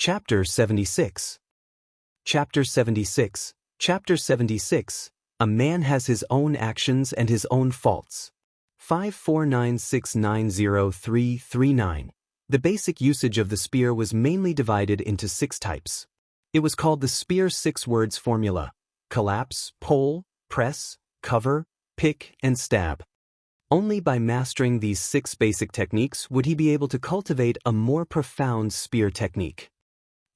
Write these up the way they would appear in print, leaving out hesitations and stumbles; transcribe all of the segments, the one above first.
Chapter 76. Chapter 76. Chapter 76. A man has his own actions and his own faults. 549690339. The basic usage of the spear was mainly divided into 6 types. It was called the spear 6 words formula: collapse, pole, press, cover, pick, and stab. Only by mastering these 6 basic techniques would he be able to cultivate a more profound spear technique.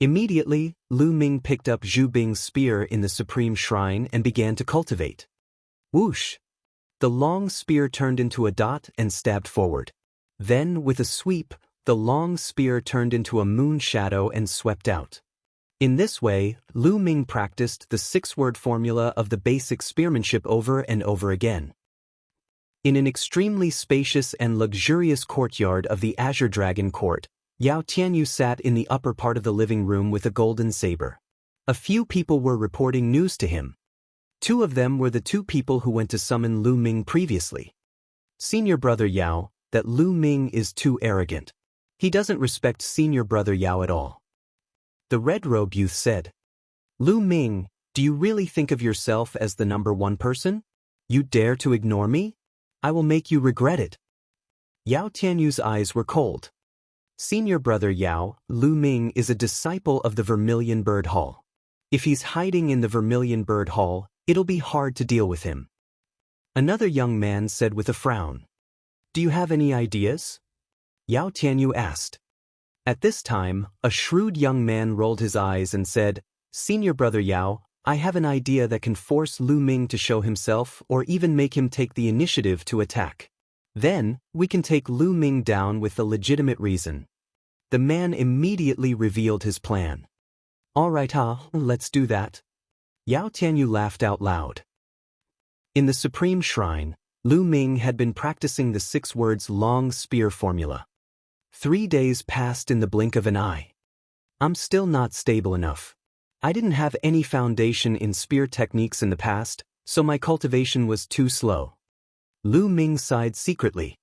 Immediately, Lu Ming picked up Zhu Bing's spear in the Supreme Shrine and began to cultivate. Whoosh! The long spear turned into a dot and stabbed forward. Then, with a sweep, the long spear turned into a moon shadow and swept out. In this way, Lu Ming practiced the 6-word formula of the basic spearmanship over and over again. In an extremely spacious and luxurious courtyard of the Azure Dragon Court, Yao Tianyu sat in the upper part of the living room with a golden saber. A few people were reporting news to him. 2 of them were the 2 people who went to summon Lu Ming previously. Senior brother Yao, that Lu Ming is too arrogant. He doesn't respect senior brother Yao at all. The red-robe youth said, Lu Ming, do you really think of yourself as the number 1 person? You dare to ignore me? I will make you regret it. Yao Tianyu's eyes were cold. Senior brother Yao, Lu Ming is a disciple of the Vermilion Bird Hall. If he's hiding in the Vermilion Bird Hall, it'll be hard to deal with him. Another young man said with a frown. Do you have any ideas? Yao Tianyu asked. At this time, a shrewd young man rolled his eyes and said, Senior brother Yao, I have an idea that can force Lu Ming to show himself or even make him take the initiative to attack. Then, we can take Lu Ming down with a legitimate reason. The man immediately revealed his plan. All right, let's do that. Yao Tianyu laughed out loud. In the Supreme Shrine, Lu Ming had been practicing the 6 words long spear formula. 3 days passed in the blink of an eye. I'm still not stable enough. I didn't have any foundation in spear techniques in the past, so my cultivation was too slow. Lu Ming sighed secretly.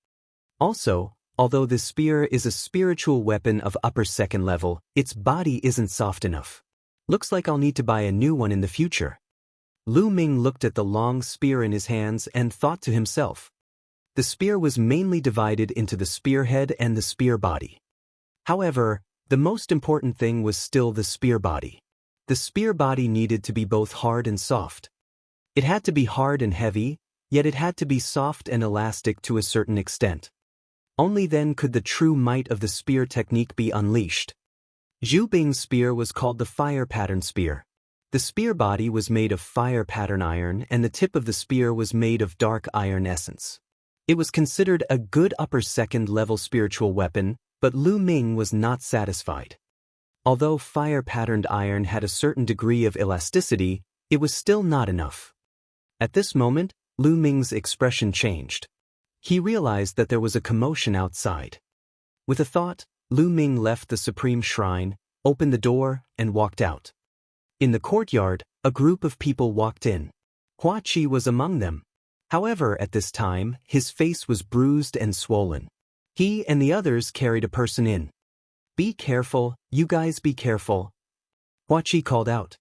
Also, although the spear is a spiritual weapon of upper 2nd level, its body isn't soft enough. Looks like I'll need to buy a new one in the future. Lu Ming looked at the long spear in his hands and thought to himself. The spear was mainly divided into the spearhead and the spear body. However, the most important thing was still the spear body. The spear body needed to be both hard and soft. It had to be hard and heavy, yet it had to be soft and elastic to a certain extent. Only then could the true might of the spear technique be unleashed. Zhu Bing's spear was called the fire pattern spear. The spear body was made of fire pattern iron and the tip of the spear was made of dark iron essence. It was considered a good upper 2nd level spiritual weapon, but Lu Ming was not satisfied. Although fire-patterned iron had a certain degree of elasticity, it was still not enough. At this moment, Lu Ming's expression changed. He realized that there was a commotion outside. With a thought, Lu Ming left the Supreme Shrine, opened the door, and walked out. In the courtyard, a group of people walked in. Hua Qi was among them. However, at this time, his face was bruised and swollen. He and the others carried a person in. Be careful, you guys be careful. Hua Qi called out.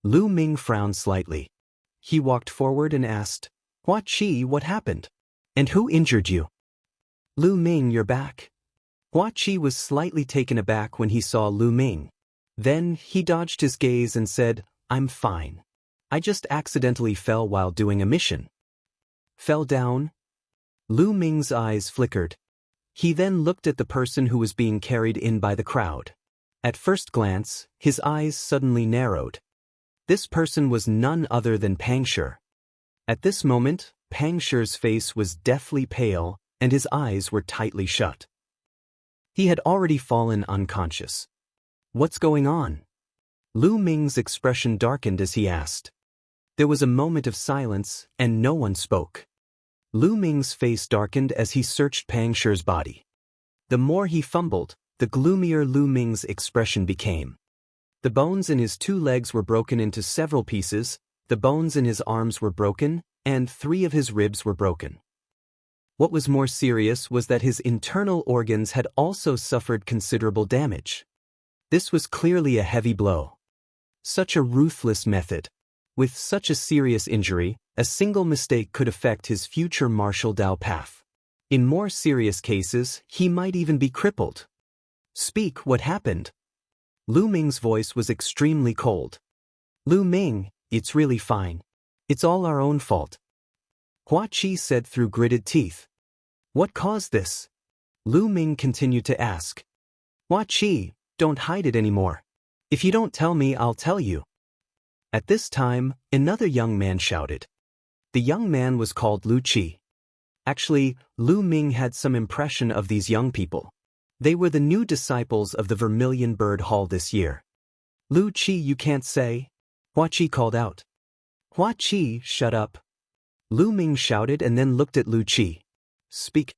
Lu Ming frowned slightly. He walked forward and asked, Hua Qi, what happened? And who injured you? Lu Ming, you're back. Hua Qi was slightly taken aback when he saw Lu Ming. Then, he dodged his gaze and said, I'm fine. I just accidentally fell while doing a mission. Fell down? Lu Ming's eyes flickered. He then looked at the person who was being carried in by the crowd. At first glance, his eyes suddenly narrowed. This person was none other than Pang Shi. At this moment, Pang Shi's face was deathly pale, and his eyes were tightly shut. He had already fallen unconscious. What's going on? Lu Ming's expression darkened as he asked. There was a moment of silence, and no one spoke. Lu Ming's face darkened as he searched Pang Shi's body. The more he fumbled, the gloomier Lu Ming's expression became. The bones in his 2 legs were broken into several pieces, the bones in his arms were broken, and 3 of his ribs were broken. What was more serious was that his internal organs had also suffered considerable damage. This was clearly a heavy blow. Such a ruthless method. With such a serious injury, a single mistake could affect his future martial Dao path. In more serious cases, he might even be crippled. Speak, what happened? Lu Ming's voice was extremely cold. Lu Ming, it's really fine. It's all our own fault. Hua Qi said through gritted teeth. What caused this? Lu Ming continued to ask. Hua Qi, don't hide it anymore. If you don't tell me, I'll tell you. At this time, another young man shouted. The young man was called Lu Qi. Actually, Lu Ming had some impression of these young people. They were the new disciples of the Vermilion Bird Hall this year. Lu Qi, you can't say? Hua Qi called out. Hua Qi, shut up. Lu Ming shouted and then looked at Lu Qi. Speak.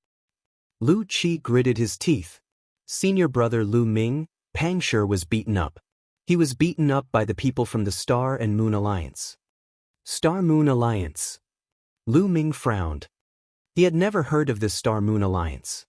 Lu Qi gritted his teeth. Senior brother Lu Ming, Pangshi was beaten up. He was beaten up by the people from the Star and Moon Alliance. Star Moon Alliance. Lu Ming frowned. He had never heard of this Star Moon Alliance.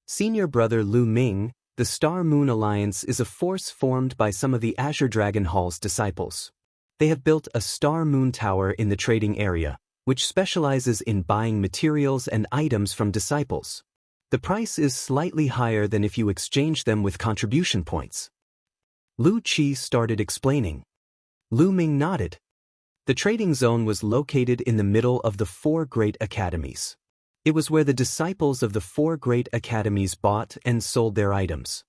Senior brother Lu Ming, the Star Moon Alliance is a force formed by some of the Azure Dragon Hall's disciples. They have built a Star Moon Tower in the trading area, which specializes in buying materials and items from disciples. The price is slightly higher than if you exchange them with contribution points. Lu Qi started explaining. Lu Ming nodded. The trading zone was located in the middle of the 4 great academies. It was where the disciples of the 4 great academies bought and sold their items.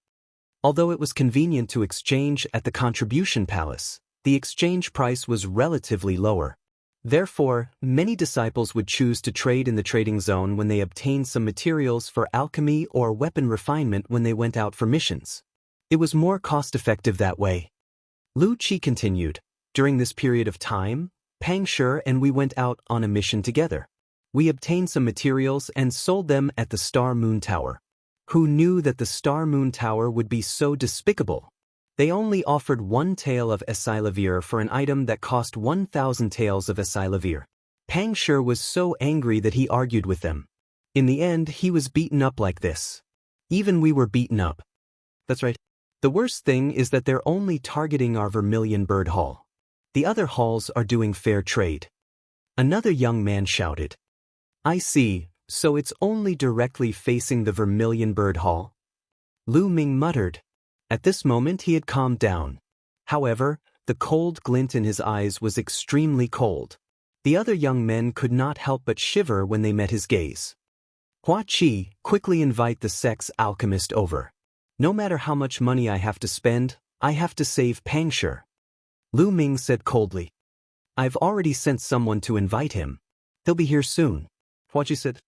Although it was convenient to exchange at the contribution palace, the exchange price was relatively lower. Therefore, many disciples would choose to trade in the trading zone when they obtained some materials for alchemy or weapon refinement when they went out for missions. It was more cost-effective that way. Lu Qi continued, during this period of time, Pangshi and we went out on a mission together. We obtained some materials and sold them at the Star Moon Tower. Who knew that the Star Moon Tower would be so despicable? They only offered 1 tael of Esilavir for an item that cost 1,000 taels of Esilavir. Pangshi was so angry that he argued with them. In the end, he was beaten up like this. Even we were beaten up. That's right. The worst thing is that they're only targeting our Vermilion Bird Hall. The other halls are doing fair trade. Another young man shouted. I see, so it's only directly facing the Vermilion Bird Hall? Lu Ming muttered. At this moment he had calmed down. However, the cold glint in his eyes was extremely cold. The other young men could not help but shiver when they met his gaze. Hua Qi, quickly invite the sex alchemist over. No matter how much money I have to spend, I have to save Pangshi. Lu Ming said coldly. I've already sent someone to invite him. He'll be here soon. Hua Qi said.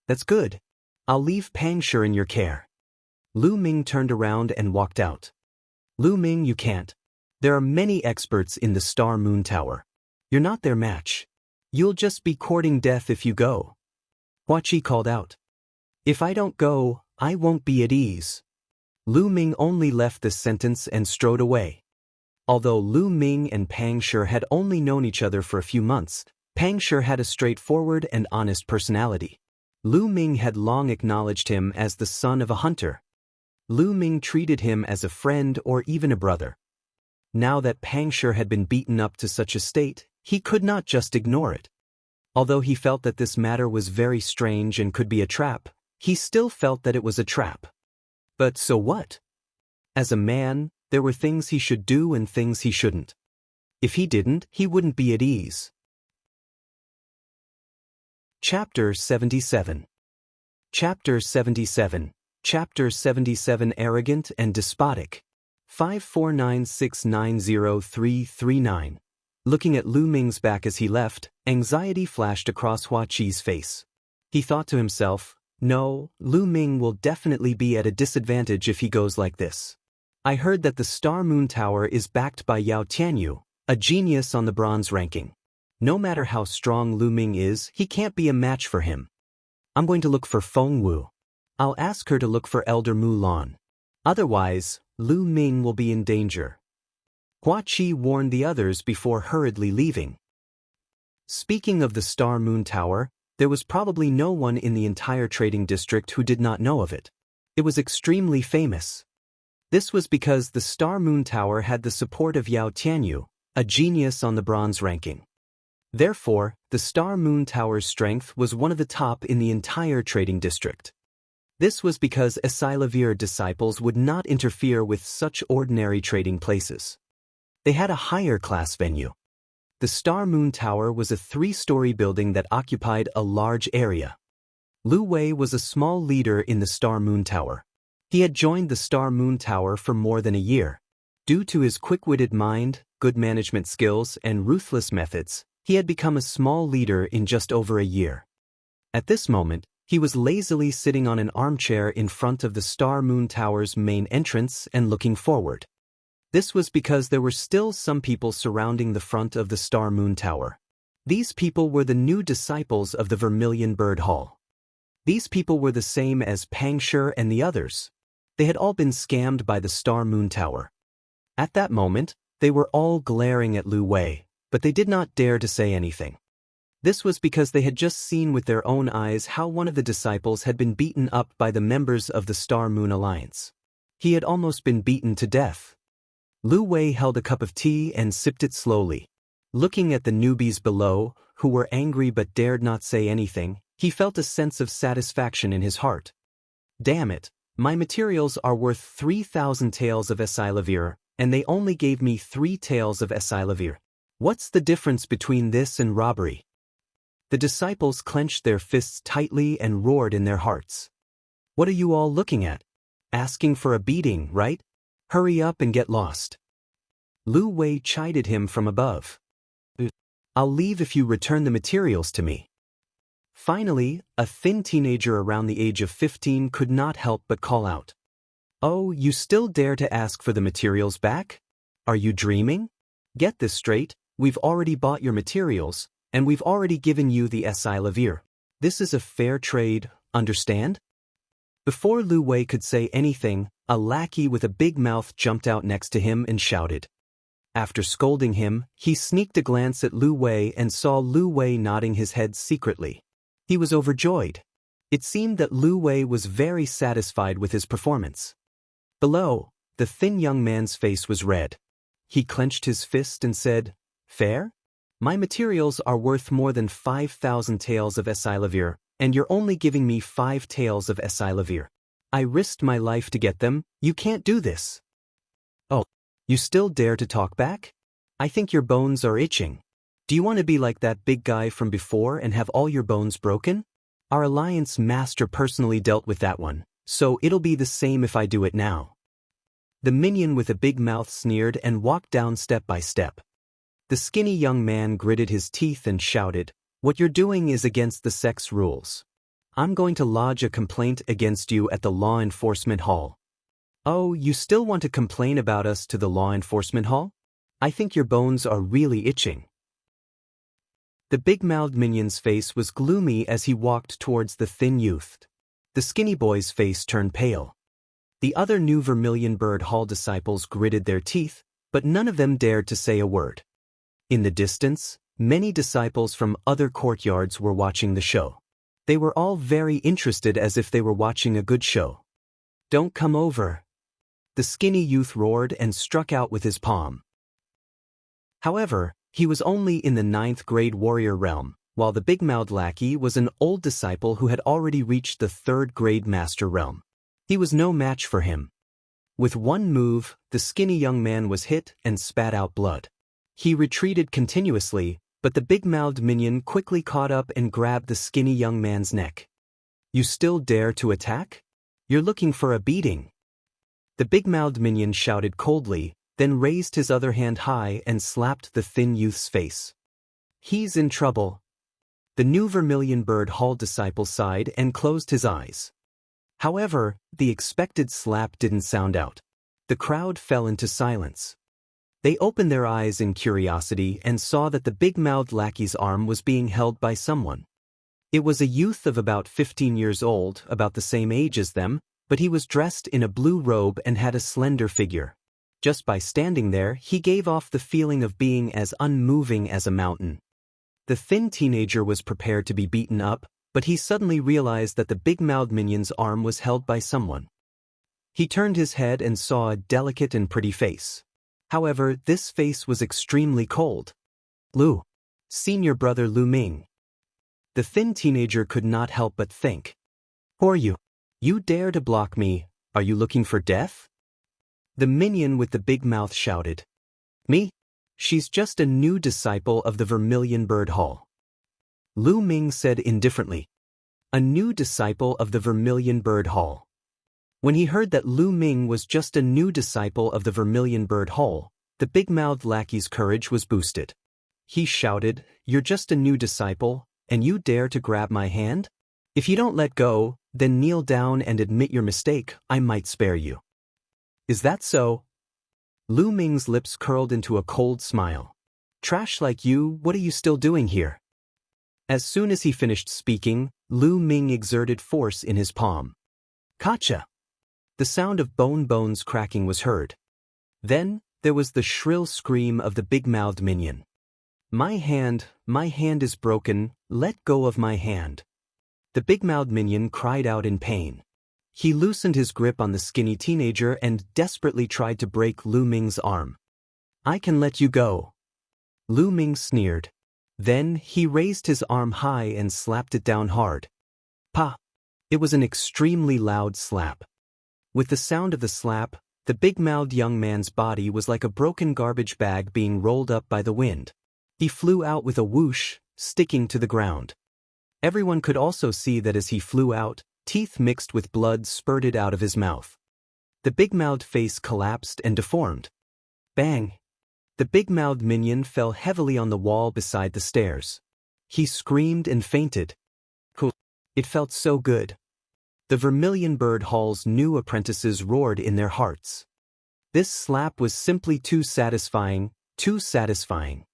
That's good. I'll leave Pangshi in your care. Lu Ming turned around and walked out. Lu Ming, you can't. There are many experts in the Star Moon Tower. You're not their match. You'll just be courting death if you go. Hua Qi called out. If I don't go, I won't be at ease. Lu Ming only left this sentence and strode away. Although Lu Ming and Pangshi had only known each other for a few months, Pangshi had a straightforward and honest personality. Lu Ming had long acknowledged him as the son of a hunter. Lu Ming treated him as a friend or even a brother. Now that Pangshi had been beaten up to such a state, he could not just ignore it. Although he felt that this matter was very strange and could be a trap, he still felt that it was a trap. But so what? As a man, there were things he should do and things he shouldn't. If he didn't, he wouldn't be at ease. Chapter 77. Chapter 77. Chapter 77 Arrogant and Despotic. 549690339. Looking at Lu Ming's back as he left, anxiety flashed across Hua Qi's face. He thought to himself, no, Lu Ming will definitely be at a disadvantage if he goes like this. I heard that the Star Moon Tower is backed by Yao Tianyu, a genius on the bronze ranking. No matter how strong Lu Ming is, he can't be a match for him. I'm going to look for Feng Wu. I'll ask her to look for Elder Mulan. Otherwise, Lu Ming will be in danger. Hua Qi warned the others before hurriedly leaving. Speaking of the Star Moon Tower, there was probably no one in the entire trading district who did not know of it. It was extremely famous. This was because the Star Moon Tower had the support of Yao Tianyu, a genius on the bronze ranking. Therefore, the Star Moon Tower's strength was one of the top in the entire trading district. This was because Esilavir disciples would not interfere with such ordinary trading places. They had a higher class venue. The Star Moon Tower was a 3-story building that occupied a large area. Lu Wei was a small leader in the Star Moon Tower. He had joined the Star Moon Tower for more than a year. Due to his quick-witted mind, good management skills, and ruthless methods, he had become a small leader in just over a year. At this moment, he was lazily sitting on an armchair in front of the Star Moon Tower's main entrance and looking forward. This was because there were still some people surrounding the front of the Star Moon Tower. These people were the new disciples of the Vermilion Bird Hall. These people were the same as Pangshi and the others. They had all been scammed by the Star Moon Tower. At that moment, they were all glaring at Lu Wei, but they did not dare to say anything. This was because they had just seen with their own eyes how one of the disciples had been beaten up by the members of the Star Moon Alliance. He had almost been beaten to death. Lu Wei held a cup of tea and sipped it slowly. Looking at the newbies below, who were angry but dared not say anything, he felt a sense of satisfaction in his heart. Damn it, my materials are worth 3,000 taels of Esilavir, and they only gave me 3 taels of Esilavir. What's the difference between this and robbery? The disciples clenched their fists tightly and roared in their hearts. What are you all looking at? Asking for a beating, right? Hurry up and get lost. Lu Wei chided him from above. I'll leave if you return the materials to me. Finally, a thin teenager around the age of 15 could not help but call out. Oh, you still dare to ask for the materials back? Are you dreaming? Get this straight, we've already bought your materials, and we've already given you the Esilavir. This is a fair trade, understand? Before Lu Wei could say anything, a lackey with a big mouth jumped out next to him and shouted. After scolding him, he sneaked a glance at Lu Wei and saw Lu Wei nodding his head secretly. He was overjoyed. It seemed that Lu Wei was very satisfied with his performance. Below, the thin young man's face was red. He clenched his fist and said, Fair? My materials are worth more than 5,000 taels of Esilavir, and you're only giving me 5 taels of Esilavir. I risked my life to get them, you can't do this. Oh, you still dare to talk back? I think your bones are itching. Do you want to be like that big guy from before and have all your bones broken? Our alliance master personally dealt with that one, so it'll be the same if I do it now. The minion with a big mouth sneered and walked down step by step. The skinny young man gritted his teeth and shouted, What you're doing is against the sex rules. I'm going to lodge a complaint against you at the Law Enforcement Hall. Oh, you still want to complain about us to the Law Enforcement Hall? I think your bones are really itching. The big-mouthed minion's face was gloomy as he walked towards the thin youth. The skinny boy's face turned pale. The other new Vermilion Bird Hall disciples gritted their teeth, but none of them dared to say a word. In the distance, many disciples from other courtyards were watching the show. They were all very interested as if they were watching a good show. Don't come over. The skinny youth roared and struck out with his palm. However, he was only in the 9th grade warrior realm, while the big-mouthed lackey was an old disciple who had already reached the 3rd grade master realm. He was no match for him. With one move, the skinny young man was hit and spat out blood. He retreated continuously, but the big-mouthed minion quickly caught up and grabbed the skinny young man's neck. You still dare to attack? You're looking for a beating. The big-mouthed minion shouted coldly, then raised his other hand high and slapped the thin youth's face. He's in trouble. The new Vermilion Bird Hall disciple sighed and closed his eyes. However, the expected slap didn't sound out. The crowd fell into silence. They opened their eyes in curiosity and saw that the big-mouthed lackey's arm was being held by someone. It was a youth of about 15 years old, about the same age as them, but he was dressed in a blue robe and had a slender figure. Just by standing there, he gave off the feeling of being as unmoving as a mountain. The thin teenager was prepared to be beaten up, but he suddenly realized that the big-mouthed minion's arm was held by someone. He turned his head and saw a delicate and pretty face. However, this face was extremely cold. Lu. Senior brother Lu Ming. The thin teenager could not help but think. Who are you? You dare to block me, are you looking for death? The minion with the big mouth shouted. Me? She's just a new disciple of the Vermilion Bird Hall. Lu Ming said indifferently. A new disciple of the Vermilion Bird Hall. When he heard that Lu Ming was just a new disciple of the Vermilion Bird Hall, the big-mouthed lackey's courage was boosted. He shouted, "You're just a new disciple, and you dare to grab my hand? If you don't let go, then kneel down and admit your mistake, I might spare you." Is that so? Lu Ming's lips curled into a cold smile. Trash like you, what are you still doing here? As soon as he finished speaking, Lu Ming exerted force in his palm. Kacha! The sound of bones cracking was heard. Then, there was the shrill scream of the big-mouthed minion. My hand is broken, let go of my hand. The big-mouthed minion cried out in pain. He loosened his grip on the skinny teenager and desperately tried to break Lu Ming's arm. I can let you go. Lu Ming sneered. Then, he raised his arm high and slapped it down hard. Pa! It was an extremely loud slap. With the sound of the slap, the big-mouthed young man's body was like a broken garbage bag being rolled up by the wind. He flew out with a whoosh, sticking to the ground. Everyone could also see that as he flew out, teeth mixed with blood spurted out of his mouth. The big-mouthed face collapsed and deformed. Bang! The big-mouthed minion fell heavily on the wall beside the stairs. He screamed and fainted. Cool. It felt so good. The Vermilion Bird Hall's new apprentices roared in their hearts. This slap was simply too satisfying, too satisfying.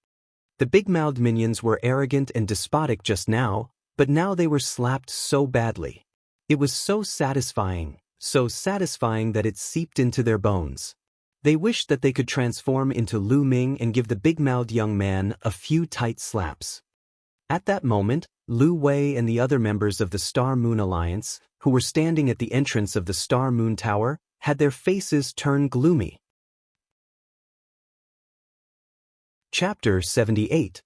The big-mouthed minions were arrogant and despotic just now, but now they were slapped so badly. It was so satisfying that it seeped into their bones. They wished that they could transform into Lu Ming and give the big-mouthed young man a few tight slaps. At that moment, Lu Wei and the other members of the Star Moon Alliance, who were standing at the entrance of the Star Moon Tower, had their faces turn gloomy. Chapter 78.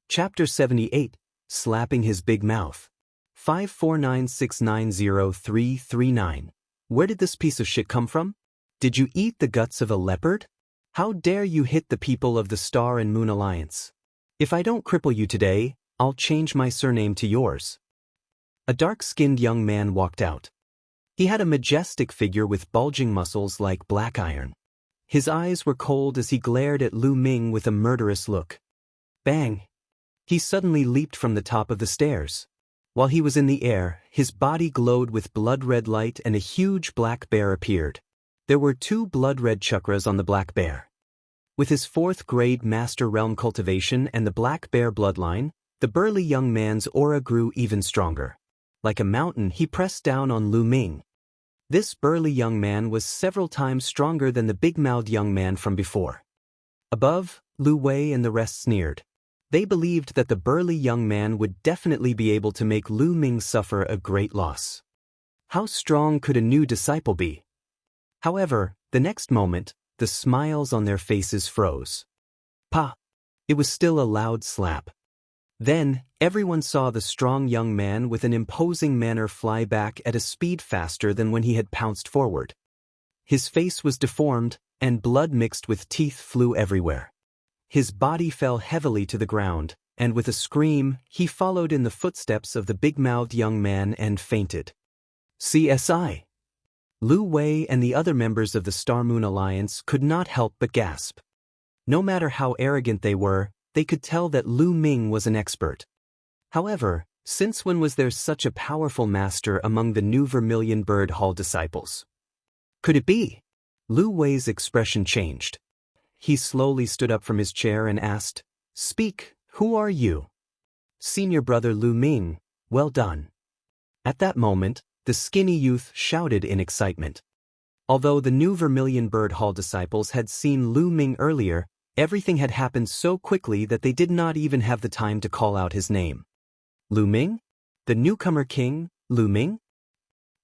Chapter 78, Slapping His Big Mouth. 549690339. Where did this piece of shit come from? Did you eat the guts of a leopard? How dare you hit the people of the Star and Moon Alliance? If I don't cripple you today, I'll change my surname to yours. A dark-skinned young man walked out. He had a majestic figure with bulging muscles like black iron. His eyes were cold as he glared at Lu Ming with a murderous look. Bang! He suddenly leaped from the top of the stairs. While he was in the air, his body glowed with blood-red light and a huge black bear appeared. There were 2 blood-red chakras on the black bear. With his 4th grade Master Realm cultivation and the black bear bloodline, the burly young man's aura grew even stronger. Like a mountain, he pressed down on Lu Ming. This burly young man was several times stronger than the big-mouthed young man from before. Above, Lu Wei and the rest sneered. They believed that the burly young man would definitely be able to make Lu Ming suffer a great loss. How strong could a new disciple be? However, the next moment, the smiles on their faces froze. Pa! It was still a loud slap. Then, everyone saw the strong young man with an imposing manner fly back at a speed faster than when he had pounced forward. His face was deformed, and blood mixed with teeth flew everywhere. His body fell heavily to the ground, and with a scream, he followed in the footsteps of the big-mouthed young man and fainted. CSI! Lu Wei and the other members of the Star Moon Alliance could not help but gasp. No matter how arrogant they were, they could tell that Lu Ming was an expert. However, since when was there such a powerful master among the new Vermilion Bird Hall disciples? Could it be? Lu Wei's expression changed. He slowly stood up from his chair and asked, Speak, who are you? Senior brother Lu Ming, well done. At that moment, the skinny youth shouted in excitement. Although the new Vermilion Bird Hall disciples had seen Lu Ming earlier, everything had happened so quickly that they did not even have the time to call out his name. Lu Ming? The newcomer king, Lu Ming?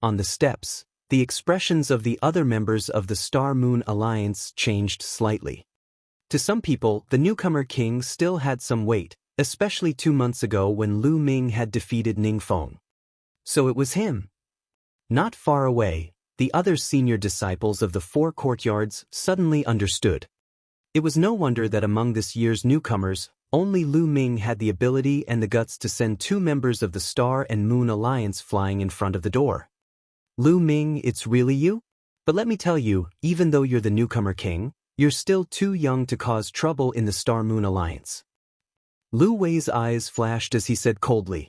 On the steps, the expressions of the other members of the Star-Moon Alliance changed slightly. To some people, the newcomer king still had some weight, especially 2 months ago when Lu Ming had defeated Ningfeng. So it was him. Not far away, the other senior disciples of the 4 courtyards suddenly understood. It was no wonder that among this year's newcomers, only Lu Ming had the ability and the guts to send 2 members of the Star and Moon Alliance flying in front of the door. Lu Ming, it's really you? But let me tell you, even though you're the newcomer king, you're still too young to cause trouble in the Star-Moon Alliance. Lu Wei's eyes flashed as he said coldly.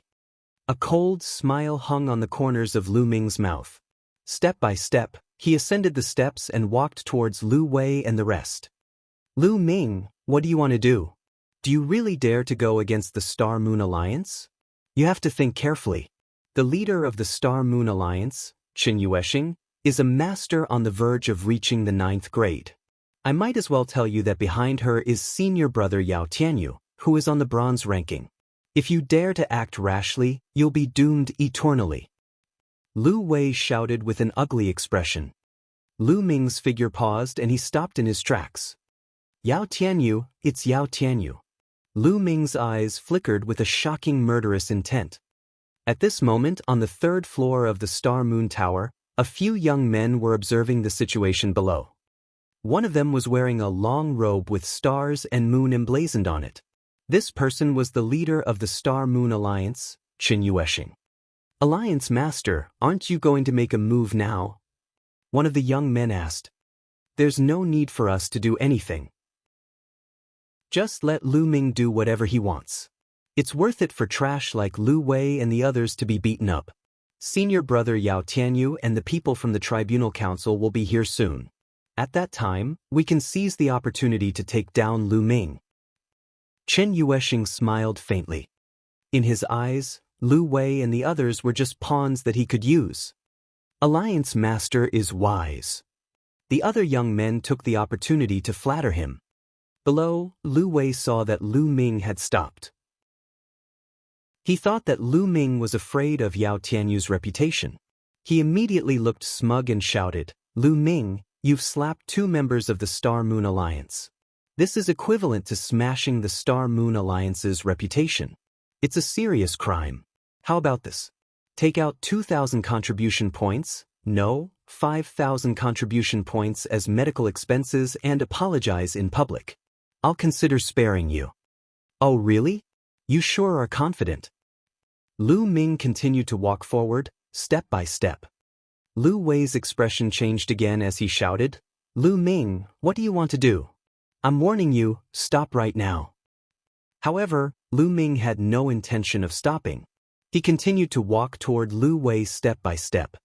A cold smile hung on the corners of Lu Ming's mouth. Step by step, he ascended the steps and walked towards Lu Wei and the rest. Lu Ming, what do you want to do? Do you really dare to go against the Star-Moon Alliance? You have to think carefully. The leader of the Star-Moon Alliance, Qin Yueshing, is a master on the verge of reaching the 9th grade. I might as well tell you that behind her is senior brother Yao Tianyu, who is on the bronze ranking. If you dare to act rashly, you'll be doomed eternally. Lu Wei shouted with an ugly expression. Lu Ming's figure paused and he stopped in his tracks. Yao Tianyu, it's Yao Tianyu. Lu Ming's eyes flickered with a shocking murderous intent. At this moment, on the 3rd floor of the Star Moon Tower, a few young men were observing the situation below. One of them was wearing a long robe with stars and moon emblazoned on it. This person was the leader of the Star-Moon Alliance, Qin Yueshing. Alliance Master, aren't you going to make a move now? One of the young men asked. There's no need for us to do anything. Just let Lu Ming do whatever he wants. It's worth it for trash like Lu Wei and the others to be beaten up. Senior brother Yao Tianyu and the people from the Tribunal Council will be here soon. At that time, we can seize the opportunity to take down Lu Ming. Qin Yueshing smiled faintly. In his eyes, Lu Wei and the others were just pawns that he could use. Alliance Master is wise. The other young men took the opportunity to flatter him. Below, Lu Wei saw that Lu Ming had stopped. He thought that Lu Ming was afraid of Yao Tianyu's reputation. He immediately looked smug and shouted, Lu Ming, you've slapped 2 members of the Star-Moon Alliance. This is equivalent to smashing the Star-Moon Alliance's reputation. It's a serious crime. How about this? Take out 2,000 contribution points, no, 5,000 contribution points as medical expenses and apologize in public. I'll consider sparing you. Oh really? You sure are confident. Lu Ming continued to walk forward, step by step. Lu Wei's expression changed again as he shouted, Lu Ming, what do you want to do? I'm warning you, stop right now. However, Lu Ming had no intention of stopping. He continued to walk toward Lu Wei step by step.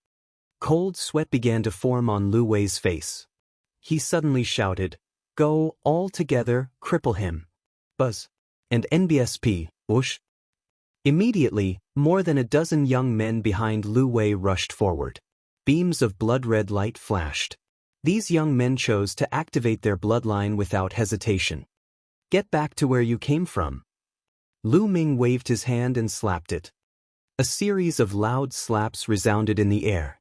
Cold sweat began to form on Lu Wei's face. He suddenly shouted, Go, all together, cripple him. Buzz. And NBSP, whoosh. Immediately, more than a dozen young men behind Lu Wei rushed forward. Beams of blood-red light flashed. These young men chose to activate their bloodline without hesitation. Get back to where you came from. Lu Ming waved his hand and slapped it. A series of loud slaps resounded in the air.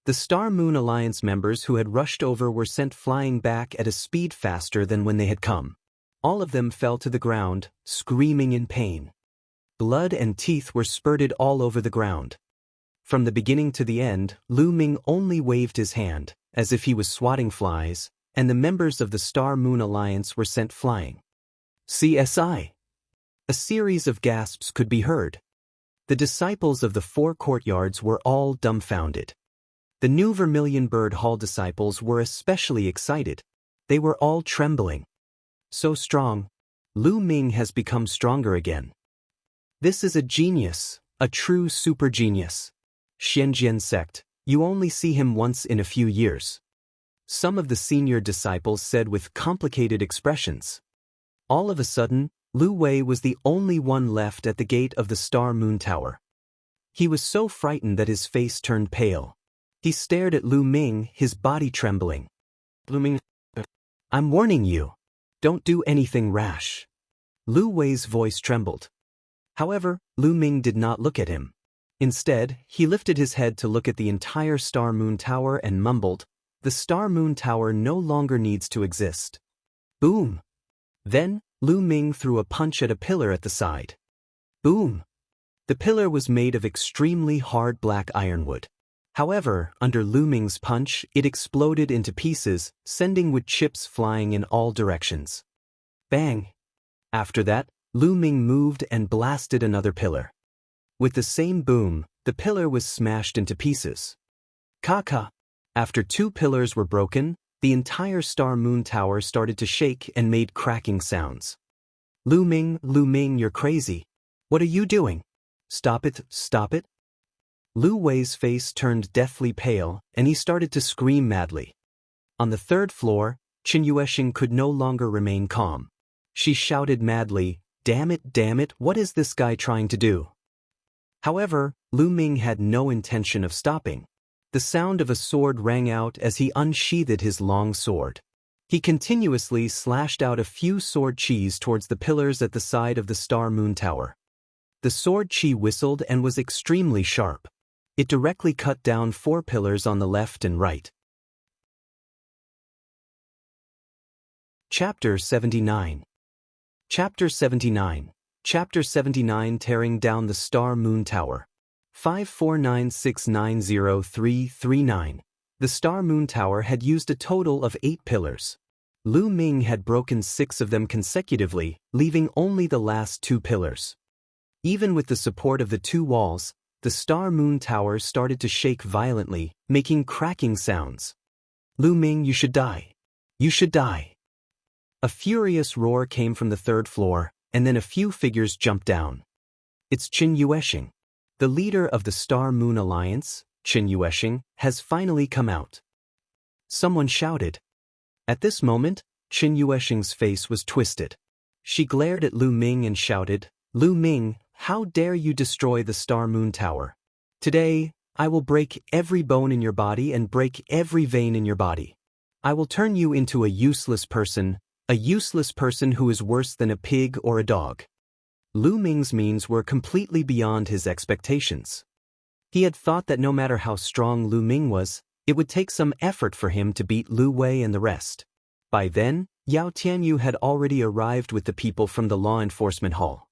The Star-Moon Alliance members who had rushed over were sent flying back at a speed faster than when they had come. All of them fell to the ground, screaming in pain. Blood and teeth were spurted all over the ground. From the beginning to the end, Lu Ming only waved his hand, as if he was swatting flies, and the members of the Star-Moon Alliance were sent flying. CSI. A series of gasps could be heard. The disciples of the 4 courtyards were all dumbfounded. The new Vermilion Bird Hall disciples were especially excited. They were all trembling. So strong. Lu Ming has become stronger again. This is a genius, a true super genius. Xianjian sect, you only see him once in a few years. Some of the senior disciples said with complicated expressions. All of a sudden, Lu Wei was the only one left at the gate of the Star Moon Tower. He was so frightened that his face turned pale. He stared at Lu Ming, his body trembling. Lu Ming, I'm warning you. Don't do anything rash. Lu Wei's voice trembled. However, Lu Ming did not look at him. Instead, he lifted his head to look at the entire Star Moon Tower and mumbled, "The Star Moon Tower no longer needs to exist." Boom! Then, Lu Ming threw a punch at a pillar at the side. Boom! The pillar was made of extremely hard black ironwood. However, under Lu Ming's punch, it exploded into pieces, sending wood chips flying in all directions. Bang! After that, Lu Ming moved and blasted another pillar. With the same boom, the pillar was smashed into pieces. Kaka! After 2 pillars were broken, the entire Star Moon Tower started to shake and made cracking sounds. Lu Ming, you're crazy. What are you doing? Stop it, stop it. Lu Wei's face turned deathly pale, and he started to scream madly. On the 3rd floor, Qin Yuesheng could no longer remain calm. She shouted madly, damn it, what is this guy trying to do? However, Lu Ming had no intention of stopping. The sound of a sword rang out as he unsheathed his long sword. He continuously slashed out a few sword chis towards the pillars at the side of the Star Moon Tower. The sword chi whistled and was extremely sharp. It directly cut down 4 pillars on the left and right. Chapter 79. Chapter 79. Chapter 79 Tearing Down the Star Moon Tower. 549690339. The Star Moon Tower had used a total of 8 pillars. Lu Ming had broken 6 of them consecutively, leaving only the last 2 pillars. Even with the support of the 2 walls, the Star Moon Tower started to shake violently, making cracking sounds. Lu Ming, you should die. You should die. A furious roar came from the 3rd floor, and then a few figures jumped down. It's Qin Yuesheng. The leader of the Star Moon Alliance, Qin Yuesheng, has finally come out. Someone shouted. At this moment, Qin Yuesheng's face was twisted. She glared at Lu Ming and shouted, Lu Ming, how dare you destroy the Star Moon Tower? Today, I will break every bone in your body and break every vein in your body. I will turn you into a useless person who is worse than a pig or a dog. Lu Ming's means were completely beyond his expectations. He had thought that no matter how strong Lu Ming was, it would take some effort for him to beat Lu Wei and the rest. By then, Yao Tianyu had already arrived with the people from the law enforcement hall.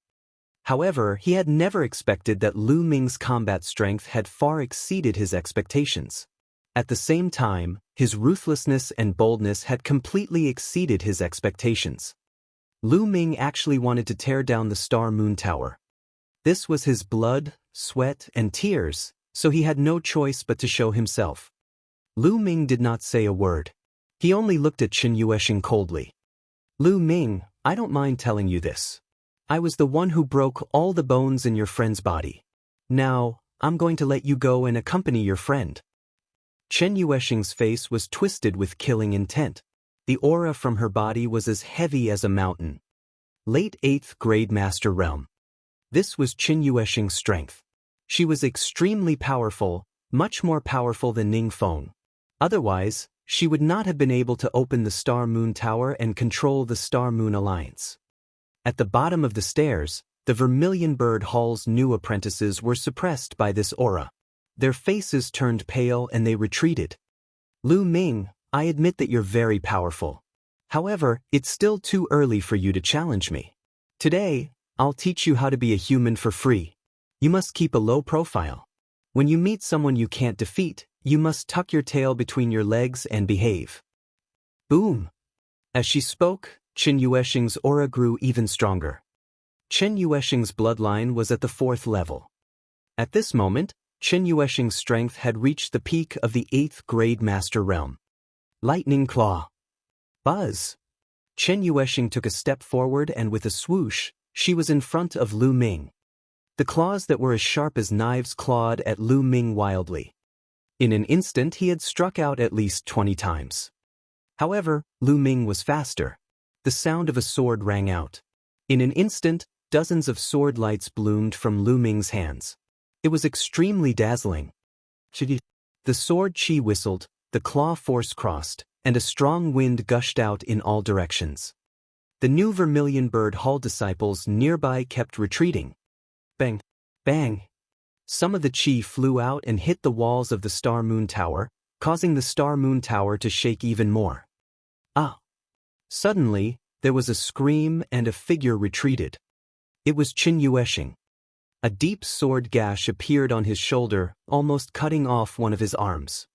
However, he had never expected that Lu Ming's combat strength had far exceeded his expectations. At the same time, his ruthlessness and boldness had completely exceeded his expectations. Lu Ming actually wanted to tear down the Star Moon Tower. This was his blood, sweat, and tears, so he had no choice but to show himself. Lu Ming did not say a word. He only looked at Qin Yuesheng coldly. Lu Ming, I don't mind telling you this. I was the one who broke all the bones in your friend's body. Now, I'm going to let you go and accompany your friend. Qin Yuesheng's face was twisted with killing intent. The aura from her body was as heavy as a mountain. Late 8th grade Master Realm. This was Qin Yuesheng's strength. She was extremely powerful, much more powerful than Ning Feng. Otherwise, she would not have been able to open the Star Moon Tower and control the Star Moon Alliance. At the bottom of the stairs, the Vermilion Bird Hall's new apprentices were suppressed by this aura. Their faces turned pale and they retreated. Lu Ming, I admit that you're very powerful. However, it's still too early for you to challenge me. Today, I'll teach you how to be a human for free. You must keep a low profile. When you meet someone you can't defeat, you must tuck your tail between your legs and behave. Boom! As she spoke, Qin Yuesheng's aura grew even stronger. Qin Yuesheng's bloodline was at the 4th level. At this moment, Qin Yuesheng's strength had reached the peak of the 8th grade Master Realm. Lightning Claw. Buzz! Qin Yuesheng took a step forward and with a swoosh, she was in front of Lu Ming. The claws that were as sharp as knives clawed at Lu Ming wildly. In an instant he had struck out at least 20 times. However, Lu Ming was faster. The sound of a sword rang out. In an instant, dozens of sword lights bloomed from Lu Ming's hands. It was extremely dazzling. The sword chi whistled, the claw force crossed, and a strong wind gushed out in all directions. The new Vermilion Bird Hall disciples nearby kept retreating. Bang! Bang! Some of the chi flew out and hit the walls of the Star Moon Tower, causing the Star Moon Tower to shake even more. Ah! Suddenly, there was a scream and a figure retreated. It was Qin Yuesheng. A deep sword gash appeared on his shoulder, almost cutting off one of his arms.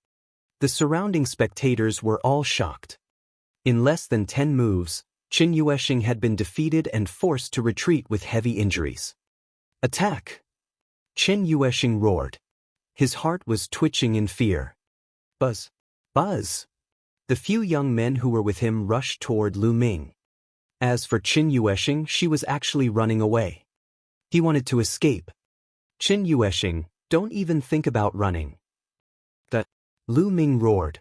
The surrounding spectators were all shocked. In less than 10 moves, Qin Yuesheng had been defeated and forced to retreat with heavy injuries. Attack! Qin Yuesheng roared. His heart was twitching in fear. Buzz! Buzz! The few young men who were with him rushed toward Lu Ming. As for Qin Yuesheng, she was actually running away. He wanted to escape. Qin Yuesheng, don't even think about running. That Lu Ming roared.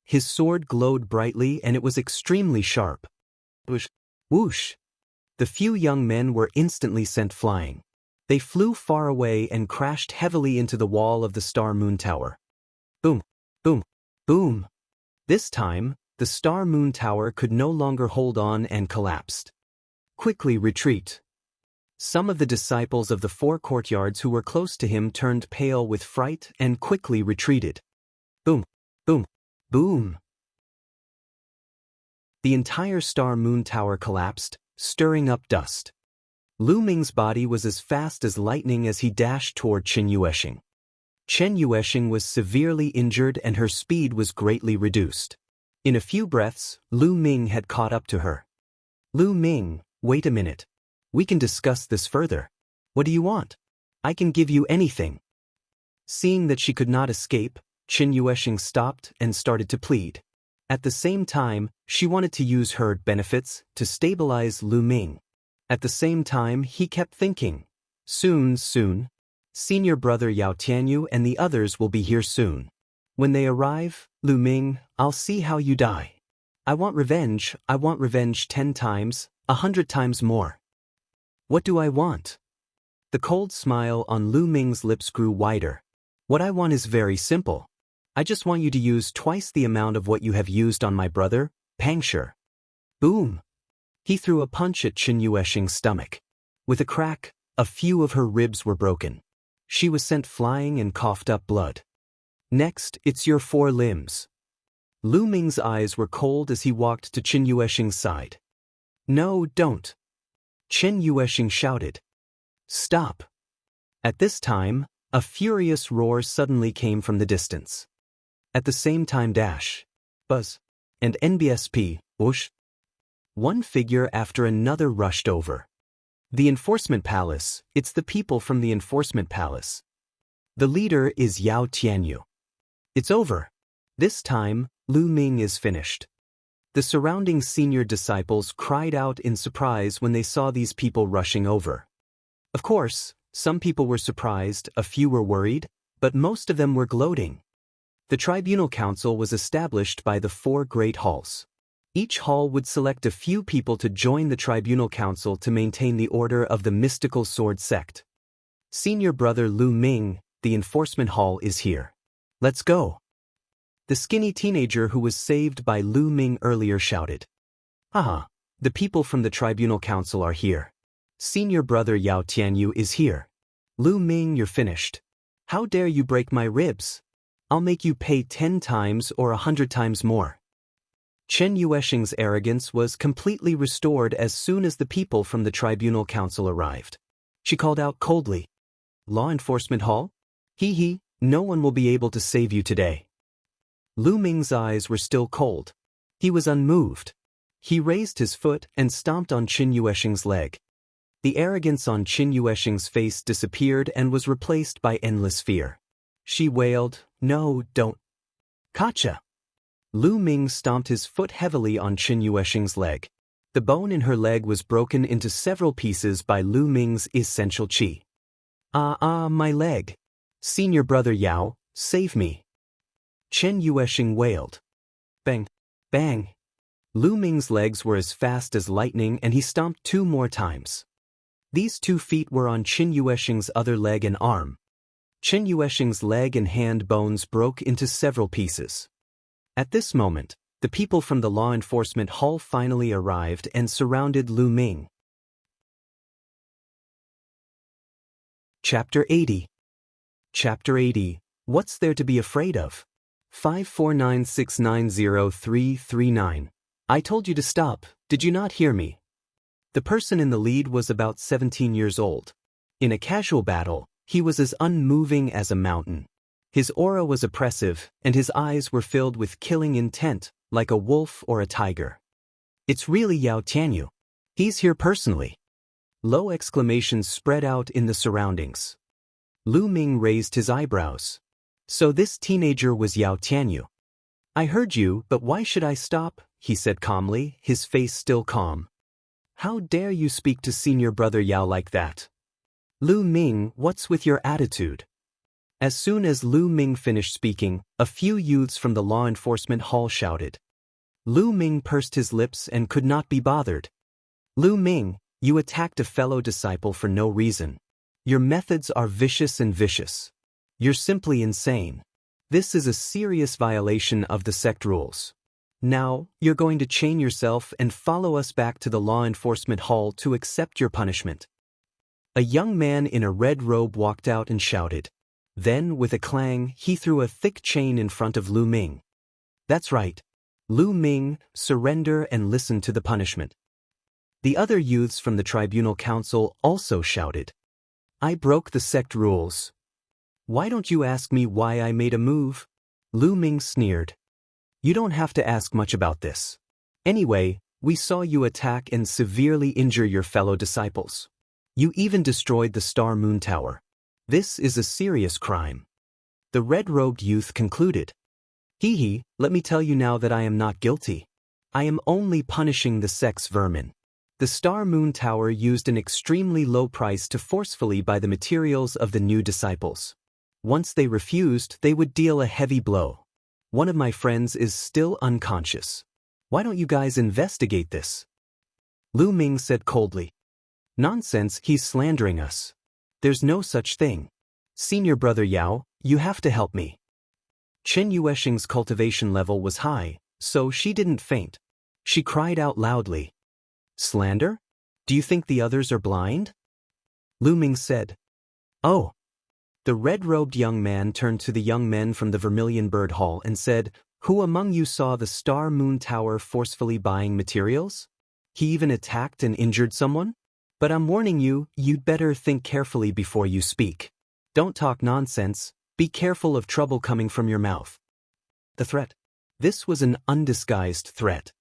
His sword glowed brightly and it was extremely sharp. Whoosh! Whoosh! The few young men were instantly sent flying. They flew far away and crashed heavily into the wall of the Star Moon Tower. Boom! Boom! Boom! This time, the Star Moon Tower could no longer hold on and collapsed. Quickly retreat! Some of the disciples of the 4 courtyards who were close to him turned pale with fright and quickly retreated. Boom! Boom! Boom! The entire Star Moon Tower collapsed, stirring up dust. Lu Ming's body was as fast as lightning as he dashed toward Qin Yuesheng. Qin Yuesheng was severely injured and her speed was greatly reduced. In a few breaths, Lu Ming had caught up to her. Lu Ming, wait a minute. We can discuss this further. What do you want? I can give you anything. Seeing that she could not escape, Qin Yuesheng stopped and started to plead. At the same time, she wanted to use her benefits to stabilize Lu Ming. At the same time, he kept thinking, soon, Senior brother Yao Tianyu and the others will be here soon. When they arrive, Lu Ming, I'll see how you die. I want revenge 10 times, 100 times more. What do I want? The cold smile on Lu Ming's lips grew wider. What I want is very simple. I just want you to use twice the amount of what you have used on my brother, Pangshi. Boom! He threw a punch at Qin Yuesheng's stomach. With a crack, a few of her ribs were broken. She was sent flying and coughed up blood. Next, it's your 4 limbs. Lu Ming's eyes were cold as he walked to Qin Yuesheng's side. No, don't. Qin Yuesheng shouted. Stop. At this time, a furious roar suddenly came from the distance. At the same time dash, buzz, and NBSP, whoosh. One figure after another rushed over. The enforcement palace, it's the people from the enforcement palace. The leader is Yao Tianyu. It's over. This time, Lu Ming is finished. The surrounding senior disciples cried out in surprise when they saw these people rushing over. Of course, some people were surprised, a few were worried, but most of them were gloating. The tribunal council was established by the 4 great halls. Each hall would select a few people to join the tribunal council to maintain the order of the mystical sword sect. Senior brother Lu Ming, the enforcement hall is here. Let's go. The skinny teenager who was saved by Lu Ming earlier shouted. Haha, the people from the tribunal council are here. Senior brother Yao Tianyu is here. Lu Ming, you're finished. How dare you break my ribs? I'll make you pay 10 times or 100 times more. Qin Yuesheng's arrogance was completely restored as soon as the people from the tribunal council arrived. She called out coldly. Law enforcement hall? Hee, no one will be able to save you today. Lu Ming's eyes were still cold. He was unmoved. He raised his foot and stomped on Qin Yuesheng's leg. The arrogance on Qin Yuesheng's face disappeared and was replaced by endless fear. She wailed, no, don't. Gotcha! Lu Ming stomped his foot heavily on Qin Yuesheng's leg. The bone in her leg was broken into several pieces by Lu Ming's essential qi. My leg. Senior brother Yao, save me. Qin Yuesheng wailed. Bang, bang. Lu Ming's legs were as fast as lightning and he stomped 2 more times. These 2 feet were on Qin Yuesheng's other leg and arm. Qin Yuesheng's leg and hand bones broke into several pieces. At this moment, the people from the law enforcement hall finally arrived and surrounded Lu Ming. Chapter 80. Chapter 80. What's there to be afraid of? 549690339. I told you to stop, did you not hear me? The person in the lead was about 17 years old. In a casual battle, he was as unmoving as a mountain. His aura was oppressive, and his eyes were filled with killing intent, like a wolf or a tiger. It's really Yao Tianyu. He's here personally. Low exclamations spread out in the surroundings. Lu Ming raised his eyebrows. So this teenager was Yao Tianyu. I heard you, but why should I stop? He said calmly, his face still calm. How dare you speak to senior brother Yao like that? Lu Ming, what's with your attitude? As soon as Lu Ming finished speaking, a few youths from the law enforcement hall shouted. Lu Ming pursed his lips and could not be bothered. Lu Ming, you attacked a fellow disciple for no reason. Your methods are vicious and vicious. You're simply insane. This is a serious violation of the sect rules. Now, you're going to chain yourself and follow us back to the law enforcement hall to accept your punishment. A young man in a red robe walked out and shouted. Then, with a clang, he threw a thick chain in front of Lu Ming. That's right. Lu Ming, surrender and listen to the punishment. The other youths from the tribunal council also shouted. I broke the sect rules. Why don't you ask me why I made a move? Lu Ming sneered. You don't have to ask much about this. Anyway, we saw you attack and severely injure your fellow disciples. You even destroyed the Star Moon Tower. This is a serious crime. The red-robed youth concluded. Hee, let me tell you now that I am not guilty. I am only punishing the sect's vermin. The Star Moon Tower used an extremely low price to forcefully buy the materials of the new disciples. Once they refused, they would deal a heavy blow. One of my friends is still unconscious. Why don't you guys investigate this? Lu Ming said coldly. Nonsense, he's slandering us. There's no such thing. Senior brother Yao, you have to help me. Chen Yuesheng's cultivation level was high, so she didn't faint. She cried out loudly. Slander? Do you think the others are blind? Lu Ming said. Oh. The red-robed young man turned to the young men from the Vermilion Bird Hall and said, Who among you saw the Star Moon Tower forcefully buying materials? He even attacked and injured someone? But I'm warning you, you'd better think carefully before you speak. Don't talk nonsense, be careful of trouble coming from your mouth. The threat. This was an undisguised threat.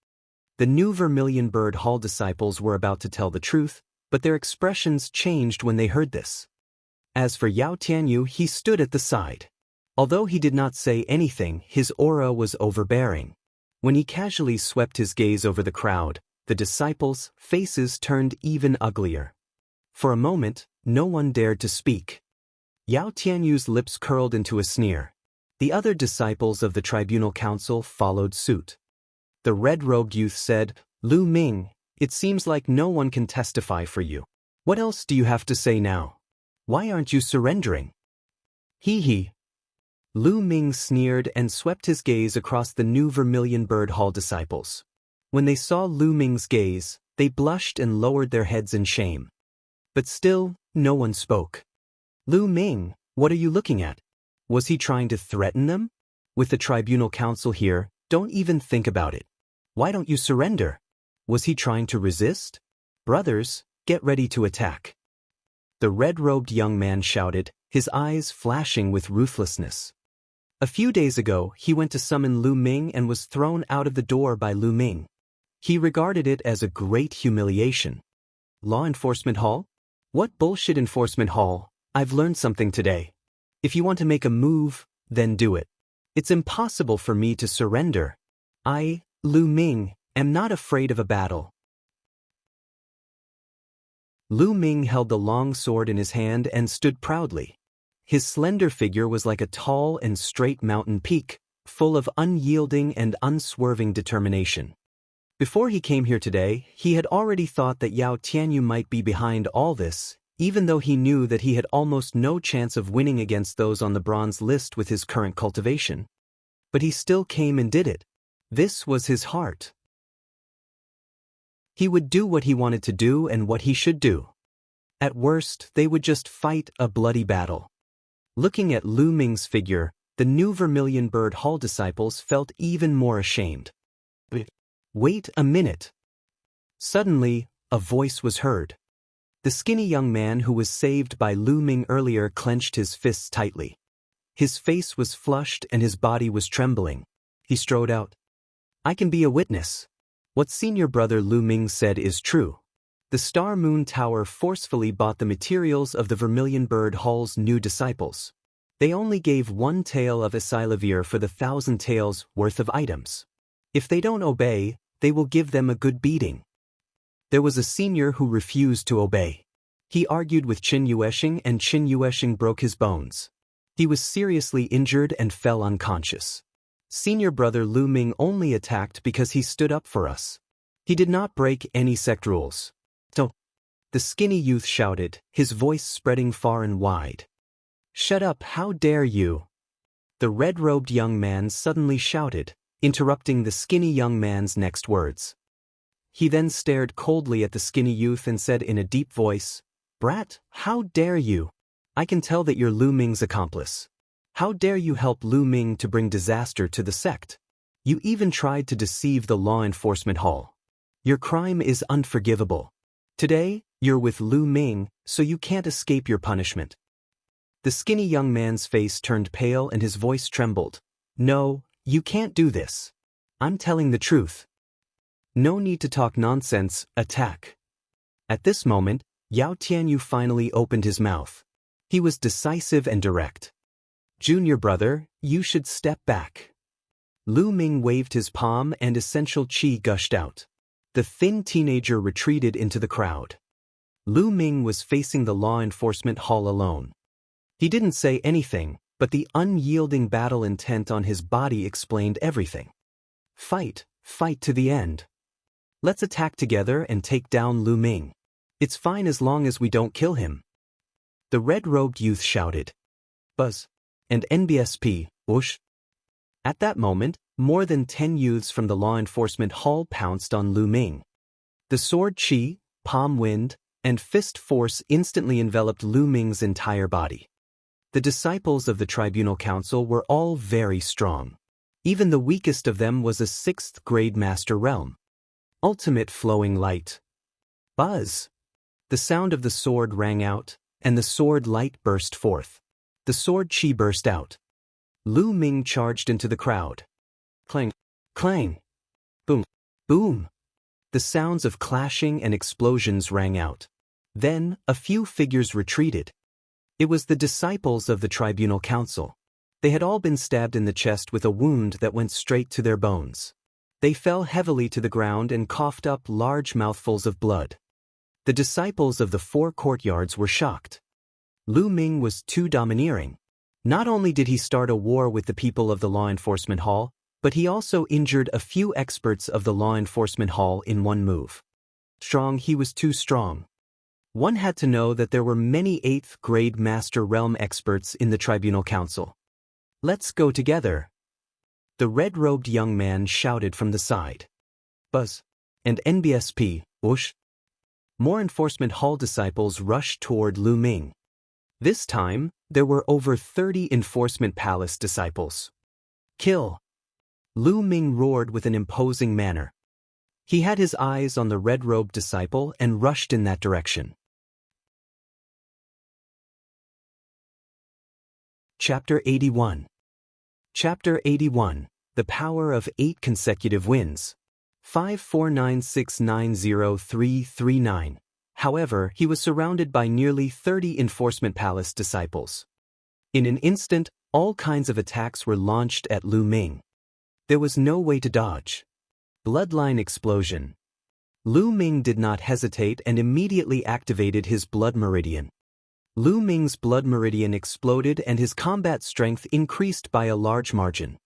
The new Vermilion Bird Hall disciples were about to tell the truth, but their expressions changed when they heard this. As for Yao Tianyu, he stood at the side. Although he did not say anything, his aura was overbearing. When he casually swept his gaze over the crowd, the disciples' faces turned even uglier. For a moment, no one dared to speak. Yao Tianyu's lips curled into a sneer. The other disciples of the tribunal council followed suit. The red-robed youth said, Lu Ming, it seems like no one can testify for you. What else do you have to say now? Why aren't you surrendering? Hee. Lu Ming sneered and swept his gaze across the new Vermilion Bird Hall disciples. When they saw Lu Ming's gaze, they blushed and lowered their heads in shame. But still, no one spoke. Lu Ming, what are you looking at? Was he trying to threaten them? With the tribunal council here, don't even think about it. Why don't you surrender? Was he trying to resist? Brothers, get ready to attack. The red-robed young man shouted, his eyes flashing with ruthlessness. A few days ago, he went to summon Lu Ming and was thrown out of the door by Lu Ming. He regarded it as a great humiliation. Law enforcement hall? What bullshit enforcement hall? I've learned something today. If you want to make a move, then do it. It's impossible for me to surrender. I, Lu Ming, am not afraid of a battle. Lu Ming held the long sword in his hand and stood proudly. His slender figure was like a tall and straight mountain peak, full of unyielding and unswerving determination. Before he came here today, he had already thought that Yao Tianyu might be behind all this, even though he knew that he had almost no chance of winning against those on the bronze list with his current cultivation. But he still came and did it. This was his heart. He would do what he wanted to do and what he should do. At worst, they would just fight a bloody battle. Looking at Lu Ming's figure, the new Vermilion Bird Hall disciples felt even more ashamed. Wait a minute. Suddenly, a voice was heard. The skinny young man who was saved by Lu Ming earlier clenched his fists tightly. His face was flushed and his body was trembling. He strode out. I can be a witness. What senior brother Lu Ming said is true. The Star Moon Tower forcefully bought the materials of the Vermilion Bird Hall's new disciples. They only gave 1 tael of Asilavir for the 1,000 taels worth of items. If they don't obey, they will give them a good beating. There was a senior who refused to obey. He argued with Qin Yuesheng and Qin Yuesheng broke his bones. He was seriously injured and fell unconscious. Senior brother Lu Ming only attacked because he stood up for us. He did not break any sect rules. So, the skinny youth shouted, his voice spreading far and wide. Shut up, how dare you? The red-robed young man suddenly shouted, interrupting the skinny young man's next words. He then stared coldly at the skinny youth and said in a deep voice, Brat, how dare you? I can tell that you're Lu Ming's accomplice. How dare you help Lu Ming to bring disaster to the sect? You even tried to deceive the law enforcement hall. Your crime is unforgivable. Today, you're with Lu Ming, so you can't escape your punishment. The skinny young man's face turned pale and his voice trembled. No, you can't do this. I'm telling the truth. No need to talk nonsense, attack. At this moment, Yao Tianyu finally opened his mouth. He was decisive and direct. Junior brother, you should step back. Lu Ming waved his palm and essential qi gushed out. The thin teenager retreated into the crowd. Lu Ming was facing the law enforcement hall alone. He didn't say anything, but the unyielding battle intent on his body explained everything. Fight to the end. Let's attack together and take down Lu Ming. It's fine as long as we don't kill him. The red-robed youth shouted. Buzz. And NBSP, whoosh. At that moment, more than 10 youths from the law enforcement hall pounced on Lu Ming. The sword chi, palm wind, and fist force instantly enveloped Lu Ming's entire body. The disciples of the Tribunal Council were all very strong. Even the weakest of them was a 6th grade master realm. Ultimate flowing light. Buzz! The sound of the sword rang out, and the sword light burst forth. The sword chi burst out. Lu Ming charged into the crowd. Clang! Clang! Boom! Boom! The sounds of clashing and explosions rang out. Then, a few figures retreated. It was the disciples of the Tribunal Council. They had all been stabbed in the chest with a wound that went straight to their bones. They fell heavily to the ground and coughed up large mouthfuls of blood. The disciples of the 4 courtyards were shocked. Lu Ming was too domineering. Not only did he start a war with the people of the law enforcement hall, but he also injured a few experts of the law enforcement hall in one move. He was too strong. One had to know that there were many 8th grade Master Realm experts in the Tribunal Council. Let's go together. The red-robed young man shouted from the side. Buzz. And NBSP, whoosh. More enforcement hall disciples rushed toward Lu Ming. This time, there were over 30 enforcement palace disciples. Kill! Lu Ming roared with an imposing manner. He had his eyes on the red-robed disciple and rushed in that direction. Chapter 81. Chapter 81. The Power of 8 Consecutive Wins. 549690339. However, he was surrounded by nearly 30 enforcement palace disciples. In an instant, all kinds of attacks were launched at Lu Ming. There was no way to dodge. Bloodline explosion. Lu Ming did not hesitate and immediately activated his blood meridian. Lu Ming's blood meridian exploded and his combat strength increased by a large margin.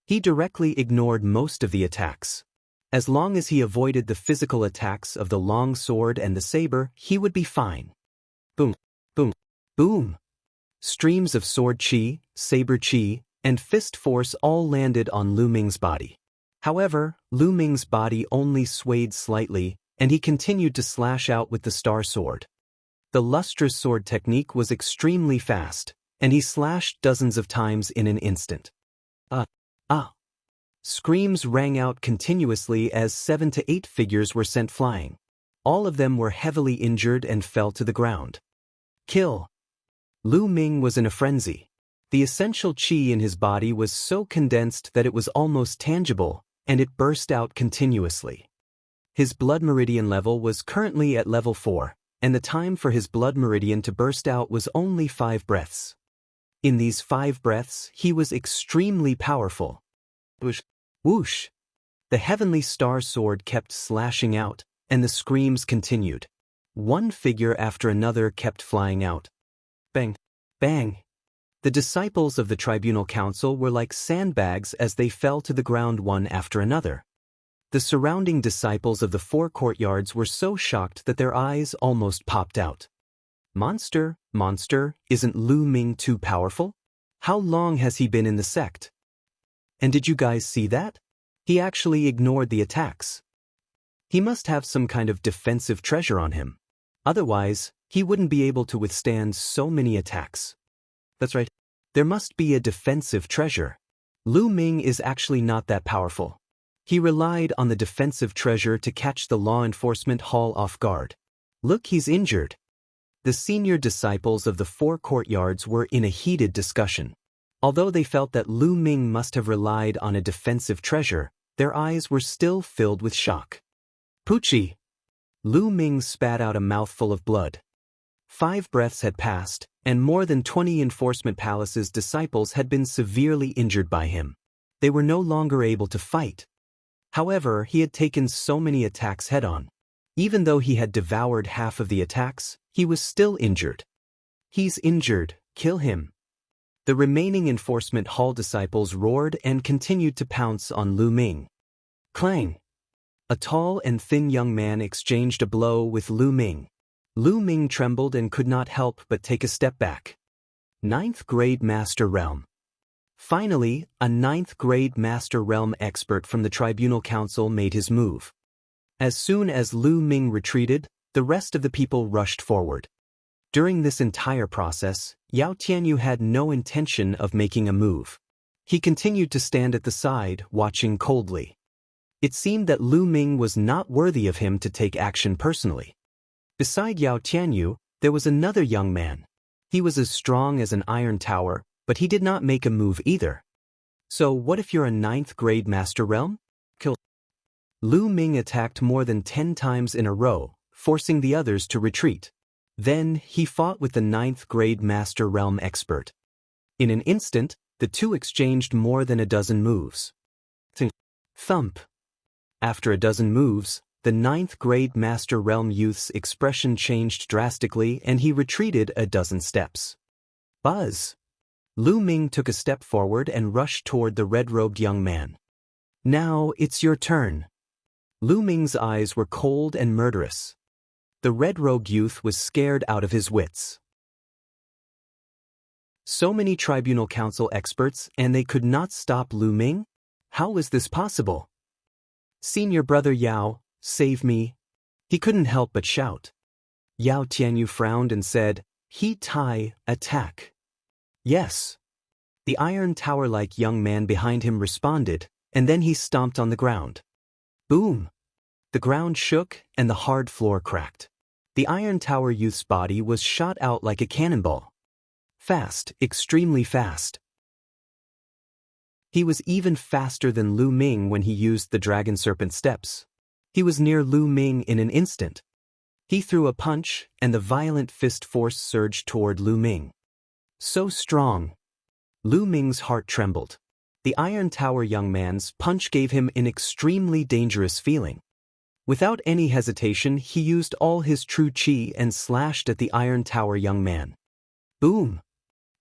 He directly ignored most of the attacks. As long as he avoided the physical attacks of the long sword and the saber, he would be fine. Boom, boom, boom. Streams of sword chi, saber chi, and fist force all landed on Lu Ming's body. However, Lu Ming's body only swayed slightly, and he continued to slash out with the star sword. The lustrous sword technique was extremely fast, and he slashed dozens of times in an instant. Ah! Screams rang out continuously as 7 to 8 figures were sent flying. All of them were heavily injured and fell to the ground. Kill! Lu Ming was in a frenzy. The essential qi in his body was so condensed that it was almost tangible, and it burst out continuously. His blood meridian level was currently at level 4, and the time for his blood meridian to burst out was only 5 breaths. In these 5 breaths, he was extremely powerful. Whoosh! Whoosh! The heavenly star sword kept slashing out, and the screams continued. One figure after another kept flying out. Bang! Bang! The disciples of the Tribunal Council were like sandbags as they fell to the ground one after another. The surrounding disciples of the 4 courtyards were so shocked that their eyes almost popped out. Monster, isn't Lu Ming too powerful? How long has he been in the sect? And did you guys see that? He actually ignored the attacks. He must have some kind of defensive treasure on him. Otherwise, he wouldn't be able to withstand so many attacks. That's right. There must be a defensive treasure. Lu Ming is actually not that powerful. He relied on the defensive treasure to catch the law enforcement hall off guard. Look, he's injured. The senior disciples of the 4 courtyards were in a heated discussion. Although they felt that Lu Ming must have relied on a defensive treasure, their eyes were still filled with shock. Poochie! Lu Ming spat out a mouthful of blood. 5 breaths had passed, and more than 20 Enforcement Palace's disciples had been severely injured by him. They were no longer able to fight. However, he had taken so many attacks head-on. Even though he had devoured half of the attacks, he was still injured. He's injured, kill him. The remaining Enforcement Hall disciples roared and continued to pounce on Lu Ming. Clang! A tall and thin young man exchanged a blow with Lu Ming. Lu Ming trembled and could not help but take a step back. 9th grade Master Realm. Finally, a 9th grade Master Realm expert from the Tribunal Council made his move. As soon as Lu Ming retreated, the rest of the people rushed forward. During this entire process, Yao Tianyu had no intention of making a move. He continued to stand at the side, watching coldly. It seemed that Lu Ming was not worthy of him to take action personally. Beside Yao Tianyu, there was another young man. He was as strong as an iron tower, but he did not make a move either. So what if you're a 9th grade Master Realm? Kill. Lu Ming attacked more than 10 times in a row, forcing the others to retreat. Then, he fought with the 9th grade Master Realm expert. In an instant, the two exchanged more than a dozen moves. Thump. After a dozen moves, the 9th grade Master Realm youth's expression changed drastically and he retreated a dozen steps. Buzz. Lu Ming took a step forward and rushed toward the red-robed young man. Now it's your turn. Lu Ming's eyes were cold and murderous. The red-robed youth was scared out of his wits. So many Tribunal Council experts and they could not stop Lu Ming? How was this possible? Senior brother Yao, save me. He couldn't help but shout. Yao Tianyu frowned and said, He Tai, attack. Yes. The iron tower-like young man behind him responded, and then he stomped on the ground. Boom! The ground shook and the hard floor cracked. The iron tower youth's body was shot out like a cannonball. Fast, extremely fast. He was even faster than Lu Ming when he used the dragon serpent steps. He was near Lu Ming in an instant. He threw a punch, and the violent fist force surged toward Lu Ming. So strong. Lu Ming's heart trembled. The Iron Tower young man's punch gave him an extremely dangerous feeling. Without any hesitation, he used all his true qi and slashed at the Iron Tower young man. Boom!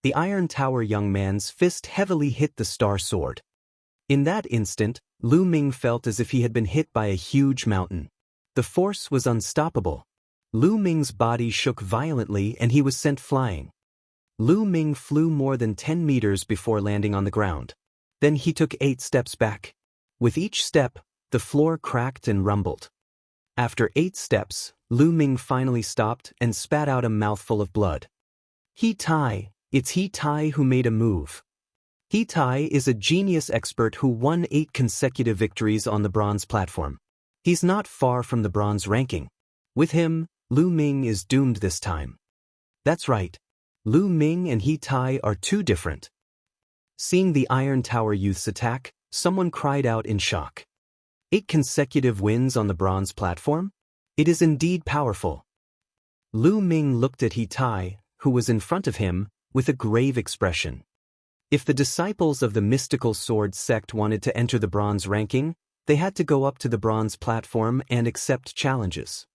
The Iron Tower young man's fist heavily hit the star sword. In that instant, Lu Ming felt as if he had been hit by a huge mountain. The force was unstoppable. Lu Ming's body shook violently and he was sent flying. Lu Ming flew more than 10 meters before landing on the ground. Then he took 8 steps back. With each step, the floor cracked and rumbled. After 8 steps, Lu Ming finally stopped and spat out a mouthful of blood. He Tai, it's He Tai who made a move. He Tai is a genius expert who won 8 consecutive victories on the bronze platform. He's not far from the bronze ranking. With him, Lu Ming is doomed this time. That's right. Lu Ming and He Tai are too different. Seeing the Iron Tower youths attack, someone cried out in shock. 8 consecutive wins on the bronze platform? It is indeed powerful. Lu Ming looked at He Tai, who was in front of him, with a grave expression. If the disciples of the mystical sword sect wanted to enter the bronze ranking, they had to go up to the bronze platform and accept challenges.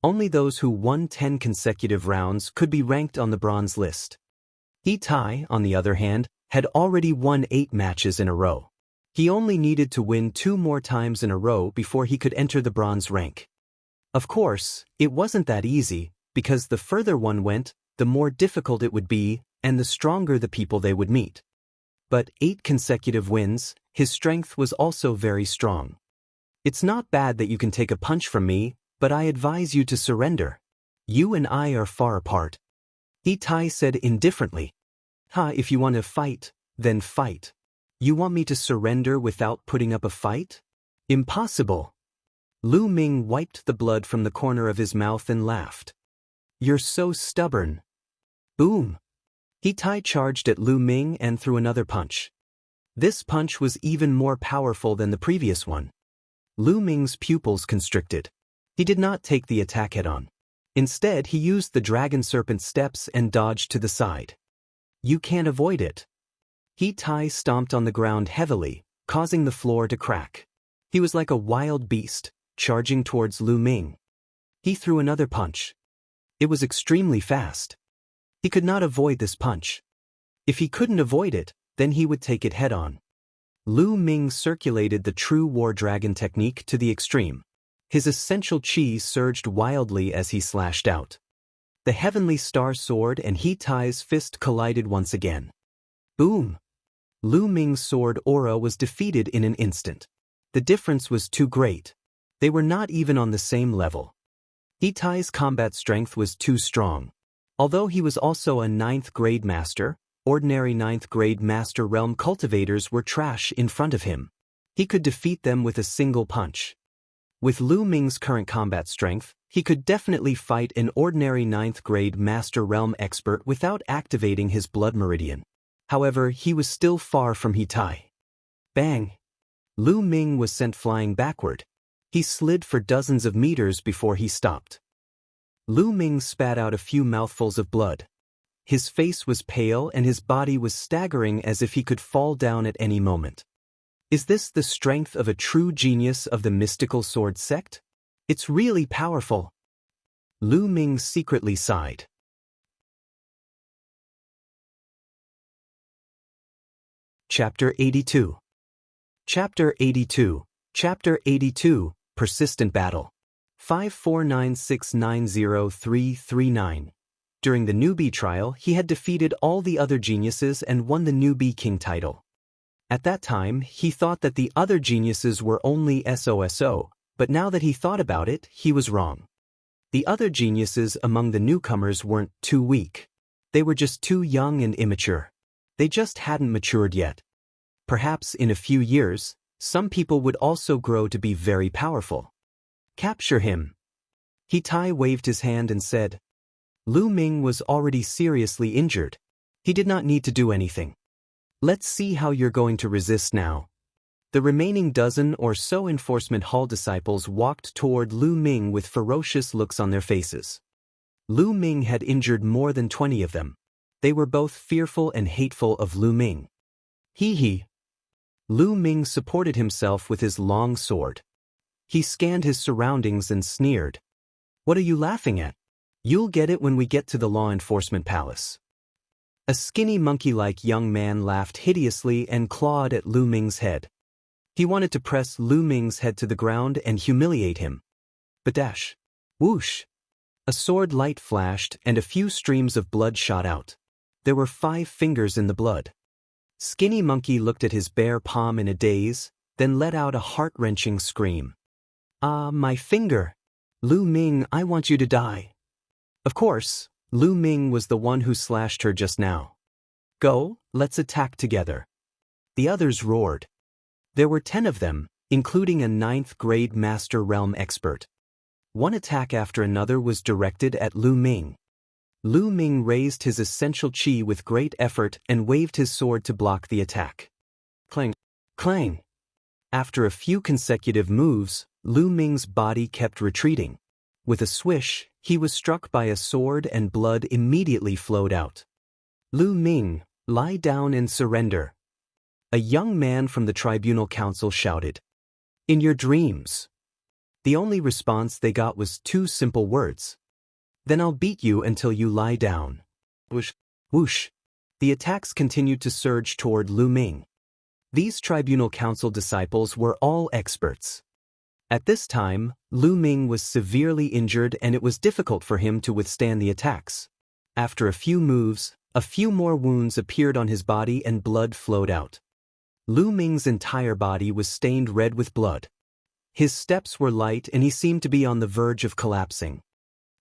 Only those who won 10 consecutive rounds could be ranked on the bronze list. He Tai, on the other hand, had already won 8 matches in a row. He only needed to win 2 more times in a row before he could enter the bronze rank. Of course, it wasn't that easy, because the further one went, the more difficult it would be, and the stronger the people they would meet. But 8 consecutive wins, his strength was also very strong. It's not bad that you can take a punch from me, but I advise you to surrender. You and I are far apart. He Tai said indifferently. If you want to fight, then fight. You want me to surrender without putting up a fight? Impossible. Lu Ming wiped the blood from the corner of his mouth and laughed. You're so stubborn. Boom. He Tai charged at Lu Ming and threw another punch. This punch was even more powerful than the previous one. Lu Ming's pupils constricted. He did not take the attack head-on. Instead, he used the dragon serpent steps and dodged to the side. You can't avoid it. He Tai stomped on the ground heavily, causing the floor to crack. He was like a wild beast, charging towards Lu Ming. He threw another punch. It was extremely fast. He could not avoid this punch. If he couldn't avoid it, then he would take it head-on. Lu Ming circulated the true war dragon technique to the extreme. His essential chi surged wildly as he slashed out. The heavenly star sword and He Tai's fist collided once again. Boom! Lu Ming's sword aura was defeated in an instant. The difference was too great. They were not even on the same level. He Tai's combat strength was too strong. Although he was also a 9th grade master, ordinary 9th grade master realm cultivators were trash in front of him. He could defeat them with a single punch. With Lu Ming's current combat strength, he could definitely fight an ordinary 9th grade master realm expert without activating his blood meridian. However, he was still far from He Tai. Bang! Lu Ming was sent flying backward. He slid for dozens of meters before he stopped. Lu Ming spat out a few mouthfuls of blood. His face was pale and his body was staggering as if he could fall down at any moment. Is this the strength of a true genius of the mystical sword sect? It's really powerful. Lu Ming secretly sighed. Chapter 82. Chapter 82. Chapter 82, Persistent Battle. 549690339. During the newbie trial, he had defeated all the other geniuses and won the newbie king title. At that time, he thought that the other geniuses were only SOSO, but now that he thought about it, he was wrong. The other geniuses among the newcomers weren't too weak. They were just too young and immature. They just hadn't matured yet. Perhaps in a few years, some people would also grow to be very powerful. Capture him. He Tai waved his hand and said. Lu Ming was already seriously injured. He did not need to do anything. Let's see how you're going to resist now. The remaining dozen or so enforcement hall disciples walked toward Lu Ming with ferocious looks on their faces. Lu Ming had injured more than 20 of them. They were both fearful and hateful of Lu Ming. Hee. Lu Ming supported himself with his long sword. He scanned his surroundings and sneered. What are you laughing at? You'll get it when we get to the law enforcement palace. A skinny monkey-like young man laughed hideously and clawed at Lu Ming's head. He wanted to press Lu Ming's head to the ground and humiliate him. Badash. Whoosh. A sword light flashed and a few streams of blood shot out. There were 5 fingers in the blood. Skinny Monkey looked at his bare palm in a daze, then let out a heart-wrenching scream. Ah, my finger! Lu Ming, I want you to die. Of course, Lu Ming was the one who slashed her just now. Go, let's attack together. The others roared. There were 10 of them, including a 9th-grade Master Realm expert. One attack after another was directed at Lu Ming. Lu Ming raised his essential chi with great effort and waved his sword to block the attack. Clang! Clang! After a few consecutive moves, Lu Ming's body kept retreating. With a swish, he was struck by a sword and blood immediately flowed out. Lu Ming, lie down and surrender. A young man from the Tribunal Council shouted. In your dreams. The only response they got was 2 simple words. Then I'll beat you until you lie down. Whoosh, whoosh. The attacks continued to surge toward Lu Ming. These Tribunal Council disciples were all experts. At this time, Lu Ming was severely injured and it was difficult for him to withstand the attacks. After a few moves, a few more wounds appeared on his body and blood flowed out. Lu Ming's entire body was stained red with blood. His steps were light and he seemed to be on the verge of collapsing.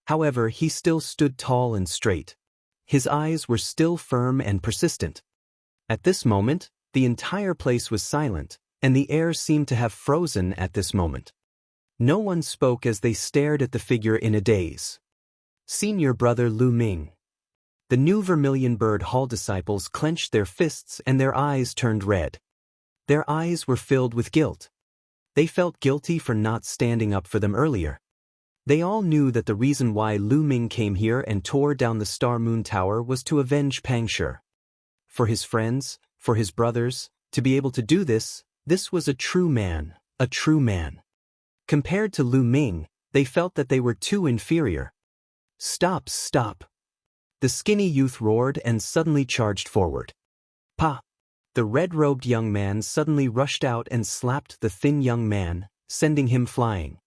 However, he still stood tall and straight. His eyes were still firm and persistent. At this moment, the entire place was silent, and the air seemed to have frozen at this moment. No one spoke as they stared at the figure in a daze. Senior brother Lu Ming. The new Vermilion Bird Hall disciples clenched their fists and their eyes turned red. Their eyes were filled with guilt. They felt guilty for not standing up for them earlier. They all knew that the reason why Lu Ming came here and tore down the Star Moon Tower was to avenge Pang Shi. For his friends, for his brothers, to be able to do this, this was a true man, a true man. Compared to Lu Ming, they felt that they were too inferior. Stop, stop. The skinny youth roared and suddenly charged forward. Pa! The red-robed young man suddenly rushed out and slapped the thin young man, sending him flying.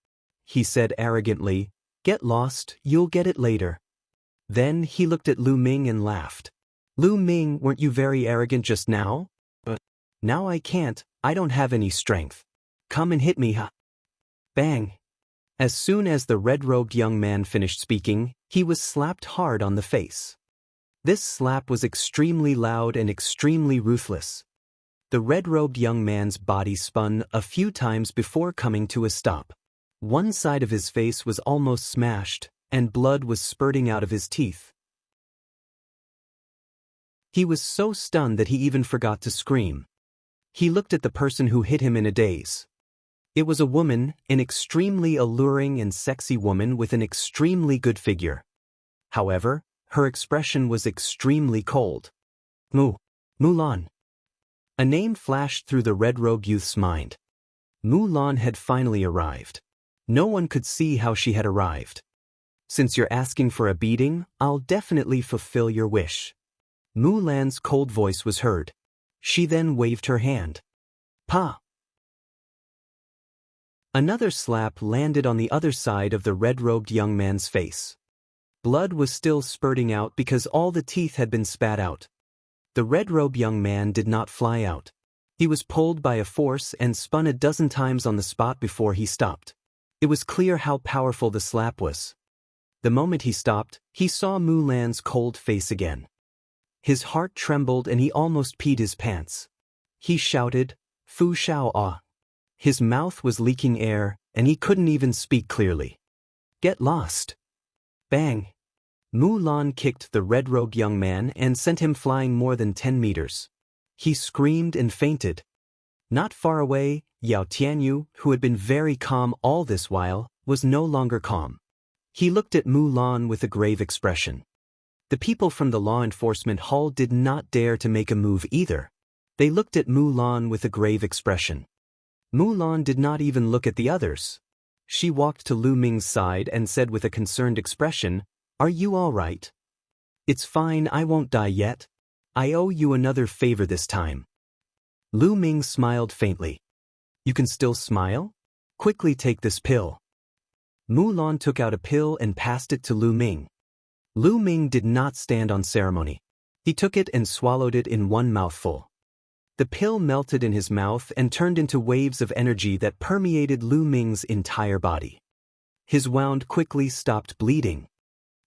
He said arrogantly, "Get lost, you'll get it later." Then he looked at Lu Ming and laughed. "Lu Ming, weren't you very arrogant just now? But now I can't, I don't have any strength. Come and hit me, ha!" Bang! As soon as the red-robed young man finished speaking, he was slapped hard on the face. This slap was extremely loud and extremely ruthless. The red-robed young man's body spun a few times before coming to a stop. One side of his face was almost smashed, and blood was spurting out of his teeth. He was so stunned that he even forgot to scream. He looked at the person who hit him in a daze. It was a woman, an extremely alluring and sexy woman with an extremely good figure. However, her expression was extremely cold. Mulan. A name flashed through the red-robed youth's mind. Mulan had finally arrived. No one could see how she had arrived. Since you're asking for a beating, I'll definitely fulfill your wish. Mulan's cold voice was heard. She then waved her hand. Pa! Another slap landed on the other side of the red-robed young man's face. Blood was still spurting out because all the teeth had been spat out. The red-robed young man did not fly out. He was pulled by a force and spun a dozen times on the spot before he stopped. It was clear how powerful the slap was. The moment he stopped, he saw Mulan's cold face again. His heart trembled and he almost peed his pants. He shouted, "Fu Shao Ah." His mouth was leaking air, and he couldn't even speak clearly. "Get lost." Bang! Mulan kicked the red-robed young man and sent him flying more than 10 meters. He screamed and fainted. Not far away, Yao Tianyu, who had been very calm all this while, was no longer calm. He looked at Mulan with a grave expression. The people from the law enforcement hall did not dare to make a move either. They looked at Mulan with a grave expression. Mulan did not even look at the others. She walked to Lu Ming's side and said with a concerned expression, "Are you all right?" "It's fine, I won't die yet. I owe you another favor this time." Lu Ming smiled faintly. "You can still smile? Quickly take this pill." Mulan took out a pill and passed it to Lu Ming. Lu Ming did not stand on ceremony. He took it and swallowed it in one mouthful. The pill melted in his mouth and turned into waves of energy that permeated Lu Ming's entire body. His wound quickly stopped bleeding.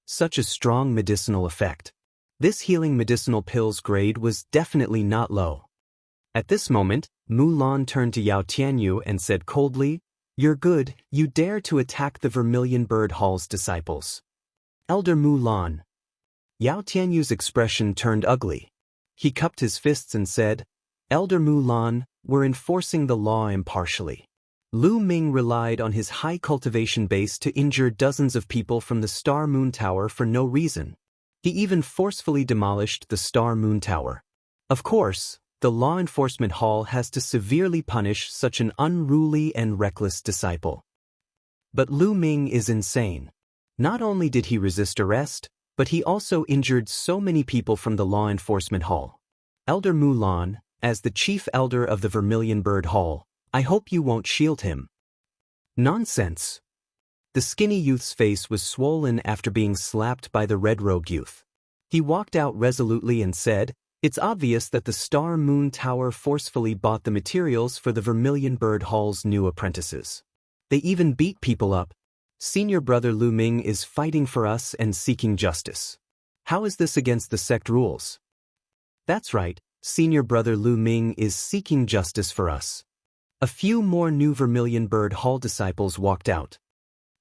Such a strong medicinal effect. This healing medicinal pill's grade was definitely not low. At this moment, Mulan turned to Yao Tianyu and said coldly, "You're good, you dare to attack the Vermilion Bird Hall's disciples." Elder Mulan. Yao Tianyu's expression turned ugly. He cupped his fists and said, "Elder Mulan, we're enforcing the law impartially." Lu Ming relied on his high cultivation base to injure dozens of people from the Star Moon Tower for no reason. He even forcefully demolished the Star Moon Tower. Of course, the Law Enforcement Hall has to severely punish such an unruly and reckless disciple. But Lu Ming is insane. Not only did he resist arrest, but he also injured so many people from the Law Enforcement Hall. Elder Mulan, as the chief elder of the Vermilion Bird Hall, I hope you won't shield him. Nonsense. The skinny youth's face was swollen after being slapped by the red-robed youth. He walked out resolutely and said, "It's obvious that the Star Moon Tower forcefully bought the materials for the Vermilion Bird Hall's new apprentices. They even beat people up. Senior brother Lu Ming is fighting for us and seeking justice. How is this against the sect rules?" That's right, senior brother Lu Ming is seeking justice for us. A few more new Vermilion Bird Hall disciples walked out.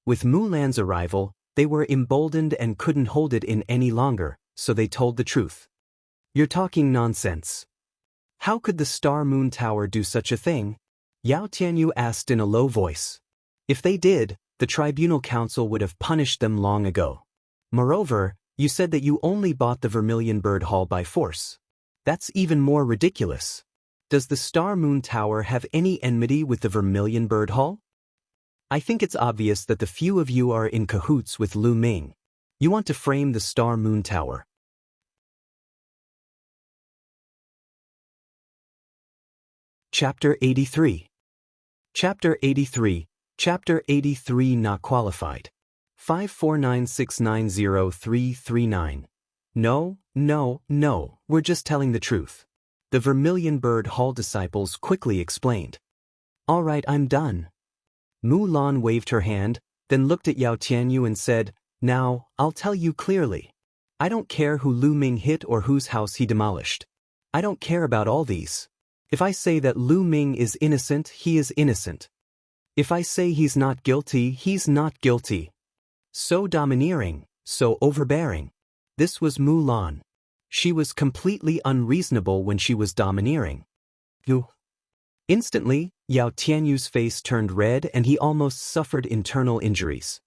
With Mulan's arrival, they were emboldened and couldn't hold it in any longer, so they told the truth. "You're talking nonsense. How could the Star Moon Tower do such a thing?" Yao Tianyu asked in a low voice. "If they did, the Tribunal Council would have punished them long ago. Moreover, you said that you only bought the Vermilion Bird Hall by force. That's even more ridiculous. Does the Star Moon Tower have any enmity with the Vermilion Bird Hall? I think it's obvious that the few of you are in cahoots with Lu Ming. You want to frame the Star Moon Tower." Chapter 83. Chapter 83. Chapter 83 Not Qualified. 549690339. No, we're just telling the truth. The Vermilion Bird Hall disciples quickly explained. "All right, I'm done." Mulan waved her hand, then looked at Yao Tianyu and said, "Now, I'll tell you clearly. I don't care who Lu Ming hit or whose house he demolished. I don't care about all these. If I say that Lu Ming is innocent, he is innocent. If I say he's not guilty, he's not guilty." So domineering, so overbearing. This was Mulan. She was completely unreasonable when she was domineering. Instantly, Yao Tianyu's face turned red and he almost suffered internal injuries.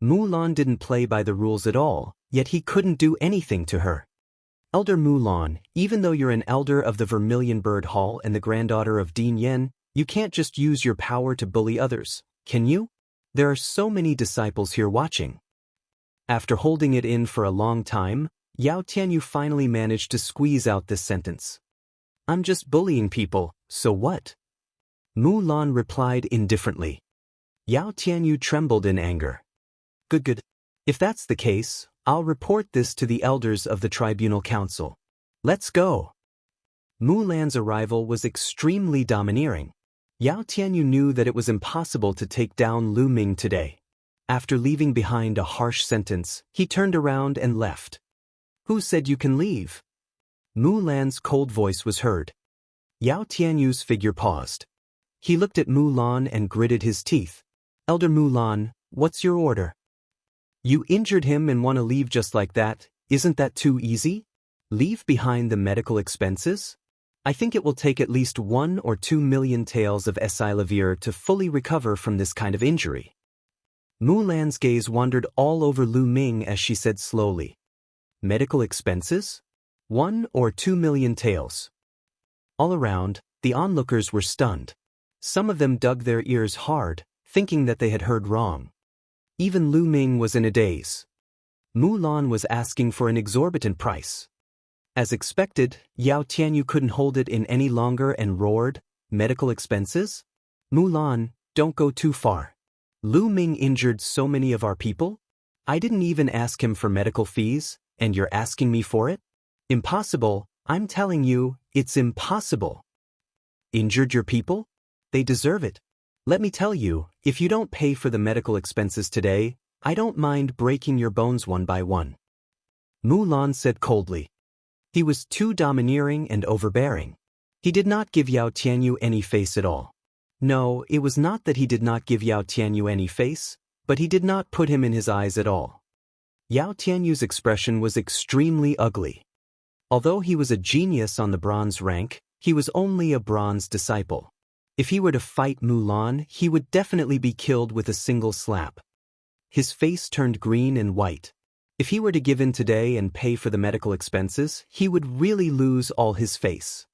Mulan didn't play by the rules at all, yet he couldn't do anything to her. "Elder Mulan, even though you're an elder of the Vermilion Bird Hall and the granddaughter of Dean Yen, you can't just use your power to bully others, can you? There are so many disciples here watching." After holding it in for a long time, Yao Tianyu finally managed to squeeze out this sentence. "I'm just bullying people, so what?" Mulan replied indifferently. Yao Tianyu trembled in anger. Good. If that's the case, I'll report this to the elders of the Tribunal Council. Let's go." Mulan's arrival was extremely domineering. Yao Tianyu knew that it was impossible to take down Lu Ming today. After leaving behind a harsh sentence, he turned around and left. "Who said you can leave?" Mulan's cold voice was heard. Yao Tianyu's figure paused. He looked at Mulan and gritted his teeth. "Elder Mulan, what's your order?" "You injured him and want to leave just like that, isn't that too easy? Leave behind the medical expenses? I think it will take at least 1 or 2 million taels of Esilavir to fully recover from this kind of injury." Mulan's gaze wandered all over Lu Ming as she said slowly, "Medical expenses? 1 or 2 million taels." All around, the onlookers were stunned. Some of them dug their ears hard, thinking that they had heard wrong. Even Lu Ming was in a daze. Mulan was asking for an exorbitant price. As expected, Yao Tianyu couldn't hold it in any longer and roared, "Medical expenses? Mulan, don't go too far. Lu Ming injured so many of our people? I didn't even ask him for medical fees, and you're asking me for it? Impossible, I'm telling you, it's impossible." "Injured your people? They deserve it. Let me tell you, if you don't pay for the medical expenses today, I don't mind breaking your bones one by one. Mulan said coldly. He was too domineering and overbearing. He did not give Yao Tianyu any face at all. No, it was not that he did not give Yao Tianyu any face, but he did not put him in his eyes at all. Yao Tianyu's expression was extremely ugly. Although he was a genius on the bronze rank, he was only a bronze disciple. If he were to fight Mulan, he would definitely be killed with a single slap. His face turned green and white. If he were to give in today and pay for the medical expenses, he would really lose all his face.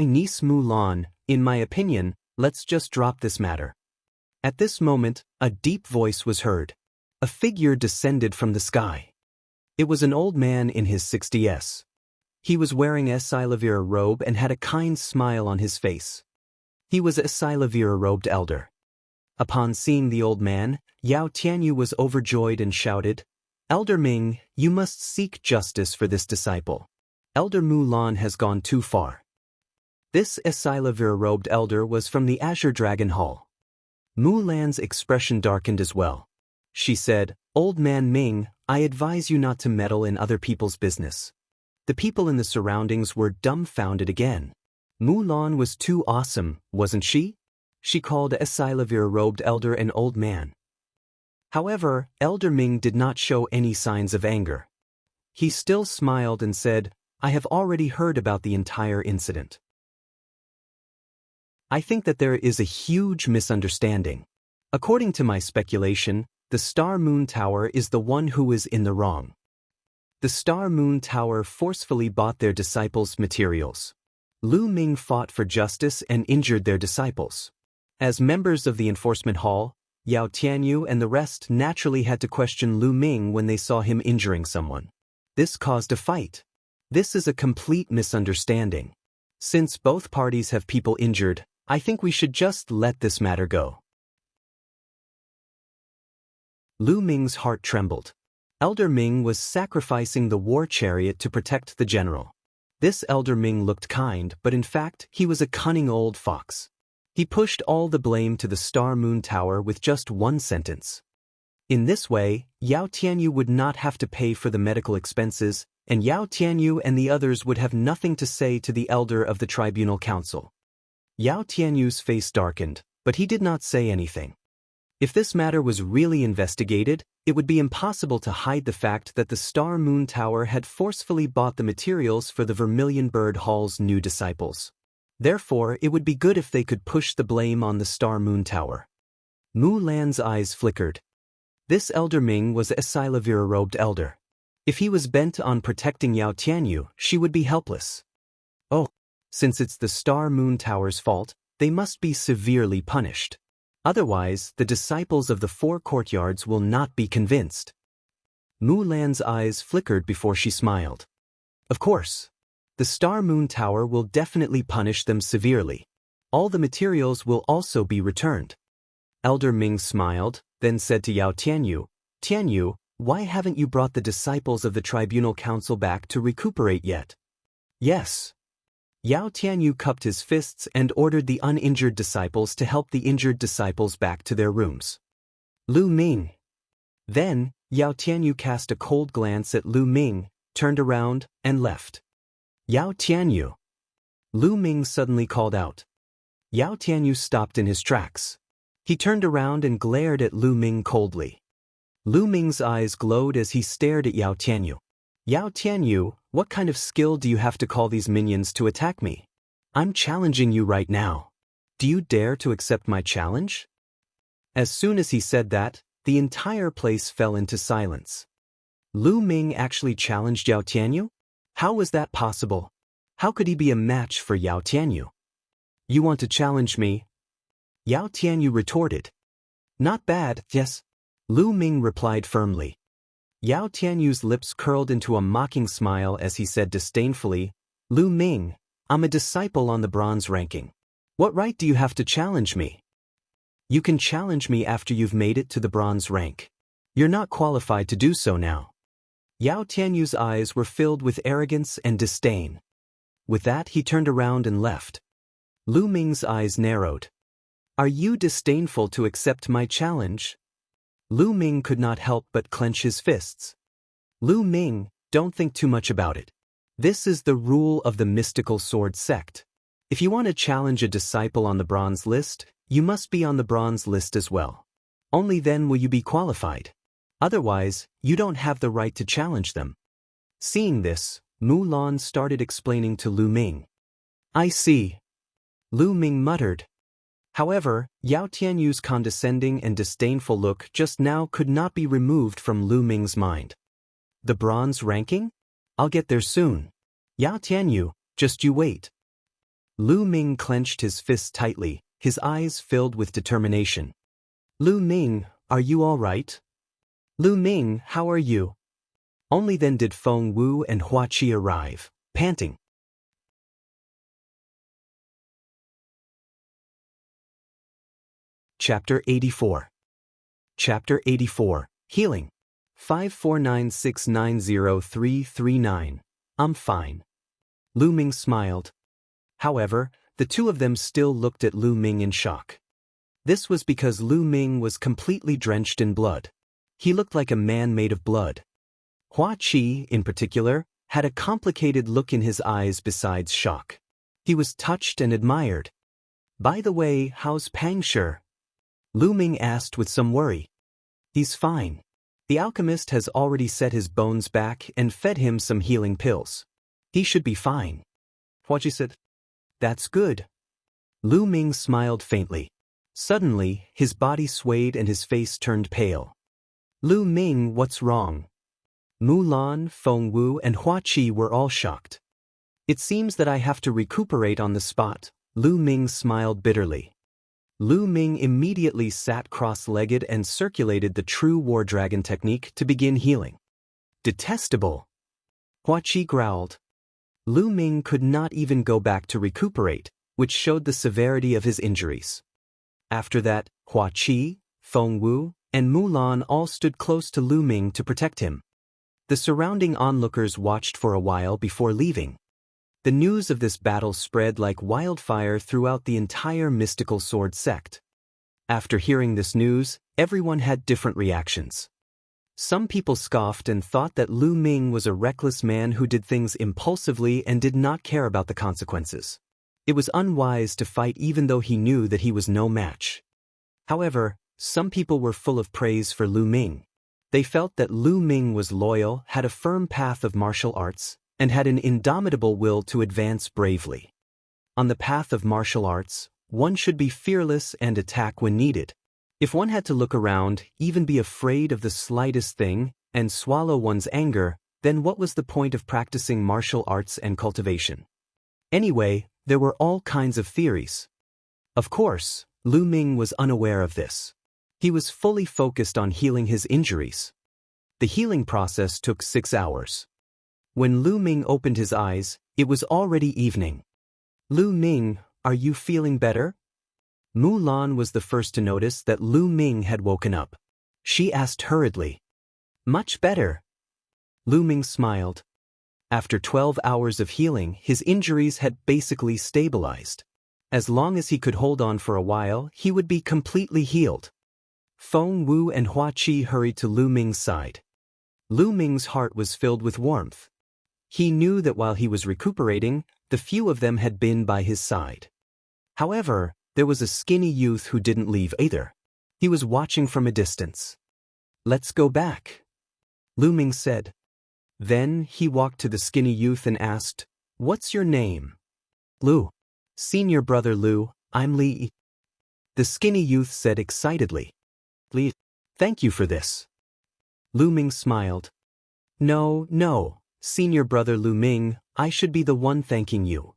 Niece Mulan, in my opinion, let's just drop this matter. At this moment, a deep voice was heard. A figure descended from the sky. It was an old man in his 60s. He was wearing a Silavira robe and had a kind smile on his face. He was a Silavira robed elder. Upon seeing the old man, Yao Tianyu was overjoyed and shouted, "Elder Ming, you must seek justice for this disciple. Elder Mulan has gone too far." This Silavira robed elder was from the Azure Dragon Hall. Mulan's expression darkened as well. She said, "Old man Ming, I advise you not to meddle in other people's business." The people in the surroundings were dumbfounded again. Mulan was too awesome, wasn't she? She called a Silavira-robed elder an old man. However, Elder Ming did not show any signs of anger. He still smiled and said, "I have already heard about the entire incident. I think that there is a huge misunderstanding. According to my speculation, the Star Moon Tower is the one who is in the wrong. The Star Moon Tower forcefully bought their disciples' materials. Lu Ming fought for justice and injured their disciples. As members of the enforcement hall, Yao Tianyu and the rest naturally had to question Lu Ming when they saw him injuring someone. This caused a fight. This is a complete misunderstanding. Since both parties have people injured, I think we should just let this matter go." Lu Ming's heart trembled. Elder Ming was sacrificing the war chariot to protect the general. This Elder Ming looked kind, but in fact, he was a cunning old fox. He pushed all the blame to the Star Moon Tower with just one sentence. In this way, Yao Tianyu would not have to pay for the medical expenses, and Yao Tianyu and the others would have nothing to say to the elder of the tribunal council. Yao Tianyu's face darkened, but he did not say anything. If this matter was really investigated, it would be impossible to hide the fact that the Star Moon Tower had forcefully bought the materials for the Vermilion Bird Hall's new disciples. Therefore, it would be good if they could push the blame on the Star Moon Tower. Mulan's eyes flickered. This Elder Ming was a Silavira-robed elder. If he was bent on protecting Yao Tianyu, she would be helpless. Oh, since it's the Star Moon Tower's fault, they must be severely punished. Otherwise, the disciples of the four courtyards will not be convinced. Mulan's eyes flickered before she smiled. Of course. The Star Moon Tower will definitely punish them severely. All the materials will also be returned. Elder Ming smiled, then said to Yao Tianyu, "Tianyu, why haven't you brought the disciples of the Tribunal Council back to recuperate yet?" "Yes." Yao Tianyu cupped his fists and ordered the uninjured disciples to help the injured disciples back to their rooms. Lu Ming. Then, Yao Tianyu cast a cold glance at Lu Ming, turned around, and left. "Yao Tianyu." Lu Ming suddenly called out. Yao Tianyu stopped in his tracks. He turned around and glared at Lu Ming coldly. Lu Ming's eyes glowed as he stared at Yao Tianyu. "Yao Tianyu, what kind of skill do you have to call these minions to attack me? I'm challenging you right now. Do you dare to accept my challenge?" As soon as he said that, the entire place fell into silence. Lu Ming actually challenged Yao Tianyu? How was that possible? How could he be a match for Yao Tianyu? "You want to challenge me?" Yao Tianyu retorted. "Not bad, yes." Lu Ming replied firmly. Yao Tianyu's lips curled into a mocking smile as he said disdainfully, "Lu Ming, I'm a disciple on the bronze ranking. What right do you have to challenge me? You can challenge me after you've made it to the bronze rank. You're not qualified to do so now." Yao Tianyu's eyes were filled with arrogance and disdain. With that, he turned around and left. Lu Ming's eyes narrowed. Are you disdainful to accept my challenge? Lu Ming could not help but clench his fists. Lu Ming, don't think too much about it. This is the rule of the mystical sword sect. If you want to challenge a disciple on the bronze list, you must be on the bronze list as well. Only then will you be qualified. Otherwise, you don't have the right to challenge them. Seeing this, Mulan started explaining to Lu Ming. I see. Lu Ming muttered. However, Yao Tianyu's condescending and disdainful look just now could not be removed from Lu Ming's mind. The bronze ranking? I'll get there soon. Yao Tianyu, just you wait. Lu Ming clenched his fists tightly, his eyes filled with determination. Lu Ming, are you all right? Lu Ming, how are you? Only then did Feng Wu and Hua Qi arrive, panting. Chapter 84. Chapter 84, Healing. 549690339. I'm fine. Lu Ming smiled. However, the two of them still looked at Lu Ming in shock. This was because Lu Ming was completely drenched in blood. He looked like a man made of blood. Hua Qi, in particular, had a complicated look in his eyes besides shock. He was touched and admired. By the way, how's Pang Shi? Lu Ming asked with some worry. He's fine. The alchemist has already set his bones back and fed him some healing pills. He should be fine. Hua Qi said. That's good. Lu Ming smiled faintly. Suddenly, his body swayed and his face turned pale. Lu Ming, what's wrong? Mulan, Feng Wu, and Hua Qi were all shocked. It seems that I have to recuperate on the spot. Lu Ming smiled bitterly. Lu Ming immediately sat cross-legged and circulated the true war dragon technique to begin healing. Detestable! Hua Qi growled. Lu Ming could not even go back to recuperate, which showed the severity of his injuries. After that, Hua Qi, Feng Wu, and Mulan all stood close to Lu Ming to protect him. The surrounding onlookers watched for a while before leaving. The news of this battle spread like wildfire throughout the entire mystical sword sect. After hearing this news, everyone had different reactions. Some people scoffed and thought that Lu Ming was a reckless man who did things impulsively and did not care about the consequences. It was unwise to fight even though he knew that he was no match. However, some people were full of praise for Lu Ming. They felt that Lu Ming was loyal, had a firm path of martial arts, and had an indomitable will to advance bravely. On the path of martial arts, one should be fearless and attack when needed. If one had to look around, even be afraid of the slightest thing, and swallow one's anger, then what was the point of practicing martial arts and cultivation? Anyway, there were all kinds of theories. Of course, Lu Ming was unaware of this. He was fully focused on healing his injuries. The healing process took 6 hours. When Lu Ming opened his eyes, it was already evening. Lu Ming, are you feeling better? Mulan was the first to notice that Lu Ming had woken up. She asked hurriedly. Much better. Lu Ming smiled. After 12 hours of healing, his injuries had basically stabilized. As long as he could hold on for a while, he would be completely healed. Feng Wu and Hua Qi hurried to Lu Ming's side. Lu Ming's heart was filled with warmth. He knew that while he was recuperating, the few of them had been by his side. However, there was a skinny youth who didn't leave either. He was watching from a distance. Let's go back, Lu Ming said. Then he walked to the skinny youth and asked, What's your name? Lu. Senior brother Lu, I'm Li. The skinny youth said excitedly. Li, thank you for this. Lu Ming smiled. No, senior brother Lu Ming, I should be the one thanking you.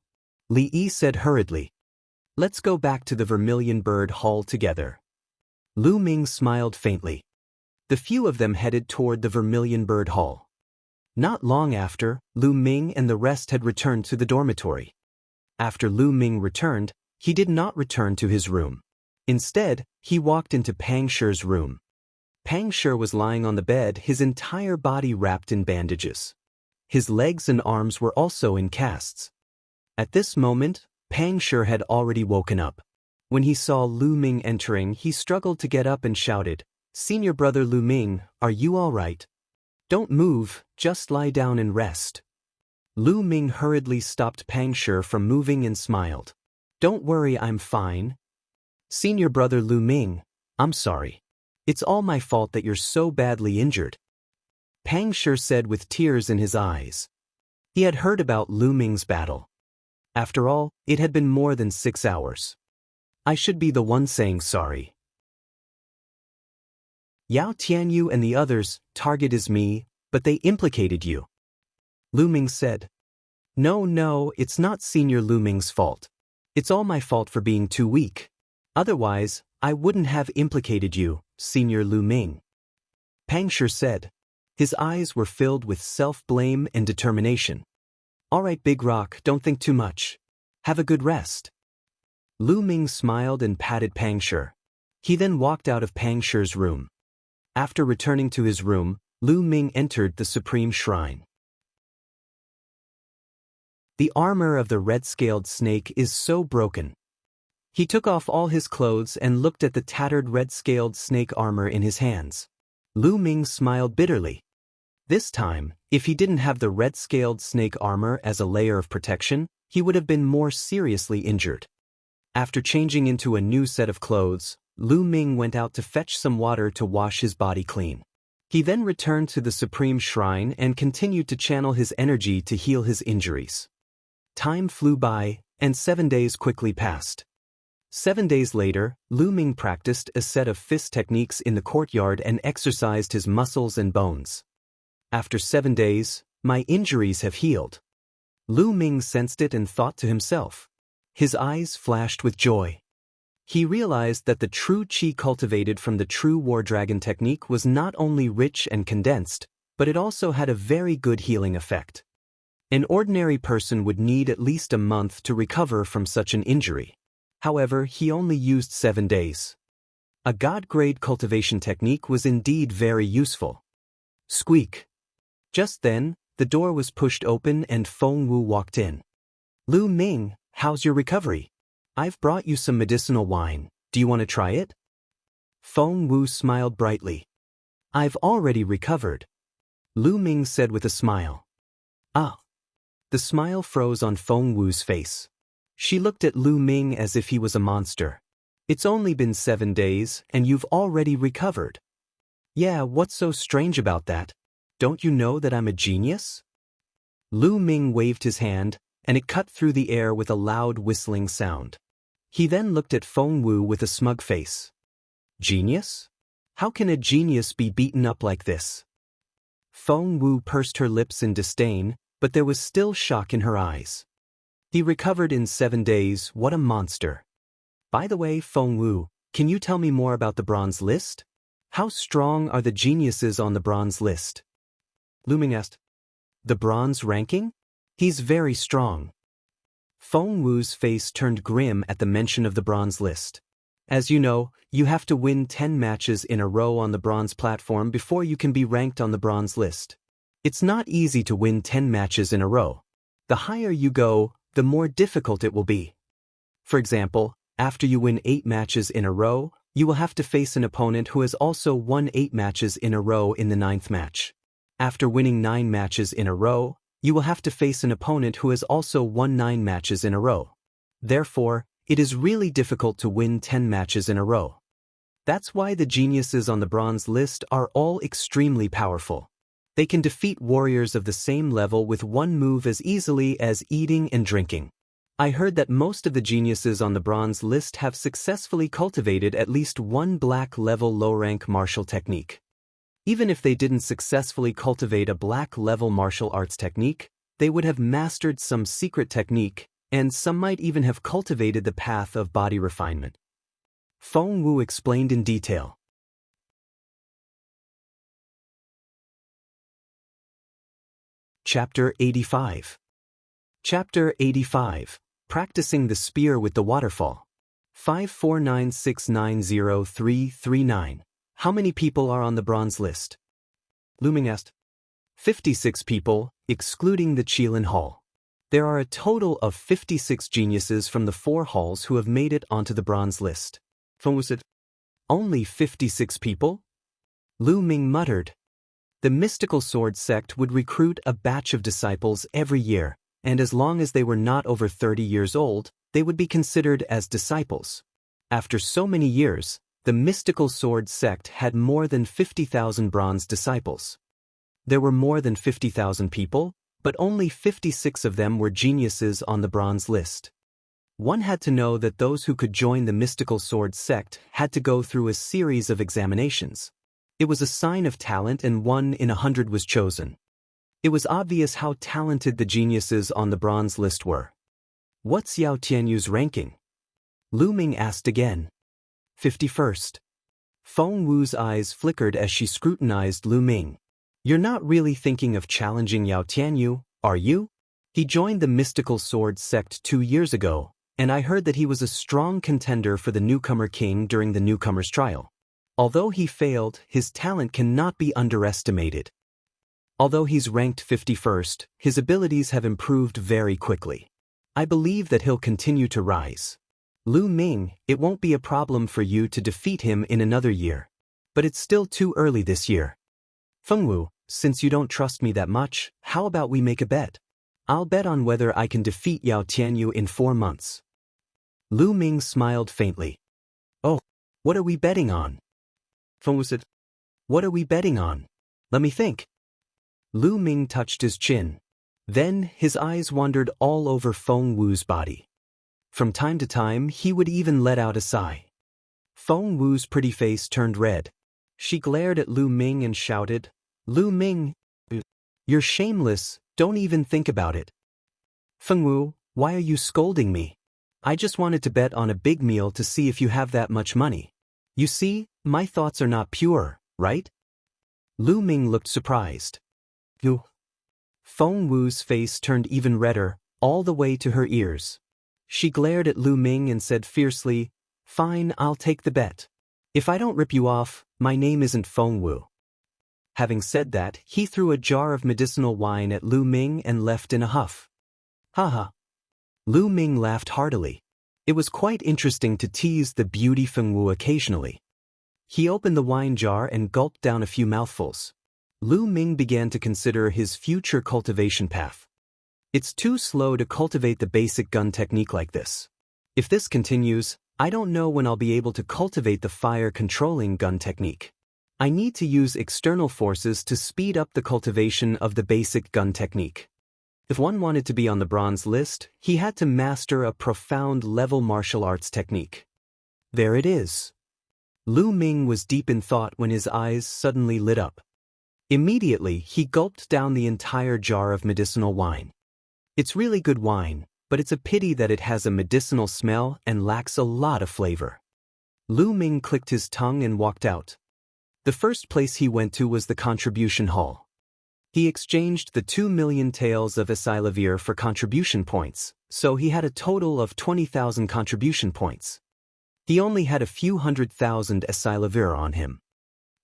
Li Yi said hurriedly. Let's go back to the Vermilion Bird Hall together. Lu Ming smiled faintly. The few of them headed toward the Vermilion Bird Hall. Not long after, Lu Ming and the rest had returned to the dormitory. After Lu Ming returned, he did not return to his room. Instead, he walked into Pang Shi's room. Pang Shi was lying on the bed, his entire body wrapped in bandages. His legs and arms were also in casts. At this moment, Pang Shi had already woken up. When he saw Lu Ming entering, he struggled to get up and shouted, "Senior brother Lu Ming, are you all right? Don't move, just lie down and rest." Lu Ming hurriedly stopped Pang Shi from moving and smiled. "Don't worry, I'm fine. Senior brother Lu Ming, I'm sorry. It's all my fault that you're so badly injured," Pang Shi said with tears in his eyes. He had heard about Lu Ming's battle. After all, it had been more than 6 hours. "I should be the one saying sorry. Yao Tianyu and the others' target is me, but they implicated you," Lu Ming said. No, it's not Senior Lu Ming's fault. It's all my fault for being too weak. Otherwise, I wouldn't have implicated you, Senior Lu Ming," Pang Shi said. His eyes were filled with self-blame and determination. "All right, Big Rock, don't think too much. Have a good rest." Lu Ming smiled and patted Pang Shi. He then walked out of Pang Shi's room. After returning to his room, Lu Ming entered the Supreme Shrine. The armor of the red-scaled snake is so broken. He took off all his clothes and looked at the tattered red-scaled snake armor in his hands. Lu Ming smiled bitterly. This time, if he didn't have the red-scaled snake armor as a layer of protection, he would have been more seriously injured. After changing into a new set of clothes, Lu Ming went out to fetch some water to wash his body clean. He then returned to the Supreme Shrine and continued to channel his energy to heal his injuries. Time flew by, and 7 days quickly passed. 7 days later, Lu Ming practiced a set of fist techniques in the courtyard and exercised his muscles and bones. After 7 days, "My injuries have healed." Lu Ming sensed it and thought to himself. His eyes flashed with joy. He realized that the true qi cultivated from the true War Dragon technique was not only rich and condensed, but it also had a very good healing effect. An ordinary person would need at least a month to recover from such an injury. However, he only used 7 days. A god-grade cultivation technique was indeed very useful. Squeak. Just then, the door was pushed open and Feng Wu walked in. "Lu Ming, how's your recovery? I've brought you some medicinal wine. Do you want to try it?" Feng Wu smiled brightly. "I've already recovered," Lu Ming said with a smile. "Ah." The smile froze on Feng Wu's face. She looked at Lu Ming as if he was a monster. "It's only been 7 days, and you've already recovered." "Yeah, what's so strange about that? Don't you know that I'm a genius?" Lu Ming waved his hand, and it cut through the air with a loud whistling sound. He then looked at Feng Wu with a smug face. "Genius? How can a genius be beaten up like this?" Feng Wu pursed her lips in disdain, but there was still shock in her eyes. "He recovered in 7 days, what a monster. By the way, Feng Wu, can you tell me more about the bronze list? How strong are the geniuses on the bronze list?" Lu Ming asked. "The bronze ranking? He's very strong." Feng Wu's face turned grim at the mention of the bronze list. "As you know, you have to win 10 matches in a row on the bronze platform before you can be ranked on the bronze list. It's not easy to win 10 matches in a row. The higher you go, the more difficult it will be. For example, after you win 8 matches in a row, you will have to face an opponent who has also won 8 matches in a row in the 9th match. After winning 9 matches in a row, you will have to face an opponent who has also won 9 matches in a row. Therefore, it is really difficult to win 10 matches in a row. That's why the geniuses on the bronze list are all extremely powerful. They can defeat warriors of the same level with one move as easily as eating and drinking. I heard that most of the geniuses on the bronze list have successfully cultivated at least one black-level low-rank martial technique. Even if they didn't successfully cultivate a black-level martial arts technique, they would have mastered some secret technique, and some might even have cultivated the path of body refinement. Feng Wu explained in detail. Chapter 85. Chapter 85. Practicing the Spear with the Waterfall. 549690339. How many people are on the bronze list? Lu Ming asked. 56 people, excluding the Qilin Hall. There are a total of 56 geniuses from the 4 halls who have made it onto the bronze list. Feng Wu said, "Only 56 people?" Lu Ming muttered. The mystical sword sect would recruit a batch of disciples every year, and as long as they were not over 30 years old, they would be considered as disciples. After so many years, the mystical sword sect had more than 50,000 bronze disciples. There were more than 50,000 people, but only 56 of them were geniuses on the bronze list. One had to know that those who could join the mystical sword sect had to go through a series of examinations. It was a sign of talent, and 1 in 100 was chosen. It was obvious how talented the geniuses on the bronze list were. "What's Yao Tianyu's ranking?" Lu Ming asked again. 51st. Feng Wu's eyes flickered as she scrutinized Lu Ming. "You're not really thinking of challenging Yao Tianyu, are you? He joined the mystical sword sect 2 years ago, and I heard that he was a strong contender for the newcomer king during the newcomer's trial. Although he failed, his talent cannot be underestimated. Although he's ranked 51st, his abilities have improved very quickly. I believe that he'll continue to rise. Lu Ming, it won't be a problem for you to defeat him in another year. But it's still too early this year. Feng Wu, since you don't trust me that much, how about we make a bet? I'll bet on whether I can defeat Yao Tianyu in 4 months." Lu Ming smiled faintly. "Oh, what are we betting on?" Feng Wu said, "What are we betting on? Let me think." Lu Ming touched his chin. Then his eyes wandered all over Feng Wu's body. From time to time, he would even let out a sigh. Feng Wu's pretty face turned red. She glared at Lu Ming and shouted, "Lu Ming, you're shameless, don't even think about it." "Feng Wu, why are you scolding me? I just wanted to bet on a big meal to see if you have that much money. You see, my thoughts are not pure, right?" Lu Ming looked surprised. "You?" Feng Wu's face turned even redder, all the way to her ears. She glared at Lu Ming and said fiercely, "Fine, I'll take the bet. If I don't rip you off, my name isn't Feng Wu." Having said that, he threw a jar of medicinal wine at Lu Ming and left in a huff. "Haha." Lu Ming laughed heartily. It was quite interesting to tease the beauty Feng Wu occasionally. He opened the wine jar and gulped down a few mouthfuls. Lu Ming began to consider his future cultivation path. It's too slow to cultivate the basic gun technique like this. If this continues, I don't know when I'll be able to cultivate the fire-controlling gun technique. I need to use external forces to speed up the cultivation of the basic gun technique. If one wanted to be on the bronze list, he had to master a profound level martial arts technique. There it is. Lu Ming was deep in thought when his eyes suddenly lit up. Immediately, he gulped down the entire jar of medicinal wine. It's really good wine, but it's a pity that it has a medicinal smell and lacks a lot of flavor. Lu Ming clicked his tongue and walked out. The first place he went to was the contribution hall. He exchanged the 2 million taels of Esilavir for contribution points, so he had a total of 20,000 contribution points. He only had a few 100,000 Esilavir on him.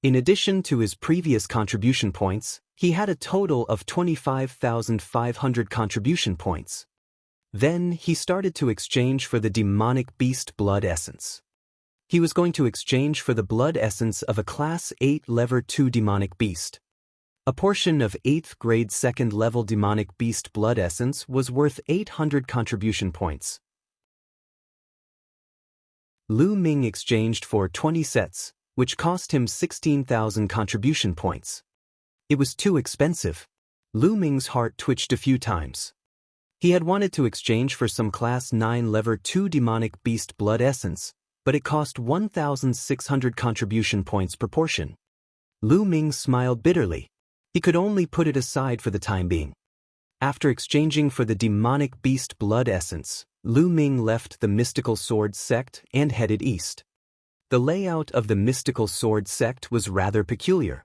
In addition to his previous contribution points, he had a total of 25,500 contribution points. Then he started to exchange for the demonic beast blood essence. He was going to exchange for the blood essence of a Class 8 Level 2 demonic beast. A portion of 8th grade 2nd level demonic beast blood essence was worth 800 contribution points. Lu Ming exchanged for 20 sets, which cost him 16,000 contribution points. It was too expensive. Lu Ming's heart twitched a few times. He had wanted to exchange for some Class 9 Level 2 demonic beast blood essence, but it cost 1,600 contribution points per portion. Lu Ming smiled bitterly. He could only put it aside for the time being. After exchanging for the demonic beast blood essence, Lu Ming left the mystical sword sect and headed east. The layout of the mystical sword sect was rather peculiar.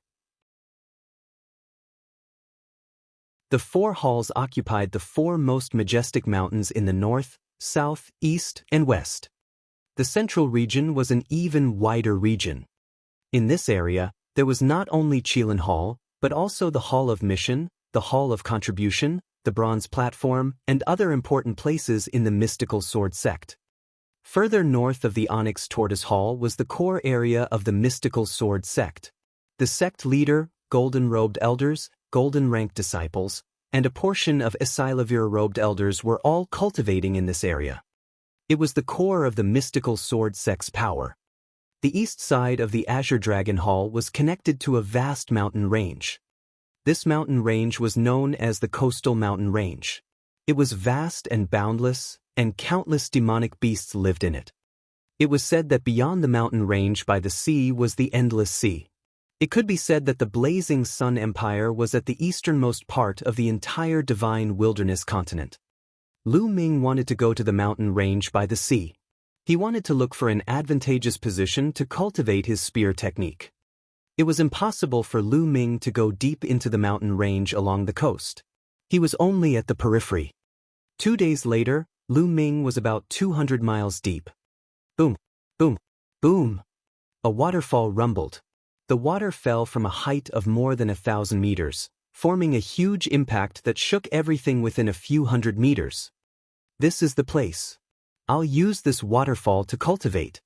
The 4 halls occupied the 4 most majestic mountains in the north, south, east, and west. The central region was an even wider region. In this area, there was not only Qilin Hall, but also the Hall of Mission, the Hall of Contribution, the bronze platform, and other important places in the mystical sword sect. Further north of the Onyx Tortoise Hall was the core area of the mystical sword sect. The sect leader, golden-robed elders, golden-ranked disciples, and a portion of Esilavir-robed elders were all cultivating in this area. It was the core of the mystical sword sect's power. The east side of the Azure Dragon Hall was connected to a vast mountain range. This mountain range was known as the Coastal Mountain Range. It was vast and boundless, and countless demonic beasts lived in it. It was said that beyond the mountain range by the sea was the Endless Sea. It could be said that the Blazing Sun Empire was at the easternmost part of the entire Divine Wilderness continent. Lu Ming wanted to go to the mountain range by the sea. He wanted to look for an advantageous position to cultivate his spear technique. It was impossible for Lu Ming to go deep into the mountain range along the coast. He was only at the periphery. 2 days later, Lu Ming was about 200 miles deep. Boom, boom, boom. A waterfall rumbled. The water fell from a height of more than 1,000 meters, forming a huge impact that shook everything within a few hundred meters. This is the place. I'll use this waterfall to cultivate.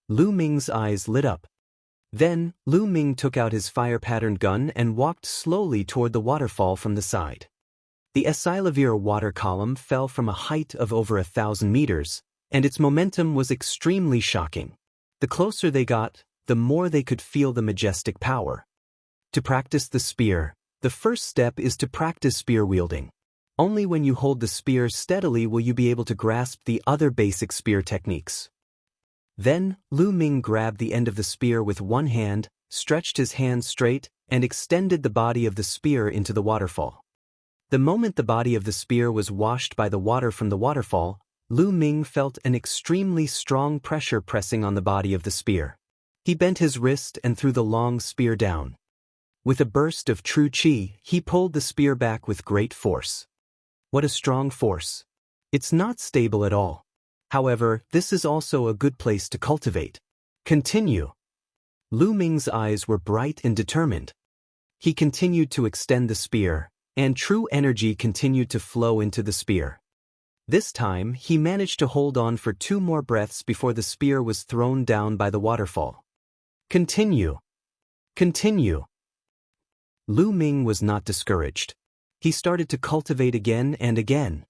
Lu Ming's eyes lit up. Then, Lu Ming took out his fire-patterned gun and walked slowly toward the waterfall from the side. The Esilavir water column fell from a height of over 1,000 meters, and its momentum was extremely shocking. The closer they got, the more they could feel the majestic power. To practice the spear, the first step is to practice spear wielding. Only when you hold the spear steadily will you be able to grasp the other basic spear techniques. Then, Lu Ming grabbed the end of the spear with one hand, stretched his hand straight, and extended the body of the spear into the waterfall. The moment the body of the spear was washed by the water from the waterfall, Lu Ming felt an extremely strong pressure pressing on the body of the spear. He bent his wrist and threw the long spear down. With a burst of true qi, he pulled the spear back with great force. What a strong force! It's not stable at all. However, this is also a good place to cultivate. Continue. Lu Ming's eyes were bright and determined. He continued to extend the spear, and true energy continued to flow into the spear. This time, he managed to hold on for 2 more breaths before the spear was thrown down by the waterfall. Continue. Continue. Lu Ming was not discouraged. He started to cultivate again and again.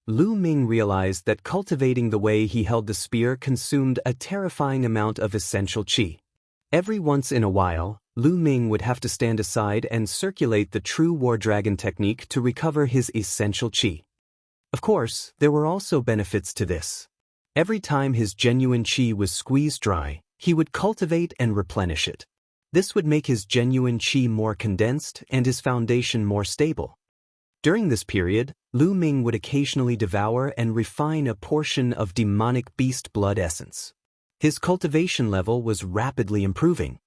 Lu Ming realized that cultivating the way he held the spear consumed a terrifying amount of essential qi. Every once in a while, Lu Ming would have to stand aside and circulate the true War Dragon technique to recover his essential qi. Of course, there were also benefits to this. Every time his genuine qi was squeezed dry, he would cultivate and replenish it. This would make his genuine qi more condensed and his foundation more stable. During this period, Lu Ming would occasionally devour and refine a portion of demonic beast blood essence. His cultivation level was rapidly improving.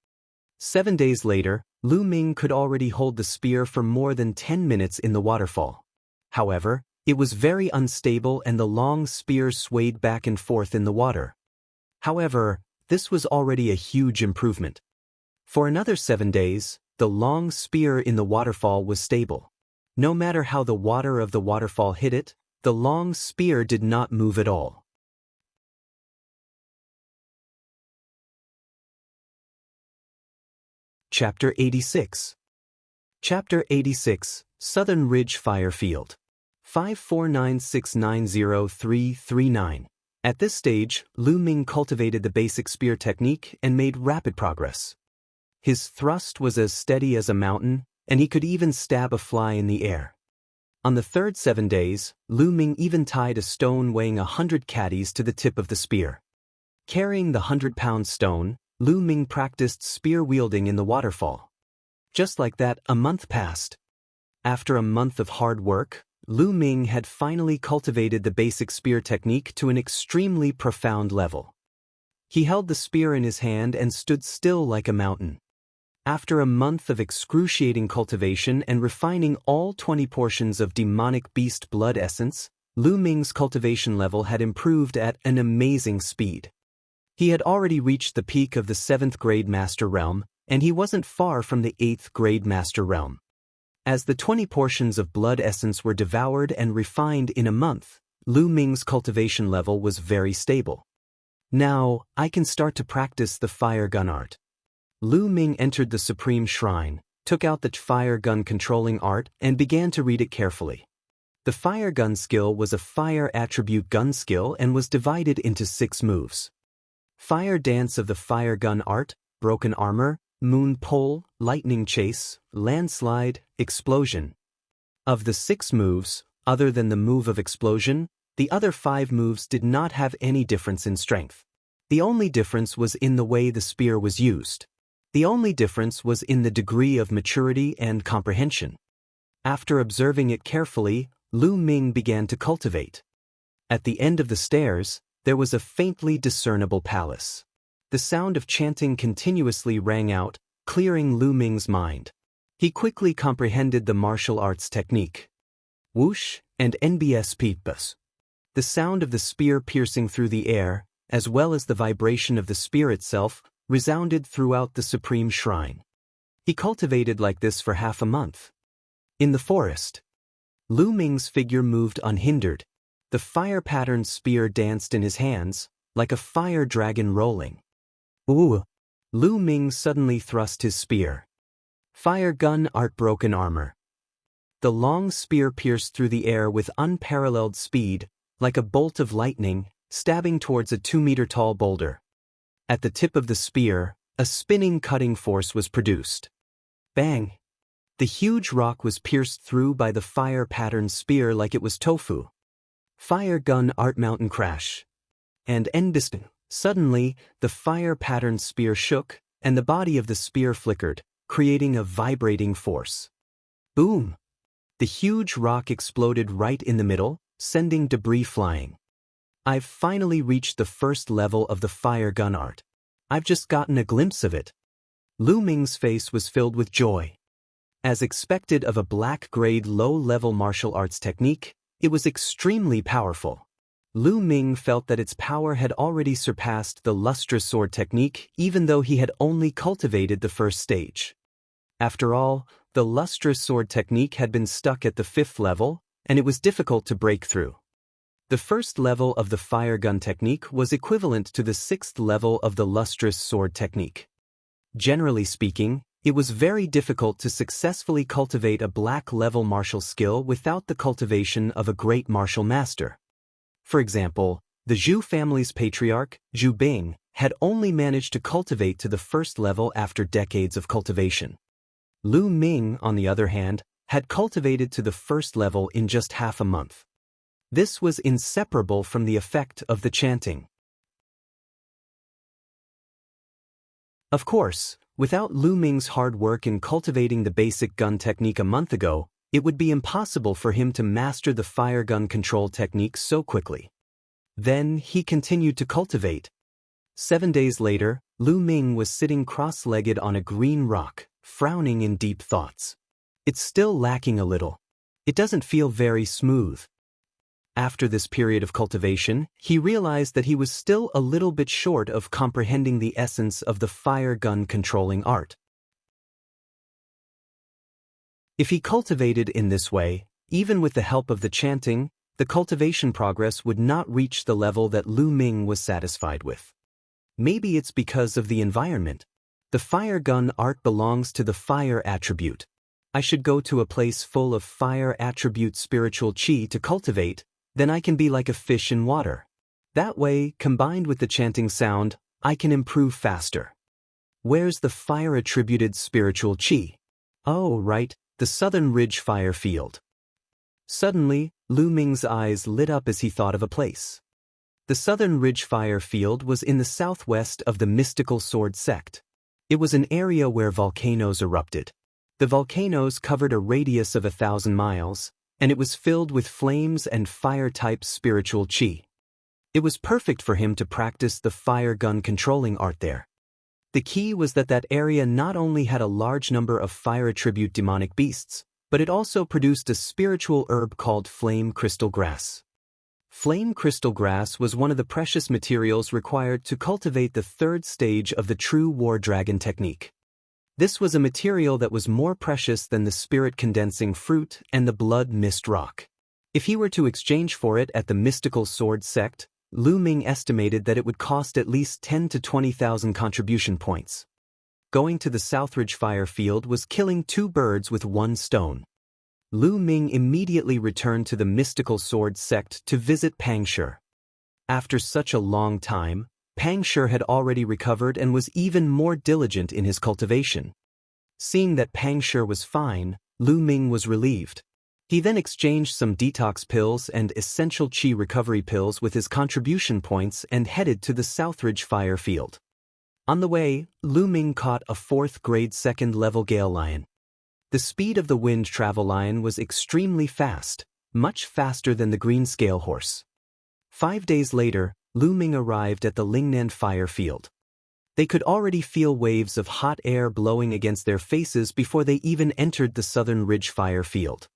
7 days later, Lu Ming could already hold the spear for more than 10 minutes in the waterfall. However, it was very unstable and the long spear swayed back and forth in the water. However, this was already a huge improvement. For another 7 days, the long spear in the waterfall was stable. No matter how the water of the waterfall hit it, the long spear did not move at all. Chapter 86. Chapter 86, Southern Ridge Fire Field. 549690339. At this stage, Lu Ming cultivated the basic spear technique and made rapid progress. His thrust was as steady as a mountain, and he could even stab a fly in the air. On the third 7 days, Lu Ming even tied a stone weighing 100 caddies to the tip of the spear. Carrying the 100-pound stone, Lu Ming practiced spear wielding in the waterfall. Just like that, a month passed. After a month of hard work, Lu Ming had finally cultivated the basic spear technique to an extremely profound level. He held the spear in his hand and stood still like a mountain. After a month of excruciating cultivation and refining all 20 portions of demonic beast blood essence, Lu Ming's cultivation level had improved at an amazing speed. He had already reached the peak of the 7th grade Master Realm, and he wasn't far from the 8th grade Master Realm. As the 20 portions of blood essence were devoured and refined in a month, Lu Ming's cultivation level was very stable. Now, I can start to practice the fire gun art. Lu Ming entered the Supreme Shrine, took out the fire gun controlling art, and began to read it carefully. The fire gun skill was a fire attribute gun skill and was divided into 6 moves. Fire dance of the fire gun art, broken armor, moon pole, lightning chase, landslide, explosion. Of the 6 moves, other than the move of explosion, the other 5 moves did not have any difference in strength. The only difference was in the way the spear was used. The only difference was in the degree of maturity and comprehension. After observing it carefully, Lu Ming began to cultivate. At the end of the stairs, there was a faintly discernible palace. The sound of chanting continuously rang out, clearing Lu Ming's mind. He quickly comprehended the martial arts technique. Whoosh and NBS. The sound of the spear piercing through the air, as well as the vibration of the spear itself, resounded throughout the Supreme Shrine. He cultivated like this for half a month. In the forest, Lu Ming's figure moved unhindered. The fire-patterned spear danced in his hands, like a fire dragon rolling. Ooh! Lu Ming suddenly thrust his spear. Fire gun art broken armor. The long spear pierced through the air with unparalleled speed, like a bolt of lightning, stabbing towards a 2-meter-tall boulder. At the tip of the spear, a spinning cutting force was produced. Bang! The huge rock was pierced through by the fire-patterned spear like it was tofu. Fire gun art mountain crash. And NBS. Suddenly, the fire-patterned spear shook, and the body of the spear flickered, creating a vibrating force. Boom! The huge rock exploded right in the middle, sending debris flying. I've finally reached the first level of the fire gun art. I've just gotten a glimpse of it. Lu Ming's face was filled with joy. As expected of a black-grade low-level martial arts technique, it was extremely powerful. Lu Ming felt that its power had already surpassed the lustrous sword technique even though he had only cultivated the first stage. After all, the lustrous sword technique had been stuck at the 5th level, and it was difficult to break through. The first level of the fire gun technique was equivalent to the 6th level of the lustrous sword technique. Generally speaking, it was very difficult to successfully cultivate a black-level martial skill without the cultivation of a great martial master. For example, the Zhu family's patriarch, Zhu Bing, had only managed to cultivate to the 1st level after decades of cultivation. Lu Ming, on the other hand, had cultivated to the 1st level in just half a month. This was inseparable from the effect of the chanting. Of course, without Lu Ming's hard work in cultivating the basic gun technique a month ago, it would be impossible for him to master the fire gun control technique so quickly. Then he continued to cultivate. 7 days later, Lu Ming was sitting cross-legged on a green rock, frowning in deep thoughts. It's still lacking a little. It doesn't feel very smooth. After this period of cultivation, he realized that he was still a little bit short of comprehending the essence of the fire gun controlling art. If he cultivated in this way, even with the help of the chanting, the cultivation progress would not reach the level that Lu Ming was satisfied with. Maybe it's because of the environment. The fire gun art belongs to the fire attribute. I should go to a place full of fire attribute spiritual qi to cultivate, then I can be like a fish in water. That way, combined with the chanting sound, I can improve faster. Where's the fire-attributed spiritual qi? Oh, right, the Southern Ridge Fire Field. Suddenly, Lu Ming's eyes lit up as he thought of a place. The Southern Ridge Fire Field was in the southwest of the mystical sword sect. It was an area where volcanoes erupted. The volcanoes covered a radius of 1,000 miles, and it was filled with flames and fire-type spiritual qi. It was perfect for him to practice the fire gun controlling art there. The key was that that area not only had a large number of fire-attribute demonic beasts, but it also produced a spiritual herb called flame crystal grass. Flame crystal grass was one of the precious materials required to cultivate the 3rd stage of the true war dragon technique. This was a material that was more precious than the spirit-condensing fruit and the blood-mist rock. If he were to exchange for it at the mystical sword sect, Lu Ming estimated that it would cost at least 10 to 20,000 contribution points. Going to the Southridge fire field was killing 2 birds with 1 stone. Lu Ming immediately returned to the mystical sword sect to visit Pangshi. After such a long time, Pangshi had already recovered and was even more diligent in his cultivation. Seeing that Pangshi was fine, Lu Ming was relieved. He then exchanged some detox pills and essential qi recovery pills with his contribution points and headed to the Southridge fire field. On the way, Lu Ming caught a 4th grade 2nd level gale lion. The speed of the wind travel lion was extremely fast, much faster than the green scale horse. 5 days later, Lu Ming arrived at the Lingnan fire field. They could already feel waves of hot air blowing against their faces before they even entered the Southern Ridge fire field.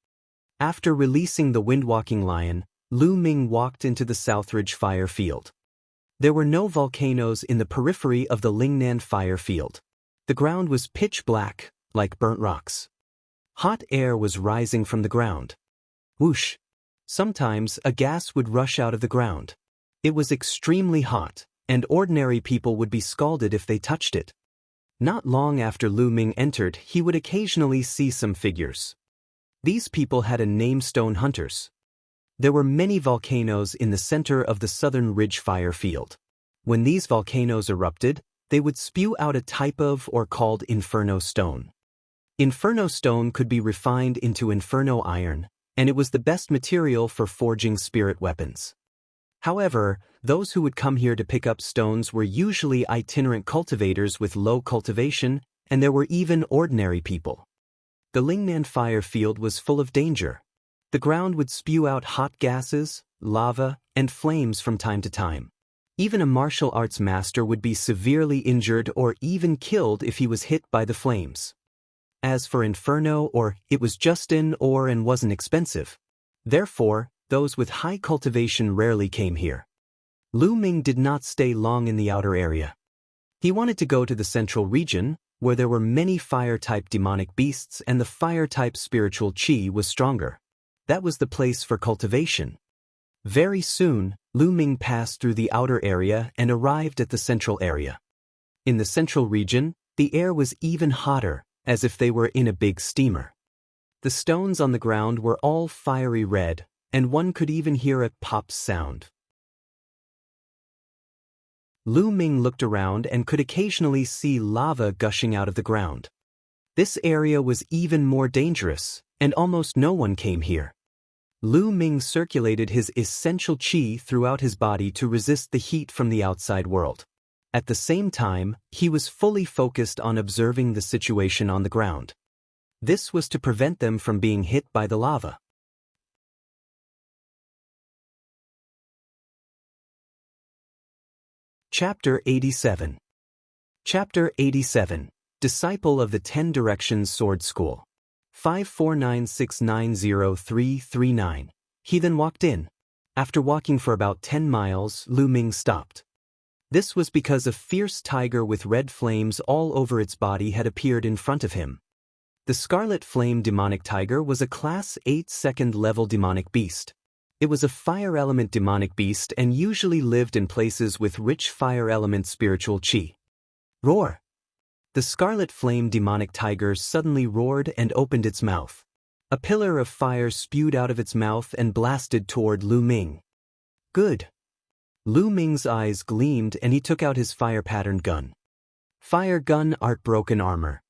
After releasing the windwalking lion, Lu Ming walked into the Southridge fire field. There were no volcanoes in the periphery of the Lingnan fire field. The ground was pitch black, like burnt rocks. Hot air was rising from the ground. Whoosh! Sometimes a gas would rush out of the ground. It was extremely hot, and ordinary people would be scalded if they touched it. Not long after Lu Ming entered, he would occasionally see some figures. These people had a name stone hunters. There were many volcanoes in the center of the Southern Ridge fire field. When these volcanoes erupted, they would spew out a type of or called inferno stone. Inferno stone could be refined into inferno iron, and it was the best material for forging spirit weapons. However, those who would come here to pick up stones were usually itinerant cultivators with low cultivation, and there were even ordinary people. The Lingnan fire field was full of danger. The ground would spew out hot gases, lava, and flames from time to time. Even a martial arts master would be severely injured or even killed if he was hit by the flames. As for inferno, it was just in and wasn't expensive. Therefore, those with high cultivation rarely came here. Lu Ming did not stay long in the outer area. He wanted to go to the central region, where there were many fire-type demonic beasts and the fire-type spiritual qi was stronger. That was the place for cultivation. Very soon, Lu Ming passed through the outer area and arrived at the central area. In the central region, the air was even hotter, as if they were in a big steamer. The stones on the ground were all fiery red, and one could even hear a pop sound. Lu Ming looked around and could occasionally see lava gushing out of the ground. This area was even more dangerous, and almost no one came here. Lu Ming circulated his essential qi throughout his body to resist the heat from the outside world. At the same time, he was fully focused on observing the situation on the ground. This was to prevent them from being hit by the lava. Chapter 87. Chapter 87. Disciple of the 10 Directions Sword School. 549690339. He then walked in. After walking for about 10 miles, Lu Ming stopped. This was because a fierce tiger with red flames all over its body had appeared in front of him. The Scarlet Flame Demonic Tiger was a Class 8 2nd level demonic beast. It was a fire element demonic beast and usually lived in places with rich fire element spiritual qi. Roar! The Scarlet Flame Demonic Tiger suddenly roared and opened its mouth. A pillar of fire spewed out of its mouth and blasted toward Lu Ming. Good! Lu Ming's eyes gleamed and he took out his fire-patterned gun. Fire gun art broken armor.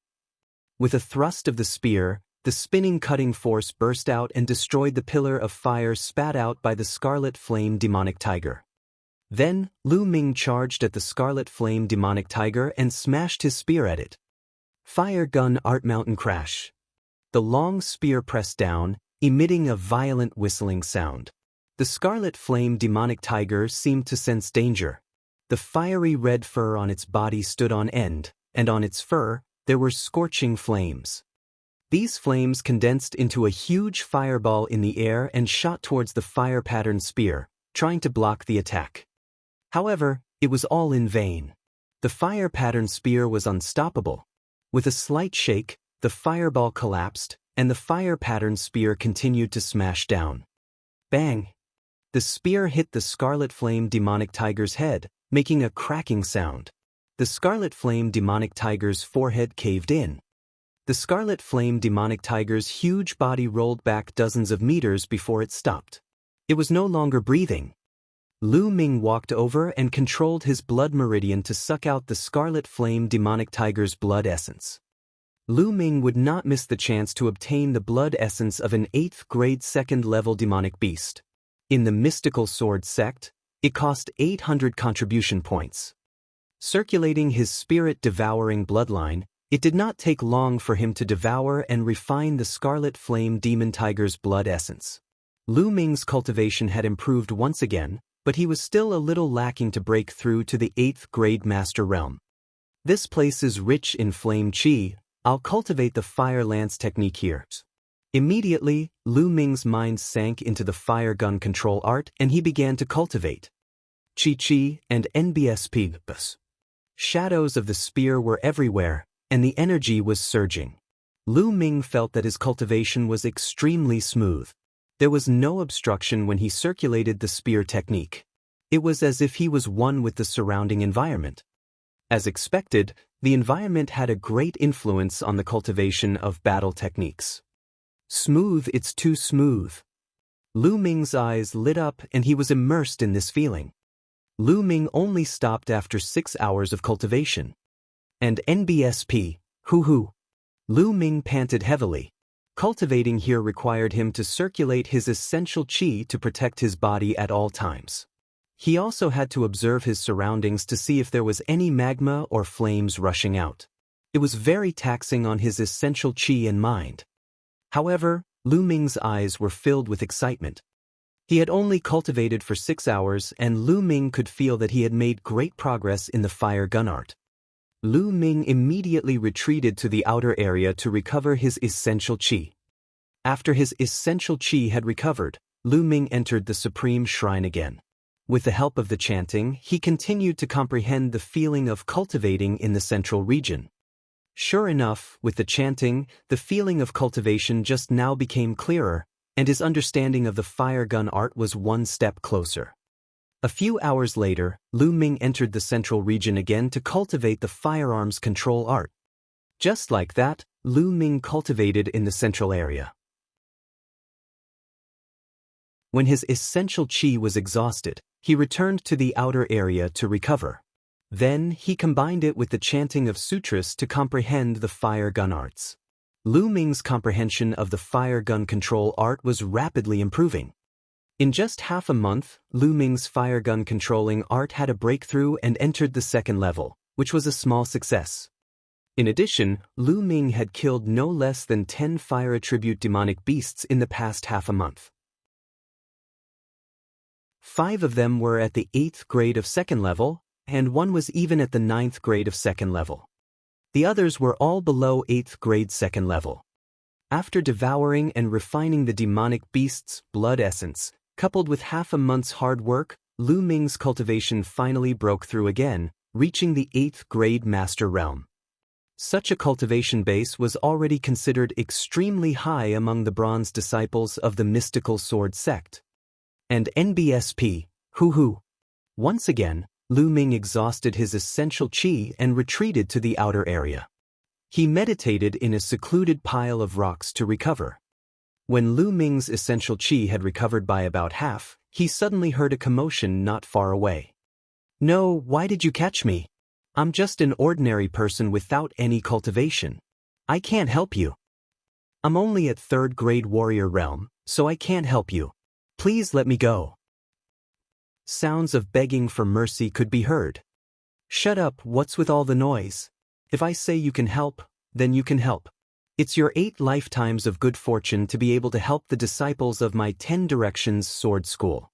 With a thrust of the spear, the spinning cutting force burst out and destroyed the pillar of fire spat out by the Scarlet Flame Demonic Tiger. Then, Lu Ming charged at the Scarlet Flame Demonic Tiger and smashed his spear at it. Fire gun art mountain crash. The long spear pressed down, emitting a violent whistling sound. The Scarlet Flame Demonic Tiger seemed to sense danger. The fiery red fur on its body stood on end, and on its fur, there were scorching flames. These flames condensed into a huge fireball in the air and shot towards the fire-patterned spear, trying to block the attack. However, it was all in vain. The fire-patterned spear was unstoppable. With a slight shake, the fireball collapsed, and the fire-patterned spear continued to smash down. Bang! The spear hit the Scarlet Flame Demonic Tiger's head, making a cracking sound. The Scarlet Flame Demonic Tiger's forehead caved in. The Scarlet Flame Demonic Tiger's huge body rolled back dozens of meters before it stopped. It was no longer breathing. Lu Ming walked over and controlled his blood meridian to suck out the Scarlet Flame Demonic Tiger's blood essence. Lu Ming would not miss the chance to obtain the blood essence of an 8th grade 2nd level demonic beast. In the Mystical Sword sect, it cost 800 contribution points. Circulating his spirit-devouring bloodline, it did not take long for him to devour and refine the Scarlet Flame Demon Tiger's blood essence. Lu Ming's cultivation had improved once again, but he was still a little lacking to break through to the 8th grade Master Realm. This place is rich in flame chi. I'll cultivate the Fire Lance technique here. Immediately, Lu Ming's mind sank into the fire gun control art and he began to cultivate. Chi and NBSP. Shadows of the spear were everywhere, and the energy was surging. Lu Ming felt that his cultivation was extremely smooth. There was no obstruction when he circulated the spear technique. It was as if he was one with the surrounding environment. As expected, the environment had a great influence on the cultivation of battle techniques. Smooth, it's too smooth. Lu Ming's eyes lit up and he was immersed in this feeling. Lu Ming only stopped after 6 hours of cultivation. And NBSP, hoo. Lu Ming panted heavily. Cultivating here required him to circulate his essential chi to protect his body at all times. He also had to observe his surroundings to see if there was any magma or flames rushing out. It was very taxing on his essential chi and mind. However, Lu Ming's eyes were filled with excitement. He had only cultivated for 6 hours and Lu Ming could feel that he had made great progress in the fire gun art. Lu Ming immediately retreated to the outer area to recover his essential chi. After his essential chi had recovered, Lu Ming entered the Supreme Shrine again. With the help of the chanting, he continued to comprehend the feeling of cultivating in the central region. Sure enough, with the chanting, the feeling of cultivation just now became clearer, and his understanding of the fire gun art was one step closer. A few hours later, Lu Ming entered the central region again to cultivate the firearms control art. Just like that, Lu Ming cultivated in the central area. When his essential chi was exhausted, he returned to the outer area to recover. Then, he combined it with the chanting of sutras to comprehend the fire gun arts. Lu Ming's comprehension of the fire gun control art was rapidly improving. In just half a month, Lu Ming's fire gun controlling art had a breakthrough and entered the 2nd level, which was a small success. In addition, Lu Ming had killed no less than 10 fire attribute demonic beasts in the past half a month. 5 of them were at the 8th grade of 2nd level, and 1 was even at the 9th grade of 2nd level. The others were all below 8th grade 2nd level. After devouring and refining the demonic beast's blood essence, coupled with half a month's hard work, Lu Ming's cultivation finally broke through again, reaching the 8th grade Master Realm. Such a cultivation base was already considered extremely high among the bronze disciples of the Mystical Sword sect. And NBSP, hoo. Once again, Lu Ming exhausted his essential chi and retreated to the outer area. He meditated in a secluded pile of rocks to recover. When Lu Ming's essential chi had recovered by about half, he suddenly heard a commotion not far away. "No, why did you catch me? I'm just an ordinary person without any cultivation. I can't help you. I'm only at 3rd grade warrior realm, so I can't help you. Please let me go." Sounds of begging for mercy could be heard. "Shut up, what's with all the noise? If I say you can help, then you can help. It's your 8 lifetimes of good fortune to be able to help the disciples of my 10 Directions Sword School."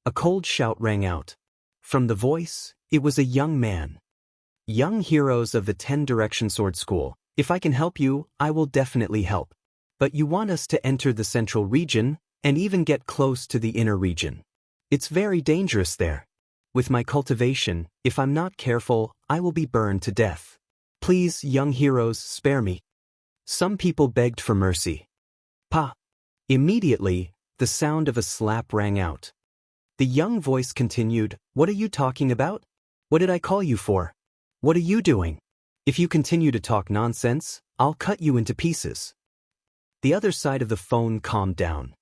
A cold shout rang out. From the voice, it was a young man. "Young heroes of the 10 Direction Sword School, if I can help you, I will definitely help. But you want us to enter the central region, and even get close to the inner region. It's very dangerous there. With my cultivation, if I'm not careful, I will be burned to death. Please, young heroes, spare me. Some people begged for mercy. Pa! Immediately, the sound of a slap rang out. The young voice continued, "What are you talking about? What did I call you for? What are you doing? If you continue to talk nonsense, I'll cut you into pieces." The other side of the phone calmed down.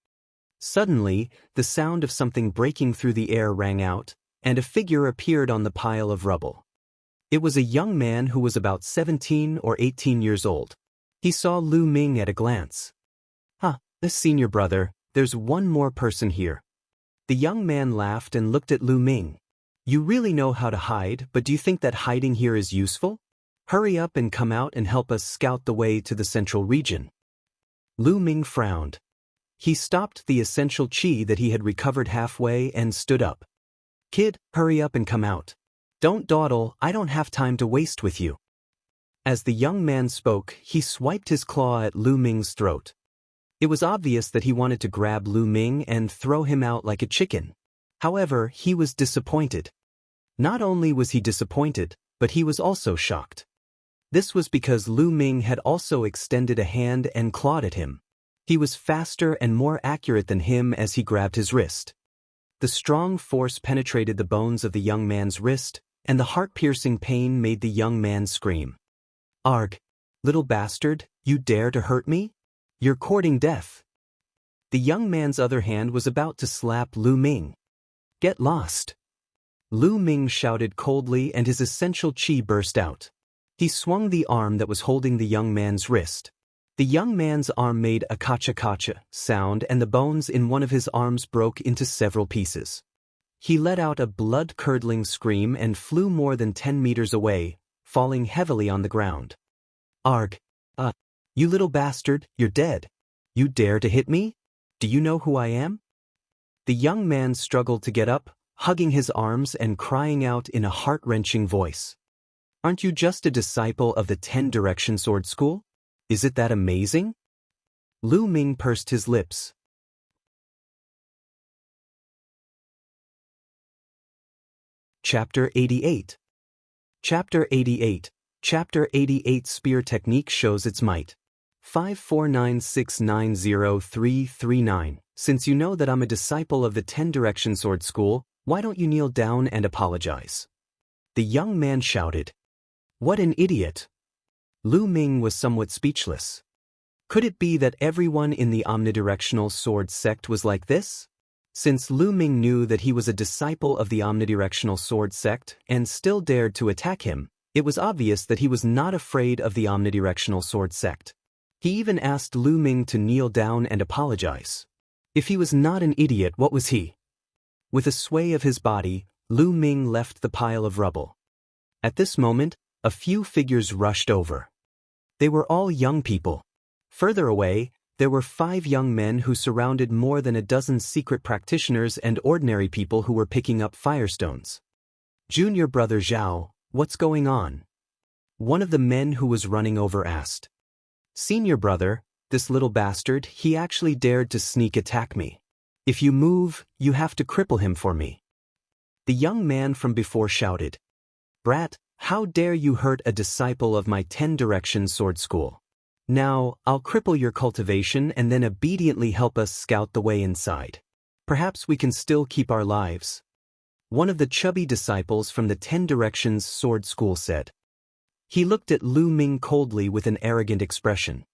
Suddenly, the sound of something breaking through the air rang out, and a figure appeared on the pile of rubble. It was a young man who was about 17 or 18 years old. He saw Lu Ming at a glance. The senior brother, there's one more person here." The young man laughed and looked at Lu Ming. "You really know how to hide, but do you think that hiding here is useful? Hurry up and come out and help us scout the way to the central region." Lu Ming frowned. He stopped the essential qi that he had recovered halfway and stood up. "Kid, hurry up and come out. Don't dawdle, I don't have time to waste with you." As the young man spoke, he swiped his claw at Lu Ming's throat. It was obvious that he wanted to grab Lu Ming and throw him out like a chicken. However, he was disappointed. Not only was he disappointed, but he was also shocked. This was because Lu Ming had also extended a hand and clawed at him. He was faster and more accurate than him as he grabbed his wrist. The strong force penetrated the bones of the young man's wrist, and the heart-piercing pain made the young man scream. "Arg! Little bastard, you dare to hurt me? You're courting death." The young man's other hand was about to slap Lu Ming. "Get lost!" Lu Ming shouted coldly, and his essential qi burst out. He swung the arm that was holding the young man's wrist. The young man's arm made a kacha-kacha sound, and the bones in one of his arms broke into several pieces. He let out a blood-curdling scream and flew more than 10 meters away, falling heavily on the ground. "Arg! You little bastard, you're dead. You dare to hit me? Do you know who I am?" The young man struggled to get up, hugging his arms and crying out in a heart-wrenching voice. "Aren't you just a disciple of the 10-direction sword school? Is it that amazing?" Lu Ming pursed his lips. Chapter 88. Chapter 88. Chapter 88 Spear Technique shows its might. 549690339. Since you know that I'm a disciple of the 10-direction sword school, why don't you kneel down and apologize? The young man shouted. "What an idiot!" Lu Ming was somewhat speechless. Could it be that everyone in the omnidirectional sword sect was like this? Since Lu Ming knew that he was a disciple of the omnidirectional sword sect and still dared to attack him, it was obvious that he was not afraid of the omnidirectional sword sect. He even asked Lu Ming to kneel down and apologize. If he was not an idiot, what was he? With a sway of his body, Lu Ming left the pile of rubble. At this moment, a few figures rushed over. They were all young people. Further away, there were 5 young men who surrounded more than a dozen secret practitioners and ordinary people who were picking up firestones. "Junior brother Zhao, what's going on?" One of the men who was running over asked. "Senior brother, this little bastard, he actually dared to sneak attack me. If you move, you have to cripple him for me." The young man from before shouted. "Brat, how dare you hurt a disciple of my 10-direction sword school? Now, I'll cripple your cultivation and then obediently help us scout the way inside. Perhaps we can still keep our lives." One of the chubby disciples from the 10 Directions sword school said. He looked at Lu Ming coldly with an arrogant expression.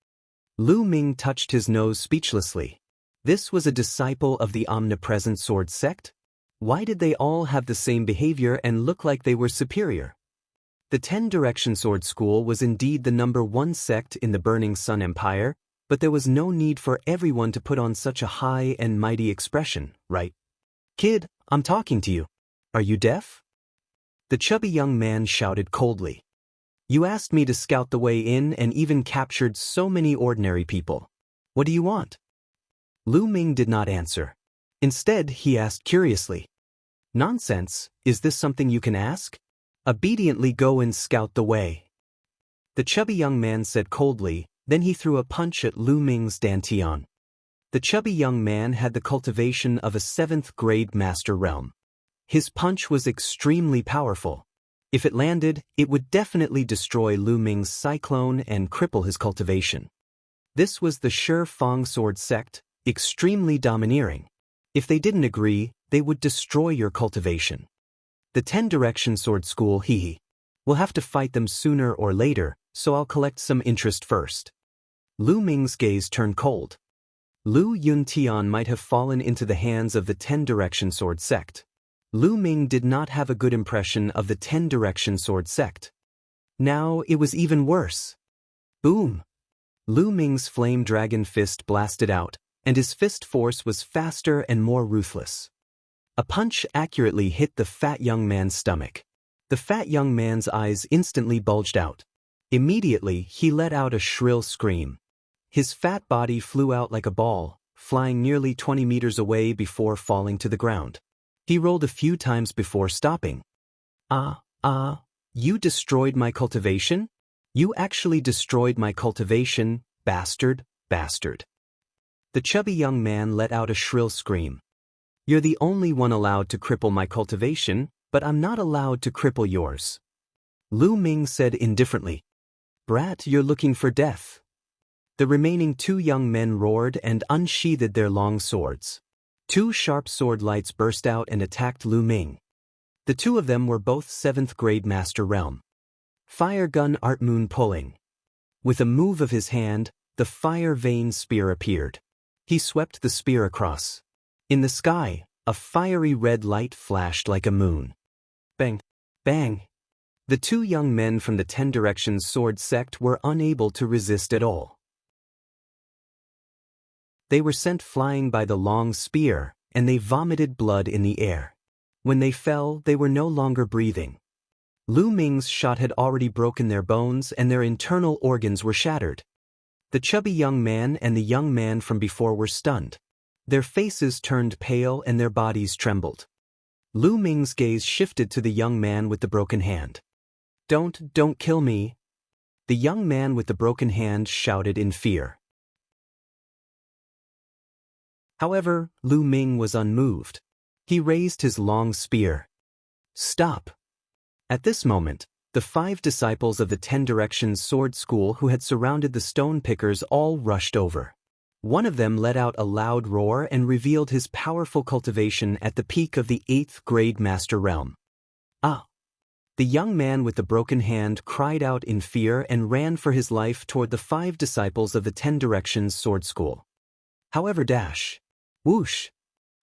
Lu Ming touched his nose speechlessly. This was a disciple of the omnipresent sword sect? Why did they all have the same behavior and look like they were superior? The 10 Direction Sword School was indeed the #1 sect in the Burning Sun Empire, but there was no need for everyone to put on such a high and mighty expression, right? "Kid, I'm talking to you. Are you deaf?" The chubby young man shouted coldly. "You asked me to scout the way in and even captured so many ordinary people. What do you want?" Lu Ming did not answer. Instead, he asked curiously. "Nonsense, is this something you can ask? Obediently go and scout the way." The chubby young man said coldly, then he threw a punch at Lu Ming's dantian. The chubby young man had the cultivation of a 7th grade master realm. His punch was extremely powerful. If it landed, it would definitely destroy Lu Ming's cyclone and cripple his cultivation. This was the Shi Fang sword sect, extremely domineering. If they didn't agree, they would destroy your cultivation. The 10 Direction Sword School, hehe. We'll have to fight them sooner or later, so I'll collect some interest first. Lu Ming's gaze turned cold. Lu Yuntian might have fallen into the hands of the 10 Direction Sword sect. Lu Ming did not have a good impression of the 10 Direction Sword sect. Now it was even worse. Boom! Lu Ming's flame dragon fist blasted out, and his fist force was faster and more ruthless. A punch accurately hit the fat young man's stomach. The fat young man's eyes instantly bulged out. Immediately, he let out a shrill scream. His fat body flew out like a ball, flying nearly 20 meters away before falling to the ground. He rolled a few times before stopping. You destroyed my cultivation? You actually destroyed my cultivation, bastard. The chubby young man let out a shrill scream. You're the only one allowed to cripple my cultivation, but I'm not allowed to cripple yours. Lu Ming said indifferently. Brat, you're looking for death. The remaining 2 young men roared and unsheathed their long swords. 2 sharp sword lights burst out and attacked Lu Ming. The 2 of them were both 7th grade Master Realm. Fire gun art moon pulling. With a move of his hand, the fire vein spear appeared. He swept the spear across. In the sky, a fiery red light flashed like a moon. Bang! Bang! The 2 young men from the 10 Directions sword sect were unable to resist at all. They were sent flying by the long spear, and they vomited blood in the air. When they fell, they were no longer breathing. Lu Ming's shot had already broken their bones and their internal organs were shattered. The chubby young man and the young man from before were stunned. Their faces turned pale and their bodies trembled. Lu Ming's gaze shifted to the young man with the broken hand. Don't kill me. The young man with the broken hand shouted in fear. However, Lu Ming was unmoved. He raised his long spear. Stop! At this moment, the 5 disciples of the 10 Directions sword school who had surrounded the stone pickers all rushed over. One of them let out a loud roar and revealed his powerful cultivation at the peak of the 8th grade Master Realm. Ah! The young man with the broken hand cried out in fear and ran for his life toward the 5 disciples of the 10 Directions sword school. However, whoosh!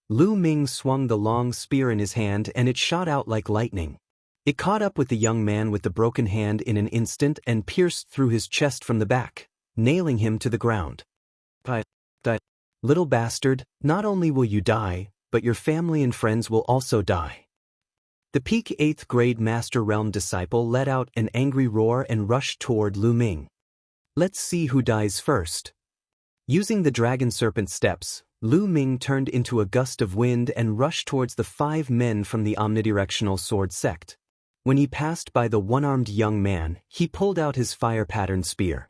Lu Ming swung the long spear in his hand and it shot out like lightning. It caught up with the young man with the broken hand in an instant and pierced through his chest from the back, nailing him to the ground. Little bastard, not only will you die, but your family and friends will also die. The peak 8th grade Master Realm disciple let out an angry roar and rushed toward Lu Ming. Let's see who dies first. Using the dragon serpent steps, Lu Ming turned into a gust of wind and rushed towards the 5 men from the omnidirectional sword sect. When he passed by the one-armed young man, he pulled out his fire-patterned spear.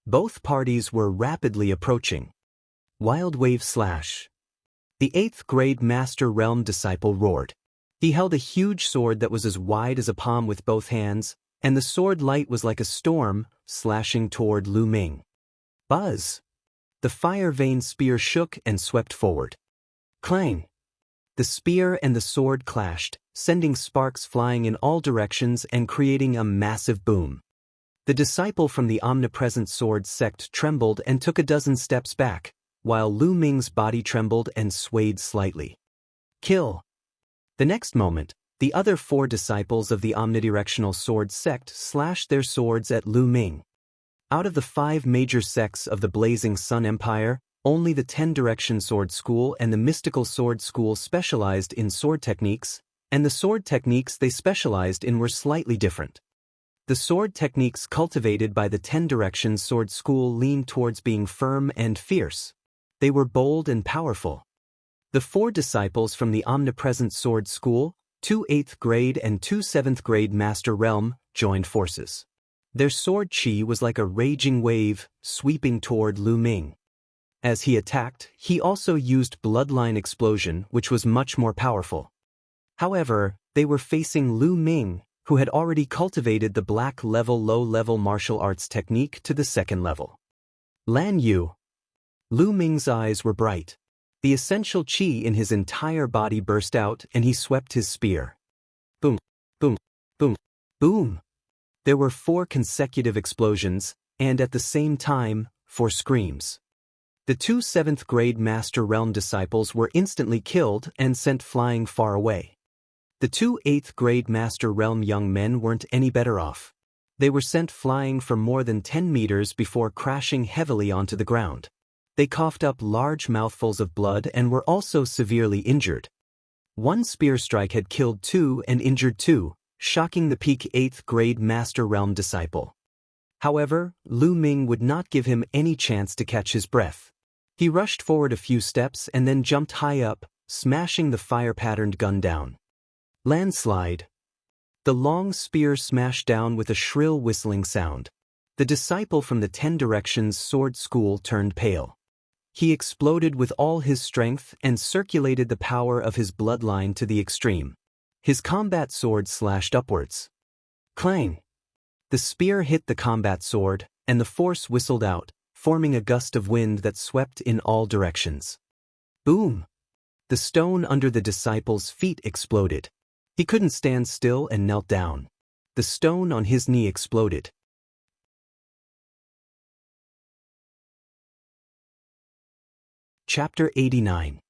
Both parties were rapidly approaching. Wild wave slash. The 8th grade Master Realm disciple roared. He held a huge sword that was as wide as a palm with both hands, and the sword light was like a storm, slashing toward Lu Ming. Buzz! The fire vein spear shook and swept forward. Clang! The spear and the sword clashed, sending sparks flying in all directions and creating a massive boom. The disciple from the omnipresent sword sect trembled and took a dozen steps back, while Lu Ming's body trembled and swayed slightly. Kill! The next moment, the other 4 disciples of the omnidirectional sword sect slashed their swords at Lu Ming. Out of the 5 major sects of the Blazing Sun Empire, only the 10 Direction Sword School and the Mystical Sword School specialized in sword techniques, and the sword techniques they specialized in were slightly different. The sword techniques cultivated by the 10 Direction Sword School leaned towards being firm and fierce. They were bold and powerful. The 4 disciples from the Omnipresent Sword School, 2 8th grade and 2 7th grade Master Realm, joined forces. Their sword chi was like a raging wave, sweeping toward Lu Ming. As he attacked, he also used Bloodline Explosion, which was much more powerful. However, they were facing Lu Ming, who had already cultivated the black level low-level martial arts technique to the second level. Lan Yu. Lu Ming's eyes were bright. The essential qi in his entire body burst out and he swept his spear. Boom, boom, boom, boom. There were 4 consecutive explosions, and at the same time, 4 screams. The 2 7th-grade Master Realm disciples were instantly killed and sent flying far away. The 2 8th-grade Master Realm young men weren't any better off. They were sent flying for more than 10 meters before crashing heavily onto the ground. They coughed up large mouthfuls of blood and were also severely injured. 1 spear strike had killed 2 and injured 2, shocking the peak 8th-grade Master Realm disciple. However, Lu Ming would not give him any chance to catch his breath. He rushed forward a few steps and then jumped high up, smashing the fire-patterned gun down. Landslide. The long spear smashed down with a shrill whistling sound. The disciple from the 10 Directions sword school turned pale. He exploded with all his strength and circulated the power of his bloodline to the extreme. His combat sword slashed upwards. Clang! The spear hit the combat sword, and the force whistled out, forming a gust of wind that swept in all directions. Boom! The stone under the disciple's feet exploded. He couldn't stand still and knelt down. The stone on his knee exploded. Chapter 89.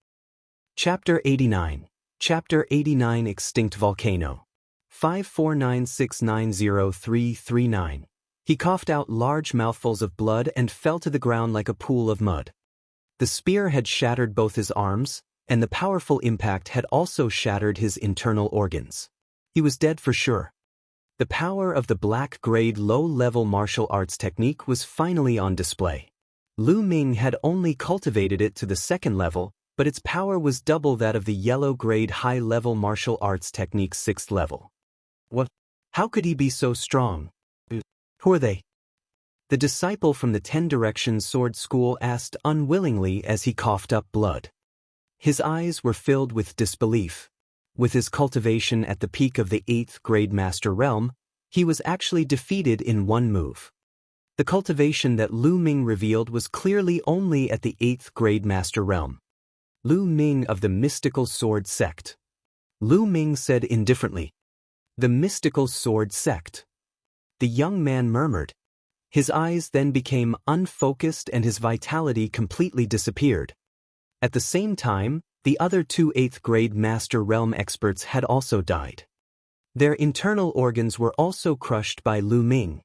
Chapter 89. Chapter 89 Extinct Volcano. 549690339. He coughed out large mouthfuls of blood and fell to the ground like a pool of mud. The spear had shattered both his arms, and the powerful impact had also shattered his internal organs. He was dead for sure. The power of the black-grade low-level martial arts technique was finally on display. Lu Ming had only cultivated it to the second level, but its power was double that of the yellow-grade high-level martial arts technique's 6th level. What? How could he be so strong? Who are they? The disciple from the 10 Directions sword school asked unwillingly as he coughed up blood. His eyes were filled with disbelief. With his cultivation at the peak of the 8th-grade Master Realm, he was actually defeated in one move. The cultivation that Lu Ming revealed was clearly only at the 8th-grade Master Realm. Lu Ming of the Mystical Sword Sect. Lu Ming said indifferently. The Mystical Sword Sect. The young man murmured. His eyes then became unfocused and his vitality completely disappeared. At the same time, the other 2 8th-grade Master Realm experts had also died. Their internal organs were also crushed by Lu Ming.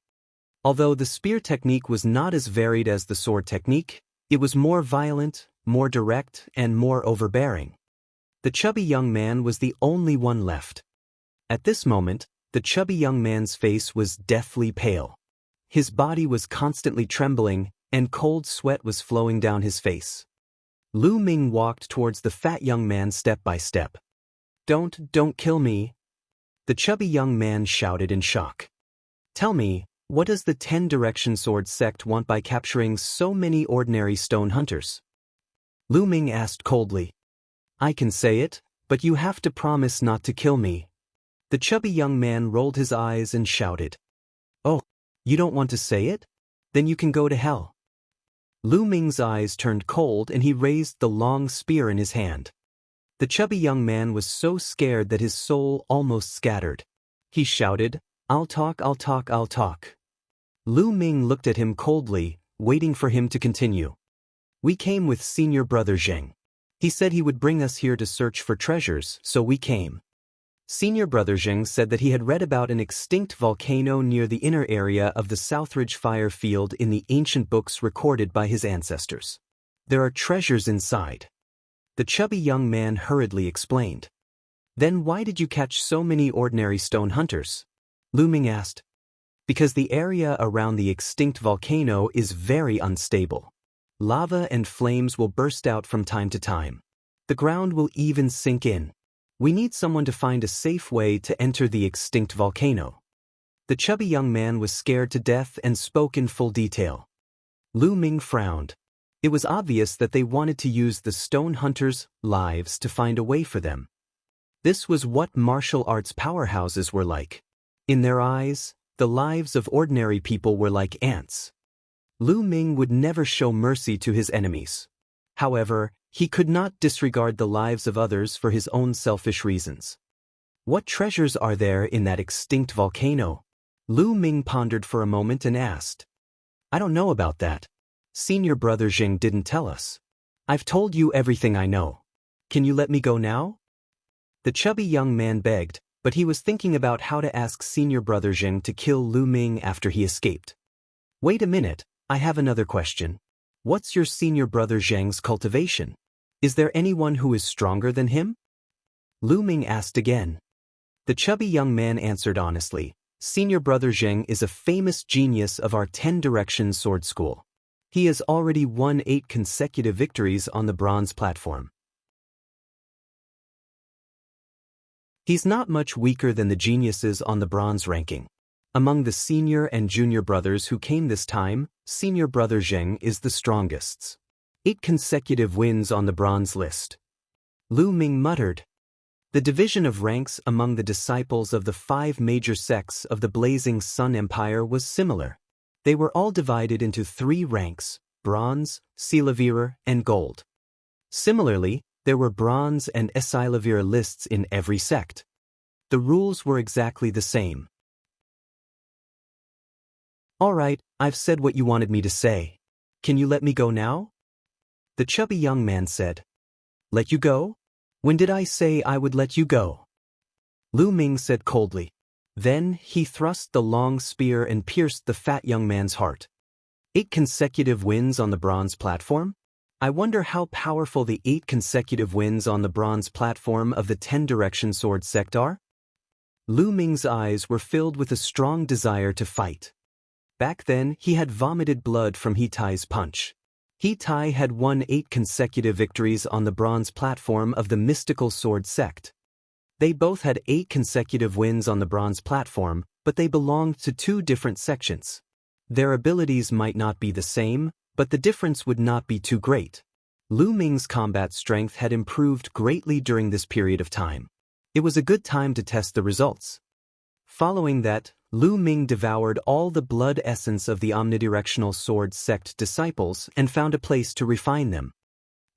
Although the spear technique was not as varied as the sword technique, it was more violent, more direct, and more overbearing. The chubby young man was the only one left. At this moment, the chubby young man's face was deathly pale. His body was constantly trembling, and cold sweat was flowing down his face. Lu Ming walked towards the fat young man step by step. Don't kill me," the chubby young man shouted in shock. "Tell me, what does the 10 Direction Sword sect want by capturing so many ordinary stone hunters?" Lu Ming asked coldly. "I can say it, but you have to promise not to kill me." The chubby young man rolled his eyes and shouted. "Oh, you don't want to say it? Then you can go to hell." Lu Ming's eyes turned cold and he raised the long spear in his hand. The chubby young man was so scared that his soul almost scattered. He shouted, "I'll talk, I'll talk, I'll talk." Lu Ming looked at him coldly, waiting for him to continue. "We came with Senior Brother Zheng. He said he would bring us here to search for treasures, so we came." Senior Brother Zheng said that he had read about an extinct volcano near the inner area of the Southridge fire field in the ancient books recorded by his ancestors. "There are treasures inside," the chubby young man hurriedly explained. "Then why did you catch so many ordinary stone hunters?" Lu Ming asked. "Because the area around the extinct volcano is very unstable. Lava and flames will burst out from time to time. The ground will even sink in. We need someone to find a safe way to enter the extinct volcano." The chubby young man was scared to death and spoke in full detail. Lu Ming frowned. It was obvious that they wanted to use the stone hunters' lives to find a way for them. This was what martial arts powerhouses were like. In their eyes, the lives of ordinary people were like ants. Lu Ming would never show mercy to his enemies. However, he could not disregard the lives of others for his own selfish reasons. What treasures are there in that extinct volcano? Lu Ming pondered for a moment and asked. I don't know about that. Senior brother Jing didn't tell us. I've told you everything I know. Can you let me go now? The chubby young man begged, but he was thinking about how to ask senior brother Jing to kill Lu Ming after he escaped. Wait a minute, I have another question. What's your senior brother Zheng's cultivation? Is there anyone who is stronger than him? Lu Ming asked again. The chubby young man answered honestly, Senior brother Zheng is a famous genius of our 10 Directions sword school. He has already won 8 consecutive victories on the bronze platform. He's not much weaker than the geniuses on the bronze ranking. Among the senior and junior brothers who came this time, senior brother Zheng is the strongest. 8 consecutive wins on the bronze list. Lu Ming muttered. The division of ranks among the disciples of the 5 major sects of the Blazing Sun Empire was similar. They were all divided into 3 ranks, bronze, Silavira, and gold. Similarly, there were bronze and Silavira lists in every sect. The rules were exactly the same. All right, I've said what you wanted me to say. Can you let me go now? The chubby young man said. Let you go? When did I say I would let you go? Lu Ming said coldly. Then he thrust the long spear and pierced the fat young man's heart. 8 consecutive wins on the bronze platform? I wonder how powerful the 8 consecutive wins on the bronze platform of the 10 Direction sword sect are? Lu Ming's eyes were filled with a strong desire to fight. Back then, he had vomited blood from He Tai's punch. He Tai had won 8 consecutive victories on the bronze platform of the mystical sword sect. They both had 8 consecutive wins on the bronze platform, but they belonged to 2 different sections. Their abilities might not be the same, but the difference would not be too great. Lu Ming's combat strength had improved greatly during this period of time. It was a good time to test the results. Following that, Lu Ming devoured all the blood essence of the omnidirectional sword sect disciples and found a place to refine them.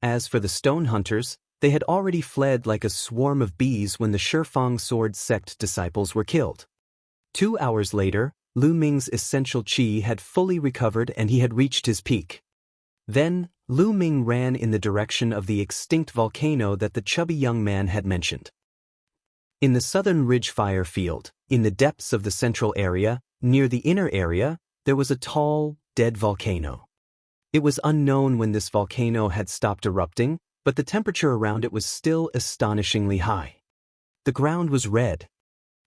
As for the stone hunters, they had already fled like a swarm of bees when the Shifang sword sect disciples were killed. 2 hours later, Lu Ming's essential qi had fully recovered and he had reached his peak. Then, Lu Ming ran in the direction of the extinct volcano that the chubby young man had mentioned. In the southern ridge fire field, in the depths of the central area, near the inner area, there was a tall, dead volcano. It was unknown when this volcano had stopped erupting, but the temperature around it was still astonishingly high. The ground was red.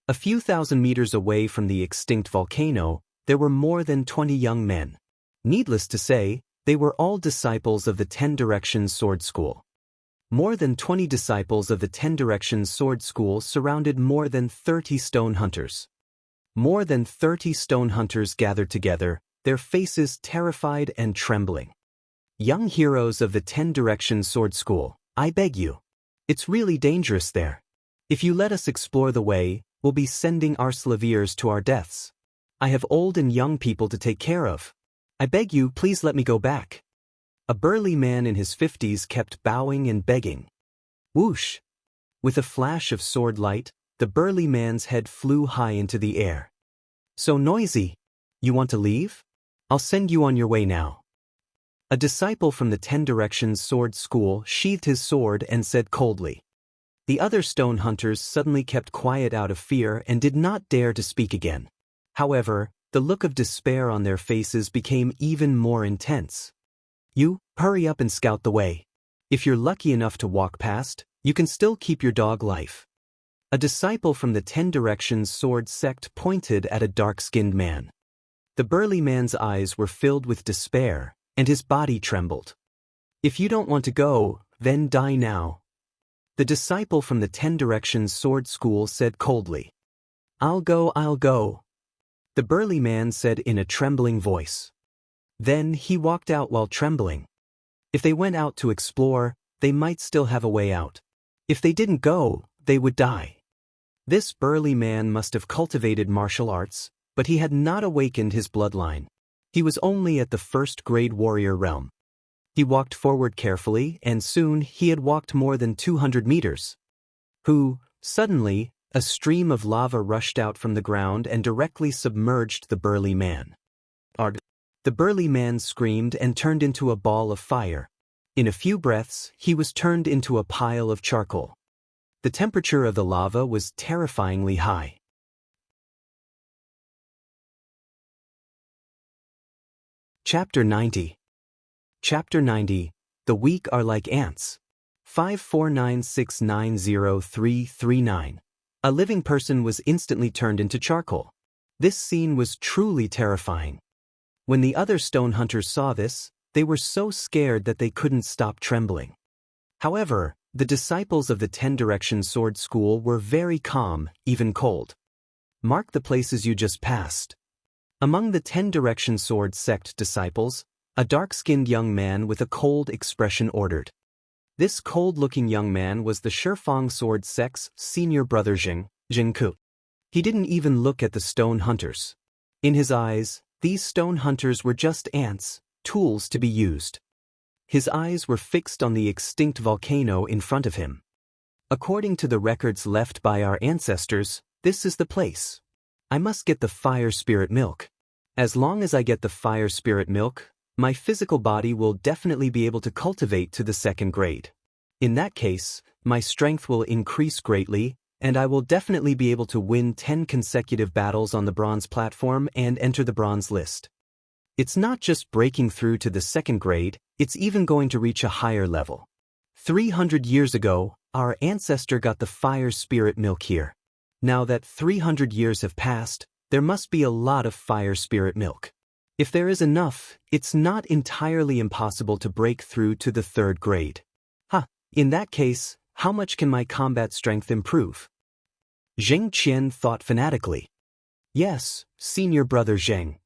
A few thousand meters away from the extinct volcano, there were more than 20 young men. Needless to say, they were all disciples of the 10 Directions sword school. More than 20 disciples of the 10 Directions sword school surrounded more than 30 stone hunters. More than 30 stone hunters gathered together, their faces terrified and trembling. Young heroes of the 10 Directions sword school, I beg you. It's really dangerous there. If you let us explore the way, we'll be sending our slaviers to our deaths. I have old and young people to take care of. I beg you, please let me go back. A burly man in his 50s kept bowing and begging. Whoosh! With a flash of sword light, the burly man's head flew high into the air. So noisy. You want to leave? I'll send you on your way now. A disciple from the 10 Directions sword school sheathed his sword and said coldly. The other stone hunters suddenly kept quiet out of fear and did not dare to speak again. However, the look of despair on their faces became even more intense. You, hurry up and scout the way. If you're lucky enough to walk past, you can still keep your dog life. A disciple from the 10 Directions sword sect pointed at a dark-skinned man. The burly man's eyes were filled with despair, and his body trembled. If you don't want to go, then die now. The disciple from the 10 Directions sword school said coldly. I'll go, I'll go. The burly man said in a trembling voice. Then he walked out while trembling. If they went out to explore, they might still have a way out. If they didn't go, they would die. This burly man must have cultivated martial arts, but he had not awakened his bloodline. He was only at the first-grade warrior realm. He walked forward carefully, and soon he had walked more than 200 meters. Suddenly, a stream of lava rushed out from the ground and directly submerged the burly man. The burly man screamed and turned into a ball of fire. In a few breaths, he was turned into a pile of charcoal. The temperature of the lava was terrifyingly high. Chapter 90. Chapter 90. The weak are like ants. 549690339. A living person was instantly turned into charcoal. This scene was truly terrifying. When the other stone hunters saw this, they were so scared that they couldn't stop trembling. However, the disciples of the 10 Direction Sword School were very calm, even cold. Mark the places you just passed. Among the 10 Direction Sword sect disciples, a dark-skinned young man with a cold expression ordered. This cold-looking young man was the Shifang Sword sect's senior brother Jingku. He didn't even look at the stone hunters. In his eyes, these stone hunters were just ants, tools to be used. His eyes were fixed on the extinct volcano in front of him. According to the records left by our ancestors, this is the place. I must get the fire spirit milk. As long as I get the fire spirit milk, my physical body will definitely be able to cultivate to the 2nd grade. In that case, my strength will increase greatly, and I will definitely be able to win 10 consecutive battles on the bronze platform and enter the bronze list. It's not just breaking through to the 2nd grade, it's even going to reach a higher level. 300 years ago, our ancestor got the fire spirit milk here. Now that 300 years have passed, there must be a lot of fire spirit milk. If there is enough, it's not entirely impossible to break through to the 3rd grade. In that case, how much can my combat strength improve? Zheng Qian thought fanatically. Yes, senior brother Zheng.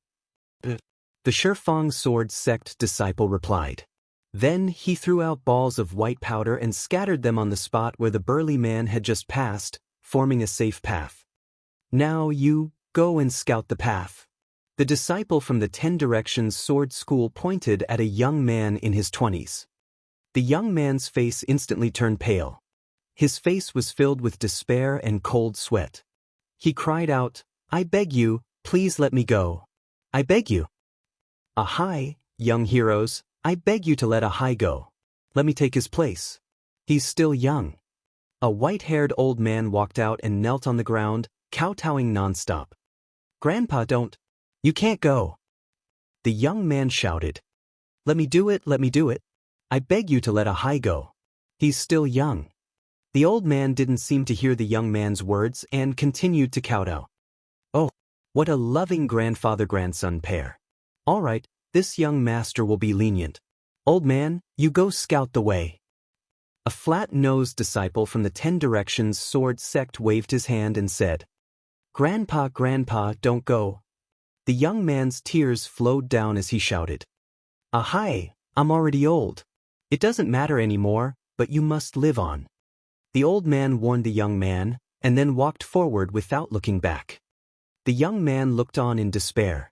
The Shifang Sword sect disciple replied. Then he threw out balls of white powder and scattered them on the spot where the burly man had just passed, forming a safe path. Now you, go and scout the path. The disciple from the 10 Directions Sword School pointed at a young man in his 20s. The young man's face instantly turned pale. His face was filled with despair and cold sweat. He cried out, "I beg you, please let me go. I beg you. Ahai, young heroes, I beg you to let Ahai go. Let me take his place. He's still young." A white-haired old man walked out and knelt on the ground, kowtowing nonstop. "Grandpa, don't. You can't go." The young man shouted. "Let me do it, let me do it. I beg you to let Ahai go. He's still young." The old man didn't seem to hear the young man's words and continued to kowtow. "Oh, what a loving grandfather-grandson pair. All right, this young master will be lenient. Old man, you go scout the way." A flat-nosed disciple from the 10 Directions Sword sect waved his hand and said, "Grandpa, Grandpa, don't go." The young man's tears flowed down as he shouted, "Ahai, I'm already old. It doesn't matter anymore, but you must live on." The old man warned the young man, and then walked forward without looking back. The young man looked on in despair.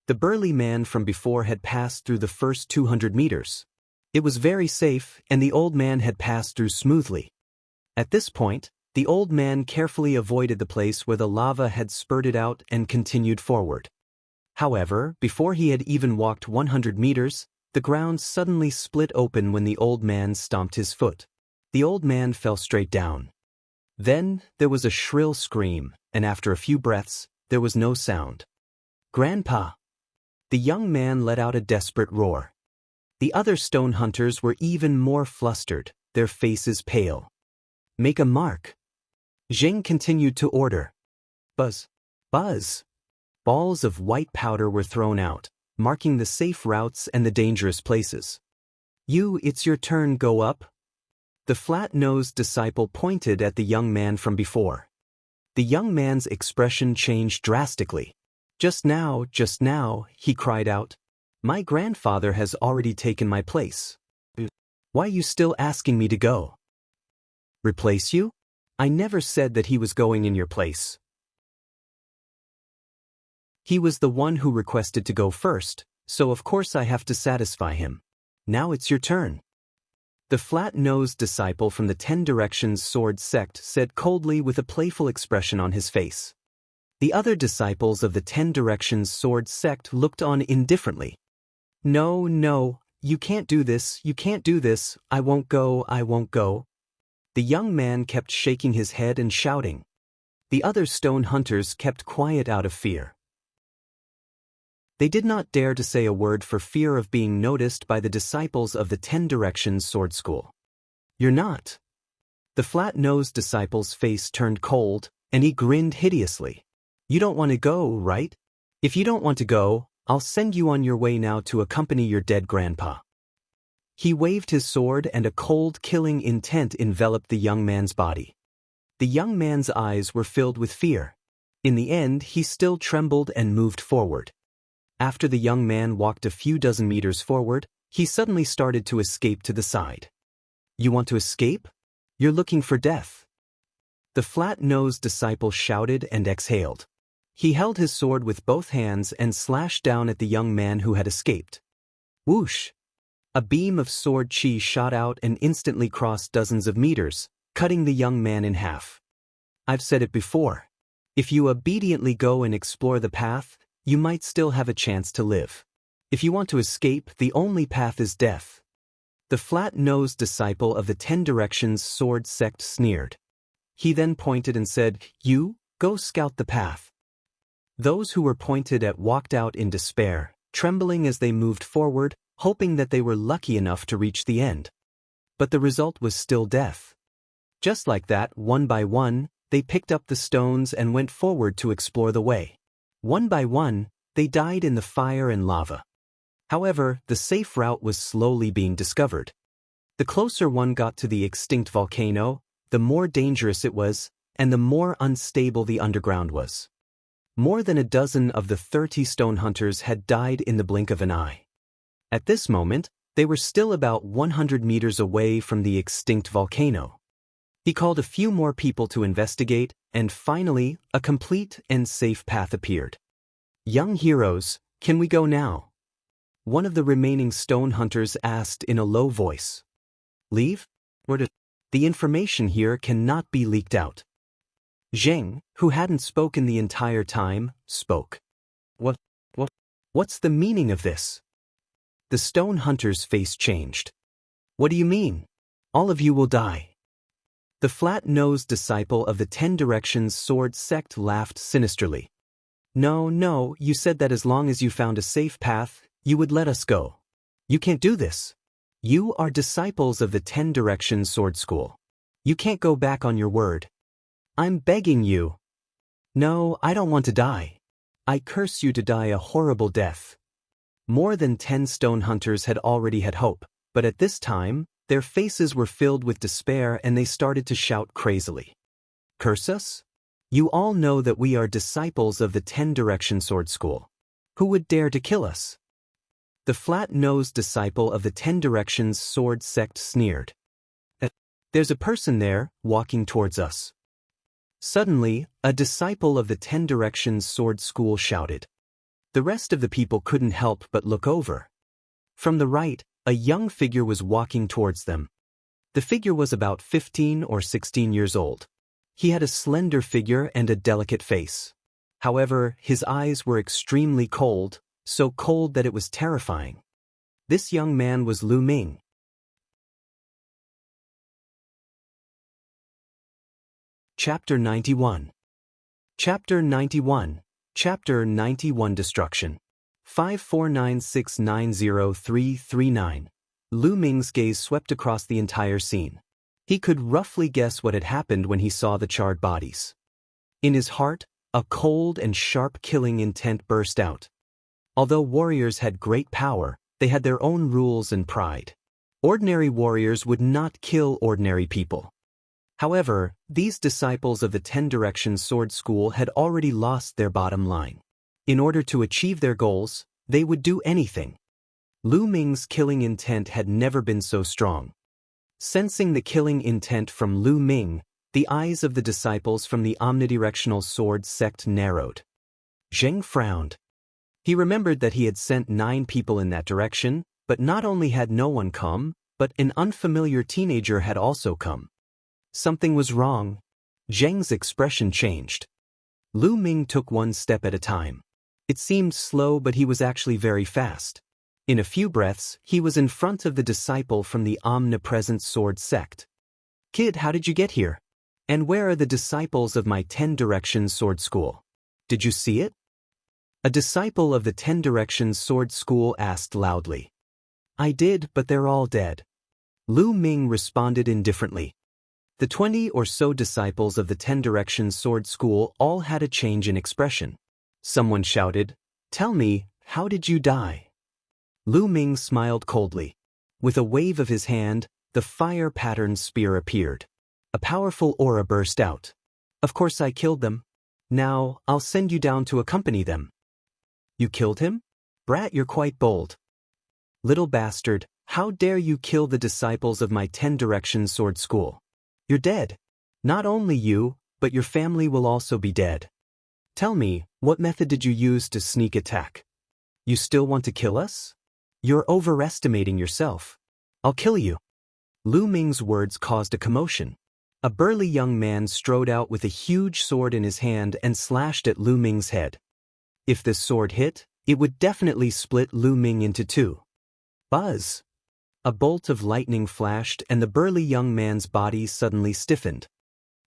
The burly man from before had passed through the first 200 meters. It was very safe, and the old man had passed through smoothly. At this point, the old man carefully avoided the place where the lava had spurted out and continued forward. However, before he had even walked 100 meters, the ground suddenly split open when the old man stomped his foot. The old man fell straight down. Then, there was a shrill scream, and after a few breaths, there was no sound. "Grandpa!" The young man let out a desperate roar. The other stone hunters were even more flustered, their faces pale. "Make a mark." Zheng continued to order. Buzz! Buzz! Balls of white powder were thrown out, marking the safe routes and the dangerous places. It's your turn, go up." The flat-nosed disciple pointed at the young man from before. The young man's expression changed drastically. Just now, he cried out. "My grandfather has already taken my place. Why are you still asking me to go?" "Replace you? I never said that he was going in your place. He was the one who requested to go first, so of course I have to satisfy him. Now it's your turn. The flat-nosed disciple from the 10 Directions sword sect said coldly with a playful expression on his face. The other disciples of the 10 Directions sword sect looked on indifferently. No, no, you can't do this, I won't go. The young man kept shaking his head and shouting. The other stone hunters kept quiet out of fear. They did not dare to say a word for fear of being noticed by the disciples of the 10 Directions sword school. You're not. The flat-nosed disciple's face turned cold, and he grinned hideously. You don't want to go, right? If you don't want to go, I'll send you on your way now to accompany your dead grandpa. He waved his sword and a cold, killing intent enveloped the young man's body. The young man's eyes were filled with fear. In the end, he still trembled and moved forward. After the young man walked a few dozen meters forward, he suddenly started to escape to the side. You want to escape? You're looking for death. The flat-nosed disciple shouted and exhaled. He held his sword with both hands and slashed down at the young man who had escaped. Whoosh! A beam of sword chi shot out and instantly crossed dozens of meters, cutting the young man in half. I've said it before. If you obediently go and explore the path, you might still have a chance to live. If you want to escape, the only path is death. The flat-nosed disciple of the 10 Directions sword sect sneered. He then pointed and said, You, go scout the path. Those who were pointed at walked out in despair, trembling as they moved forward, hoping that they were lucky enough to reach the end. But the result was still death. Just like that, one by one, they picked up the stones and went forward to explore the way. One by one, they died in the fire and lava. However, the safe route was slowly being discovered. The closer one got to the extinct volcano, the more dangerous it was, and the more unstable the underground was. More than a dozen of the 30 stone hunters had died in the blink of an eye. At this moment, they were still about 100 meters away from the extinct volcano. He called a few more people to investigate, and finally, a complete and safe path appeared. Young heroes, can we go now? One of the remaining stone hunters asked in a low voice. Leave? Or to? The information here cannot be leaked out. Zheng, who hadn't spoken the entire time, spoke. What's the meaning of this? The stone hunter's face changed. What do you mean? All of you will die. The flat-nosed disciple of the 10 Directions sword sect laughed sinisterly. No, you said that as long as you found a safe path, you would let us go. You can't do this. You are disciples of the 10 Directions sword school. You can't go back on your word. I'm begging you. No, I don't want to die. I curse you to die a horrible death. More than 10 stone hunters had already had hope, but at this time, their faces were filled with despair and they started to shout crazily. Curse us? You all know that we are disciples of the 10 Directions sword school. Who would dare to kill us? The flat-nosed disciple of the 10 Directions sword sect sneered. There's a person there, walking towards us. Suddenly, a disciple of the 10 Directions sword school shouted. The rest of the people couldn't help but look over. From the right, a young figure was walking towards them. The figure was about 15 or 16 years old. He had a slender figure and a delicate face. However, his eyes were extremely cold, so cold that it was terrifying. This young man was Lu Ming. Chapter 91. Chapter 91. Chapter 91 Destruction. 549690339. Lu Ming's gaze swept across the entire scene. He could roughly guess what had happened when he saw the charred bodies. In his heart, a cold and sharp killing intent burst out. Although warriors had great power, they had their own rules and pride. Ordinary warriors would not kill ordinary people. However, these disciples of the 10 Directions sword school had already lost their bottom line. In order to achieve their goals, they would do anything. Lu Ming's killing intent had never been so strong. Sensing the killing intent from Lu Ming, The eyes of the disciples from the omnidirectional sword sect narrowed. Zheng frowned. He remembered that he had sent 9 people in that direction, but not only had no one come, but an unfamiliar teenager had also come. Something was wrong. Zheng's expression changed. Lu Ming took one step at a time. It seemed slow, but he was actually very fast. In a few breaths, he was in front of the disciple from the omnipresent sword sect. "Kid, how did you get here? And where are the disciples of my 10 Directions Sword School? Did you see it?" A disciple of the 10 Directions Sword School asked loudly. "I did, but they're all dead." Lu Ming responded indifferently. The 20 or so disciples of the 10 Directions Sword School all had a change in expression. Someone shouted, "Tell me, how did you die?" Lu Ming smiled coldly. With a wave of his hand, the fire-patterned spear appeared. A powerful aura burst out. "Of course I killed them. Now, I'll send you down to accompany them." "You killed him? Brat, you're quite bold." "Little bastard, how dare you kill the disciples of my 10 Directions Sword School? You're dead. Not only you, but your family will also be dead. Tell me, what method did you use to sneak attack? You still want to kill us? You're overestimating yourself. I'll kill you." Lu Ming's words caused a commotion. A burly young man strode out with a huge sword in his hand and slashed at Lu Ming's head. If this sword hit, it would definitely split Lu Ming into 2. Buzz! A bolt of lightning flashed and the burly young man's body suddenly stiffened.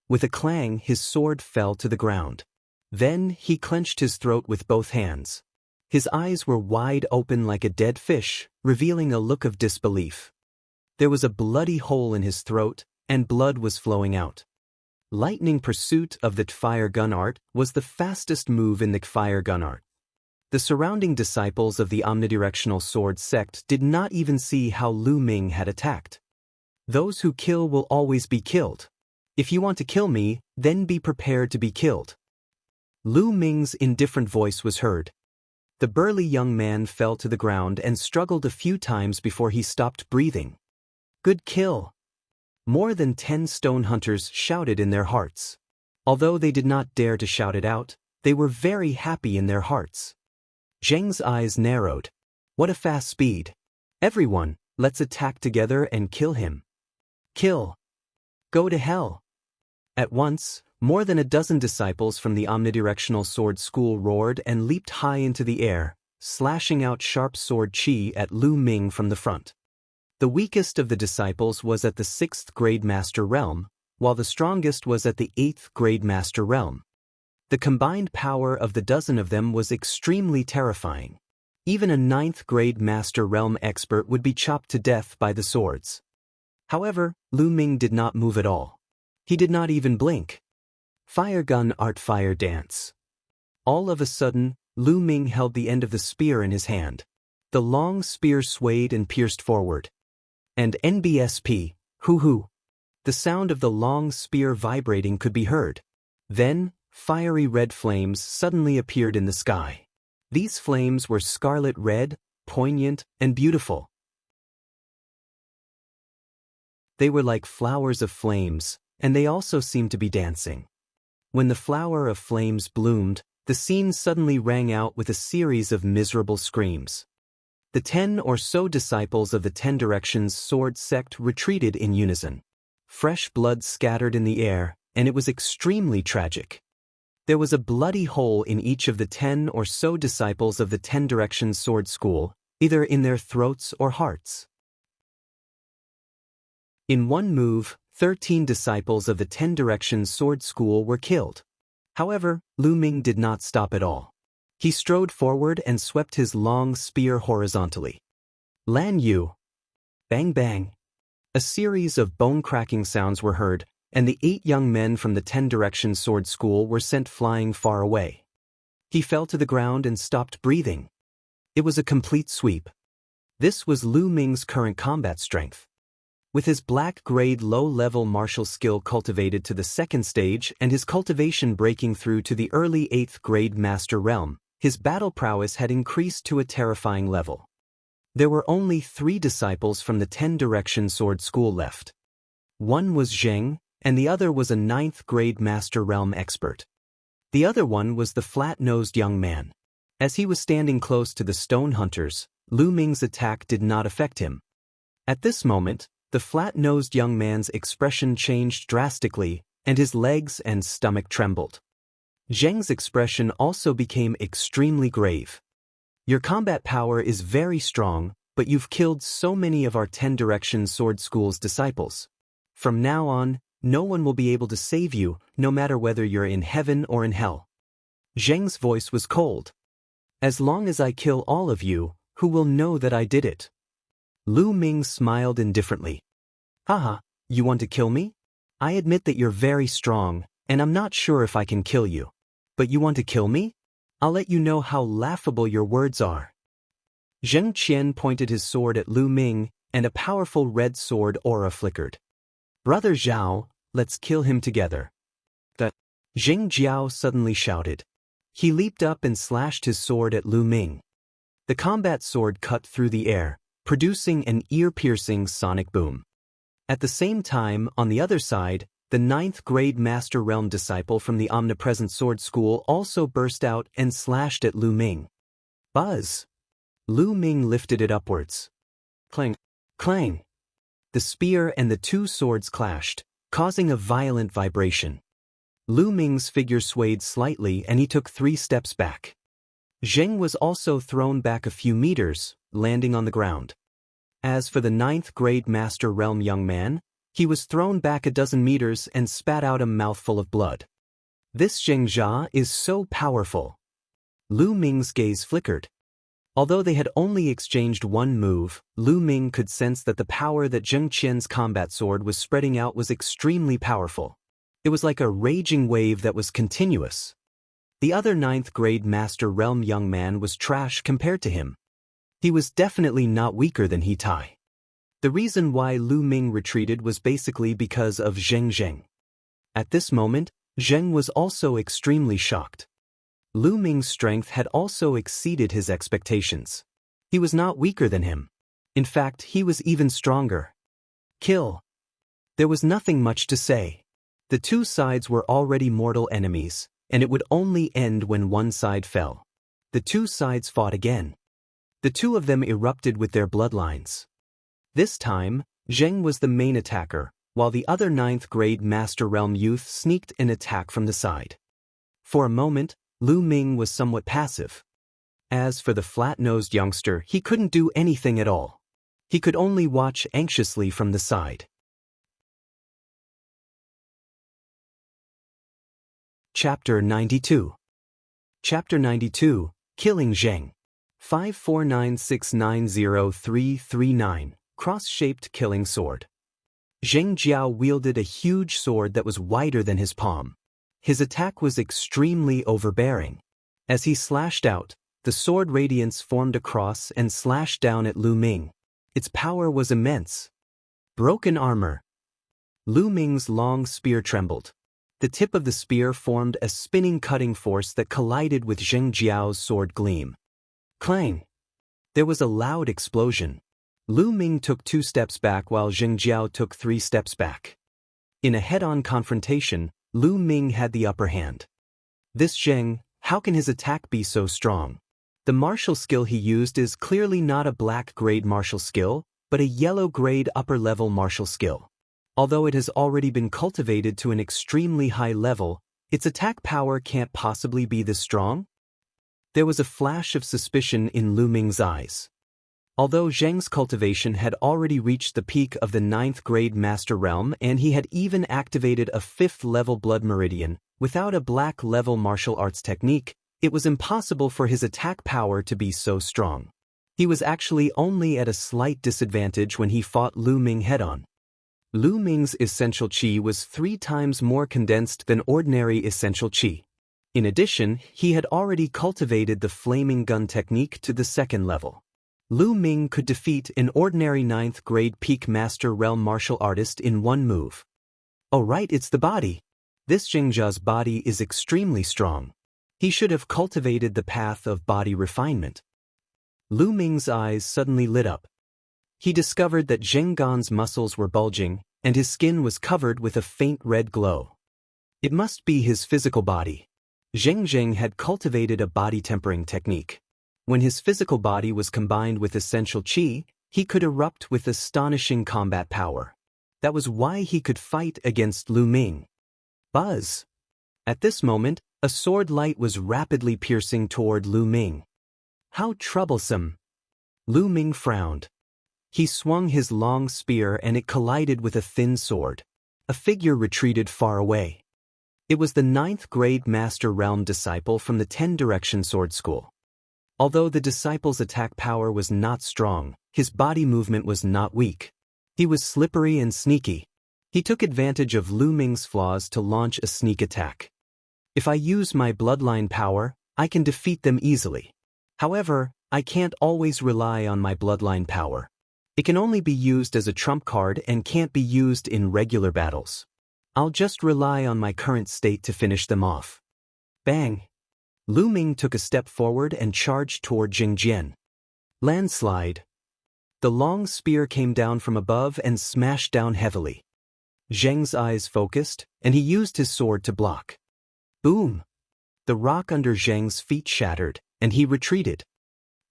With a clang, his sword fell to the ground. Then he clenched his throat with both hands. His eyes were wide open like a dead fish, revealing a look of disbelief. There was a bloody hole in his throat, and blood was flowing out. Lightning pursuit of the fire gun art was the fastest move in the fire gun art. The surrounding disciples of the omnidirectional sword sect did not even see how Lu Ming had attacked. "Those who kill will always be killed. If you want to kill me, then be prepared to be killed." Lu Ming's indifferent voice was heard. The burly young man fell to the ground and struggled a few times before he stopped breathing. "Good kill." More than 10 stone hunters shouted in their hearts. Although they did not dare to shout it out, they were very happy in their hearts. Zheng's eyes narrowed. What a fast speed. "Everyone, let's attack together and kill him." "Kill. Go to hell." At once, more than a dozen disciples from the omnidirectional sword school roared and leaped high into the air, slashing out sharp sword chi at Lu Ming from the front. The weakest of the disciples was at the 6th grade master realm, while the strongest was at the 8th grade master realm. The combined power of the dozen of them was extremely terrifying. Even a 9th grade master realm expert would be chopped to death by the swords. However, Lu Ming did not move at all. He did not even blink. Fire gun art fire dance. All of a sudden, Lu Ming held the end of the spear in his hand. The long spear swayed and pierced forward. And NBSP, hoo-hoo. The sound of the long spear vibrating could be heard. Then, fiery red flames suddenly appeared in the sky. These flames were scarlet red, poignant, and beautiful. They were like flowers of flames, and they also seemed to be dancing. When the flower of flames bloomed, the scene suddenly rang out with a series of miserable screams. The 10 or so disciples of the 10 Directions sword sect retreated in unison. Fresh blood scattered in the air, and it was extremely tragic. There was a bloody hole in each of the 10 or so disciples of the 10 Directions sword school, either in their throats or hearts. In one move, 13 disciples of the 10 Directions sword school were killed. However, Lu Ming did not stop at all. He strode forward and swept his long spear horizontally. "Lan Yu!" Bang bang. A series of bone-cracking sounds were heard, and the 8 young men from the 10 Directions sword school were sent flying far away. He fell to the ground and stopped breathing. It was a complete sweep. This was Lu Ming's current combat strength. With his black-grade low-level martial skill cultivated to the 2nd stage and his cultivation breaking through to the early 8th grade master realm, his battle prowess had increased to a terrifying level. There were only 3 disciples from the 10 Directions sword school left. One was Zheng, and the other was a 9th-grade Master Realm expert. The other one was the flat-nosed young man. As he was standing close to the stone hunters, Lu Ming's attack did not affect him. At this moment, the flat-nosed young man's expression changed drastically, and his legs and stomach trembled. Zheng's expression also became extremely grave. Your combat power is very strong, but you've killed so many of our 10 Direction Sword School's disciples. From now on, no one will be able to save you, no matter whether you're in heaven or in hell. Zheng's voice was cold. As long as I kill all of you, who will know that I did it? Lu Ming smiled indifferently. Haha, you want to kill me? I admit that you're very strong, and I'm not sure if I can kill you. But you want to kill me? I'll let you know how laughable your words are. Zheng Qian pointed his sword at Lu Ming, and a powerful red sword aura flickered. Brother Zhao, let's kill him together. Zheng Jiao suddenly shouted. He leaped up and slashed his sword at Lu Ming. The combat sword cut through the air, producing an ear-piercing sonic boom. At the same time, on the other side, the 9th-grade Master Realm disciple from the Omnipresent Sword School also burst out and slashed at Lu Ming. Buzz! Lu Ming lifted it upwards. Clang! Clang! The spear and the two swords clashed, causing a violent vibration. Lu Ming's figure swayed slightly and he took 3 steps back. Zheng was also thrown back a few meters, landing on the ground. As for the 9th-grade Master Realm young man, he was thrown back a dozen meters and spat out a mouthful of blood. This Zheng Jia is so powerful. Lu Ming's gaze flickered. Although they had only exchanged one move, Lu Ming could sense that the power that Zheng Qian's combat sword was spreading out was extremely powerful. It was like a raging wave that was continuous. The other 9th-grade Master Realm young man was trash compared to him. He was definitely not weaker than He Tai. The reason why Lu Ming retreated was basically because of Zheng. At this moment, Zheng was also extremely shocked. Lu Ming's strength had also exceeded his expectations. He was not weaker than him. In fact, he was even stronger. Kill. There was nothing much to say. The two sides were already mortal enemies, and it would only end when one side fell. The two sides fought again. The two of them erupted with their bloodlines. This time, Zheng was the main attacker, while the other 9th-grade Master Realm youth sneaked an attack from the side. For a moment, Lu Ming was somewhat passive. As for the flat-nosed youngster, he couldn't do anything at all. He could only watch anxiously from the side. Chapter 92. Chapter 92, Killing Zheng. 549690339, Cross-Shaped Killing Sword. Zheng Jiao wielded a huge sword that was wider than his palm. His attack was extremely overbearing. As he slashed out, the sword radiance formed a cross and slashed down at Lu Ming. Its power was immense. Broken armor. Lu Ming's long spear trembled. The tip of the spear formed a spinning cutting force that collided with Zheng Jiao's sword gleam. Clang! There was a loud explosion. Lu Ming took 2 steps back while Zheng Jiao took 3 steps back. In a head-on confrontation, Lu Ming had the upper hand. This Zheng, how can his attack be so strong? The martial skill he used is clearly not a black-grade martial skill, but a yellow-grade upper-level martial skill. Although it has already been cultivated to an extremely high level, its attack power can't possibly be this strong? There was a flash of suspicion in Lu Ming's eyes. Although Zheng's cultivation had already reached the peak of the 9th-grade Master Realm and he had even activated a 5th-level Blood Meridian, without a black-level martial arts technique, it was impossible for his attack power to be so strong. He was actually only at a slight disadvantage when he fought Lu Ming head-on. Lu Ming's essential qi was 3 times more condensed than ordinary essential qi. In addition, he had already cultivated the flaming gun technique to the 2nd level. Lu Ming could defeat an ordinary 9th-grade peak Master Realm martial artist in one move. Oh right, it's the body. This Zheng Jia's body is extremely strong. He should have cultivated the path of body refinement. Lu Ming's eyes suddenly lit up. He discovered that Zheng Gan's muscles were bulging, and his skin was covered with a faint red glow. It must be his physical body. Zheng had cultivated a body tempering technique. When his physical body was combined with essential qi, he could erupt with astonishing combat power. That was why he could fight against Lu Ming. Buzz! At this moment, a sword light was rapidly piercing toward Lu Ming. How troublesome! Lu Ming frowned. He swung his long spear and it collided with a thin sword. A figure retreated far away. It was the 9th grade Master Realm disciple from the 10 Direction Sword School. Although the disciple's attack power was not strong, his body movement was not weak. He was slippery and sneaky. He took advantage of Lu Ming's flaws to launch a sneak attack. If I use my bloodline power, I can defeat them easily. However, I can't always rely on my bloodline power. It can only be used as a trump card and can't be used in regular battles. I'll just rely on my current state to finish them off. Bang! Lu Ming took a step forward and charged toward Jingjian. Landslide. The long spear came down from above and smashed down heavily. Zheng's eyes focused, and he used his sword to block. Boom! The rock under Zheng's feet shattered, and he retreated.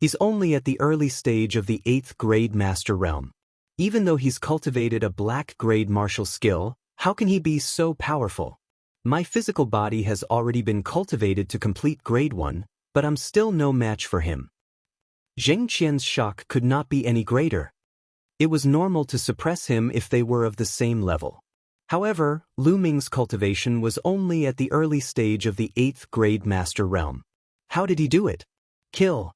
He's only at the early stage of the 8th grade Master Realm. Even though he's cultivated a black grade martial skill, how can he be so powerful? My physical body has already been cultivated to complete grade 1, but I'm still no match for him. Zheng Qian's shock could not be any greater. It was normal to suppress him if they were of the same level. However, Lu Ming's cultivation was only at the early stage of the 8th grade Master Realm. How did he do it? Kill.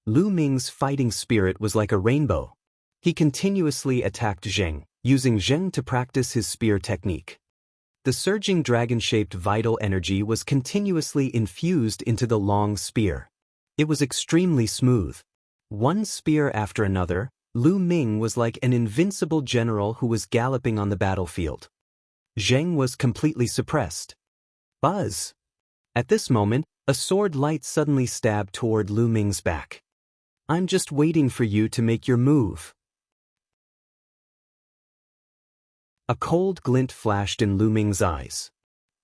Lu Ming's fighting spirit was like a rainbow. He continuously attacked Zheng, using Zheng to practice his spear technique. The surging dragon-shaped vital energy was continuously infused into the long spear. It was extremely smooth. One spear after another, Lu Ming was like an invincible general who was galloping on the battlefield. Zheng was completely suppressed. Buzz! At this moment, a sword light suddenly stabbed toward Lu Ming's back. I'm just waiting for you to make your move. A cold glint flashed in Lu Ming's eyes.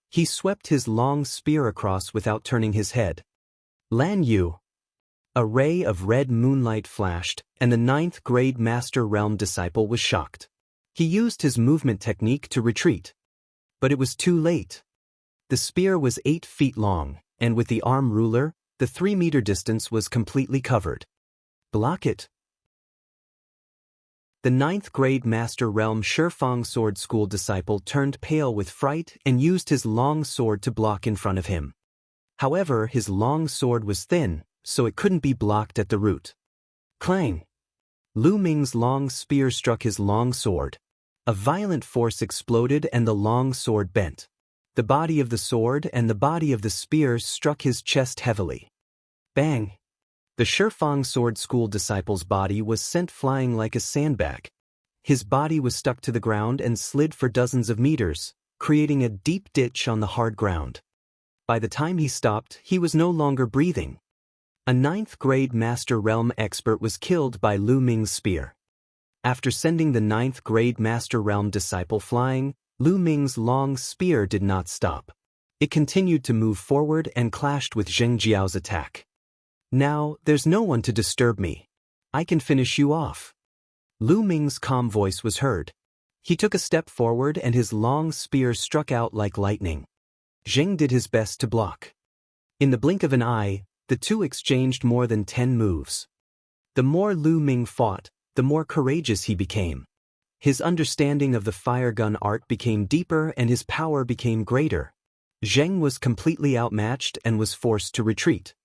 He swept his long spear across without turning his head. Lan Yu! A ray of red moonlight flashed, and the 9th grade Master Realm disciple was shocked. He used his movement technique to retreat. But it was too late. The spear was 8 feet long, and with the arm ruler, the 3-meter distance was completely covered. Block it. The 9th grade Master Realm Shifang Sword School disciple turned pale with fright and used his long sword to block in front of him. However, his long sword was thin, so it couldn't be blocked at the root. Clang! Lu Ming's long spear struck his long sword. A violent force exploded and the long sword bent. The body of the sword and the body of the spear struck his chest heavily. Bang! The Shifang Sword School disciple's body was sent flying like a sandbag. His body was stuck to the ground and slid for dozens of meters, creating a deep ditch on the hard ground. By the time he stopped, he was no longer breathing. A 9th grade Master Realm expert was killed by Lu Ming's spear. After sending the 9th grade Master Realm disciple flying, Lu Ming's long spear did not stop. It continued to move forward and clashed with Zheng Jiao's attack. Now, there's no one to disturb me. I can finish you off. Lu Ming's calm voice was heard. He took a step forward and his long spear struck out like lightning. Zheng did his best to block. In the blink of an eye, the two exchanged more than 10 moves. The more Lu Ming fought, the more courageous he became. His understanding of the fire gun art became deeper and his power became greater. Zheng was completely outmatched and was forced to retreat.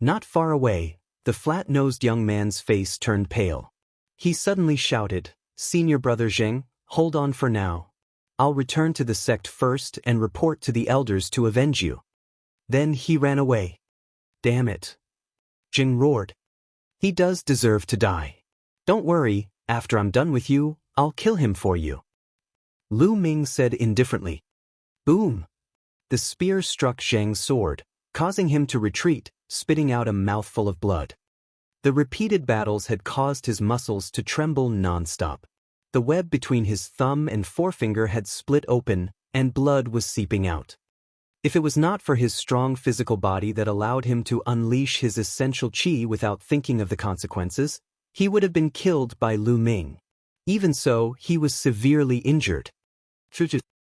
Not far away, the flat-nosed young man's face turned pale. He suddenly shouted, "Senior brother Zheng, hold on for now. I'll return to the sect first and report to the elders to avenge you." Then he ran away. Damn it. Zheng roared. He does deserve to die. Don't worry, after I'm done with you, I'll kill him for you. Lu Ming said indifferently. Boom! The spear struck Zheng's sword, causing him to retreat, spitting out a mouthful of blood. The repeated battles had caused his muscles to tremble non-stop. The web between his thumb and forefinger had split open, and blood was seeping out. If it was not for his strong physical body that allowed him to unleash his essential qi without thinking of the consequences, he would have been killed by Lu Ming. Even so, he was severely injured.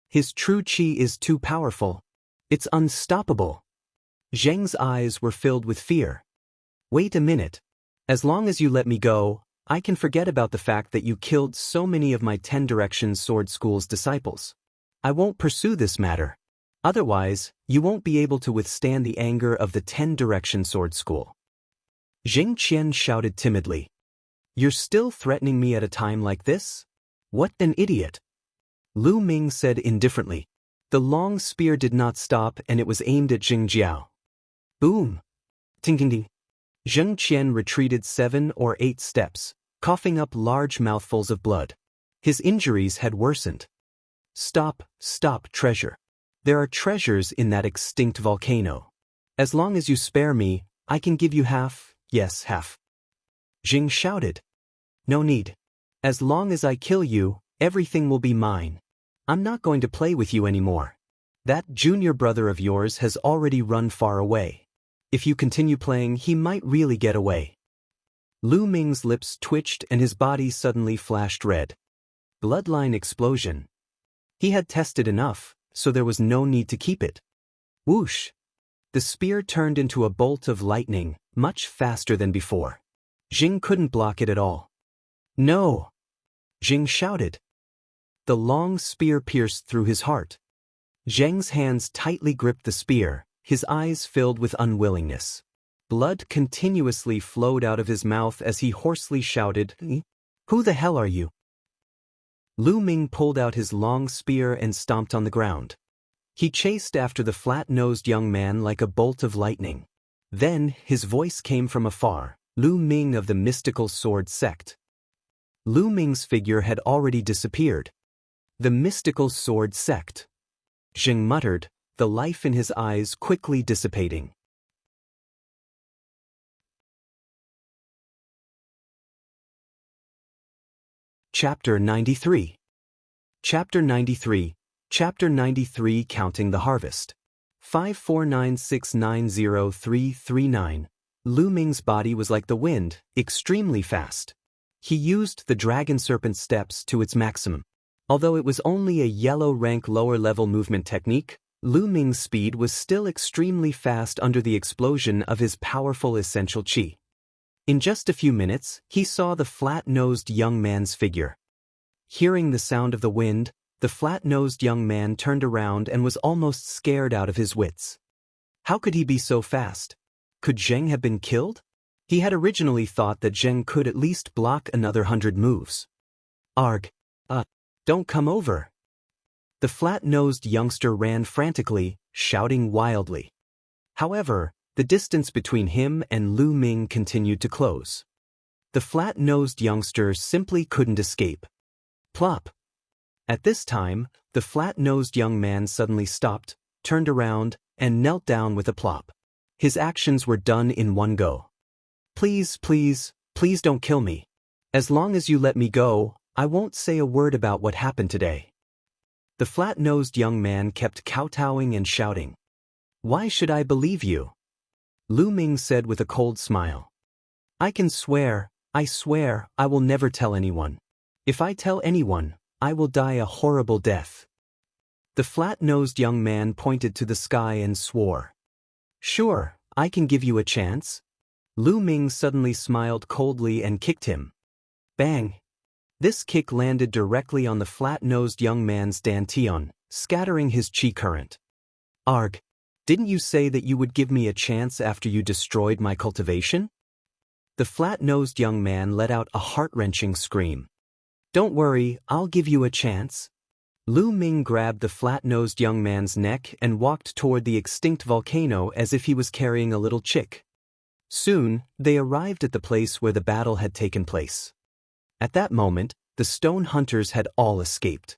His true qi is too powerful. It's unstoppable. Zheng's eyes were filled with fear. Wait a minute. As long as you let me go, I can forget about the fact that you killed so many of my 10 Directions Sword School's disciples. I won't pursue this matter. Otherwise, you won't be able to withstand the anger of the 10 Directions Sword School. Jing Qian shouted timidly. You're still threatening me at a time like this? What an idiot! Lu Ming said indifferently. The long spear did not stop and it was aimed at Jing Jiao. Boom! Ting-ting-ting. Zheng Qian retreated 7 or 8 steps, coughing up large mouthfuls of blood. His injuries had worsened. Stop, treasure. There are treasures in that extinct volcano. As long as you spare me, I can give you half, yes, half. Jing shouted. No need. As long as I kill you, everything will be mine. I'm not going to play with you anymore. That junior brother of yours has already run far away. If you continue playing, he might really get away. Lu Ming's lips twitched and his body suddenly flashed red. Bloodline explosion. He had tested enough, so there was no need to keep it. Whoosh! The spear turned into a bolt of lightning, much faster than before. Jing couldn't block it at all. No! Jing shouted. The long spear pierced through his heart. Zheng's hands tightly gripped the spear, his eyes filled with unwillingness. Blood continuously flowed out of his mouth as he hoarsely shouted, Who the hell are you? Lu Ming pulled out his long spear and stomped on the ground. He chased after the flat-nosed young man like a bolt of lightning. Then, his voice came from afar, Lu Ming of the mystical sword sect. Lu Ming's figure had already disappeared. The mystical sword sect. Jing muttered, the life in his eyes quickly dissipating. Chapter 93. Chapter 93. Chapter 93 Counting the Harvest. 549690339. Lu Ming's body was like the wind, extremely fast. He used the Dragon Serpent Steps to its maximum. Although it was only a yellow rank lower level movement technique, Lu Ming's speed was still extremely fast under the explosion of his powerful essential qi. In just a few minutes, he saw the flat-nosed young man's figure. Hearing the sound of the wind, the flat-nosed young man turned around and was almost scared out of his wits. How could he be so fast? Could Zheng have been killed? He had originally thought that Zheng could at least block another 100 moves. Arg! Don't come over! The flat-nosed youngster ran frantically, shouting wildly. However, the distance between him and Lu Ming continued to close. The flat-nosed youngster simply couldn't escape. Plop! At this time, the flat-nosed young man suddenly stopped, turned around, and knelt down with a plop. His actions were done in one go. Please don't kill me. As long as you let me go, I won't say a word about what happened today. The flat-nosed young man kept kowtowing and shouting. Why should I believe you? Lu Ming said with a cold smile. I swear I will never tell anyone. If I tell anyone, I will die a horrible death. The flat-nosed young man pointed to the sky and swore. Sure, I can give you a chance. Lu Ming suddenly smiled coldly and kicked him. Bang! This kick landed directly on the flat-nosed young man's dantian, scattering his qi current. Arg! Didn't you say that you would give me a chance after you destroyed my cultivation? The flat-nosed young man let out a heart-wrenching scream. Don't worry, I'll give you a chance. Lu Ming grabbed the flat-nosed young man's neck and walked toward the extinct volcano as if he was carrying a little chick. Soon, they arrived at the place where the battle had taken place. At that moment, the stone hunters had all escaped.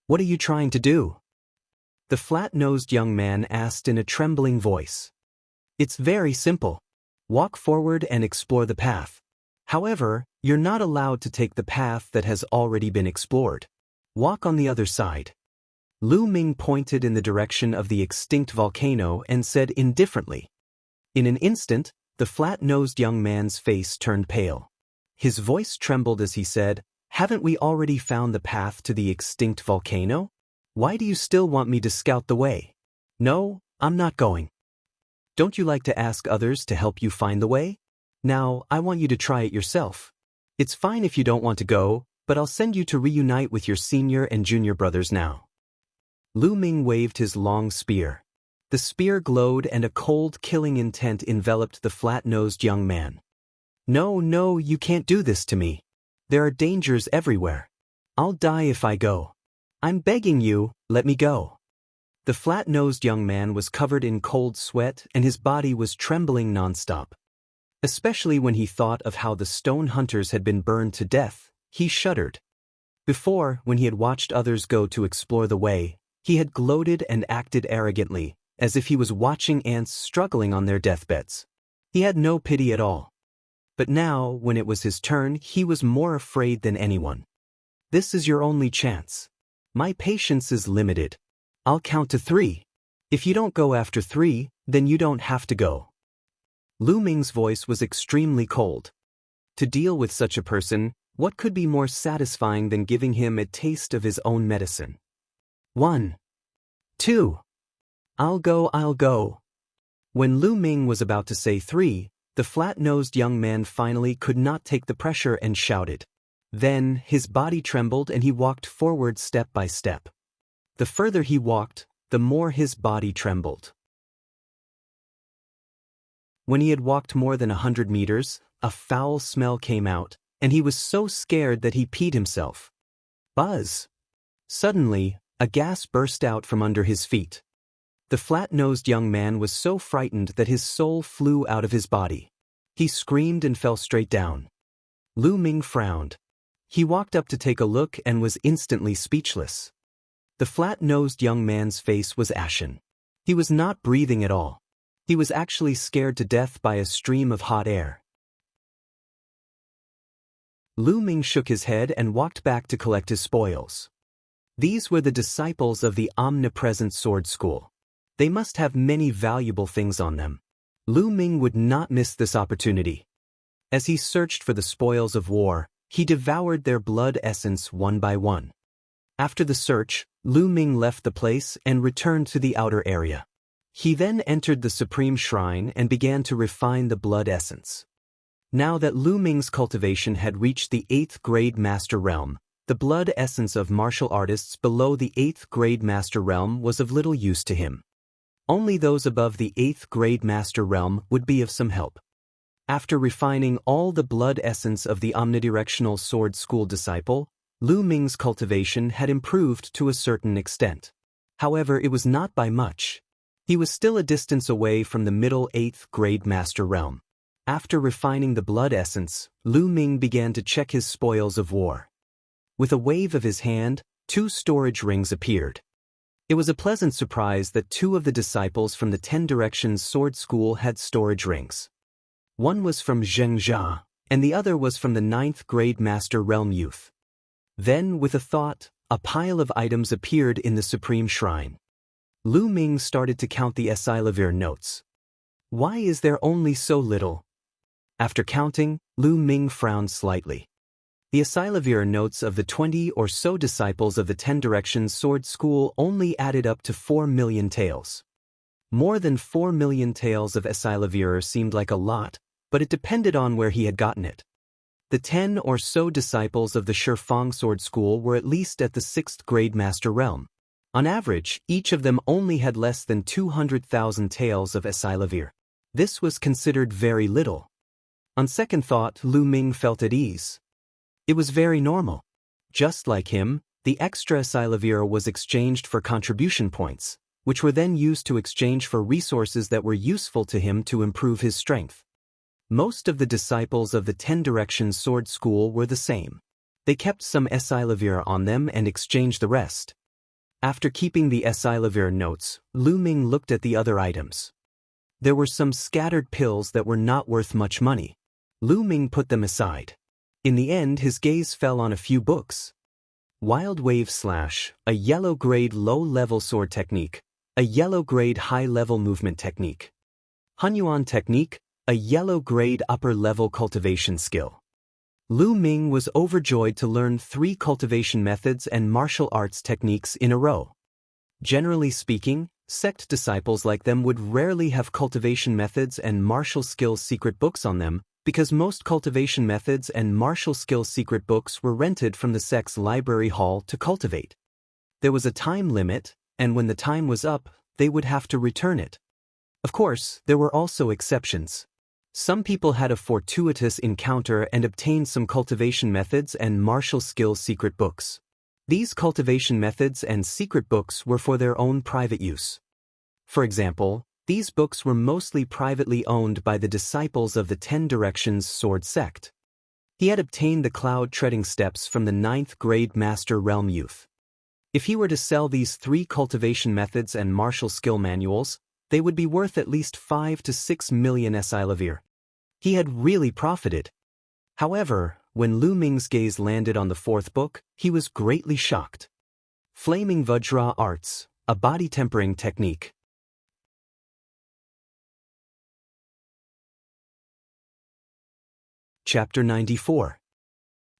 What are you trying to do? The flat-nosed young man asked in a trembling voice. It's very simple. Walk forward and explore the path. However, you're not allowed to take the path that has already been explored. Walk on the other side. Lu Ming pointed in the direction of the extinct volcano and said indifferently. In an instant, the flat-nosed young man's face turned pale. His voice trembled as he said, "Haven't we already found the path to the extinct volcano? Why do you still want me to scout the way?" "No, I'm not going." "Don't you like to ask others to help you find the way? Now, I want you to try it yourself. It's fine if you don't want to go, but I'll send you to reunite with your senior and junior brothers now." Lu Ming waved his long spear. The spear glowed and a cold, killing intent enveloped the flat-nosed young man. No, you can't do this to me. There are dangers everywhere. I'll die if I go. I'm begging you, let me go." The flat-nosed young man was covered in cold sweat and his body was trembling nonstop. Especially when he thought of how the stone hunters had been burned to death, he shuddered. Before, when he had watched others go to explore the way, he had gloated and acted arrogantly, as if he was watching ants struggling on their deathbeds. He had no pity at all. But now, when it was his turn, he was more afraid than anyone. "This is your only chance. My patience is limited. I'll count to 3. If you don't go after 3, then you don't have to go." Lu Ming's voice was extremely cold. To deal with such a person, what could be more satisfying than giving him a taste of his own medicine? 1, 2. I'll go. When Lu Ming was about to say 3, the flat-nosed young man finally could not take the pressure and shouted. Then, his body trembled and he walked forward step by step. The further he walked, the more his body trembled. When he had walked more than 100 meters, a foul smell came out, and he was so scared that he peed himself. Buzz! Suddenly, a gas burst out from under his feet. The flat-nosed young man was so frightened that his soul flew out of his body. He screamed and fell straight down. Lu Ming frowned. He walked up to take a look and was instantly speechless. The flat-nosed young man's face was ashen. He was not breathing at all. He was actually scared to death by a stream of hot air. Lu Ming shook his head and walked back to collect his spoils. These were the disciples of the omnipresent sword school. They must have many valuable things on them. Lu Ming would not miss this opportunity. As he searched for the spoils of war, he devoured their blood essence one by one. After the search, Lu Ming left the place and returned to the outer area. He then entered the Supreme Shrine and began to refine the blood essence. Now that Lu Ming's cultivation had reached the 8th grade Master Realm, the blood essence of martial artists below the 8th grade Master Realm was of little use to him. Only those above the 8th grade Master Realm would be of some help. After refining all the blood essence of the omnidirectional sword school disciple, Lu Ming's cultivation had improved to a certain extent. However, it was not by much. He was still a distance away from the middle 8th grade Master Realm. After refining the blood essence, Lu Ming began to check his spoils of war. With a wave of his hand, 2 storage rings appeared. It was a pleasant surprise that 2 of the disciples from the 10 Directions Sword School had storage rings. One was from Xianxia, and the other was from the 9th grade Master Realm youth. Then, with a thought, a pile of items appeared in the Supreme Shrine. Lu Ming started to count the Esilavir notes. Why is there only so little? After counting, Lu Ming frowned slightly. The Esilavir notes of the 20 or so disciples of the 10 Directions Sword School only added up to 4 million taels. More than 4 million taels of Esilavir seemed like a lot, but it depended on where he had gotten it. The 10 or so disciples of the Shifang Sword School were at least at the 6th grade Master Realm. On average, each of them only had less than 200,000 taels of Esilavir. This was considered very little. On second thought, Lu Ming felt at ease. It was very normal. Just like him, the extra Esilavir was exchanged for contribution points, which were then used to exchange for resources that were useful to him to improve his strength. Most of the disciples of the 10 Directions Sword School were the same. They kept some Esilavir on them and exchanged the rest. After keeping the Esilavir notes, Lu Ming looked at the other items. There were some scattered pills that were not worth much money. Lu Ming put them aside. In the end, his gaze fell on a few books. Wild Wave Slash, a yellow-grade low-level sword technique, a yellow-grade high-level movement technique. Hunyuan Technique, a yellow-grade upper-level cultivation skill. Lu Ming was overjoyed to learn 3 cultivation methods and martial arts techniques in a row. Generally speaking, sect disciples like them would rarely have cultivation methods and martial skills secret books on them, because most cultivation methods and martial skills secret books were rented from the sect's library hall to cultivate. There was a time limit, and when the time was up, they would have to return it. Of course, there were also exceptions. Some people had a fortuitous encounter and obtained some cultivation methods and martial skills secret books. These cultivation methods and secret books were for their own private use. For example, these books were mostly privately owned by the disciples of the 10 Directions Sword Sect. He had obtained the cloud-treading steps from the 9th grade Master Realm youth. If he were to sell these 3 cultivation methods and martial skill manuals, they would be worth at least 5 to 6 million Silavir. He had really profited. However, when Lu Ming's gaze landed on the 4th book, he was greatly shocked. Flaming Vajra Arts, a body tempering technique. Chapter 94.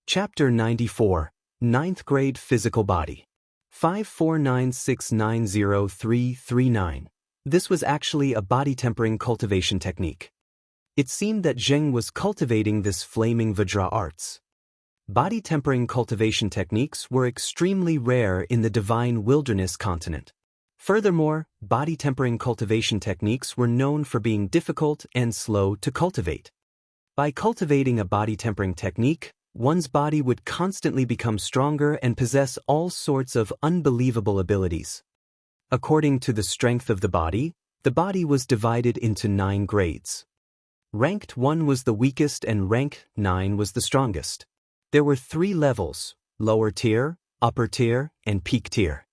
Chapter 94, 9th Grade Physical Body. 549690339. This was actually a body tempering cultivation technique. It seemed that Zheng was cultivating this flaming Vajra arts. Body tempering cultivation techniques were extremely rare in the Divine Wilderness continent. Furthermore, body tempering cultivation techniques were known for being difficult and slow to cultivate. By cultivating a body tempering technique, one's body would constantly become stronger and possess all sorts of unbelievable abilities. According to the strength of the body was divided into 9 grades. Ranked 1 was the weakest and rank 9 was the strongest. There were 3 levels: lower tier, upper tier, and peak tier.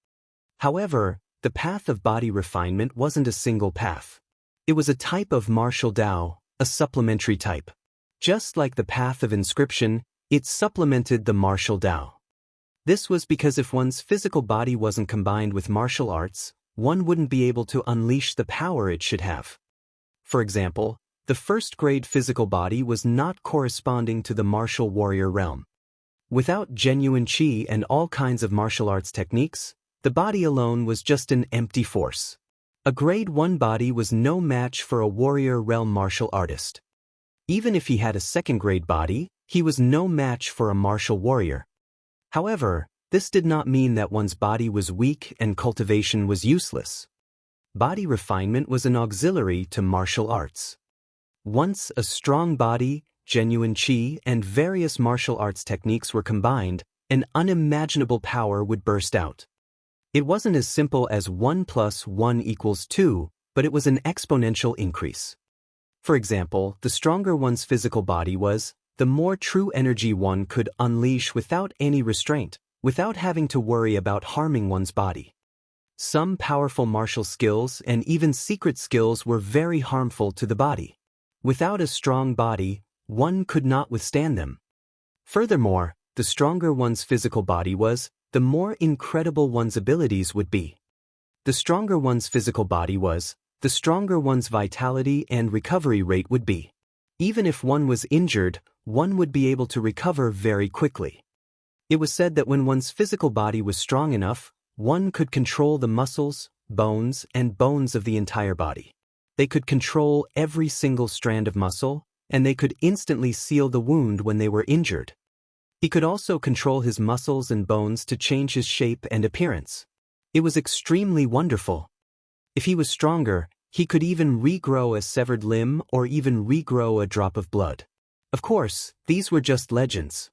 However, the path of body refinement wasn't a single path. It was a type of martial Tao, a supplementary type. Just like the path of inscription, it supplemented the martial Tao. This was because if one's physical body wasn't combined with martial arts, one wouldn't be able to unleash the power it should have. For example, the 1st grade physical body was not corresponding to the martial warrior realm. Without genuine qi and all kinds of martial arts techniques, the body alone was just an empty force. A grade 1 body was no match for a warrior realm martial artist. Even if he had a 2nd grade body, he was no match for a martial warrior. However, this did not mean that one's body was weak and cultivation was useless. Body refinement was an auxiliary to martial arts. Once a strong body, genuine qi, and various martial arts techniques were combined, an unimaginable power would burst out. It wasn't as simple as 1 + 1 = 2, but it was an exponential increase. For example, the stronger one's physical body was, the more true energy one could unleash without any restraint, without having to worry about harming one's body. Some powerful martial skills and even secret skills were very harmful to the body. Without a strong body, one could not withstand them. Furthermore, the stronger one's physical body was, the more incredible one's abilities would be. The stronger one's physical body was, the stronger one's vitality and recovery rate would be. Even if one was injured, one would be able to recover very quickly. It was said that when one's physical body was strong enough, one could control the muscles, bones, and bones of the entire body. They could control every single strand of muscle, and they could instantly seal the wound when they were injured. He could also control his muscles and bones to change his shape and appearance. It was extremely wonderful. If he was stronger, he could even regrow a severed limb or even regrow a drop of blood. Of course, these were just legends.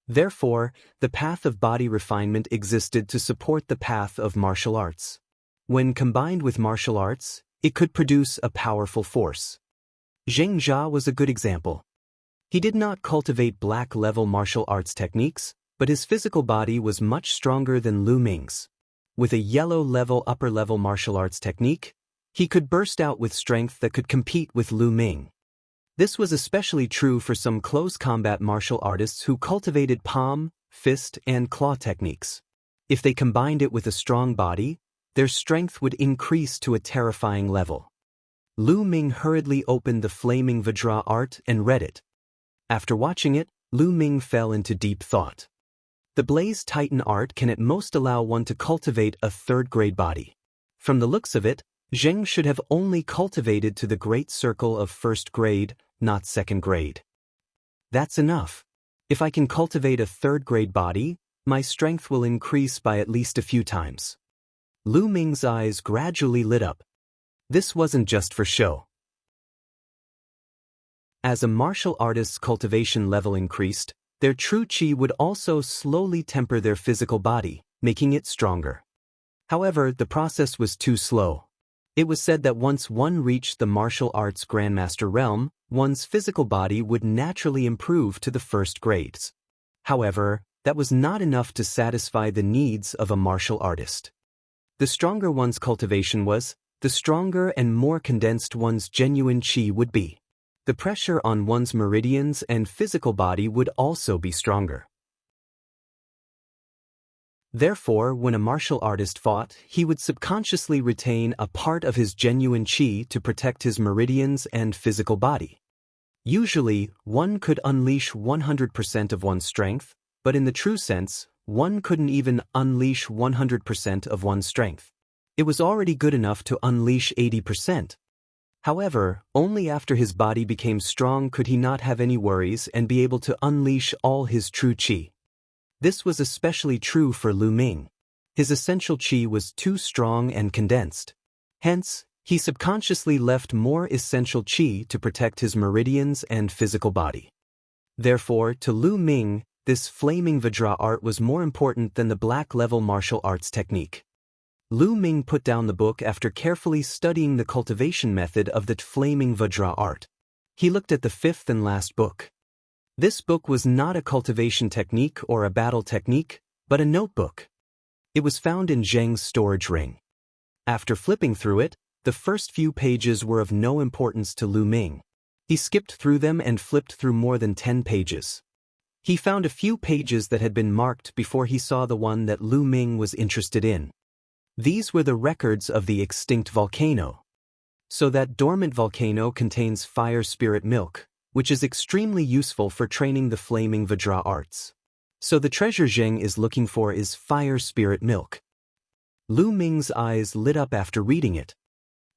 Therefore, the path of body refinement existed to support the path of martial arts. When combined with martial arts, it could produce a powerful force. Zheng Jia was a good example. He did not cultivate black-level martial arts techniques, but his physical body was much stronger than Lu Ming's. With a yellow-level upper-level martial arts technique, he could burst out with strength that could compete with Lu Ming. This was especially true for some close combat martial artists who cultivated palm, fist, and claw techniques. If they combined it with a strong body, their strength would increase to a terrifying level. Lu Ming hurriedly opened the flaming Vajra art and read it. After watching it, Lu Ming fell into deep thought. The Blaze Titan art can at most allow one to cultivate a third-grade body. From the looks of it, Zheng should have only cultivated to the great circle of first grade, not second grade. That's enough. If I can cultivate a third-grade body, my strength will increase by at least a few times. Lu Ming's eyes gradually lit up. This wasn't just for show. As a martial artist's cultivation level increased, their true qi would also slowly temper their physical body, making it stronger. However, the process was too slow. It was said that once one reached the martial arts grandmaster realm, one's physical body would naturally improve to the first grades. However, that was not enough to satisfy the needs of a martial artist. The stronger one's cultivation was, the stronger and more condensed one's genuine qi would be. The pressure on one's meridians and physical body would also be stronger. Therefore, when a martial artist fought, he would subconsciously retain a part of his genuine qi to protect his meridians and physical body. Usually, one could unleash 100% of one's strength, but in the true sense, one couldn't even unleash 100% of one's strength. It was already good enough to unleash 80%. However, only after his body became strong could he not have any worries and be able to unleash all his true qi. This was especially true for Lu Ming. His essential qi was too strong and condensed. Hence, he subconsciously left more essential qi to protect his meridians and physical body. Therefore, to Lu Ming, this flaming Vajra art was more important than the black-level martial arts technique. Lu Ming put down the book after carefully studying the cultivation method of the flaming Vajra art. He looked at the fifth and last book. This book was not a cultivation technique or a battle technique, but a notebook. It was found in Zheng's storage ring. After flipping through it, the first few pages were of no importance to Lu Ming. He skipped through them and flipped through more than 10 pages. He found a few pages that had been marked before he saw the one that Lu Ming was interested in. These were the records of the extinct volcano. So that dormant volcano contains fire spirit milk, which is extremely useful for training the flaming Vajra arts. So the treasure Zheng is looking for is fire spirit milk. Lu Ming's eyes lit up after reading it.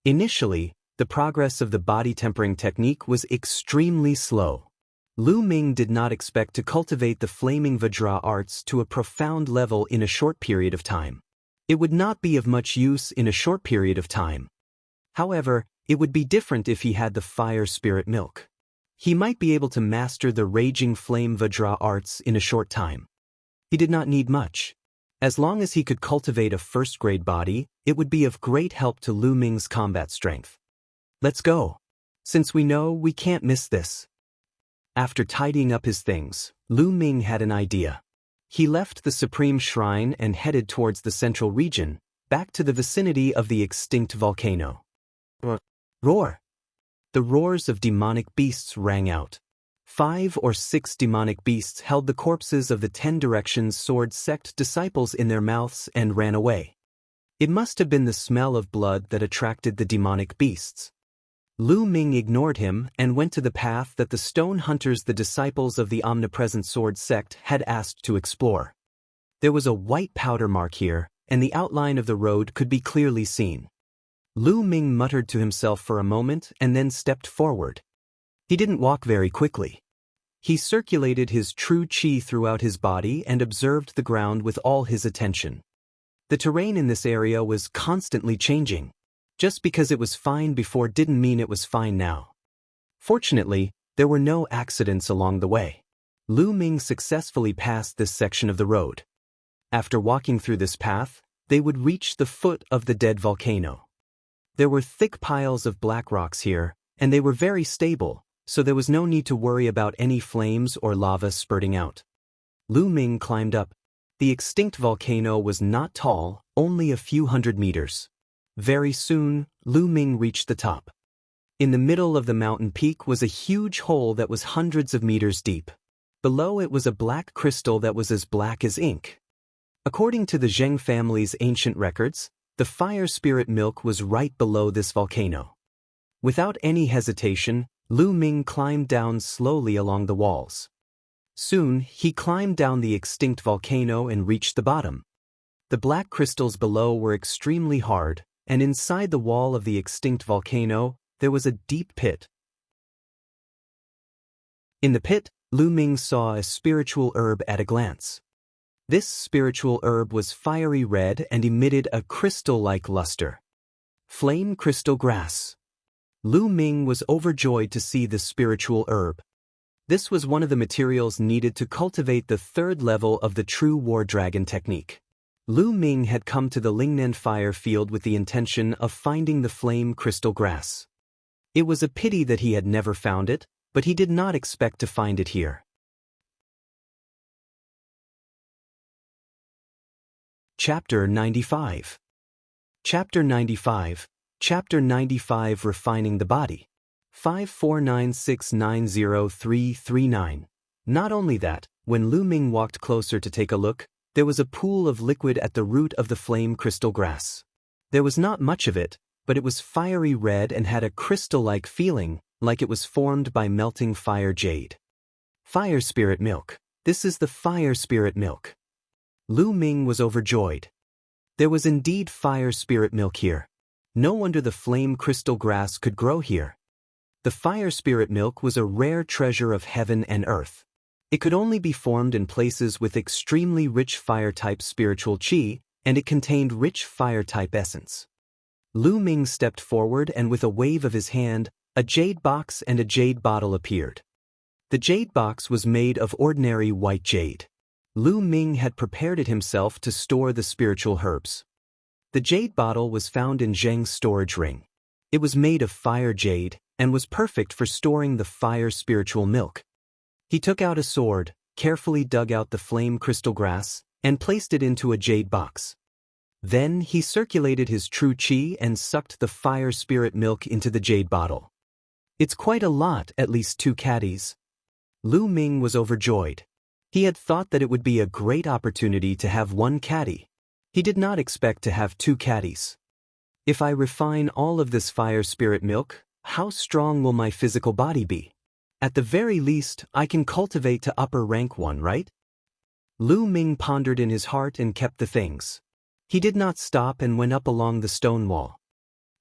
Initially, the progress of the body tempering technique was extremely slow. Lu Ming did not expect to cultivate the flaming Vajra arts to a profound level in a short period of time. It would not be of much use in a short period of time. However, it would be different if he had the fire spirit milk. He might be able to master the raging flame Vajra arts in a short time. He did not need much. As long as he could cultivate a first-grade body, it would be of great help to Lu Ming's combat strength. Let's go. Since we know, we can't miss this. After tidying up his things, Lu Ming had an idea. He left the Supreme Shrine and headed towards the central region, back to the vicinity of the extinct volcano. Roar! The roars of demonic beasts rang out. 5 or 6 demonic beasts held the corpses of the 10 Directions Sword sect disciples in their mouths and ran away. It must have been the smell of blood that attracted the demonic beasts. Lu Ming ignored him and went to the path that the stone hunters, the disciples of the omnipresent sword sect, had asked to explore. There was a white powder mark here, and the outline of the road could be clearly seen. Lu Ming muttered to himself for a moment and then stepped forward. He didn't walk very quickly. He circulated his true qi throughout his body and observed the ground with all his attention. The terrain in this area was constantly changing. Just because it was fine before didn't mean it was fine now. Fortunately, there were no accidents along the way. Lu Ming successfully passed this section of the road. After walking through this path, they would reach the foot of the dead volcano. There were thick piles of black rocks here, and they were very stable, so there was no need to worry about any flames or lava spurting out. Lu Ming climbed up. The extinct volcano was not tall, only a few hundred meters. Very soon, Lu Ming reached the top. In the middle of the mountain peak was a huge hole that was hundreds of meters deep. Below it was a black crystal that was as black as ink. According to the Zheng family's ancient records, the fire spirit milk was right below this volcano. Without any hesitation, Lu Ming climbed down slowly along the walls. Soon, he climbed down the extinct volcano and reached the bottom. The black crystals below were extremely hard, and inside the wall of the extinct volcano, there was a deep pit. In the pit, Lu Ming saw a spiritual herb at a glance. This spiritual herb was fiery red and emitted a crystal-like luster. Flame crystal grass. Lu Ming was overjoyed to see the spiritual herb. This was one of the materials needed to cultivate the third level of the true war dragon technique. Lu Ming had come to the Lingnan fire field with the intention of finding the flame crystal grass. It was a pity that he had never found it, but he did not expect to find it here. Chapter 95. Chapter 95. Chapter 95 Refining the Body. 549690339. Not only that, when Lu Ming walked closer to take a look, there was a pool of liquid at the root of the flame crystal grass. There was not much of it, but it was fiery red and had a crystal-like feeling, like it was formed by melting fire jade. Fire spirit milk. This is the fire spirit milk. Lu Ming was overjoyed. There was indeed fire spirit milk here. No wonder the flame crystal grass could grow here. The fire spirit milk was a rare treasure of heaven and earth. It could only be formed in places with extremely rich fire-type spiritual qi, and it contained rich fire-type essence. Lu Ming stepped forward and with a wave of his hand, a jade box and a jade bottle appeared. The jade box was made of ordinary white jade. Lu Ming had prepared it himself to store the spiritual herbs. The jade bottle was found in Zheng's storage ring. It was made of fire jade and was perfect for storing the fire spiritual milk. He took out a sword, carefully dug out the flame crystal grass, and placed it into a jade box. Then he circulated his true qi and sucked the fire spirit milk into the jade bottle. It's quite a lot, at least 2 caddies. Lu Ming was overjoyed. He had thought that it would be a great opportunity to have 1 caddy. He did not expect to have 2 caddies. If I refine all of this fire spirit milk, how strong will my physical body be? At the very least, I can cultivate to upper rank 1, right? Lu Ming pondered in his heart and kept the things. He did not stop and went up along the stone wall.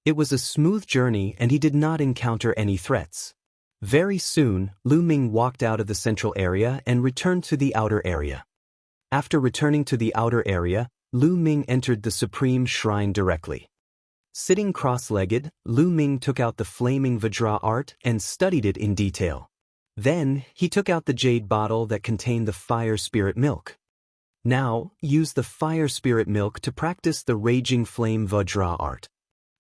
It was a smooth journey and he did not encounter any threats. Very soon, Lu Ming walked out of the central area and returned to the outer area. After returning to the outer area, Lu Ming entered the Supreme Shrine directly. Sitting cross-legged, Lu Ming took out the flaming Vajra art and studied it in detail. Then, he took out the jade bottle that contained the fire spirit milk. Now, use the fire spirit milk to practice the raging flame Vajra art.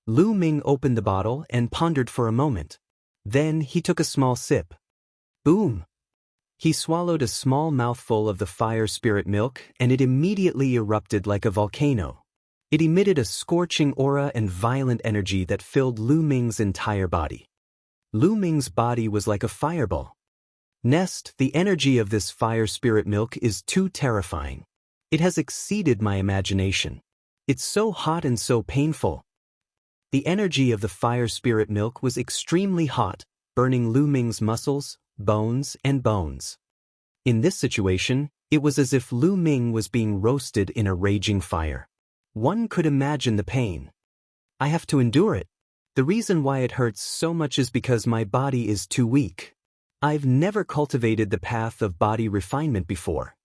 Lu Ming opened the bottle and pondered for a moment. Then, he took a small sip. Boom! He swallowed a small mouthful of the fire spirit milk and it immediately erupted like a volcano. It emitted a scorching aura and violent energy that filled Lu Ming's entire body. Lu Ming's body was like a fireball. Nest, the energy of this fire spirit milk is too terrifying. It has exceeded my imagination. It's so hot and so painful. The energy of the fire spirit milk was extremely hot, burning Lu Ming's muscles, bones, and bones. In this situation, it was as if Lu Ming was being roasted in a raging fire. One could imagine the pain. I have to endure it. The reason why it hurts so much is because my body is too weak. I've never cultivated the path of body refinement before.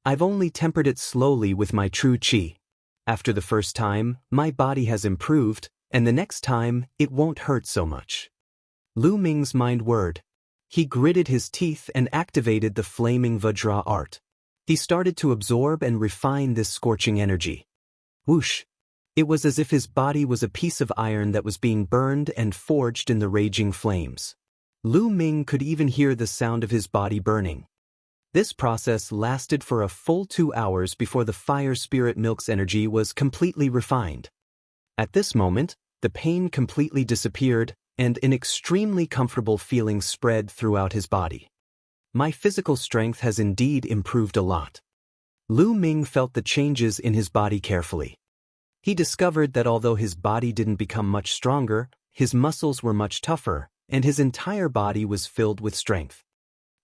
I've only tempered it slowly with my true qi. After the first time, my body has improved, and the next time, it won't hurt so much. Lu Ming's mind whirred. He gritted his teeth and activated the flaming Vajra art. He started to absorb and refine this scorching energy. Whoosh! It was as if his body was a piece of iron that was being burned and forged in the raging flames. Lu Ming could even hear the sound of his body burning. This process lasted for a full 2 hours before the fire spirit milk's energy was completely refined. At this moment, the pain completely disappeared, and an extremely comfortable feeling spread throughout his body. My physical strength has indeed improved a lot. Lu Ming felt the changes in his body carefully. He discovered that although his body didn't become much stronger, his muscles were much tougher, and his entire body was filled with strength.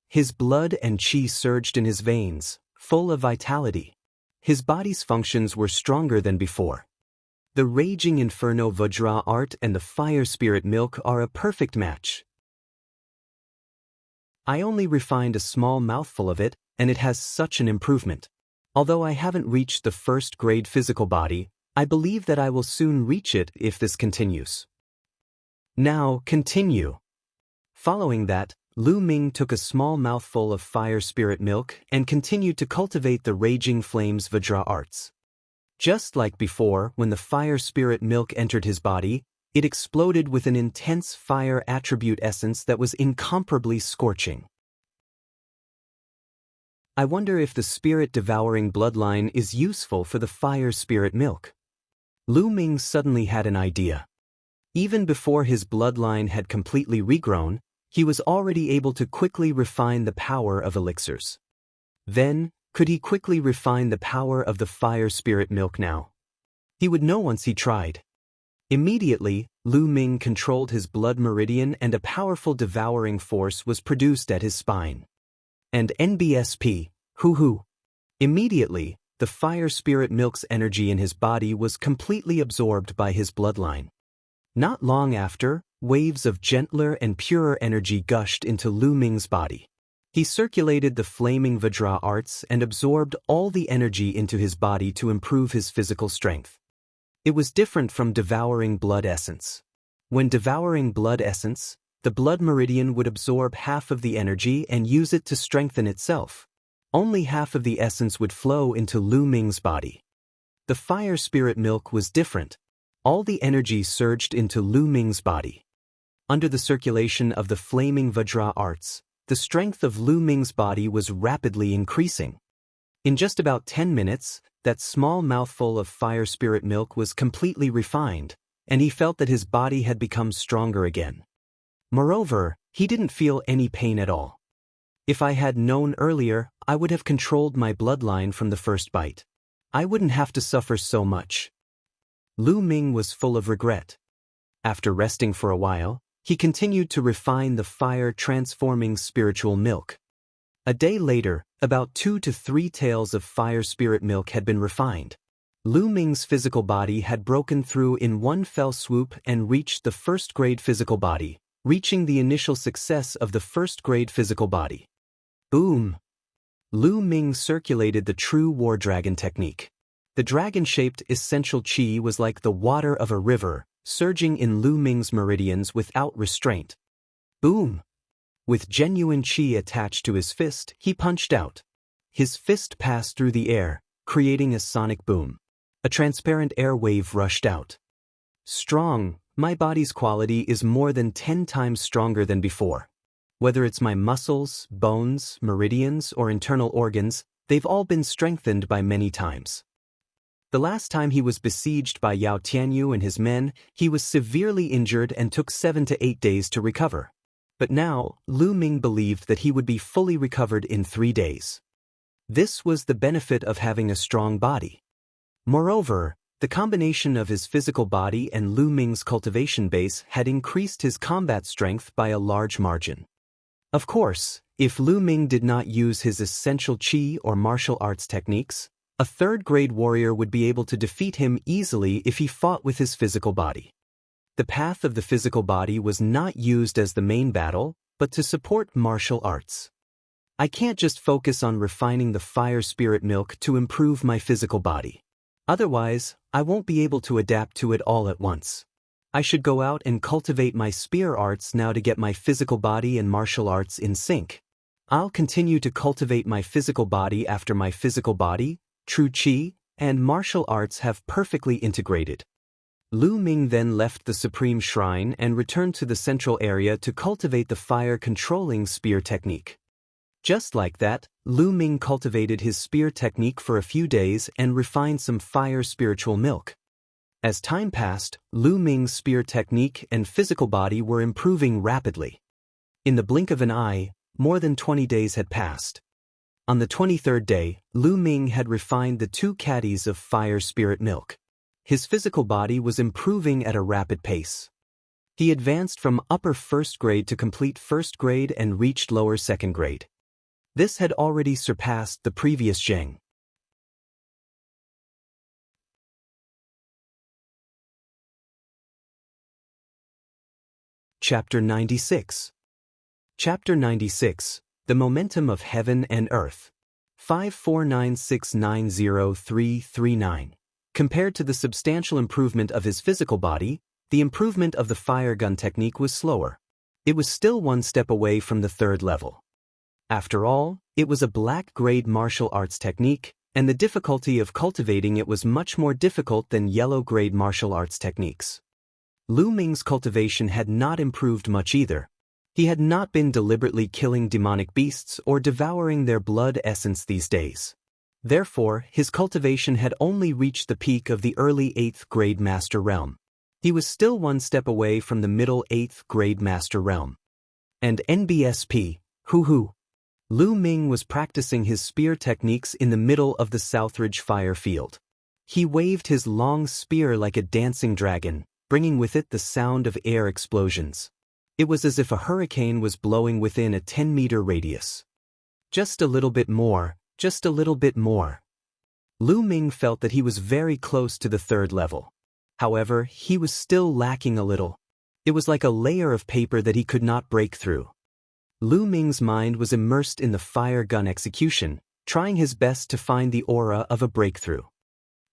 His blood and qi surged in his veins, full of vitality. His body's functions were stronger than before. The raging inferno Vajra art and the fire spirit milk are a perfect match. I only refined a small mouthful of it, and it has such an improvement. Although I haven't reached the first grade physical body, I believe that I will soon reach it if this continues. Now, continue. Following that, Lu Ming took a small mouthful of fire spirit milk and continued to cultivate the raging flames Vajra arts. Just like before, when the fire spirit milk entered his body, it exploded with an intense fire attribute essence that was incomparably scorching. I wonder if the spirit-devouring bloodline is useful for the fire spirit milk. Lu Ming suddenly had an idea. Even before his bloodline had completely regrown, he was already able to quickly refine the power of elixirs. Then, could he quickly refine the power of the fire spirit milk now? He would know once he tried. Immediately, Lu Ming controlled his blood meridian and a powerful devouring force was produced at his spine. And NBSP, hoo-hoo. Immediately, the fire spirit milk's energy in his body was completely absorbed by his bloodline. Not long after, waves of gentler and purer energy gushed into Lu Ming's body. He circulated the flaming Vajra arts and absorbed all the energy into his body to improve his physical strength. It was different from devouring blood essence. When devouring blood essence, the blood meridian would absorb half of the energy and use it to strengthen itself. Only half of the essence would flow into Lu Ming's body. The fire spirit milk was different. All the energy surged into Lu Ming's body. Under the circulation of the flaming Vajra arts, the strength of Lu Ming's body was rapidly increasing. In just about 10 minutes, that small mouthful of fire spirit milk was completely refined, and he felt that his body had become stronger again. Moreover, he didn't feel any pain at all. If I had known earlier, I would have controlled my bloodline from the first bite. I wouldn't have to suffer so much. Lu Ming was full of regret. After resting for a while, he continued to refine the fire-transforming spiritual milk. A day later, about 2 to 3 taels of fire spirit milk had been refined. Lu Ming's physical body had broken through in one fell swoop and reached the first-grade physical body, reaching the initial success of the first-grade physical body. Boom! Lu Ming circulated the true war dragon technique. The dragon-shaped essential qi was like the water of a river, surging in Lu Ming's meridians without restraint. Boom! With genuine qi attached to his fist, he punched out. His fist passed through the air, creating a sonic boom. A transparent air wave rushed out. Strong, my body's quality is more than 10 times stronger than before. Whether it's my muscles, bones, meridians, or internal organs, they've all been strengthened by many times. The last time he was besieged by Yao Tianyu and his men, he was severely injured and took 7 to 8 days to recover. But now, Lu Ming believed that he would be fully recovered in 3 days. This was the benefit of having a strong body. Moreover, the combination of his physical body and Lu Ming's cultivation base had increased his combat strength by a large margin. Of course, if Lu Ming did not use his essential qi or martial arts techniques, a third-grade warrior would be able to defeat him easily if he fought with his physical body. The path of the physical body was not used as the main battle, but to support martial arts. I can't just focus on refining the fire spirit milk to improve my physical body. Otherwise, I won't be able to adapt to it all at once. I should go out and cultivate my spear arts now to get my physical body and martial arts in sync. I'll continue to cultivate my physical body after my physical body, true qi, and martial arts have perfectly integrated. Lu Ming then left the Supreme Shrine and returned to the central area to cultivate the fire-controlling spear technique. Just like that, Lu Ming cultivated his spear technique for a few days and refined some fire spiritual milk. As time passed, Lu Ming's spear technique and physical body were improving rapidly. In the blink of an eye, more than 20 days had passed. On the 23rd day, Lu Ming had refined the 2 caddies of fire spirit milk. His physical body was improving at a rapid pace. He advanced from upper first grade to complete first grade and reached lower second grade. This had already surpassed the previous Zheng. Chapter 96. Chapter 96, The Momentum of Heaven and Earth. 549690339. Compared to the substantial improvement of his physical body, the improvement of the fire gun technique was slower. It was still 1 step away from the 3rd level. After all, it was a black-grade martial arts technique, and the difficulty of cultivating it was much more difficult than yellow-grade martial arts techniques. Lu Ming's cultivation had not improved much either. He had not been deliberately killing demonic beasts or devouring their blood essence these days. Therefore, his cultivation had only reached the peak of the early 8th grade master realm. He was still 1 step away from the middle 8th grade master realm. And NBSP, hoo-hoo. Lu Ming was practicing his spear techniques in the middle of the Southridge fire field. He waved his long spear like a dancing dragon, bringing with it the sound of air explosions. It was as if a hurricane was blowing within a 10-meter radius. Just a little bit more, just a little bit more. Lu Ming felt that he was very close to the 3rd level. However, he was still lacking a little. It was like a layer of paper that he could not break through. Lu Ming's mind was immersed in the fire gun execution, trying his best to find the aura of a breakthrough.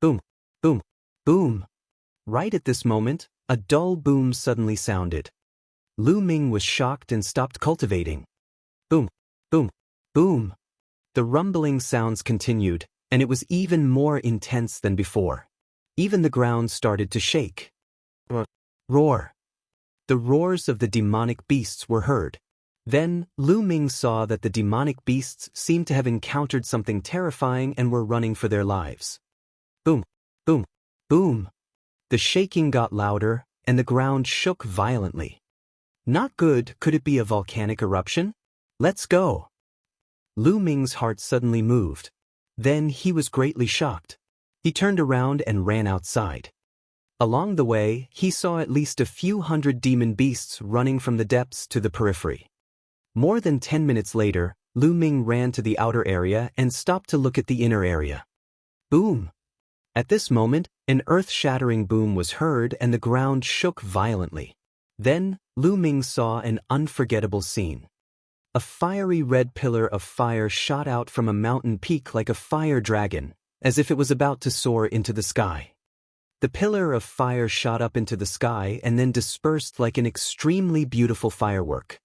Boom, boom, boom. Right at this moment, a dull boom suddenly sounded. Lu Ming was shocked and stopped cultivating. Boom, boom, boom. The rumbling sounds continued, and it was even more intense than before. Even the ground started to shake. Roar. The roars of the demonic beasts were heard. Then, Lu Ming saw that the demonic beasts seemed to have encountered something terrifying and were running for their lives. Boom, boom, boom. The shaking got louder, and the ground shook violently. Not good. Could it be a volcanic eruption? Let's go. Lu Ming's heart suddenly moved. Then he was greatly shocked. He turned around and ran outside. Along the way, he saw at least a few hundred demon beasts running from the depths to the periphery. More than 10 minutes later, Lu Ming ran to the outer area and stopped to look at the inner area. Boom! At this moment, an earth-shattering boom was heard and the ground shook violently. Then, Lu Ming saw an unforgettable scene. A fiery red pillar of fire shot out from a mountain peak like a fire dragon, as if it was about to soar into the sky. The pillar of fire shot up into the sky and then dispersed like an extremely beautiful firework.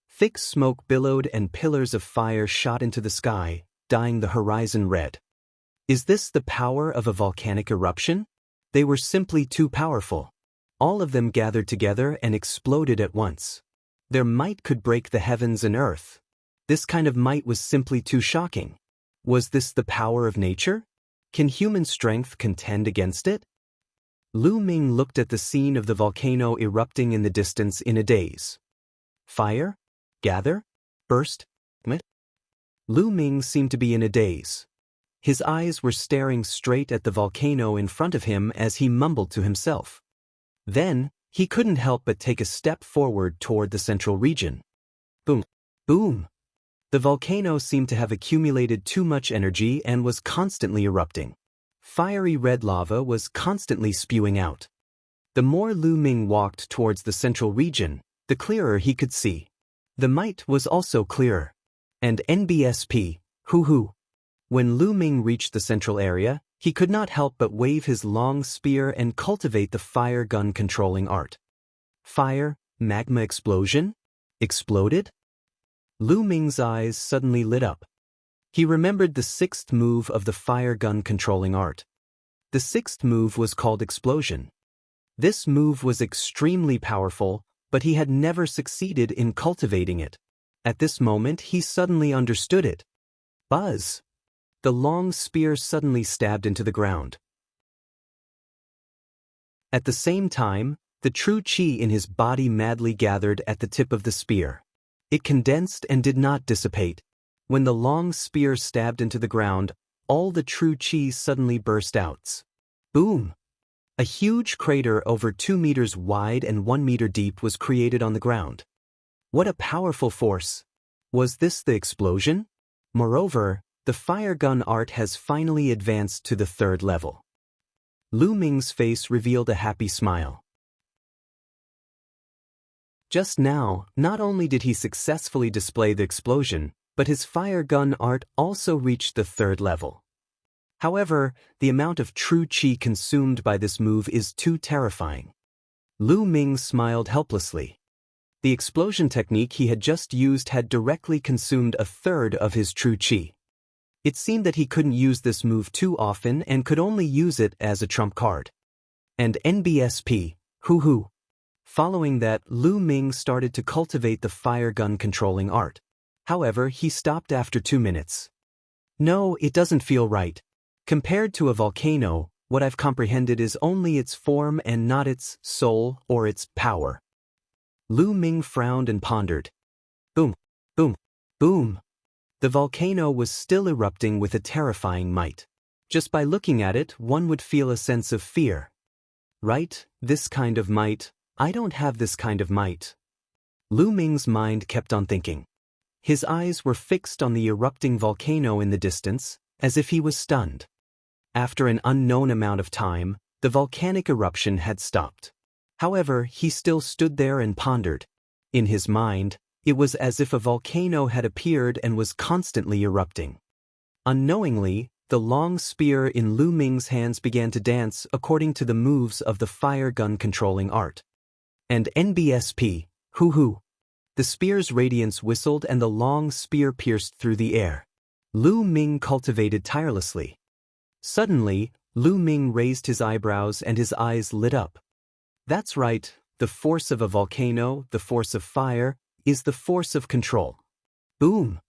Thick smoke billowed and pillars of fire shot into the sky, dyeing the horizon red. Is this the power of a volcanic eruption? They were simply too powerful. All of them gathered together and exploded at once. Their might could break the heavens and earth. This kind of might was simply too shocking. Was this the power of nature? Can human strength contend against it? Lu Ming looked at the scene of the volcano erupting in the distance in a daze. Fire? Gather? Burst? Lu Ming seemed to be in a daze. His eyes were staring straight at the volcano in front of him as he mumbled to himself. Then, he couldn't help but take a step forward toward the central region. Boom! Boom! The volcano seemed to have accumulated too much energy and was constantly erupting. Fiery red lava was constantly spewing out. The more Lu Ming walked towards the central region, the clearer he could see. The might was also clearer. And NBSP, hoo-hoo. When Lu Ming reached the central area, he could not help but wave his long spear and cultivate the fire gun controlling art. Fire, magma explosion? Exploded? Lu Ming's eyes suddenly lit up. He remembered the 6th move of the fire gun controlling art. The 6th move was called explosion. This move was extremely powerful, but he had never succeeded in cultivating it. At this moment, he suddenly understood it. Buzz! The long spear suddenly stabbed into the ground. At the same time, the true qi in his body madly gathered at the tip of the spear. It condensed and did not dissipate. When the long spear stabbed into the ground, all the true qi suddenly burst out. Boom! A huge crater over 2 meters wide and 1 meter deep was created on the ground. What a powerful force! Was this the explosion? Moreover, the fire gun art has finally advanced to the 3rd level. Lu Ming's face revealed a happy smile. Just now, not only did he successfully display the explosion, but his fire gun art also reached the 3rd level. However, the amount of true qi consumed by this move is too terrifying. Lu Ming smiled helplessly. The explosion technique he had just used had directly consumed a 1/3 of his true qi. It seemed that he couldn't use this move too often and could only use it as a trump card. And NBSP, hoo. Following that, Lu Ming started to cultivate the fire gun controlling art. However, he stopped after 2 minutes. No, it doesn't feel right. Compared to a volcano, what I've comprehended is only its form and not its soul or its power. Lu Ming frowned and pondered. Boom, boom, boom. The volcano was still erupting with a terrifying might. Just by looking at it, one would feel a sense of fear. Right, this kind of might. I don't have this kind of might. Lu Ming's mind kept on thinking. His eyes were fixed on the erupting volcano in the distance, as if he was stunned. After an unknown amount of time, the volcanic eruption had stopped. However, he still stood there and pondered. In his mind, it was as if a volcano had appeared and was constantly erupting. Unknowingly, the long spear in Lu Ming's hands began to dance according to the moves of the fire gun controlling art. And NBSP, hoo. The spear's radiance whistled and the long spear pierced through the air. Lu Ming cultivated tirelessly. Suddenly, Lu Ming raised his eyebrows and his eyes lit up. That's right, the force of a volcano, the force of fire, is the force of control. Boom!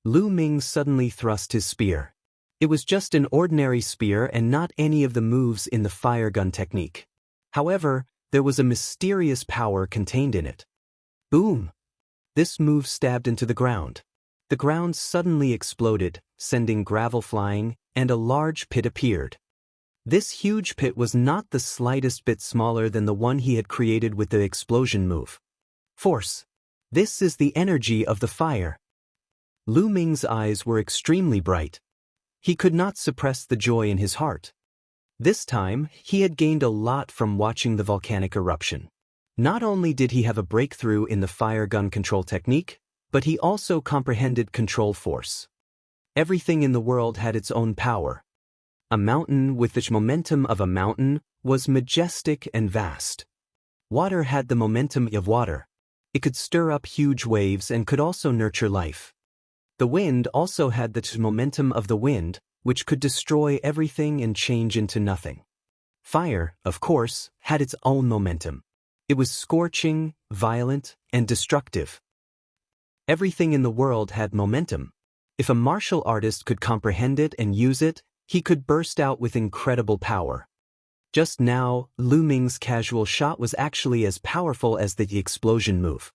Lu Ming suddenly thrust his spear. It was just an ordinary spear and not any of the moves in the fire gun technique. However, there was a mysterious power contained in it. Boom! This move stabbed into the ground. The ground suddenly exploded, sending gravel flying, and a large pit appeared. This huge pit was not the slightest bit smaller than the one he had created with the explosion move. Force. This is the energy of the fire. Lu Ming's eyes were extremely bright. He could not suppress the joy in his heart. This time, he had gained a lot from watching the volcanic eruption. Not only did he have a breakthrough in the fire gun control technique, but he also comprehended control force. Everything in the world had its own power. A mountain with the momentum of a mountain was majestic and vast. Water had the momentum of water. It could stir up huge waves and could also nurture life. The wind also had the momentum of the wind, which could destroy everything and change into nothing. Fire, of course, had its own momentum. It was scorching, violent, and destructive. Everything in the world had momentum. If a martial artist could comprehend it and use it, he could burst out with incredible power. Just now, Lu Ming's casual shot was actually as powerful as the explosion move.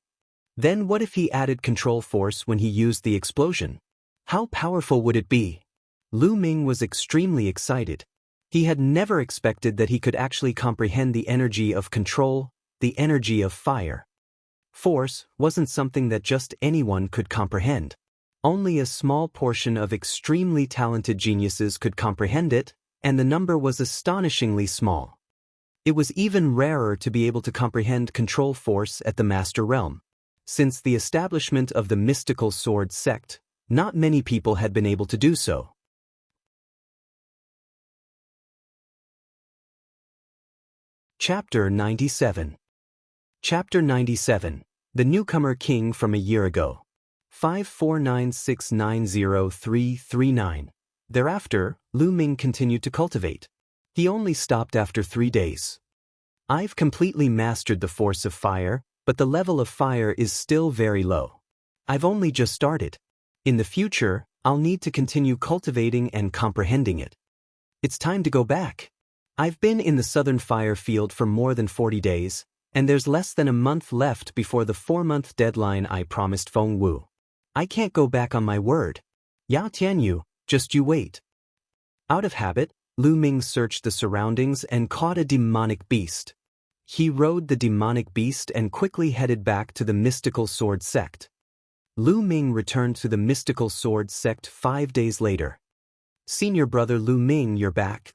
Then what if he added control force when he used the explosion? How powerful would it be? Lu Ming was extremely excited. He had never expected that he could actually comprehend the energy of control, the energy of fire. Force wasn't something that just anyone could comprehend. Only a small portion of extremely talented geniuses could comprehend it, and the number was astonishingly small. It was even rarer to be able to comprehend control force at the Master Realm. Since the establishment of the mystical sword sect, not many people had been able to do so. Chapter 97. Chapter 97. The Newcomer King from a Year Ago. 549690339. Thereafter, Lu Ming continued to cultivate. He only stopped after 3 days. I've completely mastered the force of fire, but the level of fire is still very low. I've only just started. In the future, I'll need to continue cultivating and comprehending it. It's time to go back. I've been in the Southern Fire Field for more than 40 days, and there's less than a month left before the 4-month deadline I promised Feng Wu. I can't go back on my word. Yao Tianyu, just you wait. Out of habit, Lu Ming searched the surroundings and caught a demonic beast. He rode the demonic beast and quickly headed back to the mystical sword sect. Lu Ming returned to the mystical sword sect 5 days later. Senior brother Lu Ming, you're back.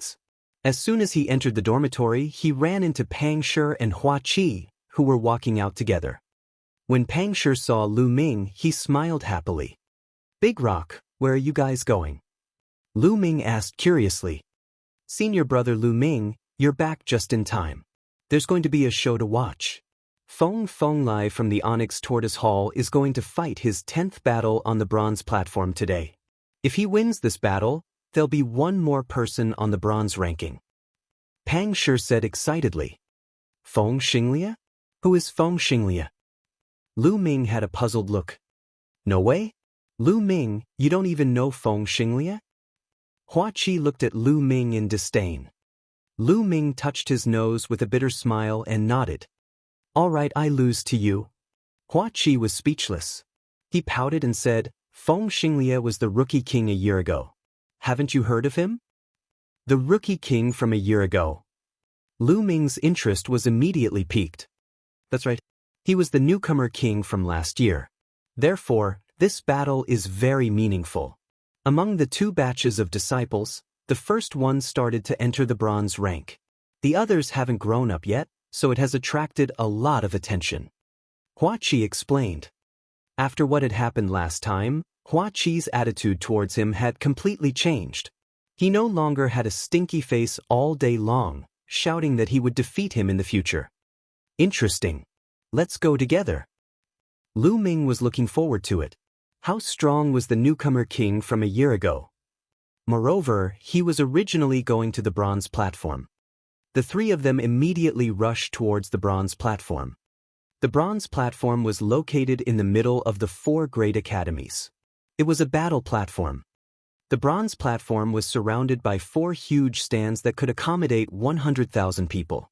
As soon as he entered the dormitory, he ran into Pang Shi and Hua Qi, who were walking out together. When Pang Shi saw Lu Ming, he smiled happily. Big Rock, where are you guys going? Lu Ming asked curiously. Senior brother Lu Ming, you're back just in time. There's going to be a show to watch. Feng Lai from the Onyx Tortoise Hall is going to fight his 10th battle on the bronze platform today. If he wins this battle, there'll be one more person on the bronze ranking. Pang Shi said excitedly. Feng Xianxia? Who is Feng Xianxia? Lu Ming had a puzzled look. No way? Lu Ming, you don't even know Feng Xianxia? Hua Qi looked at Lu Ming in disdain. Lu Ming touched his nose with a bitter smile and nodded. All right, I lose to you. Hua Qi was speechless. He pouted and said, Feng Xianxia was the rookie king a year ago. Haven't you heard of him? The rookie king from a year ago. Lu Ming's interest was immediately piqued. That's right. He was the newcomer king from last year. Therefore, this battle is very meaningful. Among the 2 batches of disciples, the first one started to enter the bronze rank. The others haven't grown up yet, so it has attracted a lot of attention. Hua Qi explained. After what had happened last time, Hua Qi's attitude towards him had completely changed. He no longer had a stinky face all day long, shouting that he would defeat him in the future. Interesting. Let's go together. Lu Ming was looking forward to it. How strong was the newcomer king from a year ago? Moreover, he was originally going to the bronze platform. The 3 of them immediately rushed towards the bronze platform. The bronze platform was located in the middle of the 4 great academies. It was a battle platform. The bronze platform was surrounded by 4 huge stands that could accommodate 100,000 people.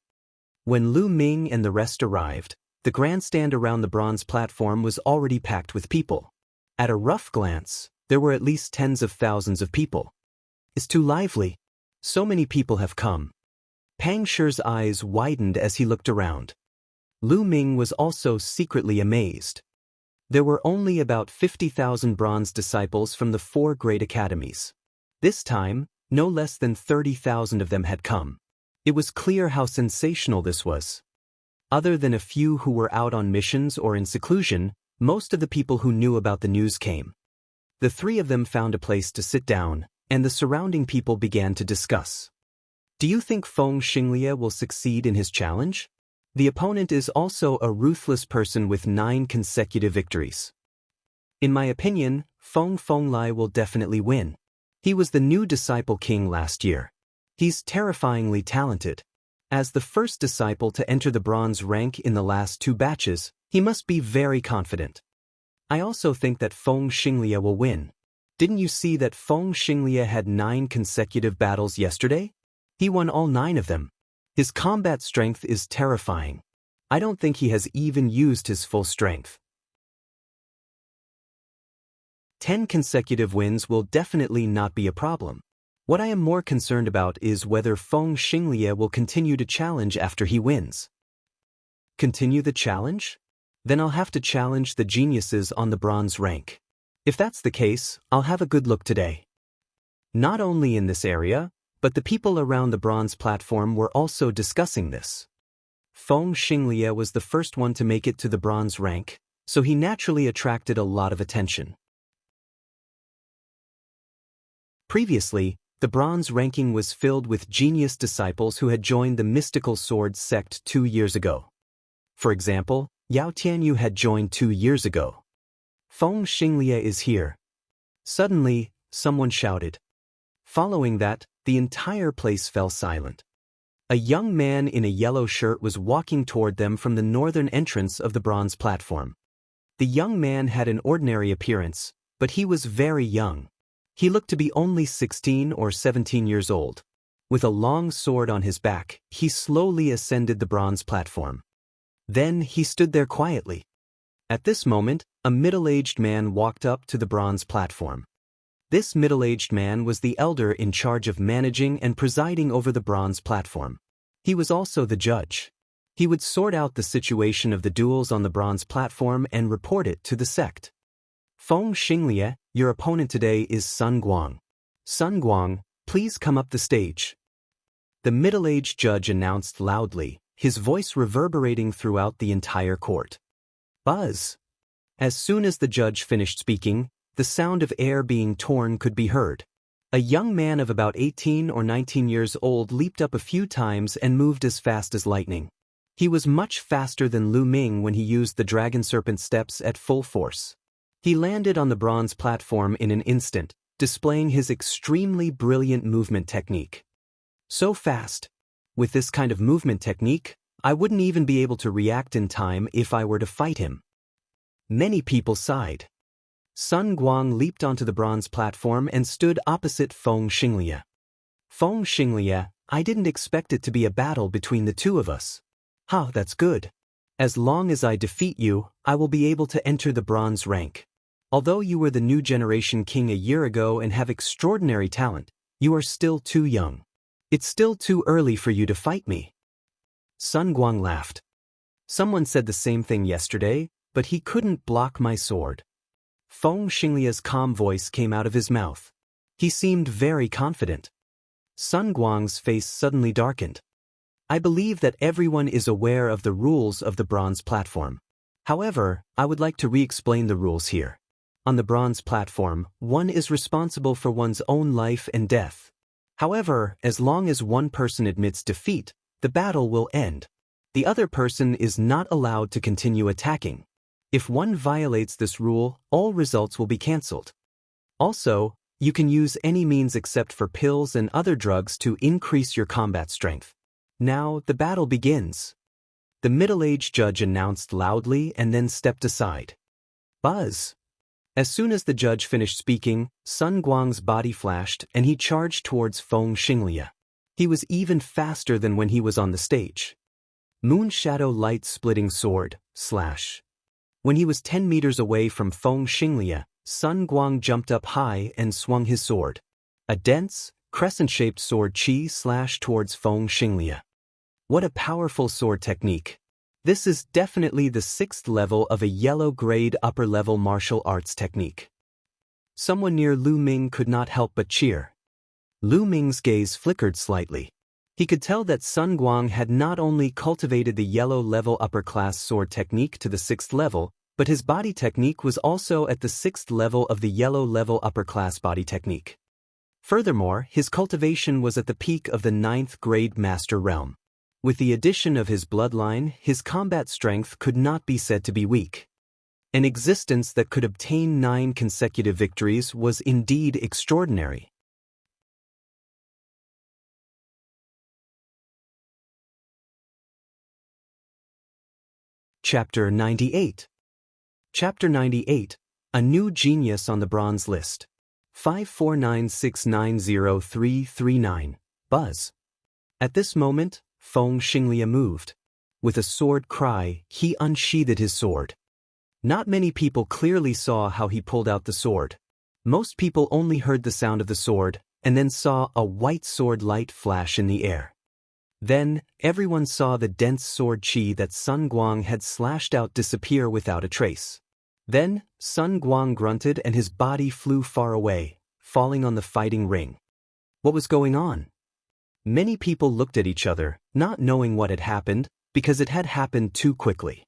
When Lu Ming and the rest arrived, the grandstand around the bronze platform was already packed with people. At a rough glance, there were at least tens of thousands of people. It's too lively. So many people have come. Pang Shi's eyes widened as he looked around. Lu Ming was also secretly amazed. There were only about 50,000 bronze disciples from the 4 great academies. This time, no less than 30,000 of them had come. It was clear how sensational this was. Other than a few who were out on missions or in seclusion, most of the people who knew about the news came. The 3 of them found a place to sit down, and the surrounding people began to discuss. Do you think Feng Xianxia will succeed in his challenge? The opponent is also a ruthless person with 9 consecutive victories. In my opinion, Feng Lai will definitely win. He was the new disciple king last year. He's terrifyingly talented. As the first disciple to enter the bronze rank in the last 2 batches, he must be very confident. I also think that Feng Xianxia will win. Didn't you see that Feng Xianxia had 9 consecutive battles yesterday? He won all 9 of them. His combat strength is terrifying. I don't think he has even used his full strength. 10 consecutive wins will definitely not be a problem. What I am more concerned about is whether Feng Xianxia will continue to challenge after he wins. Continue the challenge? Then I'll have to challenge the geniuses on the bronze rank. If that's the case, I'll have a good look today. Not only in this area, but the people around the bronze platform were also discussing this. Feng Xianxia was the first one to make it to the bronze rank, so he naturally attracted a lot of attention. Previously, the bronze ranking was filled with genius disciples who had joined the mystical sword sect 2 years ago. For example, Yao Tianyu had joined 2 years ago. Feng Xianxia is here. Suddenly, someone shouted. Following that, the entire place fell silent. A young man in a yellow shirt was walking toward them from the northern entrance of the bronze platform. The young man had an ordinary appearance, but he was very young. He looked to be only 16 or 17 years old. With a long sword on his back, he slowly ascended the bronze platform. Then he stood there quietly. At this moment, a middle-aged man walked up to the bronze platform. This middle-aged man was the elder in charge of managing and presiding over the bronze platform. He was also the judge. He would sort out the situation of the duels on the bronze platform and report it to the sect. Feng Xinglia, your opponent today is Sun Guang. Sun Guang, please come up the stage. The middle-aged judge announced loudly, his voice reverberating throughout the entire court. Buzz. As soon as the judge finished speaking, the sound of air being torn could be heard. A young man of about 18 or 19 years old leaped up a few times and moved as fast as lightning. He was much faster than Lu Ming when he used the dragon serpent steps at full force. He landed on the bronze platform in an instant, displaying his extremely brilliant movement technique. So fast. With this kind of movement technique, I wouldn't even be able to react in time if I were to fight him. Many people sighed. Sun Guang leaped onto the bronze platform and stood opposite Feng Xinglia. Feng Xinglia, I didn't expect it to be a battle between the two of us. That's good. As long as I defeat you, I will be able to enter the bronze rank. Although you were the new generation king a year ago and have extraordinary talent, you are still too young. It's still too early for you to fight me. Sun Guang laughed. Someone said the same thing yesterday, but he couldn't block my sword. Feng Xinglia's calm voice came out of his mouth. He seemed very confident. Sun Guang's face suddenly darkened. I believe that everyone is aware of the rules of the bronze platform. However, I would like to re-explain the rules here. On the bronze platform, one is responsible for one's own life and death. However, as long as one person admits defeat, the battle will end. The other person is not allowed to continue attacking. If one violates this rule, all results will be cancelled. Also, you can use any means except for pills and other drugs to increase your combat strength. Now, the battle begins. The middle-aged judge announced loudly and then stepped aside. Buzz. As soon as the judge finished speaking, Sun Guang's body flashed and he charged towards Feng Xinglia. He was even faster than when he was on the stage. Moon Shadow Light Splitting Sword, slash. When he was 10 meters away from Feng Xinglia, Sun Guang jumped up high and swung his sword. A dense, crescent-shaped sword chi slashed towards Feng Xinglia. What a powerful sword technique. This is definitely the 6th level of a yellow-grade upper-level martial arts technique. Someone near Lu Ming could not help but cheer. Lu Ming's gaze flickered slightly. He could tell that Sun Guang had not only cultivated the yellow-level upper-class sword technique to the 6th level, but his body technique was also at the 6th level of the yellow-level upper-class body technique. Furthermore, his cultivation was at the peak of the 9th grade master realm. With the addition of his bloodline, his combat strength could not be said to be weak. An existence that could obtain 9 consecutive victories was indeed extraordinary. Chapter 98. Chapter 98, A New Genius on the Bronze List. 549690339, Buzz. At this moment, Feng Xinglia moved. With a sword cry, he unsheathed his sword. Not many people clearly saw how he pulled out the sword. Most people only heard the sound of the sword, and then saw a white sword light flash in the air. Then, everyone saw the dense sword chi that Sun Guang had slashed out disappear without a trace. Then, Sun Guang grunted and his body flew far away, falling on the fighting ring. What was going on? Many people looked at each other, not knowing what had happened, because it had happened too quickly.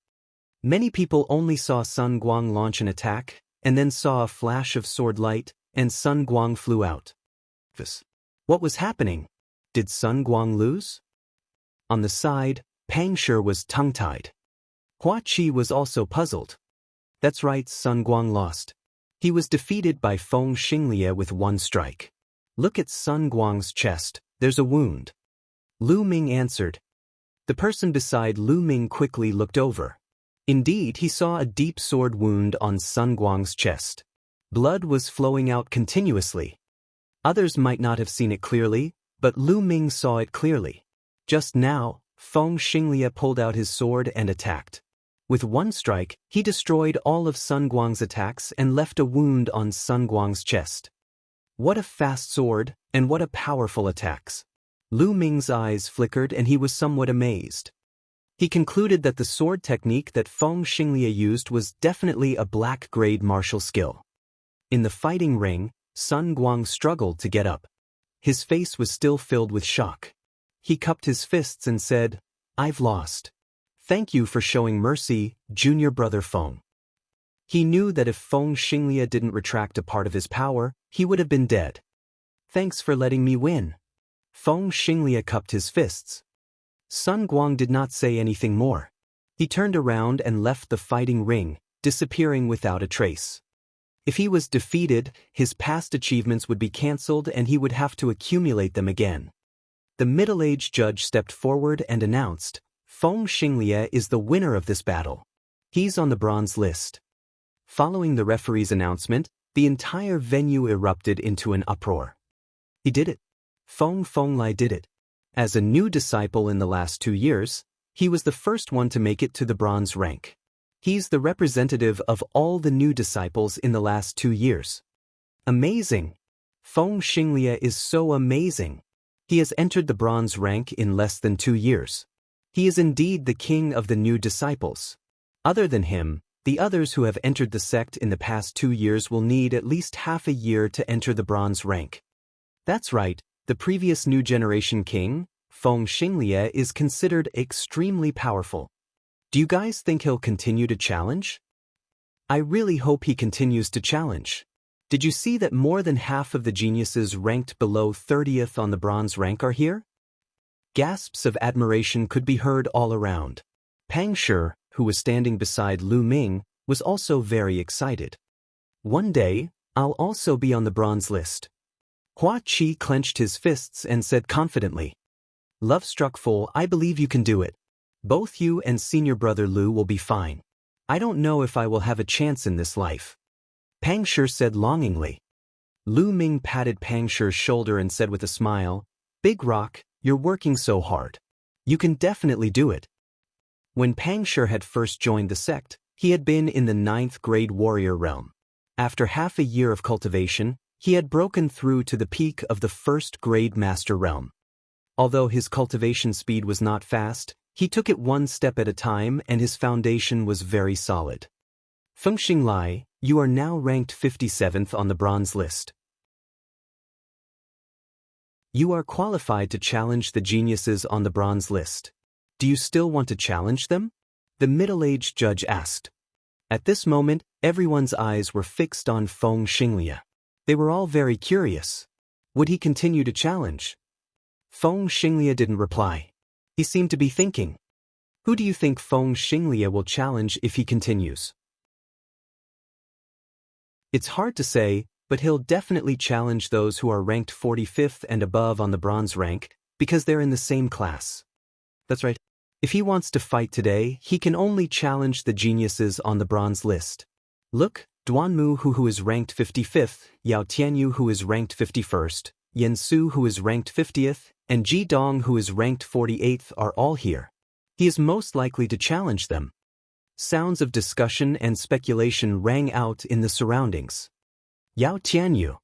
Many people only saw Sun Guang launch an attack, and then saw a flash of sword light, and Sun Guang flew out. What was happening? Did Sun Guang lose? On the side, Pang Shi was tongue-tied. Hua Qi was also puzzled. That's right, Sun Guang lost. He was defeated by Feng Xinglia with one strike. Look at Sun Guang's chest, there's a wound. Lu Ming answered. The person beside Lu Ming quickly looked over. Indeed, he saw a deep sword wound on Sun Guang's chest. Blood was flowing out continuously. Others might not have seen it clearly, But Lu Ming saw it clearly. Just now, Feng Xinglia pulled out his sword and attacked. With one strike, he destroyed all of Sun Guang's attacks and left a wound on Sun Guang's chest. What a fast sword, and what a powerful attacks. Lu Ming's eyes flickered and he was somewhat amazed. He concluded that the sword technique that Feng Xinglia used was definitely a black-grade martial skill. In the fighting ring, Sun Guang struggled to get up. His face was still filled with shock. He cupped his fists and said, "I've lost. Thank you for showing mercy, junior brother Feng." He knew that if Feng Xinglia didn't retract a part of his power, he would have been dead. "Thanks for letting me win." Feng Xinglia cupped his fists. Sun Guang did not say anything more. He turned around and left the fighting ring, disappearing without a trace. If he was defeated, his past achievements would be cancelled and he would have to accumulate them again. The middle-aged judge stepped forward and announced, "Feng Xinglia is the winner of this battle. He's on the bronze list." Following the referee's announcement, the entire venue erupted into an uproar. He did it. Feng Fenglai did it. As a new disciple in the last 2 years, he was the first one to make it to the bronze rank. He's the representative of all the new disciples in the last 2 years. Amazing! Feng Xinglia is so amazing. He has entered the bronze rank in less than 2 years. He is indeed the king of the new disciples. Other than him, the others who have entered the sect in the past 2 years will need at least half a year to enter the bronze rank. That's right, the previous new generation king, Feng Xinglia, is considered extremely powerful. Do you guys think he'll continue to challenge? I really hope he continues to challenge. Did you see that more than half of the geniuses ranked below 30th on the bronze rank are here? Gasps of admiration could be heard all around. Pang Shi, who was standing beside Lu Ming, was also very excited. One day, I'll also be on the bronze list. Hua Qi clenched his fists and said confidently, "Love struck full, I believe you can do it. Both you and senior brother Lu will be fine. I don't know if I will have a chance in this life." Pang Shi said longingly. Lu Ming patted Pang Shi's shoulder and said with a smile, "Big Rock, you're working so hard. You can definitely do it." When Pang Shi had first joined the sect, he had been in the 9th grade warrior realm. After half a year of cultivation, he had broken through to the peak of the 1st grade master realm. Although his cultivation speed was not fast, he took it one step at a time and his foundation was very solid. Feng Xinglai, you are now ranked 57th on the bronze list. You are qualified to challenge the geniuses on the bronze list. Do you still want to challenge them? The middle-aged judge asked. At this moment, everyone's eyes were fixed on Feng Xinglia. They were all very curious. Would he continue to challenge? Feng Xinglia didn't reply. He seemed to be thinking. Who do you think Feng Xinglia will challenge if he continues? It's hard to say, but he'll definitely challenge those who are ranked 45th and above on the bronze rank, because they're in the same class. That's right. If he wants to fight today, he can only challenge the geniuses on the bronze list. Look, Duanmu who is ranked 55th, Yao Tianyu who is ranked 51st, Yen Su who is ranked 50th, and Ji Dong who is ranked 48th are all here. He is most likely to challenge them. Sounds of discussion and speculation rang out in the surroundings. Yao Tianyu.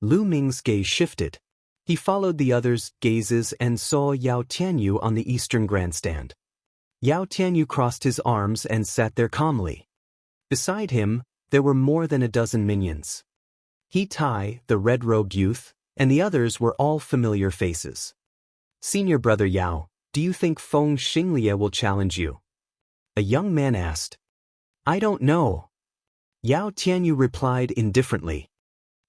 Lu Ming's gaze shifted. He followed the others' gazes and saw Yao Tianyu on the eastern grandstand. Yao Tianyu crossed his arms and sat there calmly. Beside him, there were more than a dozen minions. He Tai, the red-robed youth, and the others were all familiar faces. Senior brother Yao, do you think Feng Xinglia will challenge you? A young man asked. I don't know. Yao Tianyu replied indifferently.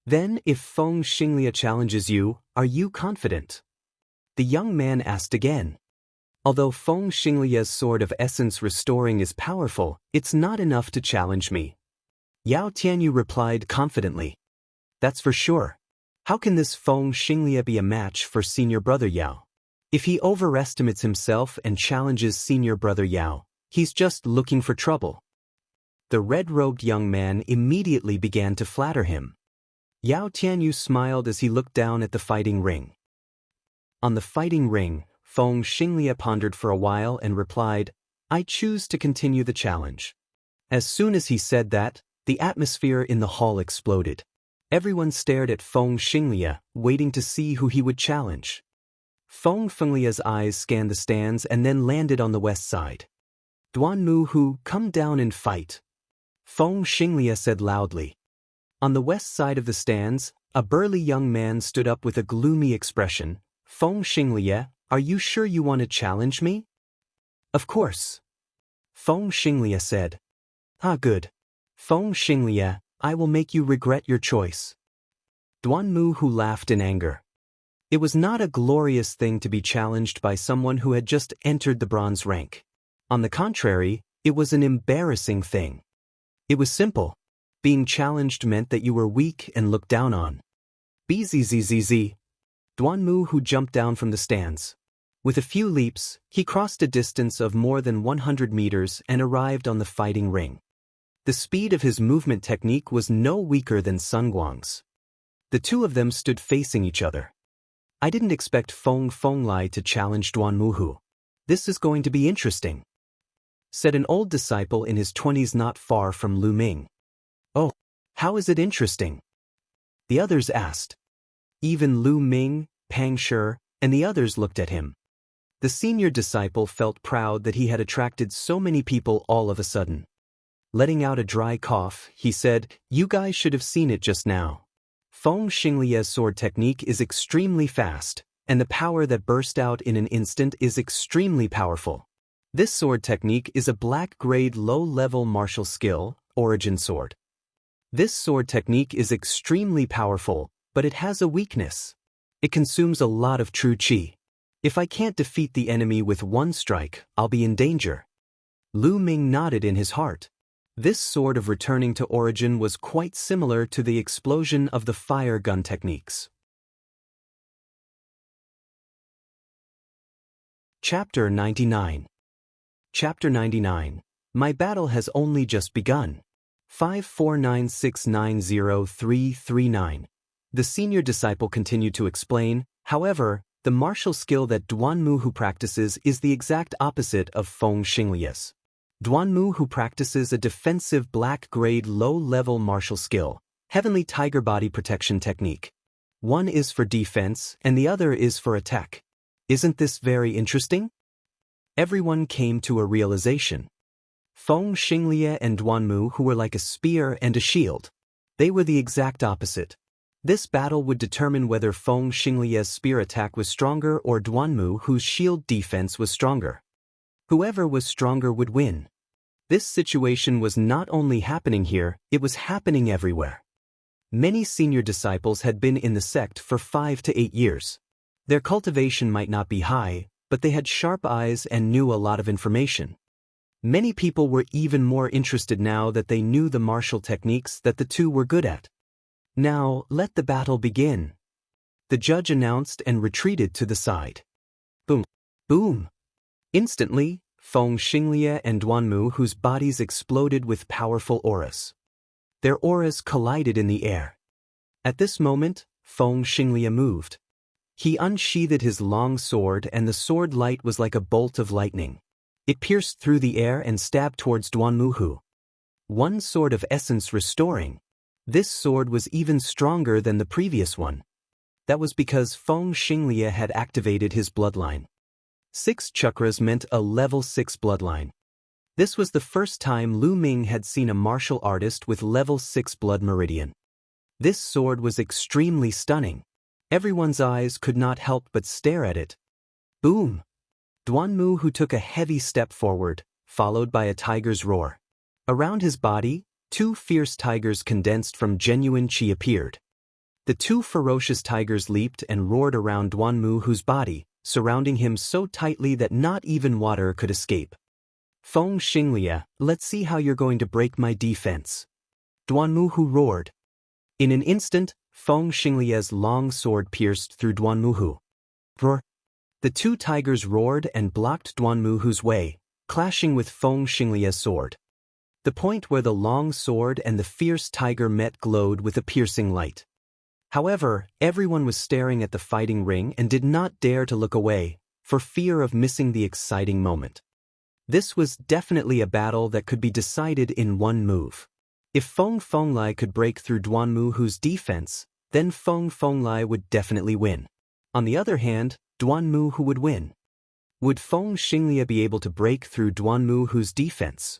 Then, if Feng Xinglia challenges you, are you confident? The young man asked again. Although Feng Xinglia's sword of essence restoring is powerful, it's not enough to challenge me. Yao Tianyu replied confidently. That's for sure. How can this Feng Xinglia be a match for senior brother Yao? If he overestimates himself and challenges senior brother Yao, he's just looking for trouble. The red-robed young man immediately began to flatter him. Yao Tianyu smiled as he looked down at the fighting ring. On the fighting ring, Feng Xinglia pondered for a while and replied, "I choose to continue the challenge." As soon as he said that, the atmosphere in the hall exploded. Everyone stared at Feng Xinglia, waiting to see who he would challenge. Feng Xinglia's eyes scanned the stands and then landed on the west side. "Duanmu Hu, come down and fight," Feng Xinglia said loudly. On the west side of the stands, a burly young man stood up with a gloomy expression. "Feng Xinglia, are you sure you want to challenge me?" "Of course," Feng Xinglia said. "Ah, good. Feng Xinglia, I will make you regret your choice." Duanmu Hu laughed in anger. It was not a glorious thing to be challenged by someone who had just entered the bronze rank. On the contrary, it was an embarrassing thing. It was simple. Being challenged meant that you were weak and looked down on. Bzzz. Duanmu Hu jumped down from the stands. With a few leaps, he crossed a distance of more than 100 meters and arrived on the fighting ring. The speed of his movement technique was no weaker than Sun Guang's. The two of them stood facing each other. "I didn't expect Feng Fenglai to challenge Duanmu Hu. This is going to be interesting," said an old disciple in his 20s not far from Lu Ming. "Oh, how is it interesting?" the others asked. Even Lu Ming, Pang Shi, and the others looked at him. The senior disciple felt proud that he had attracted so many people all of a sudden. Letting out a dry cough, he said, "You guys should have seen it just now. Feng Xinglia's sword technique is extremely fast, and the power that burst out in an instant is extremely powerful. This sword technique is a black-grade low-level martial skill, origin sword. This sword technique is extremely powerful, but it has a weakness. It consumes a lot of true qi. If I can't defeat the enemy with one strike, I'll be in danger." Lu Ming nodded in his heart. This sort of returning to origin was quite similar to the explosion of the fire gun techniques. Chapter 99. Chapter 99. My battle has only just begun. 549690339. The senior disciple continued to explain, "However, the martial skill that Duanmu Hu practices is the exact opposite of Feng Xinglia's. Duanmu Hu practices a defensive black-grade low-level martial skill, Heavenly Tiger Body Protection Technique. One is for defense and the other is for attack. Isn't this very interesting?" Everyone came to a realization. Feng Xinglia and Duanmu Hu were like a spear and a shield. They were the exact opposite. This battle would determine whether Feng Xinglia's spear attack was stronger or Duanmu Hu's shield defense was stronger. Whoever was stronger would win. This situation was not only happening here, it was happening everywhere. Many senior disciples had been in the sect for 5 to 8 years. Their cultivation might not be high, but they had sharp eyes and knew a lot of information. Many people were even more interested now that they knew the martial techniques that the two were good at. "Now, let the battle begin," the judge announced and retreated to the side. Boom! Boom! Instantly, Feng Xinglia and Duanmu Hu's bodies exploded with powerful auras. Their auras collided in the air. At this moment, Feng Xinglia moved. He unsheathed his long sword and the sword light was like a bolt of lightning. It pierced through the air and stabbed towards Duanmu Hu. One sword of essence restoring. This sword was even stronger than the previous one. That was because Feng Xinglia had activated his bloodline. 6 chakras meant a level 6 bloodline. This was the first time Lu Ming had seen a martial artist with level 6 blood meridian. This sword was extremely stunning. Everyone's eyes could not help but stare at it. Boom! Duanmu Hu took a heavy step forward, followed by a tiger's roar. Around his body, 2 fierce tigers condensed from genuine qi appeared. The 2 ferocious tigers leaped and roared around Duanmu Hu's body, surrounding him so tightly that not even water could escape. "Feng Xinglia, let's see how you're going to break my defense," Duanmu Hu roared. In an instant, Feng Xinglia's long sword pierced through Duanmu Hu. Roar! The 2 tigers roared and blocked Duanmu Hu's way, clashing with Feng Xinglia's sword. The point where the long sword and the fierce tiger met glowed with a piercing light. However, everyone was staring at the fighting ring and did not dare to look away, for fear of missing the exciting moment. This was definitely a battle that could be decided in one move. If Feng Fenglai could break through Duanmu's defense, then Feng Fenglai would definitely win. On the other hand, Duanmu who would win? Would Feng Xianxia be able to break through Duanmu's defense?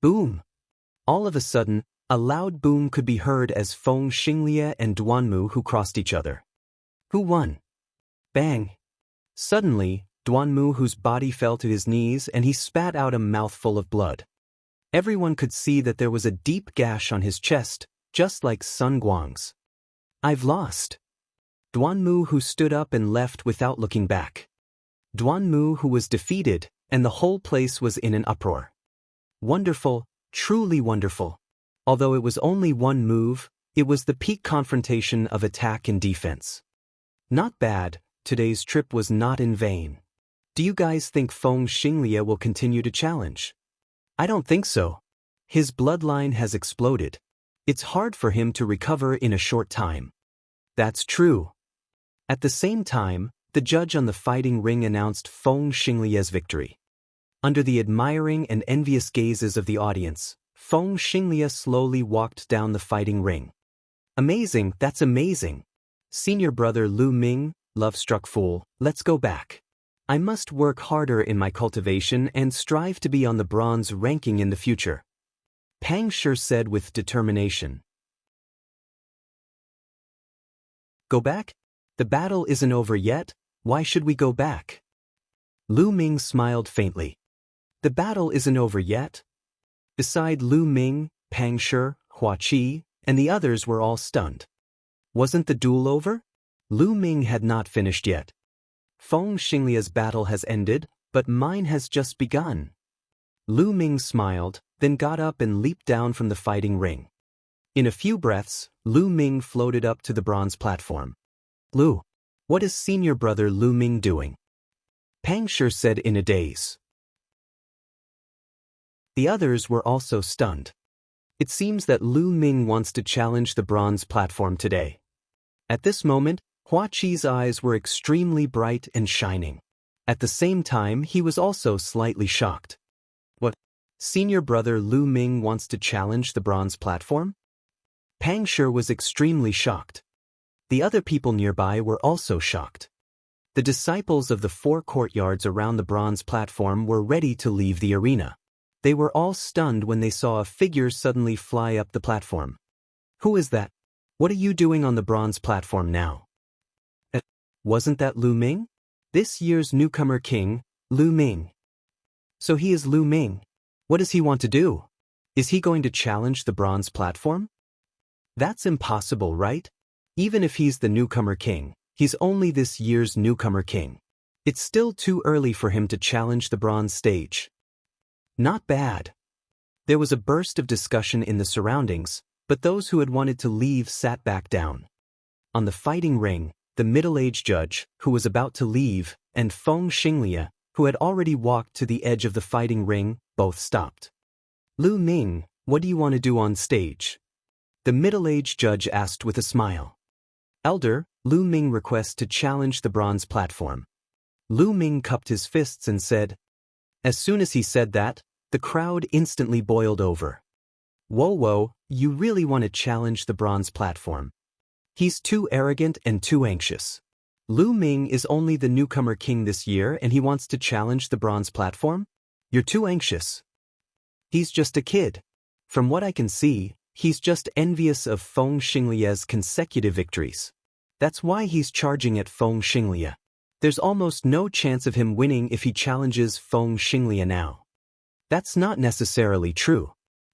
Boom! All of a sudden, a loud boom could be heard as Feng Xianxia and Duanmu crossed each other. Who won? Bang! Suddenly, Duanmu's body fell to his knees and he spat out a mouthful of blood. Everyone could see that there was a deep gash on his chest, just like Sun Guang's. I've lost. Duanmu stood up and left without looking back. Duanmu was defeated, and the whole place was in an uproar. Wonderful, truly wonderful. Although it was only one move, it was the peak confrontation of attack and defense. Not bad, today's trip was not in vain. Do you guys think Feng Xianxia will continue to challenge? I don't think so. His bloodline has exploded. It's hard for him to recover in a short time. That's true. At the same time, the judge on the fighting ring announced Feng Xianxia's victory. Under the admiring and envious gazes of the audience, Feng Xianxia slowly walked down the fighting ring. Amazing, that's amazing. Senior brother Lu Ming, love-struck fool, let's go back. I must work harder in my cultivation and strive to be on the bronze ranking in the future. Pang Shi said with determination. Go back? The battle isn't over yet, why should we go back? Lu Ming smiled faintly. The battle isn't over yet? Beside Lu Ming, Pang Shi, Hua Qi, and the others were all stunned. Wasn't the duel over? Lu Ming had not finished yet. Feng Xianxia's battle has ended, but mine has just begun. Lu Ming smiled, then got up and leaped down from the fighting ring. In a few breaths, Lu Ming floated up to the bronze platform. Lu, what is senior brother Lu Ming doing? Pang Shi said in a daze. The others were also stunned. It seems that Lu Ming wants to challenge the bronze platform today. At this moment, Hua Qi's eyes were extremely bright and shining. At the same time, he was also slightly shocked. What? Senior brother Lu Ming wants to challenge the bronze platform? Pang Shi was extremely shocked. The other people nearby were also shocked. The disciples of the 4 courtyards around the bronze platform were ready to leave the arena. They were all stunned when they saw a figure suddenly fly up the platform. Who is that? What are you doing on the bronze platform now? Wasn't that Lu Ming? This year's newcomer king, Lu Ming. So he is Lu Ming. What does he want to do? Is he going to challenge the bronze platform? That's impossible, right? Even if he's the newcomer king, he's only this year's newcomer king. It's still too early for him to challenge the bronze stage. Not bad. There was a burst of discussion in the surroundings, but those who had wanted to leave sat back down. On the fighting ring, the middle-aged judge, who was about to leave, and Feng Xianxia, who had already walked to the edge of the fighting ring, both stopped. Lu Ming, what do you want to do on stage? The middle-aged judge asked with a smile. Elder, Lu Ming requests to challenge the bronze platform. Lu Ming cupped his fists and said. As soon as he said that, the crowd instantly boiled over. Whoa, you really want to challenge the bronze platform? He's too arrogant and too anxious. Lu Ming is only the newcomer king this year and he wants to challenge the bronze platform? You're too anxious. He's just a kid. From what I can see, he's just envious of Feng Xianxia's consecutive victories. That's why he's charging at Feng Xianxia. There's almost no chance of him winning if he challenges Feng Xianxia now. That's not necessarily true.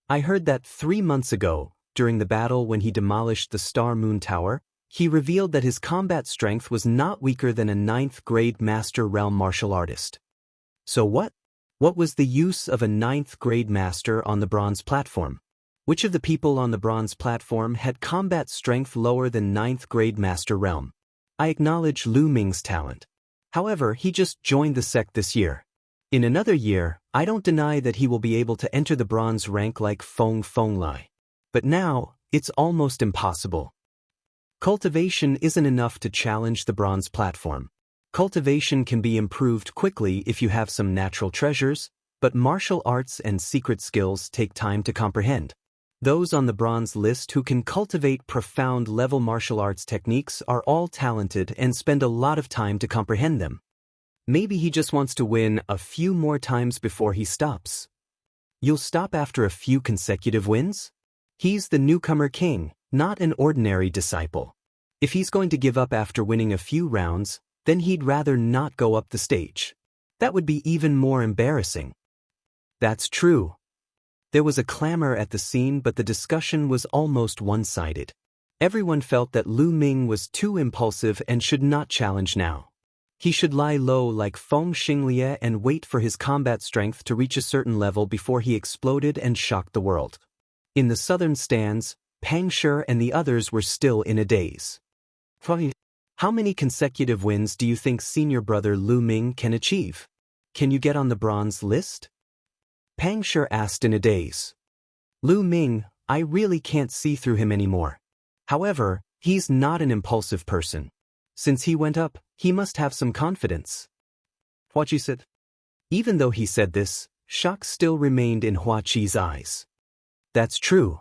I heard that 3 months ago, during the battle when he demolished the Star Moon Tower, he revealed that his combat strength was not weaker than a 9th grade Master Realm martial artist. So what? What was the use of a 9th grade master on the bronze platform? Which of the people on the bronze platform had combat strength lower than 9th grade Master Realm? I acknowledge Lu Ming's talent. However, he just joined the sect this year. In another year, I don't deny that he will be able to enter the bronze rank like Feng Fenglai. But now, it's almost impossible. Cultivation isn't enough to challenge the bronze platform. Cultivation can be improved quickly if you have some natural treasures, but martial arts and secret skills take time to comprehend. Those on the bronze list who can cultivate profound level martial arts techniques are all talented and spend a lot of time to comprehend them. Maybe he just wants to win a few more times before he stops. You'll stop after a few consecutive wins? He's the newcomer king, not an ordinary disciple. If he's going to give up after winning a few rounds, then he'd rather not go up the stage. That would be even more embarrassing. That's true. There was a clamor at the scene, but the discussion was almost one-sided. Everyone felt that Lu Ming was too impulsive and should not challenge now. He should lie low like Feng Xinglie and wait for his combat strength to reach a certain level before he exploded and shocked the world. In the southern stands, Pang Shi and the others were still in a daze. How many consecutive wins do you think senior brother Lu Ming can achieve? Can you get on the bronze list? Pang Shi asked in a daze. Lu Ming, I really can't see through him anymore. However, he's not an impulsive person. Since he went up, he must have some confidence. Hua Qi said. Even though he said this, shock still remained in Hua Qi's eyes. That's true.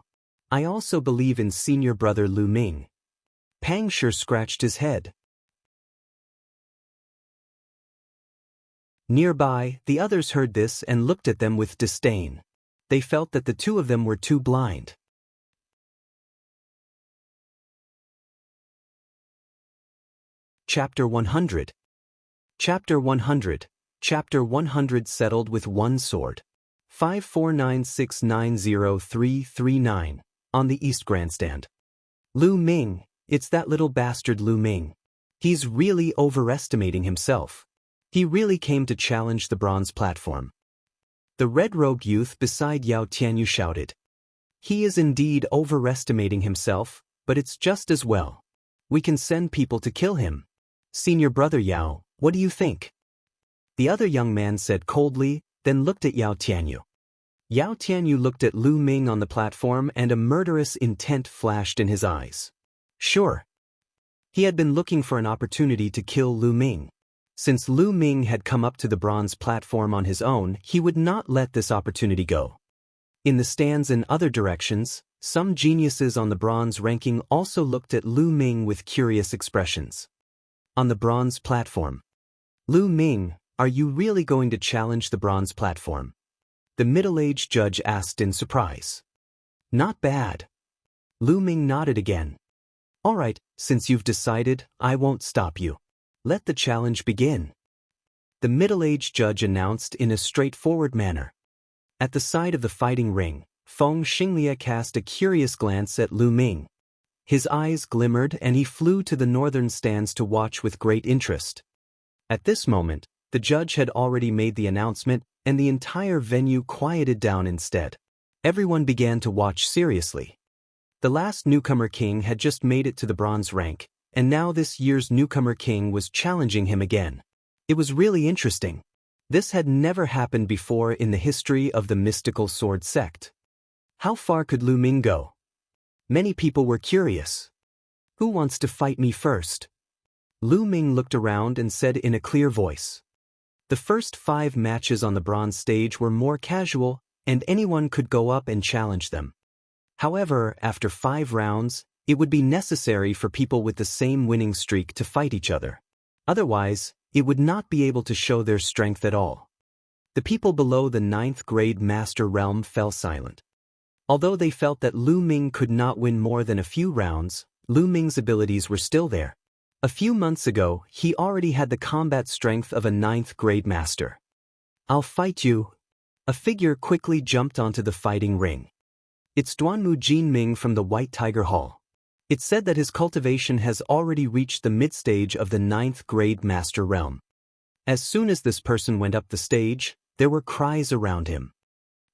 I also believe in senior brother Lu Ming. Pang Shi scratched his head. Nearby, the others heard this and looked at them with disdain. They felt that the two of them were too blind. Chapter 100. Chapter 100. Chapter 100 settled with one sword. 549690339, on the East Grandstand. Lu Ming, it's that little bastard Lu Ming. He's really overestimating himself. He really came to challenge the bronze platform. The red-robed youth beside Yao Tianyu shouted. He is indeed overestimating himself, but it's just as well. We can send people to kill him. Senior brother Yao, what do you think? The other young man said coldly, then looked at Yao Tianyu. Yao Tianyu looked at Lu Ming on the platform and a murderous intent flashed in his eyes. Sure. He had been looking for an opportunity to kill Lu Ming. Since Lu Ming had come up to the bronze platform on his own, he would not let this opportunity go. In the stands in other directions, some geniuses on the bronze ranking also looked at Lu Ming with curious expressions. On the bronze platform. Lu Ming, are you really going to challenge the bronze platform? The middle-aged judge asked in surprise. Not bad. Lu Ming nodded again. All right, since you've decided, I won't stop you. Let the challenge begin. The middle-aged judge announced in a straightforward manner. At the side of the fighting ring, Feng Xinglie cast a curious glance at Lu Ming. His eyes glimmered and he flew to the northern stands to watch with great interest. At this moment, the judge had already made the announcement and the entire venue quieted down instead. Everyone began to watch seriously. The last newcomer king had just made it to the bronze rank, and now this year's newcomer king was challenging him again. It was really interesting. This had never happened before in the history of the mystical sword sect. How far could Lu Ming go? Many people were curious. Who wants to fight me first? Lu Ming looked around and said in a clear voice. The first 5 matches on the bronze stage were more casual, and anyone could go up and challenge them. However, after 5 rounds, it would be necessary for people with the same winning streak to fight each other. Otherwise, it would not be able to show their strength at all. The people below the 9th grade master realm fell silent. Although they felt that Lu Ming could not win more than a few rounds, Lu Ming's abilities were still there. A few months ago, he already had the combat strength of a 9th grade master. I'll fight you. A figure quickly jumped onto the fighting ring. It's Duanmu Jinming from the White Tiger Hall. It said that his cultivation has already reached the mid-stage of the 9th grade master realm. As soon as this person went up the stage, there were cries around him.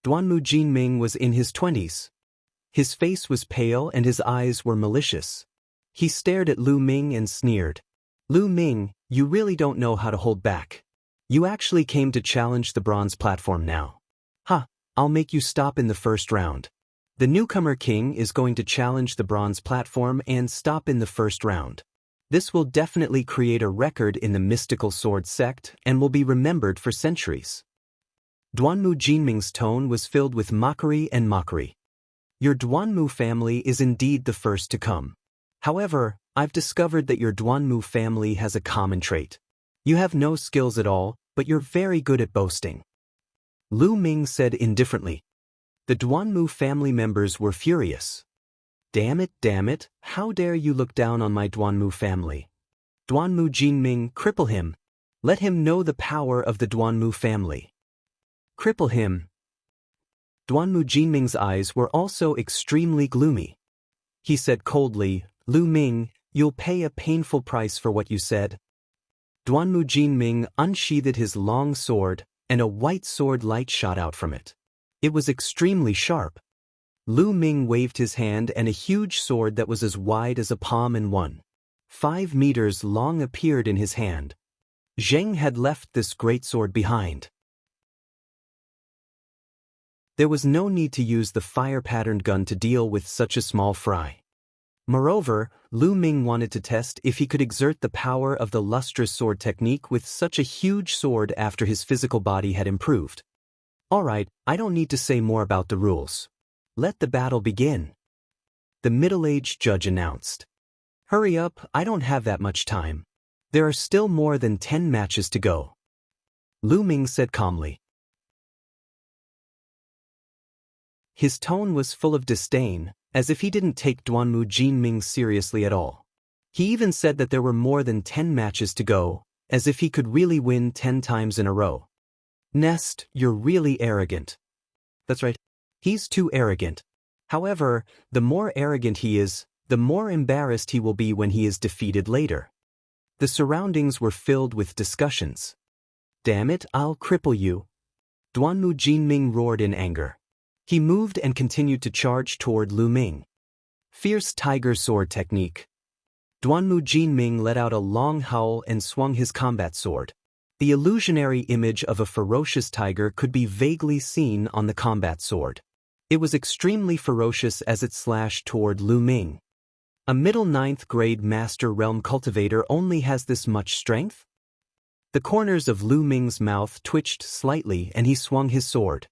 Duanmu Jinming was in his 20s. His face was pale and his eyes were malicious. He stared at Lu Ming and sneered. Lu Ming, you really don't know how to hold back. You actually came to challenge the bronze platform now. Ha, I'll make you stop in the first round. The newcomer king is going to challenge the bronze platform and stop in the first round. This will definitely create a record in the mystical sword sect and will be remembered for centuries. Duanmu Jinming's tone was filled with mockery and mockery. Your Duanmu family is indeed the first to come. However, I've discovered that your Duanmu family has a common trait. You have no skills at all, but you're very good at boasting. Lu Ming said indifferently. The Duanmu family members were furious. Damn it, how dare you look down on my Duanmu family? Duanmu Jinming, cripple him. Let him know the power of the Duanmu family. Cripple him. Duanmu Jinming's eyes were also extremely gloomy. He said coldly, Lu Ming, you'll pay a painful price for what you said. Duanmu Jinming unsheathed his long sword, and a white sword light shot out from it. It was extremely sharp. Lu Ming waved his hand and a huge sword that was as wide as a palm and 1.5 meters long appeared in his hand. Zheng had left this great sword behind. There was no need to use the fire-patterned gun to deal with such a small fry. Moreover, Lu Ming wanted to test if he could exert the power of the lustrous sword technique with such a huge sword after his physical body had improved. Alright, I don't need to say more about the rules. Let the battle begin. The middle-aged judge announced. Hurry up, I don't have that much time. There are still more than 10 matches to go. Lu Ming said calmly. His tone was full of disdain, as if he didn't take Duanmu Jinming seriously at all. He even said that there were more than 10 matches to go, as if he could really win 10 times in a row. Nest, you're really arrogant. That's right. He's too arrogant. However, the more arrogant he is, the more embarrassed he will be when he is defeated later. The surroundings were filled with discussions. Damn it, I'll cripple you. Duanmu Jinming roared in anger. He moved and continued to charge toward Lu Ming. Fierce tiger sword technique. Duanmu Jinming let out a long howl and swung his combat sword. The illusionary image of a ferocious tiger could be vaguely seen on the combat sword. It was extremely ferocious as it slashed toward Lu Ming. A middle 9th grade Master Realm cultivator only has this much strength? The corners of Lu Ming's mouth twitched slightly and he swung his sword.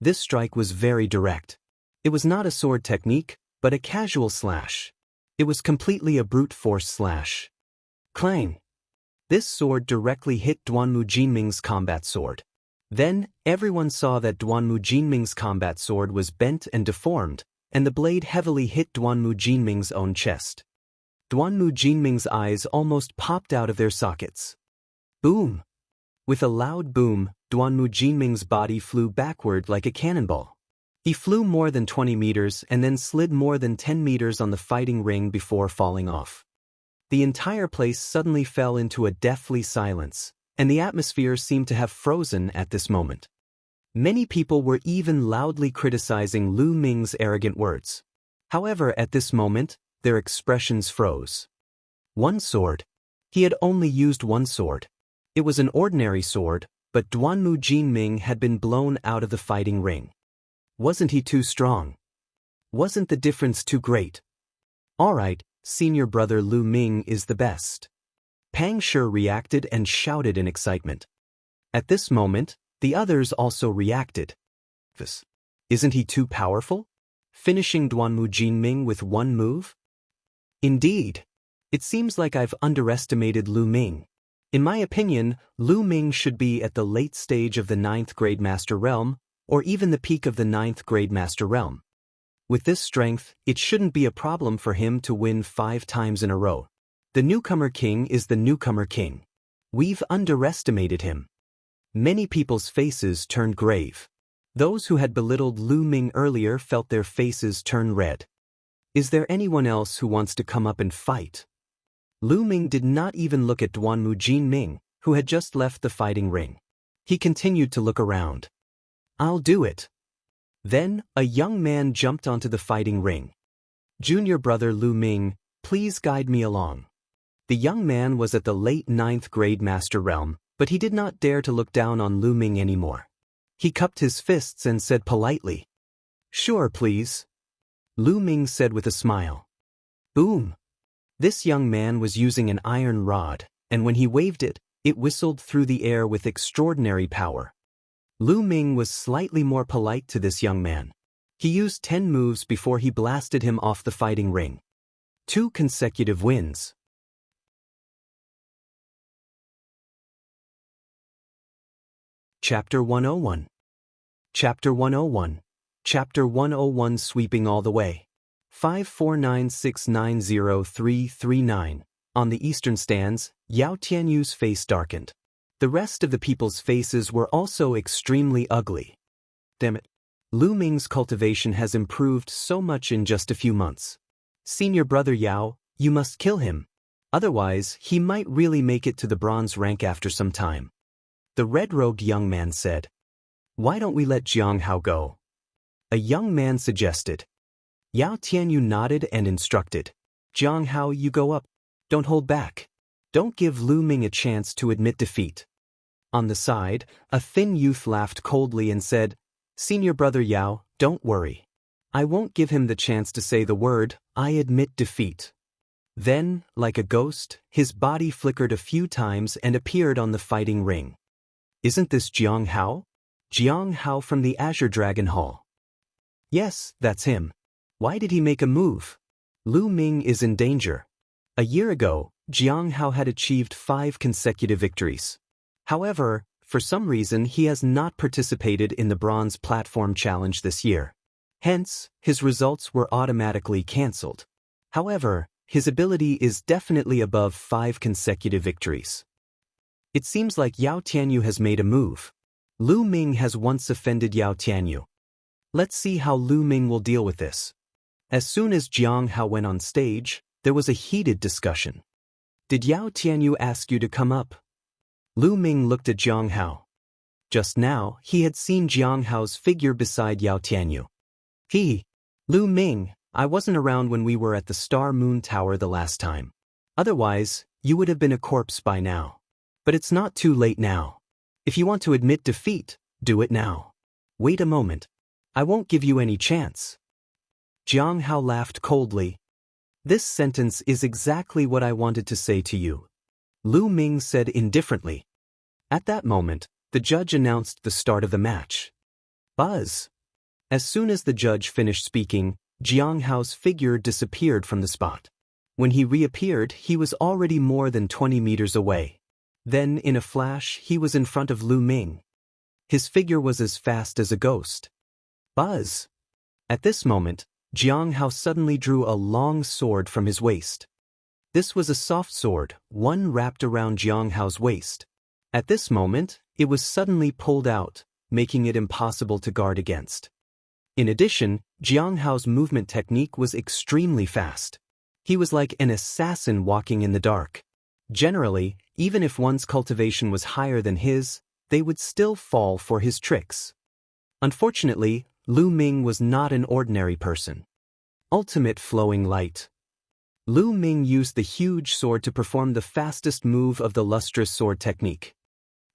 This strike was very direct. It was not a sword technique, but a casual slash. It was completely a brute force slash. Clang! This sword directly hit Duanmu Jinming's combat sword. Then, everyone saw that Duanmu Jinming's combat sword was bent and deformed, and the blade heavily hit Duanmu Jinming's own chest. Duanmu Jinming's eyes almost popped out of their sockets. Boom! With a loud boom, Duanmu Jinming's body flew backward like a cannonball. He flew more than 20 meters and then slid more than 10 meters on the fighting ring before falling off. The entire place suddenly fell into a deathly silence, and the atmosphere seemed to have frozen at this moment. Many people were even loudly criticizing Lu Ming's arrogant words. However, at this moment, their expressions froze. One sword. He had only used one sword. It was an ordinary sword, but Duanmu Jinming had been blown out of the fighting ring. Wasn't he too strong? Wasn't the difference too great? Alright, senior brother Lu Ming is the best. Pang Shi reacted and shouted in excitement. At this moment, the others also reacted. Isn't he too powerful? Finishing Duanmu Jinming with one move? Indeed. It seems like I've underestimated Lu Ming. In my opinion, Lu Ming should be at the late stage of the 9th grade Master Realm, or even the peak of the 9th grade Master Realm. With this strength, it shouldn't be a problem for him to win 5 times in a row. The newcomer king is the newcomer king. We've underestimated him. Many people's faces turned grave. Those who had belittled Lu Ming earlier felt their faces turn red. Is there anyone else who wants to come up and fight? Lu Ming did not even look at Duanmu Jinming, who had just left the fighting ring. He continued to look around. I'll do it. Then, a young man jumped onto the fighting ring. Junior brother Lu Ming, please guide me along. The young man was at the late 9th grade Master Realm, but he did not dare to look down on Lu Ming anymore. He cupped his fists and said politely, Sure, please. Lu Ming said with a smile. Boom! This young man was using an iron rod, and when he waved it, it whistled through the air with extraordinary power. Lu Ming was slightly more polite to this young man. He used 10 moves before he blasted him off the fighting ring. 2 consecutive wins. Chapter 101. Chapter 101. Chapter 101 Sweeping All the Way. 549690339. On the eastern stands, Yao Tianyu's face darkened. The rest of the people's faces were also extremely ugly. Damn it. Lu Ming's cultivation has improved so much in just a few months. Senior brother Yao, you must kill him. Otherwise, he might really make it to the bronze rank after some time. The red-robed young man said. Why don't we let Jiang Hao go? A young man suggested. Yao Tianyu nodded and instructed. Jiang Hao, you go up. Don't hold back. Don't give Lu Ming a chance to admit defeat. On the side, a thin youth laughed coldly and said, Senior brother Yao, don't worry. I won't give him the chance to say the word, I admit defeat. Then, like a ghost, his body flickered a few times and appeared on the fighting ring. Isn't this Jiang Hao? Jiang Hao from the Azure Dragon Hall. Yes, that's him. Why did he make a move? Lu Ming is in danger. A year ago, Jiang Hao had achieved 5 consecutive victories. However, for some reason he has not participated in the Bronze Platform Challenge this year. Hence, his results were automatically cancelled. However, his ability is definitely above 5 consecutive victories. It seems like Yao Tianyu has made a move. Lu Ming has once offended Yao Tianyu. Let's see how Lu Ming will deal with this. As soon as Jiang Hao went on stage, there was a heated discussion. Did Yao Tianyu ask you to come up? Lu Ming looked at Jiang Hao. Just now, he had seen Jiang Hao's figure beside Yao Tianyu. Lu Ming, I wasn't around when we were at the Star Moon Tower the last time. Otherwise, you would have been a corpse by now. But it's not too late now. If you want to admit defeat, do it now. Wait a moment. I won't give you any chance. Jiang Hao laughed coldly. This sentence is exactly what I wanted to say to you. Lu Ming said indifferently. At that moment, the judge announced the start of the match. Buzz. As soon as the judge finished speaking, Jiang Hao's figure disappeared from the spot. When he reappeared, he was already more than 20 meters away. Then, in a flash, he was in front of Lu Ming. His figure was as fast as a ghost. Buzz. At this moment, Jiang Hao suddenly drew a long sword from his waist. This was a soft sword, one wrapped around Jiang Hao's waist. At this moment, it was suddenly pulled out, making it impossible to guard against. In addition, Jiang Hao's movement technique was extremely fast. He was like an assassin walking in the dark. Generally, even if one's cultivation was higher than his, they would still fall for his tricks. Unfortunately, Lu Ming was not an ordinary person. Ultimate Flowing Light. Lu Ming used the huge sword to perform the fastest move of the lustrous sword technique.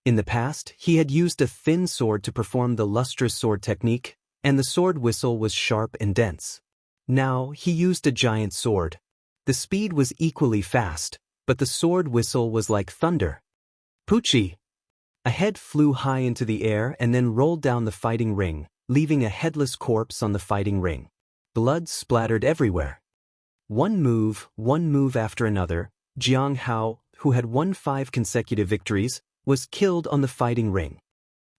In the past, he had used a thin sword to perform the lustrous sword technique, and the sword whistle was sharp and dense. Now, he used a giant sword. The speed was equally fast, but the sword whistle was like thunder. Poochie! A head flew high into the air and then rolled down the fighting ring, leaving a headless corpse on the fighting ring. Blood splattered everywhere. One move after another, Jiang Hao, who had won 5 consecutive victories, was killed on the fighting ring.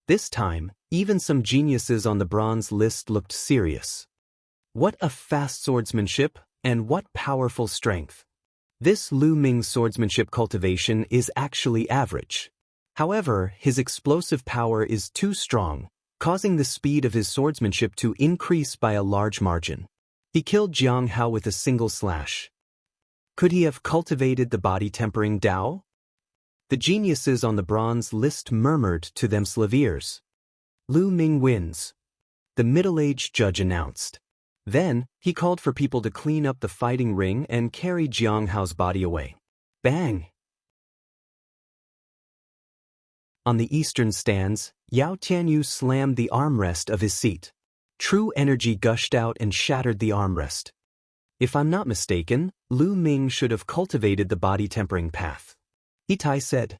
This time, even some geniuses on the bronze list looked serious. What a fast swordsmanship, and what powerful strength. This Lu Ming swordsmanship cultivation is actually average. However, his explosive power is too strong, causing the speed of his swordsmanship to increase by a large margin. He killed Jiang Hao with a single slash. Could he have cultivated the body-tempering Dao? The geniuses on the bronze list murmured to themselves ears. Lu Ming wins. The middle-aged judge announced. Then, he called for people to clean up the fighting ring and carry Jiang Hao's body away. Bang! On the eastern stands, Yao Tianyu slammed the armrest of his seat. True energy gushed out and shattered the armrest. If I'm not mistaken, Lu Ming should have cultivated the body-tempering path. He Tai said.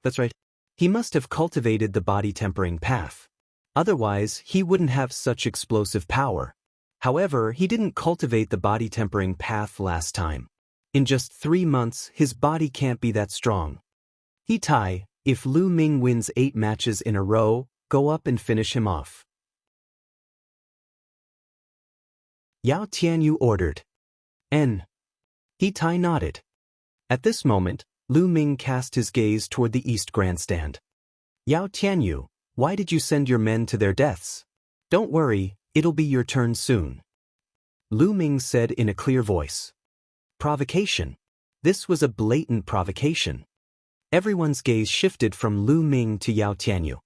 That's right. He must have cultivated the body-tempering path. Otherwise, he wouldn't have such explosive power. However, he didn't cultivate the body-tempering path last time. In just 3 months, his body can't be that strong. He Tai, if Lu Ming wins 8 matches in a row, go up and finish him off. Yao Tianyu ordered. N. He Tai nodded. At this moment, Lu Ming cast his gaze toward the east grandstand. Yao Tianyu, why did you send your men to their deaths? Don't worry, it'll be your turn soon. Lu Ming said in a clear voice. Provocation. This was a blatant provocation. Everyone's gaze shifted from Lu Ming to Yao Tianyu.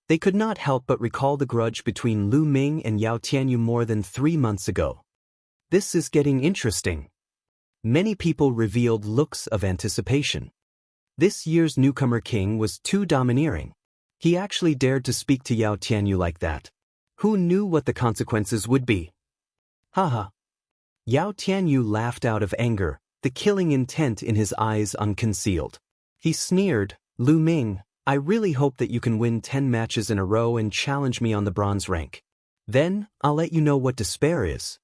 They could not help but recall the grudge between Lu Ming and Yao Tianyu more than 3 months ago. This is getting interesting. Many people revealed looks of anticipation. This year's newcomer king was too domineering. He actually dared to speak to Yao Tianyu like that. Who knew what the consequences would be? Haha. Yao Tianyu laughed out of anger, the killing intent in his eyes unconcealed. He sneered, Lu Ming, I really hope that you can win 10 matches in a row and challenge me on the bronze rank. Then, I'll let you know what despair is.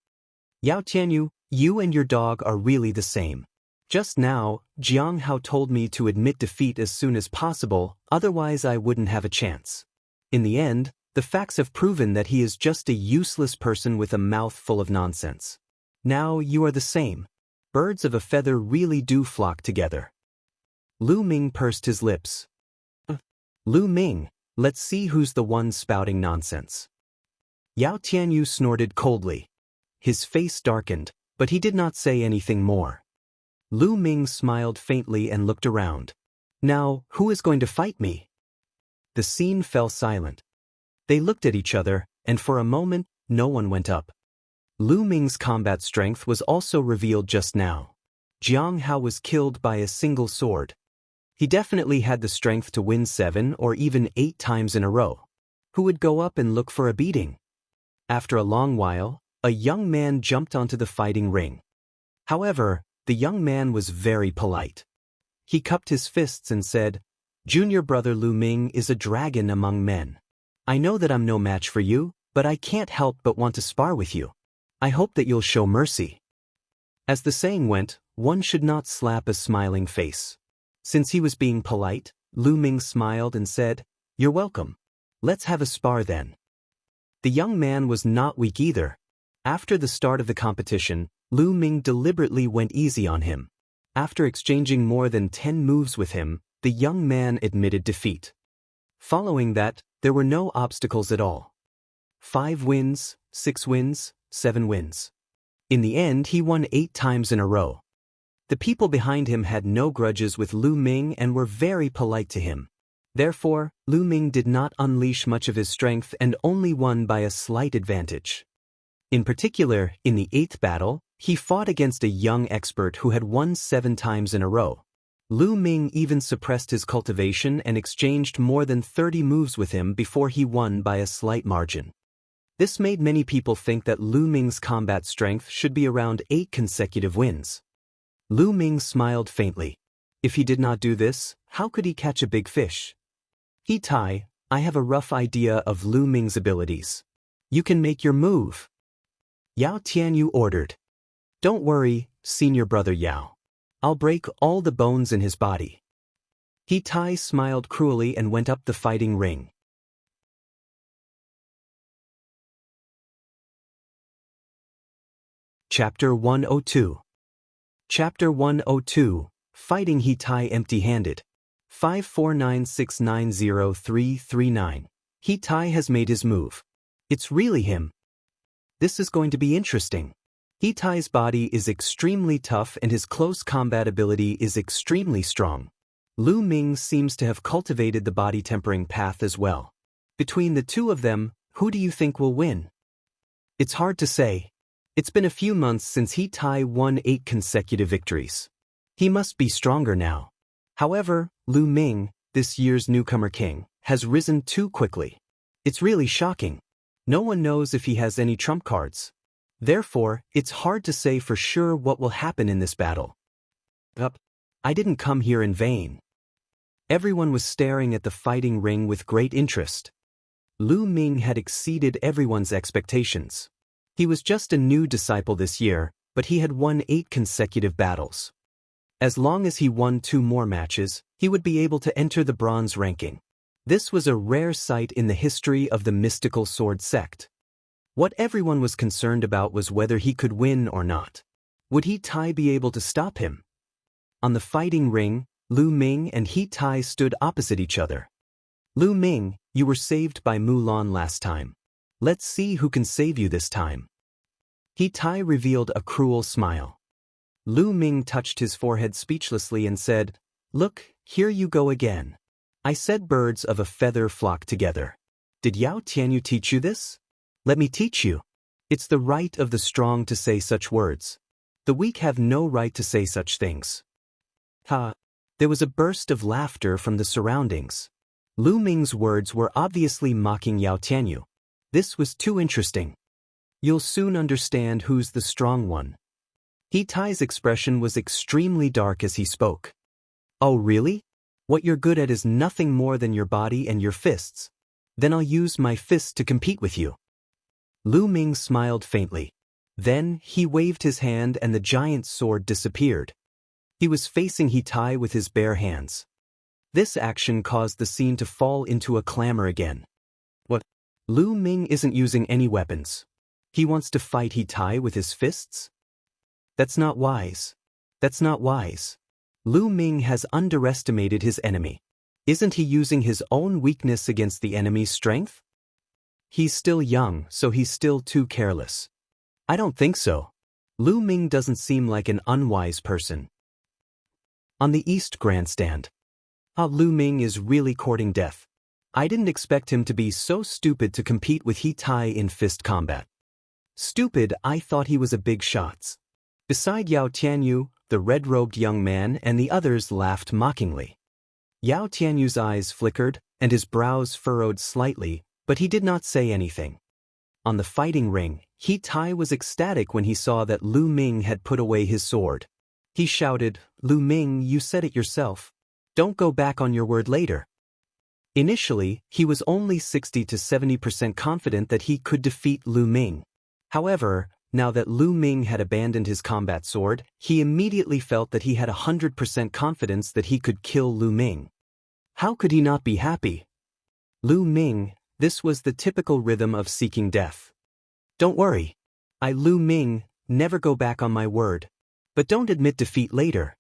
Yao Tianyu, you and your dog are really the same. Just now, Jiang Hao told me to admit defeat as soon as possible, otherwise I wouldn't have a chance. In the end, the facts have proven that he is just a useless person with a mouth full of nonsense. Now you are the same. Birds of a feather really do flock together. Lu Ming pursed his lips. Lu Ming, let's see who's the one spouting nonsense. Yao Tianyu snorted coldly. His face darkened, but he did not say anything more. Lu Ming smiled faintly and looked around. Now, who is going to fight me? The scene fell silent. They looked at each other, and for a moment, no one went up. Lu Ming's combat strength was also revealed just now. Jiang Hao was killed by a single sword. He definitely had the strength to win 7 or even 8 times in a row. Who would go up and look for a beating? After a long while, a young man jumped onto the fighting ring. However, the young man was very polite. He cupped his fists and said, Junior brother Lu Ming is a dragon among men. I know that I'm no match for you, but I can't help but want to spar with you. I hope that you'll show mercy. As the saying went, one should not slap a smiling face. Since he was being polite, Lu Ming smiled and said, You're welcome. Let's have a spar then. The young man was not weak either. After the start of the competition, Lu Ming deliberately went easy on him. After exchanging more than 10 moves with him, the young man admitted defeat. Following that, there were no obstacles at all. 5 wins, 6 wins, 7 wins. In the end, he won 8 times in a row. The people behind him had no grudges with Lu Ming and were very polite to him. Therefore, Lu Ming did not unleash much of his strength and only won by a slight advantage. In particular, in the 8th battle, he fought against a young expert who had won 7 times in a row. Lu Ming even suppressed his cultivation and exchanged more than 30 moves with him before he won by a slight margin. This made many people think that Lu Ming's combat strength should be around 8 consecutive wins. Lu Ming smiled faintly. If he did not do this, how could he catch a big fish? He Tai, I have a rough idea of Lu Ming's abilities. You can make your move. Yao Tianyu ordered. Don't worry, senior brother Yao. I'll break all the bones in his body. He Tai smiled cruelly and went up the fighting ring. Chapter 102. Chapter 102, Fighting He Tai Empty-Handed. 549690339. He Tai has made his move. It's really him. This is going to be interesting. He Tai's body is extremely tough and his close combat ability is extremely strong. Lu Ming seems to have cultivated the body tempering path as well. Between the two of them, who do you think will win? It's hard to say. It's been a few months since He Tai won 8 consecutive victories. He must be stronger now. However, Lu Ming, this year's newcomer king, has risen too quickly. It's really shocking. No one knows if he has any trump cards. Therefore, it's hard to say for sure what will happen in this battle. I didn't come here in vain. Everyone was staring at the fighting ring with great interest. Lu Ming had exceeded everyone's expectations. He was just a new disciple this year, but he had won 8 consecutive battles. As long as he won 2 more matches, he would be able to enter the bronze ranking. This was a rare sight in the history of the mystical sword sect. What everyone was concerned about was whether he could win or not. Would He Tai be able to stop him? On the fighting ring, Lu Ming and He Tai stood opposite each other. Lu Ming, you were saved by Mulan last time. Let's see who can save you this time. He Tai revealed a cruel smile. Lu Ming touched his forehead speechlessly and said, "Look, here you go again. I said birds of a feather flock together. Did Yao Tianyu teach you this? Let me teach you. It's the right of the strong to say such words. The weak have no right to say such things." Ha! There was a burst of laughter from the surroundings. Lu Ming's words were obviously mocking Yao Tianyu. This was too interesting. You'll soon understand who's the strong one. He Tai's expression was extremely dark as he spoke. Oh really? What you're good at is nothing more than your body and your fists. Then I'll use my fists to compete with you. Lu Ming smiled faintly. Then he waved his hand and the giant sword disappeared. He was facing He Tai with his bare hands. This action caused the scene to fall into a clamor again. What? Lu Ming isn't using any weapons. He wants to fight He Tai with his fists? That's not wise. That's not wise. Lu Ming has underestimated his enemy. Isn't he using his own weakness against the enemy's strength? He's still young, so he's still too careless. I don't think so. Lu Ming doesn't seem like an unwise person. On the East Grandstand. Lu Ming is really courting death. I didn't expect him to be so stupid to compete with He Tai in fist combat. Stupid, I thought he was a big shots. Beside Yao Tianyu, the red-robed young man and the others laughed mockingly. Yao Tianyu's eyes flickered, and his brows furrowed slightly, but he did not say anything. On the fighting ring, He Tai was ecstatic when he saw that Lu Ming had put away his sword. He shouted, "Lu Ming, you said it yourself. Don't go back on your word later." Initially, he was only 60 to 70% confident that he could defeat Lu Ming. However, now that Lu Ming had abandoned his combat sword, he immediately felt that he had 100% confidence that he could kill Lu Ming. How could he not be happy? Lu Ming, this was the typical rhythm of seeking death. Don't worry. Lu Ming, never go back on my word. But don't admit defeat later.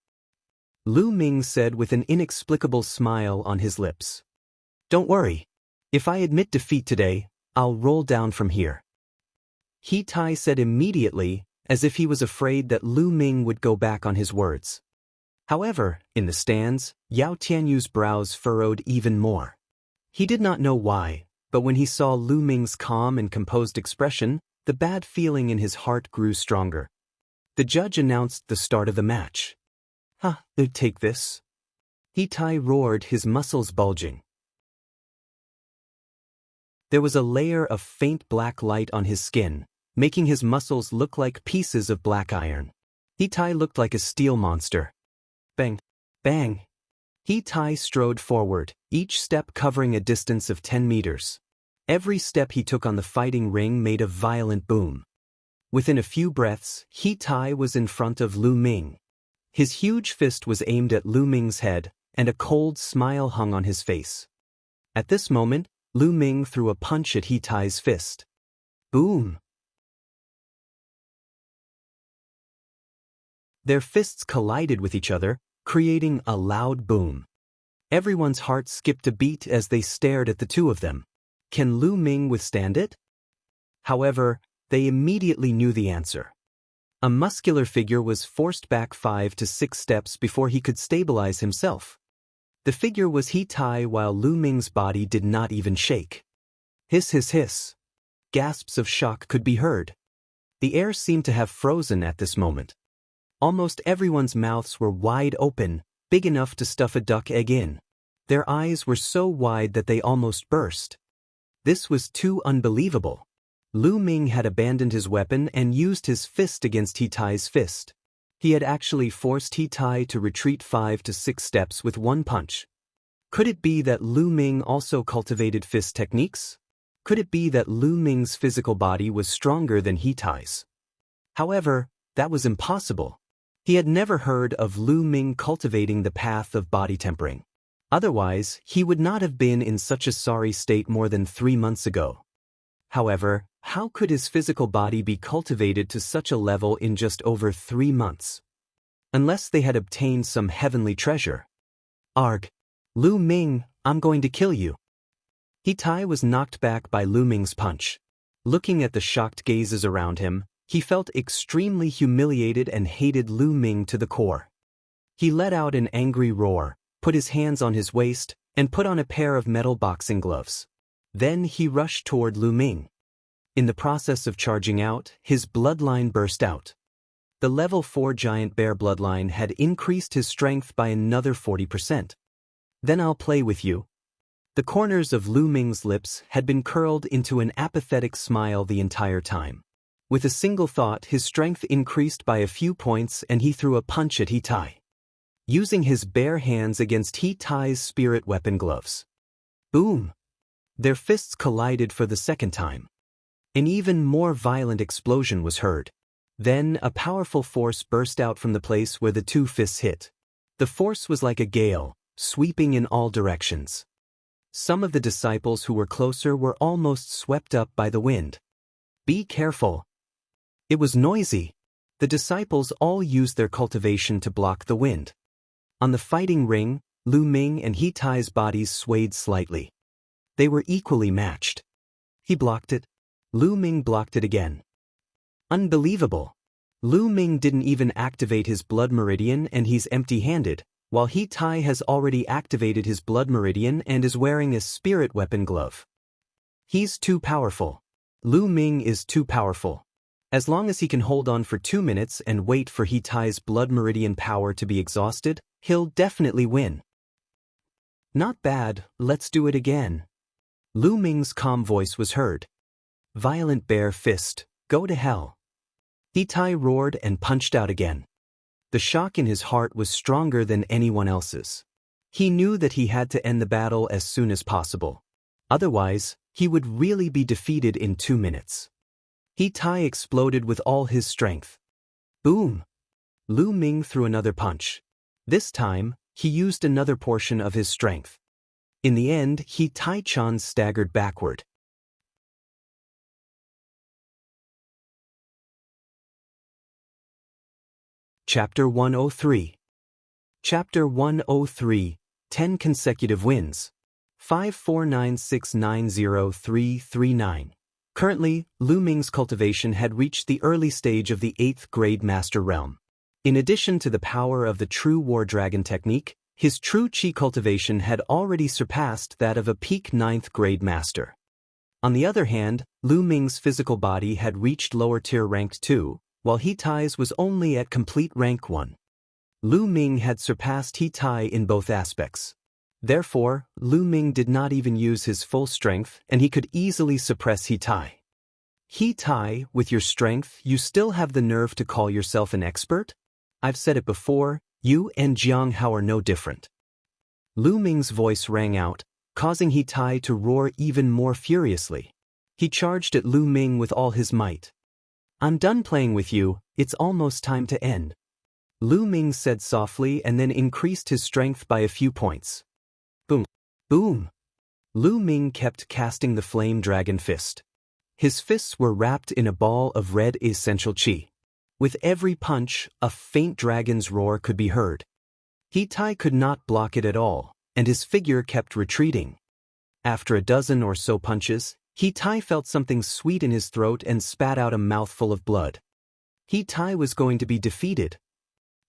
Lu Ming said with an inexplicable smile on his lips. Don't worry. If I admit defeat today, I'll roll down from here. He Tai said immediately, as if he was afraid that Lu Ming would go back on his words. However, in the stands, Yao Tianyu's brows furrowed even more. He did not know why, but when he saw Lu Ming's calm and composed expression, the bad feeling in his heart grew stronger. The judge announced the start of the match. Take this. He Tai roared, his muscles bulging. There was a layer of faint black light on his skin, making his muscles look like pieces of black iron. He Tai looked like a steel monster. Bang! Bang! He Tai strode forward, each step covering a distance of 10 meters. Every step he took on the fighting ring made a violent boom. Within a few breaths, He Tai was in front of Lu Ming. His huge fist was aimed at Lu Ming's head, and a cold smile hung on his face. At this moment, Lu Ming threw a punch at He Tai's fist. Boom! Their fists collided with each other, creating a loud boom. Everyone's heart skipped a beat as they stared at the two of them. Can Lu Ming withstand it? However, they immediately knew the answer. A muscular figure was forced back 5 to 6 steps before he could stabilize himself. The figure was He Tai, while Lu Ming's body did not even shake. Hiss, hiss, hiss. Gasps of shock could be heard. The air seemed to have frozen at this moment. Almost everyone's mouths were wide open, big enough to stuff a duck egg in. Their eyes were so wide that they almost burst. This was too unbelievable. Lu Ming had abandoned his weapon and used his fist against He Tai's fist. He had actually forced He Tai to retreat 5 to 6 steps with one punch. Could it be that Lu Ming also cultivated fist techniques? Could it be that Lu Ming's physical body was stronger than He Tai's? However, that was impossible. He had never heard of Lu Ming cultivating the path of body tempering. Otherwise, he would not have been in such a sorry state more than 3 months ago. However, how could his physical body be cultivated to such a level in just over 3 months? Unless they had obtained some heavenly treasure. Arg! Lu Ming, I'm going to kill you. He Tai was knocked back by Lu Ming's punch. Looking at the shocked gazes around him, he felt extremely humiliated and hated Lu Ming to the core. He let out an angry roar, put his hands on his waist, and put on a pair of metal boxing gloves. Then he rushed toward Lu Ming. In the process of charging out, his bloodline burst out. The level 4 giant bear bloodline had increased his strength by another 40%. Then I'll play with you. The corners of Lu Ming's lips had been curled into an apathetic smile the entire time. With a single thought, his strength increased by a few points and he threw a punch at He Tai, using his bare hands against He Tai's spirit weapon gloves. Boom! Their fists collided for the second time. An even more violent explosion was heard. Then a powerful force burst out from the place where the two fists hit. The force was like a gale, sweeping in all directions. Some of the disciples who were closer were almost swept up by the wind. Be careful. It was noisy. The disciples all used their cultivation to block the wind. On the fighting ring, Lu Ming and He Tai's bodies swayed slightly. They were equally matched. He blocked it. Lu Ming blocked it again. Unbelievable. Lu Ming didn't even activate his blood meridian and he's empty-handed, while He Tai has already activated his blood meridian and is wearing a spirit weapon glove. He's too powerful. Lu Ming is too powerful. As long as he can hold on for 2 minutes and wait for He Tai's blood meridian power to be exhausted, he'll definitely win. Not bad, let's do it again. Lu Ming's calm voice was heard. Violent bear fist, go to hell. He Tai roared and punched out again. The shock in his heart was stronger than anyone else's. He knew that he had to end the battle as soon as possible. Otherwise, he would really be defeated in 2 minutes. He Tai exploded with all his strength. Boom! Lu Ming threw another punch. This time, he used another portion of his strength. In the end, He Tai-chan staggered backward. Chapter 103. Chapter 103, 10 consecutive wins. 549690339. Currently, Lu Ming's cultivation had reached the early stage of the 8th grade master realm. In addition to the power of the true war dragon technique, his true chi cultivation had already surpassed that of a peak 9th grade master. On the other hand, Lu Ming's physical body had reached lower tier rank 2, while He Tai's was only at complete rank 1. Lu Ming had surpassed He Tai in both aspects. Therefore, Lu Ming did not even use his full strength and he could easily suppress He Tai. He Tai, with your strength, you still have the nerve to call yourself an expert? I've said it before, you and Jiang Hao are no different. Lu Ming's voice rang out, causing He Tai to roar even more furiously. He charged at Lu Ming with all his might. I'm done playing with you, it's almost time to end. Lu Ming said softly and then increased his strength by a few points. Boom! Boom! Lu Ming kept casting the flame dragon fist. His fists were wrapped in a ball of red essential chi. With every punch, a faint dragon's roar could be heard. He Tai could not block it at all, and his figure kept retreating. After a dozen or so punches, He Tai felt something sweet in his throat and spat out a mouthful of blood. He Tai was going to be defeated.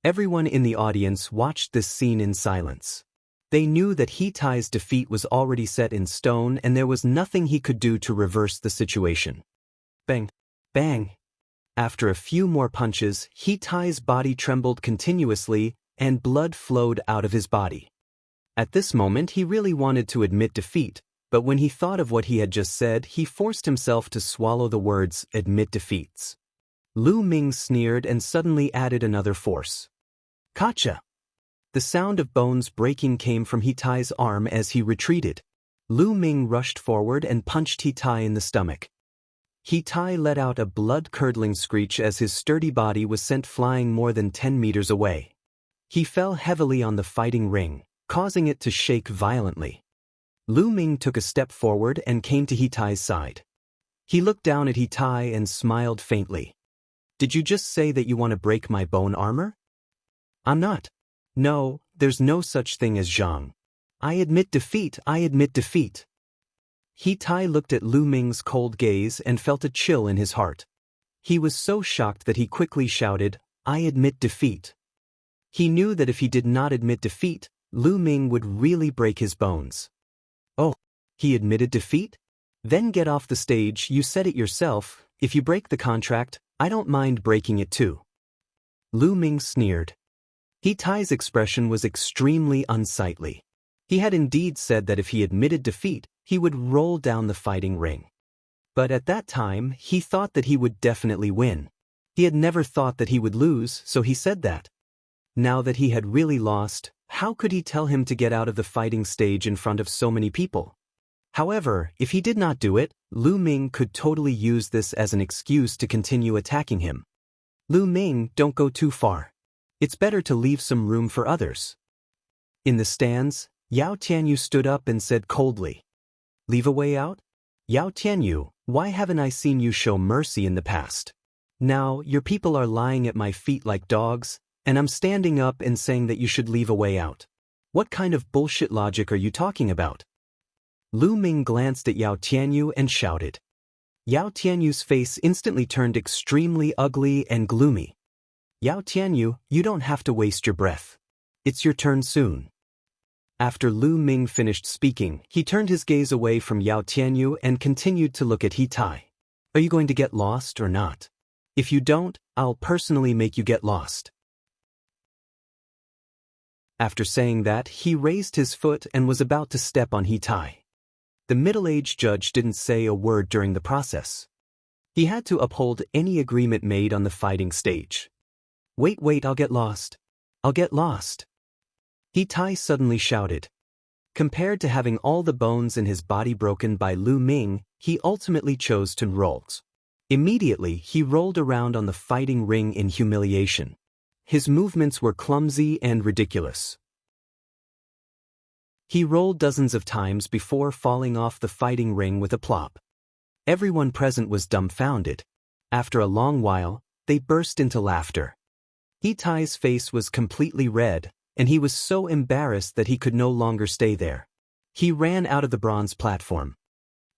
Everyone in the audience watched this scene in silence. They knew that He Tai's defeat was already set in stone and there was nothing he could do to reverse the situation. Bang! Bang! After a few more punches, He Tai's body trembled continuously and blood flowed out of his body. At this moment he really wanted to admit defeat, But when he thought of what he had just said, he forced himself to swallow the words, admit defeats. Lu Ming sneered and suddenly added another force. Gotcha! The sound of bones breaking came from He Tai's arm as he retreated. Lu Ming rushed forward and punched He Tai in the stomach. He Tai let out a blood-curdling screech as his sturdy body was sent flying more than 10 meters away. He fell heavily on the fighting ring, causing it to shake violently. Lu Ming took a step forward and came to He Tai's side. He looked down at He Tai and smiled faintly. Did you just say that you want to break my bone armor? I'm not. No, there's no such thing as Zhang. I admit defeat, I admit defeat. He Tai looked at Lu Ming's cold gaze and felt a chill in his heart. He was so shocked that he quickly shouted, I admit defeat. He knew that if he did not admit defeat, Lu Ming would really break his bones. Oh, he admitted defeat? Then get off the stage, you said it yourself, if you break the contract, I don't mind breaking it too. Lu Ming sneered. He Tai's expression was extremely unsightly. He had indeed said that if he admitted defeat, he would roll down the fighting ring. But at that time, he thought that he would definitely win. He had never thought that he would lose, so he said that. Now that he had really lost, how could he tell him to get out of the fighting stage in front of so many people? However, if he did not do it, Lu Ming could totally use this as an excuse to continue attacking him. Lu Ming, don't go too far. It's better to leave some room for others. In the stands, Yao Tianyu stood up and said coldly, Leave a way out? Yao Tianyu, why haven't I seen you show mercy in the past? Now, your people are lying at my feet like dogs, and I'm standing up and saying that you should leave a way out. What kind of bullshit logic are you talking about? Lu Ming glanced at Yao Tianyu and shouted. Yao Tianyu's face instantly turned extremely ugly and gloomy. Yao Tianyu, you don't have to waste your breath. It's your turn soon. After Lu Ming finished speaking, he turned his gaze away from Yao Tianyu and continued to look at He Tai. Are you going to get lost or not? If you don't, I'll personally make you get lost. After saying that, he raised his foot and was about to step on He Tai. The middle-aged judge didn't say a word during the process. He had to uphold any agreement made on the fighting stage. Wait, I'll get lost. I'll get lost. He Tai suddenly shouted. Compared to having all the bones in his body broken by Lu Ming, he ultimately chose to roll. Immediately, he rolled around on the fighting ring in humiliation. His movements were clumsy and ridiculous. He rolled dozens of times before falling off the fighting ring with a plop. Everyone present was dumbfounded. After a long while, they burst into laughter. He Tai's face was completely red, and he was so embarrassed that he could no longer stay there. He ran out of the bronze platform.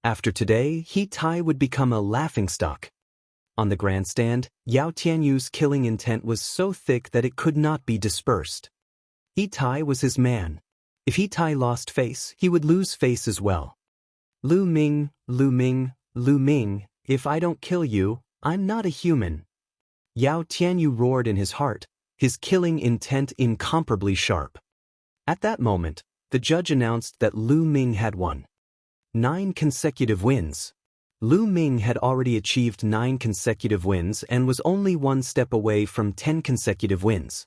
After today, He Tai would become a laughingstock. On the grandstand, Yao Tianyu's killing intent was so thick that it could not be dispersed. He Tai was his man. If He Tai lost face, he would lose face as well. Lu Ming, if I don't kill you, I'm not a human. Yao Tianyu roared in his heart, his killing intent incomparably sharp. At that moment, the judge announced that Lu Ming had won. 9 consecutive wins. Lu Ming had already achieved 9 consecutive wins and was only one step away from 10 consecutive wins.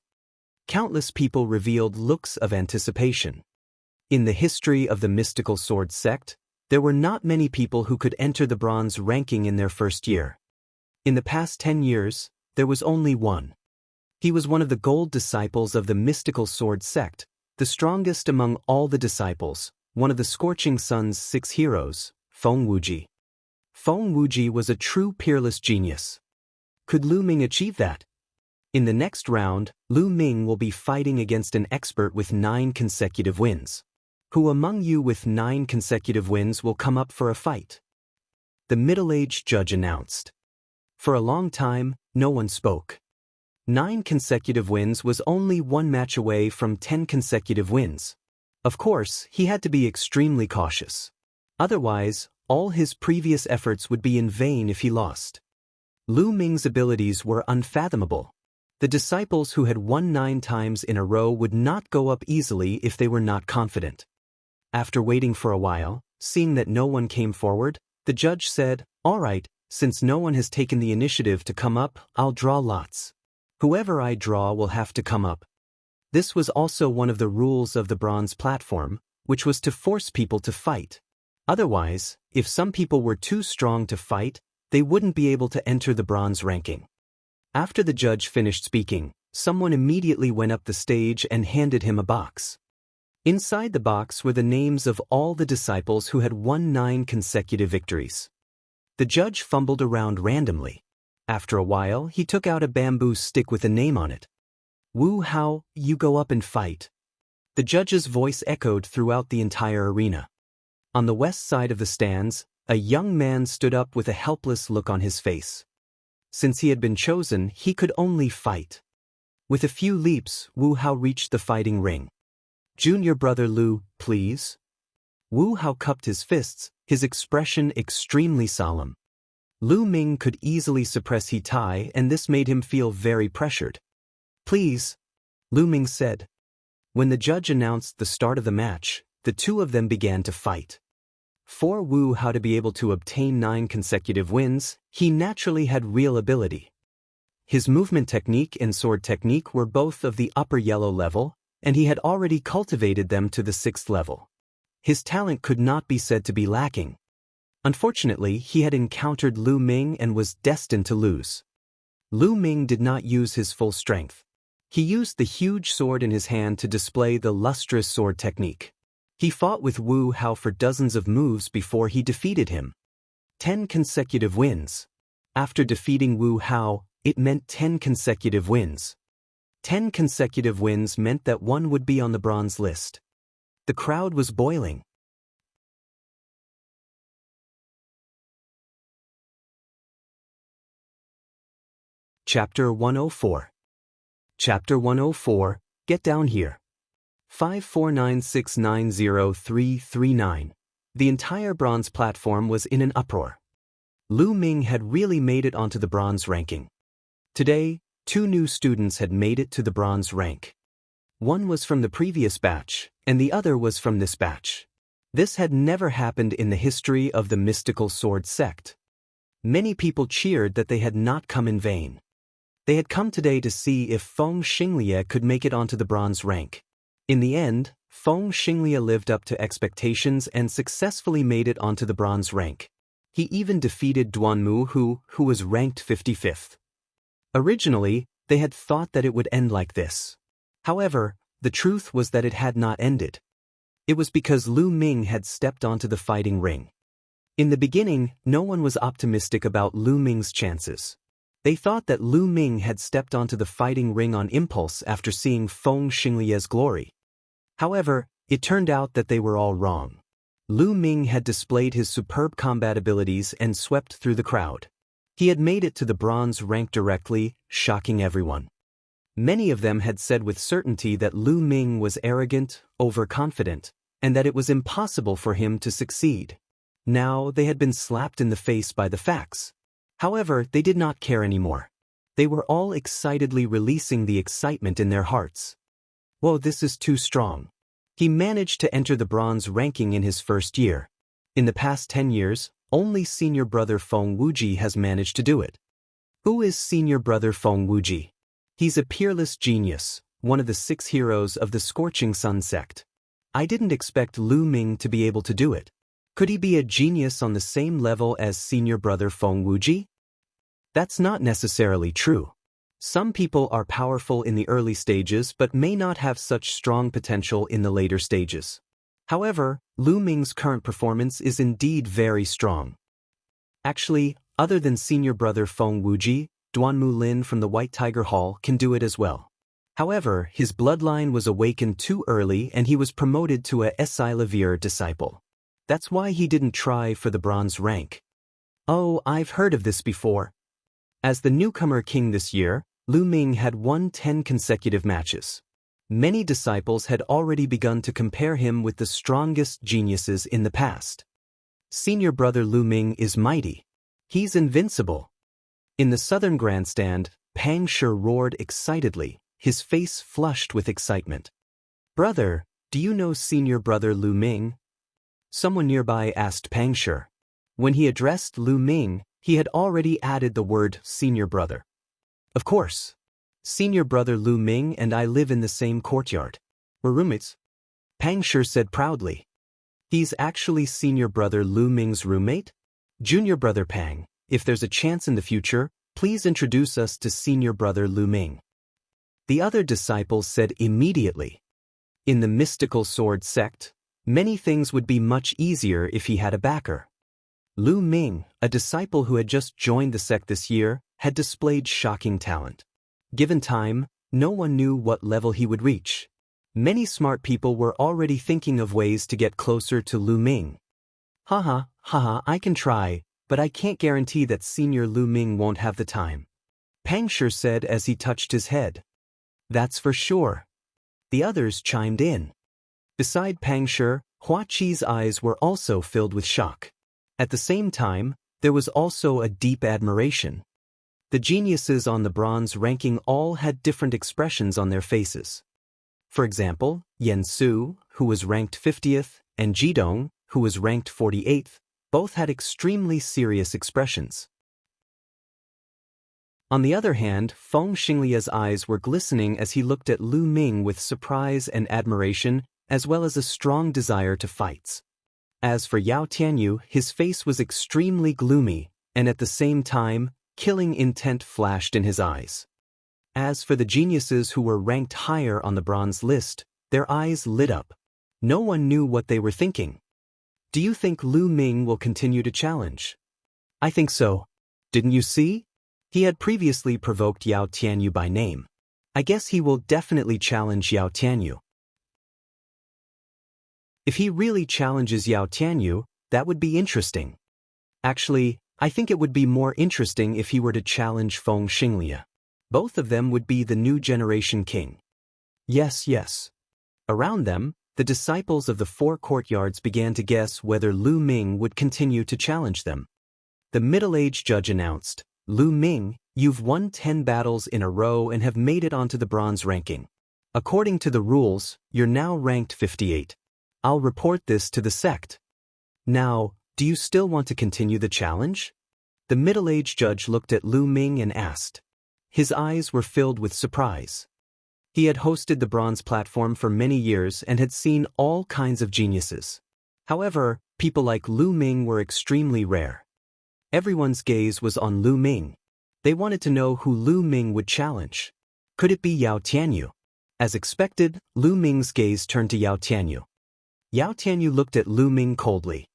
Countless people revealed looks of anticipation. In the history of the mystical sword sect, there were not many people who could enter the bronze ranking in their first year. In the past 10 years, there was only one. He was one of the gold disciples of the mystical sword sect, the strongest among all the disciples, one of the Scorching Sun's 6 heroes, Feng Wuji. Feng Wuji was a true peerless genius. Could Lu Ming achieve that? In the next round, Lu Ming will be fighting against an expert with 9 consecutive wins. Who among you with 9 consecutive wins will come up for a fight? The middle-aged judge announced. For a long time, no one spoke. 9 consecutive wins was only one match away from 10 consecutive wins. Of course, he had to be extremely cautious. Otherwise, all his previous efforts would be in vain if he lost. Lu Ming's abilities were unfathomable. The disciples who had won 9 times in a row would not go up easily if they were not confident. After waiting for a while, seeing that no one came forward, the judge said, "All right, since no one has taken the initiative to come up, I'll draw lots. Whoever I draw will have to come up." This was also one of the rules of the bronze platform, which was to force people to fight. Otherwise, if some people were too strong to fight, they wouldn't be able to enter the bronze ranking. After the judge finished speaking, someone immediately went up the stage and handed him a box. Inside the box were the names of all the disciples who had won 9 consecutive victories. The judge fumbled around randomly. After a while, he took out a bamboo stick with a name on it. "Wu Hao, you go up and fight." The judge's voice echoed throughout the entire arena. On the west side of the stands, a young man stood up with a helpless look on his face. Since he had been chosen, he could only fight. With a few leaps, Wu Hao reached the fighting ring. "Junior brother Lu, please." Wu Hao cupped his fists, his expression extremely solemn. Lu Ming could easily suppress He Tai, and this made him feel very pressured. "Please," Lu Ming said. When the judge announced the start of the match, the two of them began to fight. For Wu Hao to be able to obtain 9 consecutive wins, he naturally had real ability. His movement technique and sword technique were both of the upper yellow level, and he had already cultivated them to the 6th level. His talent could not be said to be lacking. Unfortunately, he had encountered Lu Ming and was destined to lose. Lu Ming did not use his full strength. He used the huge sword in his hand to display the lustrous sword technique. He fought with Wu Hao for dozens of moves before he defeated him. 10 consecutive wins. After defeating Wu Hao, it meant 10 consecutive wins. 10 consecutive wins meant that one would be on the bronze list. The crowd was boiling. Chapter 104. Chapter 104, Get Down Here. 549690339. The entire bronze platform was in an uproar. Lu Ming had really made it onto the bronze ranking. Today, 2 new students had made it to the bronze rank. One was from the previous batch, and the other was from this batch. This had never happened in the history of the mystical sword sect. Many people cheered that they had not come in vain. They had come today to see if Feng Xinglia could make it onto the bronze rank. In the end, Feng Xinglia lived up to expectations and successfully made it onto the bronze rank. He even defeated Duanmu who was ranked 55th. Originally, they had thought that it would end like this. However, the truth was that it had not ended. It was because Lu Ming had stepped onto the fighting ring. In the beginning, no one was optimistic about Lu Ming's chances. They thought that Lu Ming had stepped onto the fighting ring on impulse after seeing Feng Xinglia's glory. However, it turned out that they were all wrong. Lu Ming had displayed his superb combat abilities and swept through the crowd. He had made it to the bronze rank directly, shocking everyone. Many of them had said with certainty that Lu Ming was arrogant, overconfident, and that it was impossible for him to succeed. Now they had been slapped in the face by the facts. However, they did not care anymore. They were all excitedly releasing the excitement in their hearts. Whoa, this is too strong. He managed to enter the bronze ranking in his first year. In the past 10 years, only senior brother Feng Wuji has managed to do it. Who is senior brother Feng Wuji? He's a peerless genius, one of the 6 heroes of the Scorching Sun sect. I didn't expect Lu Ming to be able to do it. Could he be a genius on the same level as senior brother Feng Wuji? That's not necessarily true. Some people are powerful in the early stages but may not have such strong potential in the later stages. However, Lu Ming's current performance is indeed very strong. Actually, other than senior brother Feng Wuji, Duanmu Lin from the White Tiger Hall can do it as well. However, his bloodline was awakened too early and he was promoted to a Esilavir disciple. That's why he didn't try for the bronze rank. Oh, I've heard of this before. As the newcomer king this year, Lu Ming had won 10 consecutive matches. Many disciples had already begun to compare him with the strongest geniuses in the past. Senior brother Lu Ming is mighty. He's invincible. In the southern grandstand, Pang Shi roared excitedly, his face flushed with excitement. Brother, do you know senior brother Lu Ming? Someone nearby asked Pang Shi. When he addressed Lu Ming, he had already added the word senior brother. Of course. Senior brother Lu Ming and I live in the same courtyard. We're roommates. Pang Shi said proudly. He's actually senior brother Lu Ming's roommate? Junior brother Pang, if there's a chance in the future, please introduce us to senior brother Lu Ming. The other disciples said immediately. In the mystical sword sect, many things would be much easier if he had a backer. Lu Ming, a disciple who had just joined the sect this year, had displayed shocking talent. Given time, no one knew what level he would reach. Many smart people were already thinking of ways to get closer to Lu Ming. Haha, I can try, but I can't guarantee that senior Lu Ming won't have the time. Pang Shi said as he touched his head. That's for sure. The others chimed in. Beside Pang Shi, Hua Qi's eyes were also filled with shock. At the same time, there was also a deep admiration. The geniuses on the bronze ranking all had different expressions on their faces. For example, Yan Su, who was ranked 50th, and Jidong, who was ranked 48th, both had extremely serious expressions. On the other hand, Feng Xinglia's eyes were glistening as he looked at Lu Ming with surprise and admiration, as well as a strong desire to fight. As for Yao Tianyu, his face was extremely gloomy, and at the same time, killing intent flashed in his eyes. As for the geniuses who were ranked higher on the bronze list, their eyes lit up. No one knew what they were thinking. Do you think Lu Ming will continue to challenge? I think so. Didn't you see? He had previously provoked Yao Tianyu by name. I guess he will definitely challenge Yao Tianyu. If he really challenges Yao Tianyu, that would be interesting. Actually, I think it would be more interesting if he were to challenge Feng Xinglia. Both of them would be the new generation king. Yes. Around them, the disciples of the four courtyards began to guess whether Lu Ming would continue to challenge them. The middle-aged judge announced, Lu Ming, you've won 10 battles in a row and have made it onto the bronze ranking. According to the rules, you're now ranked 58. I'll report this to the sect. Now, do you still want to continue the challenge? The middle-aged judge looked at Lu Ming and asked. His eyes were filled with surprise. He had hosted the bronze platform for many years and had seen all kinds of geniuses. However, people like Lu Ming were extremely rare. Everyone's gaze was on Lu Ming. They wanted to know who Lu Ming would challenge. Could it be Yao Tianyu? As expected, Lu Ming's gaze turned to Yao Tianyu. Yao Tianyu looked at Lu Ming coldly.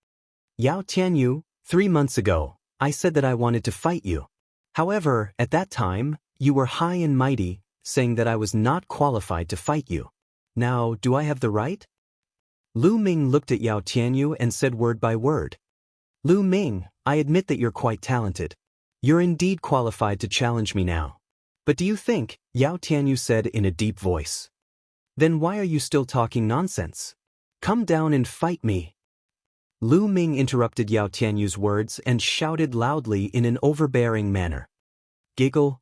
Yao Tianyu, 3 months ago, I said that I wanted to fight you. However, at that time, you were high and mighty, saying that I was not qualified to fight you. Now, do I have the right? Lu Ming looked at Yao Tianyu and said word by word. Lu Ming, I admit that you're quite talented. You're indeed qualified to challenge me now. But do you think, Yao Tianyu said in a deep voice. Then why are you still talking nonsense? Come down and fight me. Lu Ming interrupted Yao Tianyu's words and shouted loudly in an overbearing manner. Giggle.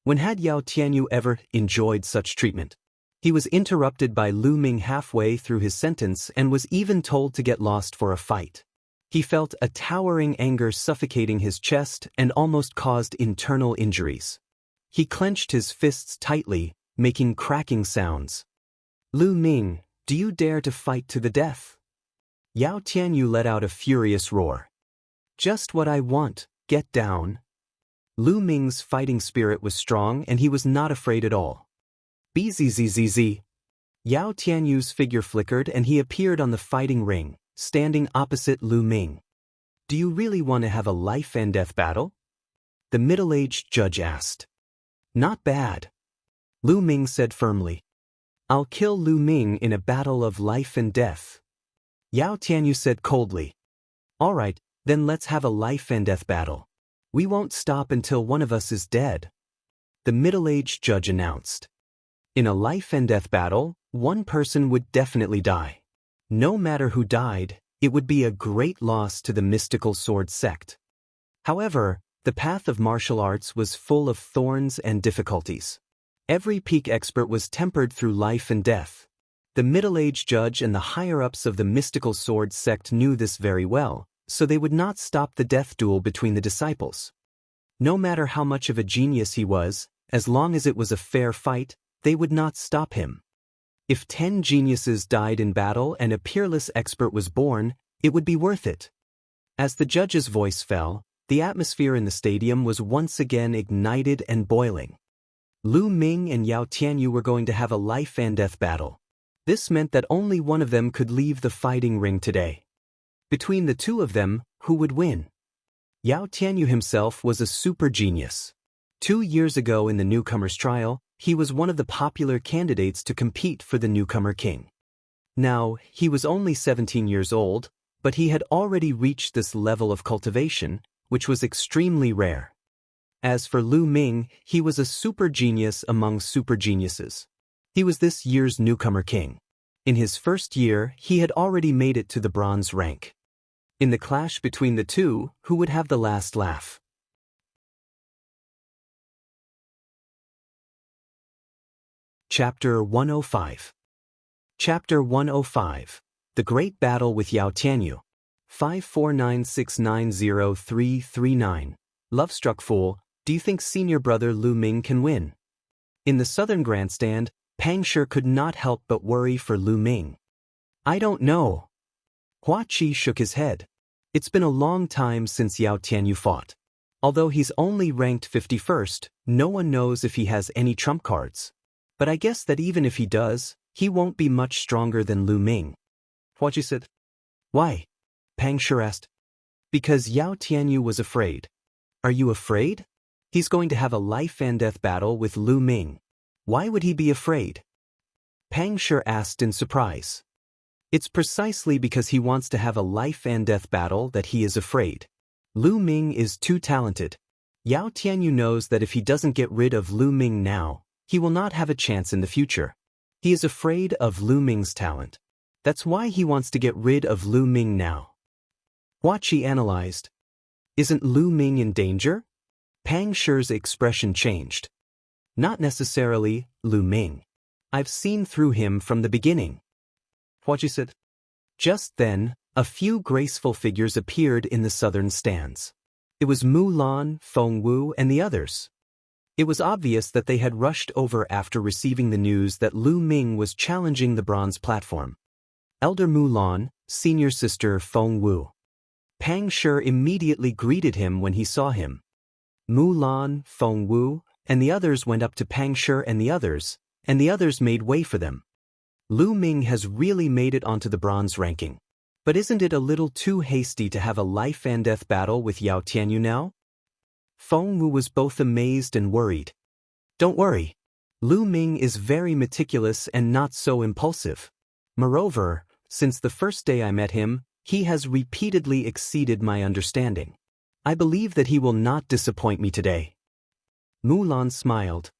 When had Yao Tianyu ever enjoyed such treatment? He was interrupted by Lu Ming halfway through his sentence and was even told to get lost for a fight. He felt a towering anger suffocating his chest and almost caused internal injuries. He clenched his fists tightly, making cracking sounds. Lu Ming, do you dare to fight to the death? Yao Tianyu let out a furious roar. Just what I want, get down. Lu Ming's fighting spirit was strong and he was not afraid at all. Bzzz. Yao Tianyu's figure flickered and he appeared on the fighting ring, standing opposite Lu Ming. Do you really want to have a life and death battle? The middle-aged judge asked. Not bad. Lu Ming said firmly. I'll kill Lu Ming in a battle of life and death. Yao Tianyu said coldly. All right, then let's have a life and death battle. We won't stop until one of us is dead. The middle-aged judge announced. In a life and death battle, one person would definitely die. No matter who died, it would be a great loss to the mystical sword sect. However, the path of martial arts was full of thorns and difficulties. Every peak expert was tempered through life and death. The middle-aged judge and the higher-ups of the mystical sword sect knew this very well, so they would not stop the death duel between the disciples. No matter how much of a genius he was, as long as it was a fair fight, they would not stop him. If 10 geniuses died in battle and a peerless expert was born, it would be worth it. As the judge's voice fell, the atmosphere in the stadium was once again ignited and boiling. Lu Ming and Yao Tianyu were going to have a life-and-death battle. This meant that only one of them could leave the fighting ring today. Between the two of them, who would win? Yao Tianyu himself was a super genius. 2 years ago in the newcomer's trial, he was one of the popular candidates to compete for the newcomer king. Now, he was only 17 years old, but he had already reached this level of cultivation, which was extremely rare. As for Lu Ming, he was a super genius among super geniuses. He was this year's newcomer king. In his first year, he had already made it to the bronze rank. In the clash between the two, who would have the last laugh? Chapter 105. Chapter 105. The Great Battle with Yao Tianyu. 549690339. Love-struck fool, do you think senior brother Lu Ming can win? In the southern grandstand, Pang Shi could not help but worry for Lu Ming. I don't know. Hua Qi shook his head. It's been a long time since Yao Tianyu fought. Although he's only ranked 51st, no one knows if he has any trump cards. But I guess that even if he does, he won't be much stronger than Lu Ming. Hua Qi said. Why? Pang Shi asked. Because Yao Tianyu was afraid. Are you afraid? He's going to have a life-and-death battle with Lu Ming. Why would he be afraid? Pang Shi asked in surprise. It's precisely because he wants to have a life-and-death battle that he is afraid. Lu Ming is too talented. Yao Tianyu knows that if he doesn't get rid of Lu Ming now, he will not have a chance in the future. He is afraid of Lu Ming's talent. That's why he wants to get rid of Lu Ming now. Hua Qi analyzed. Isn't Lu Ming in danger? Pang Shi's expression changed. Not necessarily, Lu Ming. I've seen through him from the beginning. Hua Qi said. Just then, a few graceful figures appeared in the southern stands. It was Mulan, Feng Wu, and the others. It was obvious that they had rushed over after receiving the news that Lu Ming was challenging the bronze platform. Elder Mulan, senior sister Feng Wu. Pang Shi immediately greeted him when he saw him. Mulan, Feng Wu, and the others went up to Pang Shi and the others made way for them. Lu Ming has really made it onto the bronze ranking. But isn't it a little too hasty to have a life-and-death battle with Yao Tianyu now? Feng Wu was both amazed and worried. Don't worry. Lu Ming is very meticulous and not so impulsive. Moreover, since the first day I met him, he has repeatedly exceeded my understanding. I believe that he will not disappoint me today. Mulan smiled.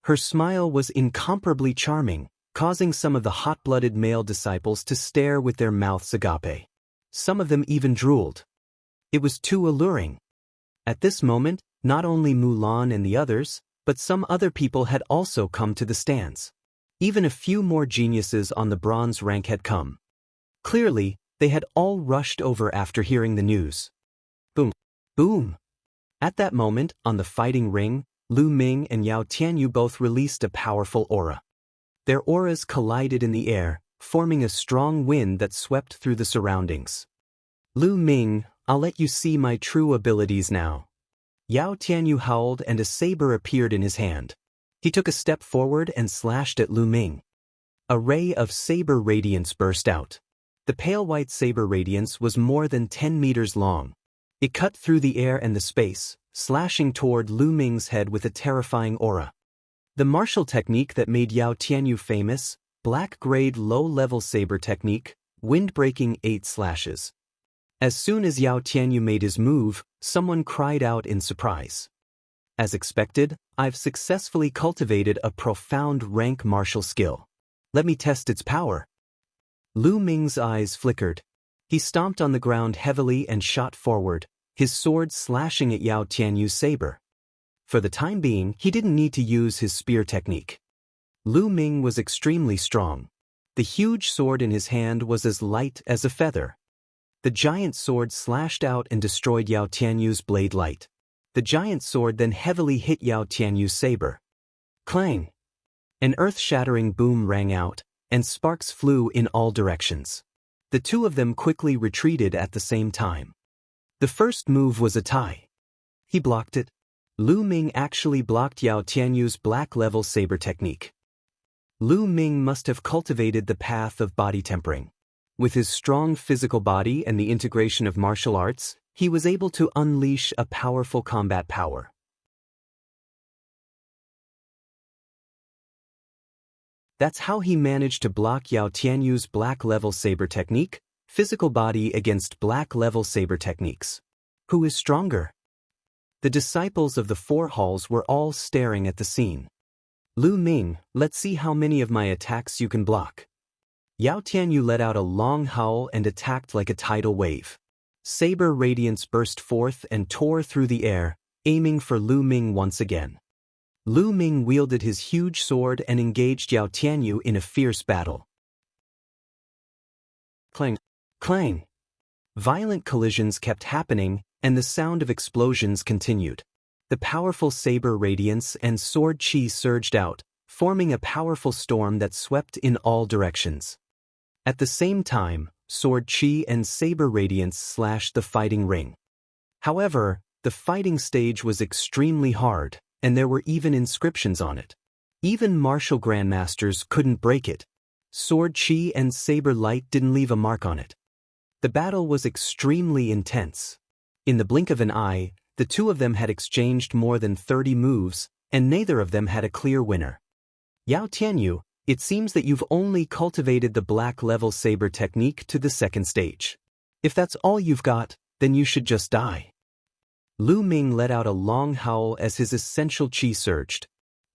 Her smile was incomparably charming, causing some of the hot-blooded male disciples to stare with their mouths agape. Some of them even drooled. It was too alluring. At this moment, not only Mulan and the others, but some other people had also come to the stands. Even a few more geniuses on the bronze rank had come. Clearly, they had all rushed over after hearing the news. Boom! Boom! At that moment, on the fighting ring, Lu Ming and Yao Tianyu both released a powerful aura. Their auras collided in the air, forming a strong wind that swept through the surroundings. Lu Ming, I'll let you see my true abilities now. Yao Tianyu howled and a saber appeared in his hand. He took a step forward and slashed at Lu Ming. A ray of saber radiance burst out. The pale white saber radiance was more than 10 meters long. It cut through the air and the space, slashing toward Lu Ming's head with a terrifying aura. The martial technique that made Yao Tianyu famous, black-grade low-level saber technique, wind-breaking 8 slashes. As soon as Yao Tianyu made his move, someone cried out in surprise. As expected, I've successfully cultivated a profound rank martial skill. Let me test its power. Lu Ming's eyes flickered. He stomped on the ground heavily and shot forward, his sword slashing at Yao Tianyu's saber. For the time being, he didn't need to use his spear technique. Lu Ming was extremely strong. The huge sword in his hand was as light as a feather. The giant sword slashed out and destroyed Yao Tianyu's blade light. The giant sword then heavily hit Yao Tianyu's saber. Clang! An earth-shattering boom rang out, and sparks flew in all directions. The two of them quickly retreated at the same time. The first move was a tie. He blocked it. Lu Ming actually blocked Yao Tianyu's black-level saber technique. Lu Ming must have cultivated the path of body tempering. With his strong physical body and the integration of martial arts, he was able to unleash a powerful combat power. That's how he managed to block Yao Tianyu's black-level saber technique, physical body against black-level saber techniques. Who is stronger? The disciples of the four halls were all staring at the scene. Lu Ming, let's see how many of my attacks you can block. Yao Tianyu let out a long howl and attacked like a tidal wave. Saber radiance burst forth and tore through the air, aiming for Lu Ming once again. Lu Ming wielded his huge sword and engaged Yao Tianyu in a fierce battle. Clang! Clang! Violent collisions kept happening, and the sound of explosions continued. The powerful saber radiance and sword chi surged out, forming a powerful storm that swept in all directions. At the same time, sword chi and saber radiance slashed the fighting ring. However, the fighting stage was extremely hard, and there were even inscriptions on it. Even martial grandmasters couldn't break it. Sword chi and saber light didn't leave a mark on it. The battle was extremely intense. In the blink of an eye, the two of them had exchanged more than 30 moves, and neither of them had a clear winner. Yao Tianyu, it seems that you've only cultivated the black-level saber technique to the second stage. If that's all you've got, then you should just die. Lu Ming let out a long howl as his essential qi surged.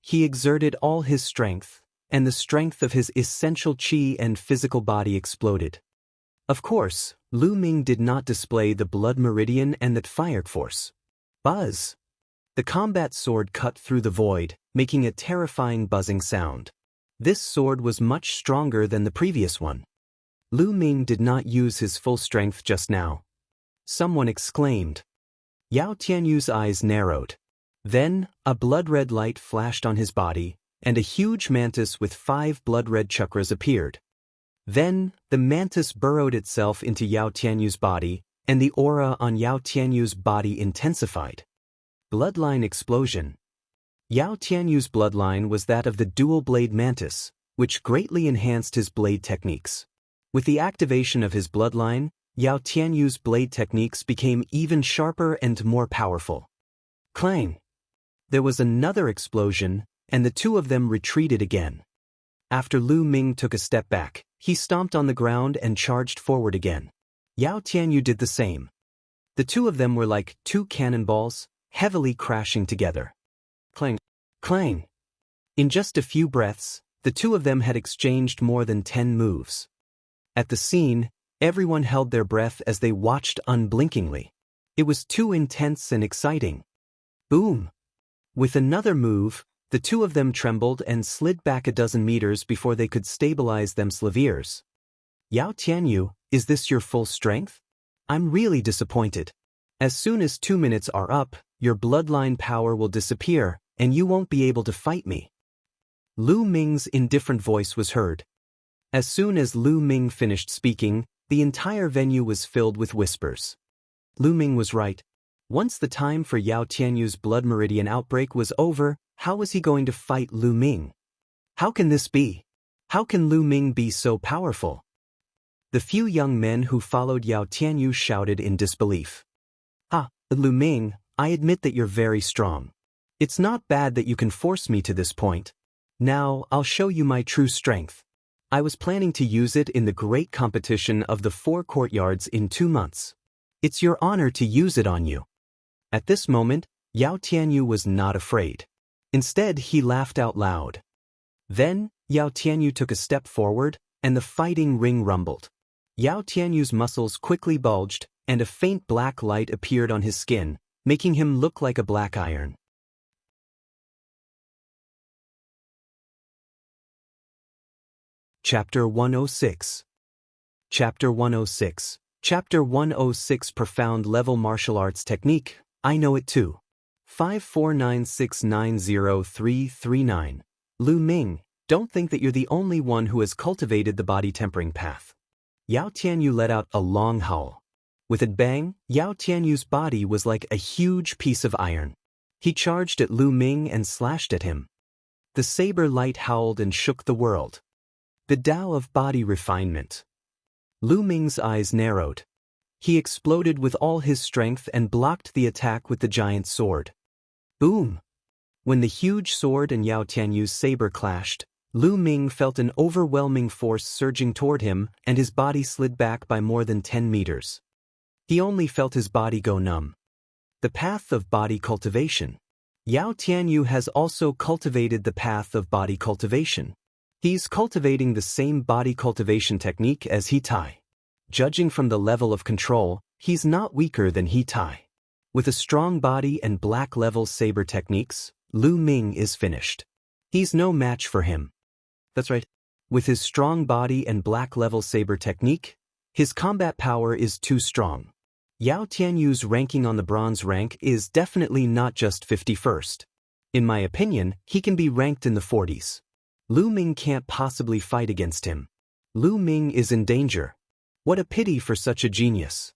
He exerted all his strength, and the strength of his essential qi and physical body exploded. Of course, Lu Ming did not display the blood meridian and that fire force. Buzz! The combat sword cut through the void, making a terrifying buzzing sound. This sword was much stronger than the previous one. Lu Ming did not use his full strength just now. Someone exclaimed. Yao Tianyu's eyes narrowed. Then, a blood-red light flashed on his body, and a huge mantis with 5 blood-red chakras appeared. Then, the mantis burrowed itself into Yao Tianyu's body, and the aura on Yao Tianyu's body intensified. Bloodline explosion. Yao Tianyu's bloodline was that of the dual-blade mantis, which greatly enhanced his blade techniques. With the activation of his bloodline, Yao Tianyu's blade techniques became even sharper and more powerful. Clang! There was another explosion, and the two of them retreated again. After Lu Ming took a step back, he stomped on the ground and charged forward again. Yao Tianyu did the same. The two of them were like two cannonballs, heavily crashing together. Clang! Clang! In just a few breaths, the two of them had exchanged more than 10 moves. At the scene, everyone held their breath as they watched unblinkingly. It was too intense and exciting. Boom! With another move, the two of them trembled and slid back a dozen meters before they could stabilize themselves. Yao Tianyu, is this your full strength? I'm really disappointed. As soon as 2 minutes are up, your bloodline power will disappear, and you won't be able to fight me. Lu Ming's indifferent voice was heard. As soon as Lu Ming finished speaking, the entire venue was filled with whispers. Lu Ming was right. Once the time for Yao Tianyu's blood meridian outbreak was over, how was he going to fight Lu Ming? How can this be? How can Lu Ming be so powerful? The few young men who followed Yao Tianyu shouted in disbelief. Lu Ming, I admit that you're very strong. It's not bad that you can force me to this point. Now, I'll show you my true strength. I was planning to use it in the great competition of the 4 courtyards in 2 months. It's your honor to use it on you. At this moment, Yao Tianyu was not afraid. Instead, he laughed out loud. Then, Yao Tianyu took a step forward, and the fighting ring rumbled. Yao Tianyu's muscles quickly bulged, and a faint black light appeared on his skin, making him look like a black iron. Chapter 106. Chapter 106. Chapter 106 Profound Level Martial Arts Technique. I know it too. 549690339. Lu Ming, don't think that you're the only one who has cultivated the body tempering path. Yao Tianyu let out a long howl. With a bang, Yao Tianyu's body was like a huge piece of iron. He charged at Lu Ming and slashed at him. The saber light howled and shook the world. The Tao of body refinement. Lu Ming's eyes narrowed. He exploded with all his strength and blocked the attack with the giant sword. Boom! When the huge sword and Yao Tianyu's saber clashed, Lu Ming felt an overwhelming force surging toward him, and his body slid back by more than 10 meters. He only felt his body go numb. The path of body cultivation. Yao Tianyu has also cultivated the path of body cultivation. He's cultivating the same body cultivation technique as He Tai. Judging from the level of control, he's not weaker than He Tai. With a strong body and black level saber techniques, Lu Ming is finished. He's no match for him. That's right. With his strong body and black level saber technique, his combat power is too strong. Yao Tianyu's ranking on the bronze rank is definitely not just 51st. In my opinion, he can be ranked in the 40s. Lu Ming can't possibly fight against him. Lu Ming is in danger. What a pity for such a genius.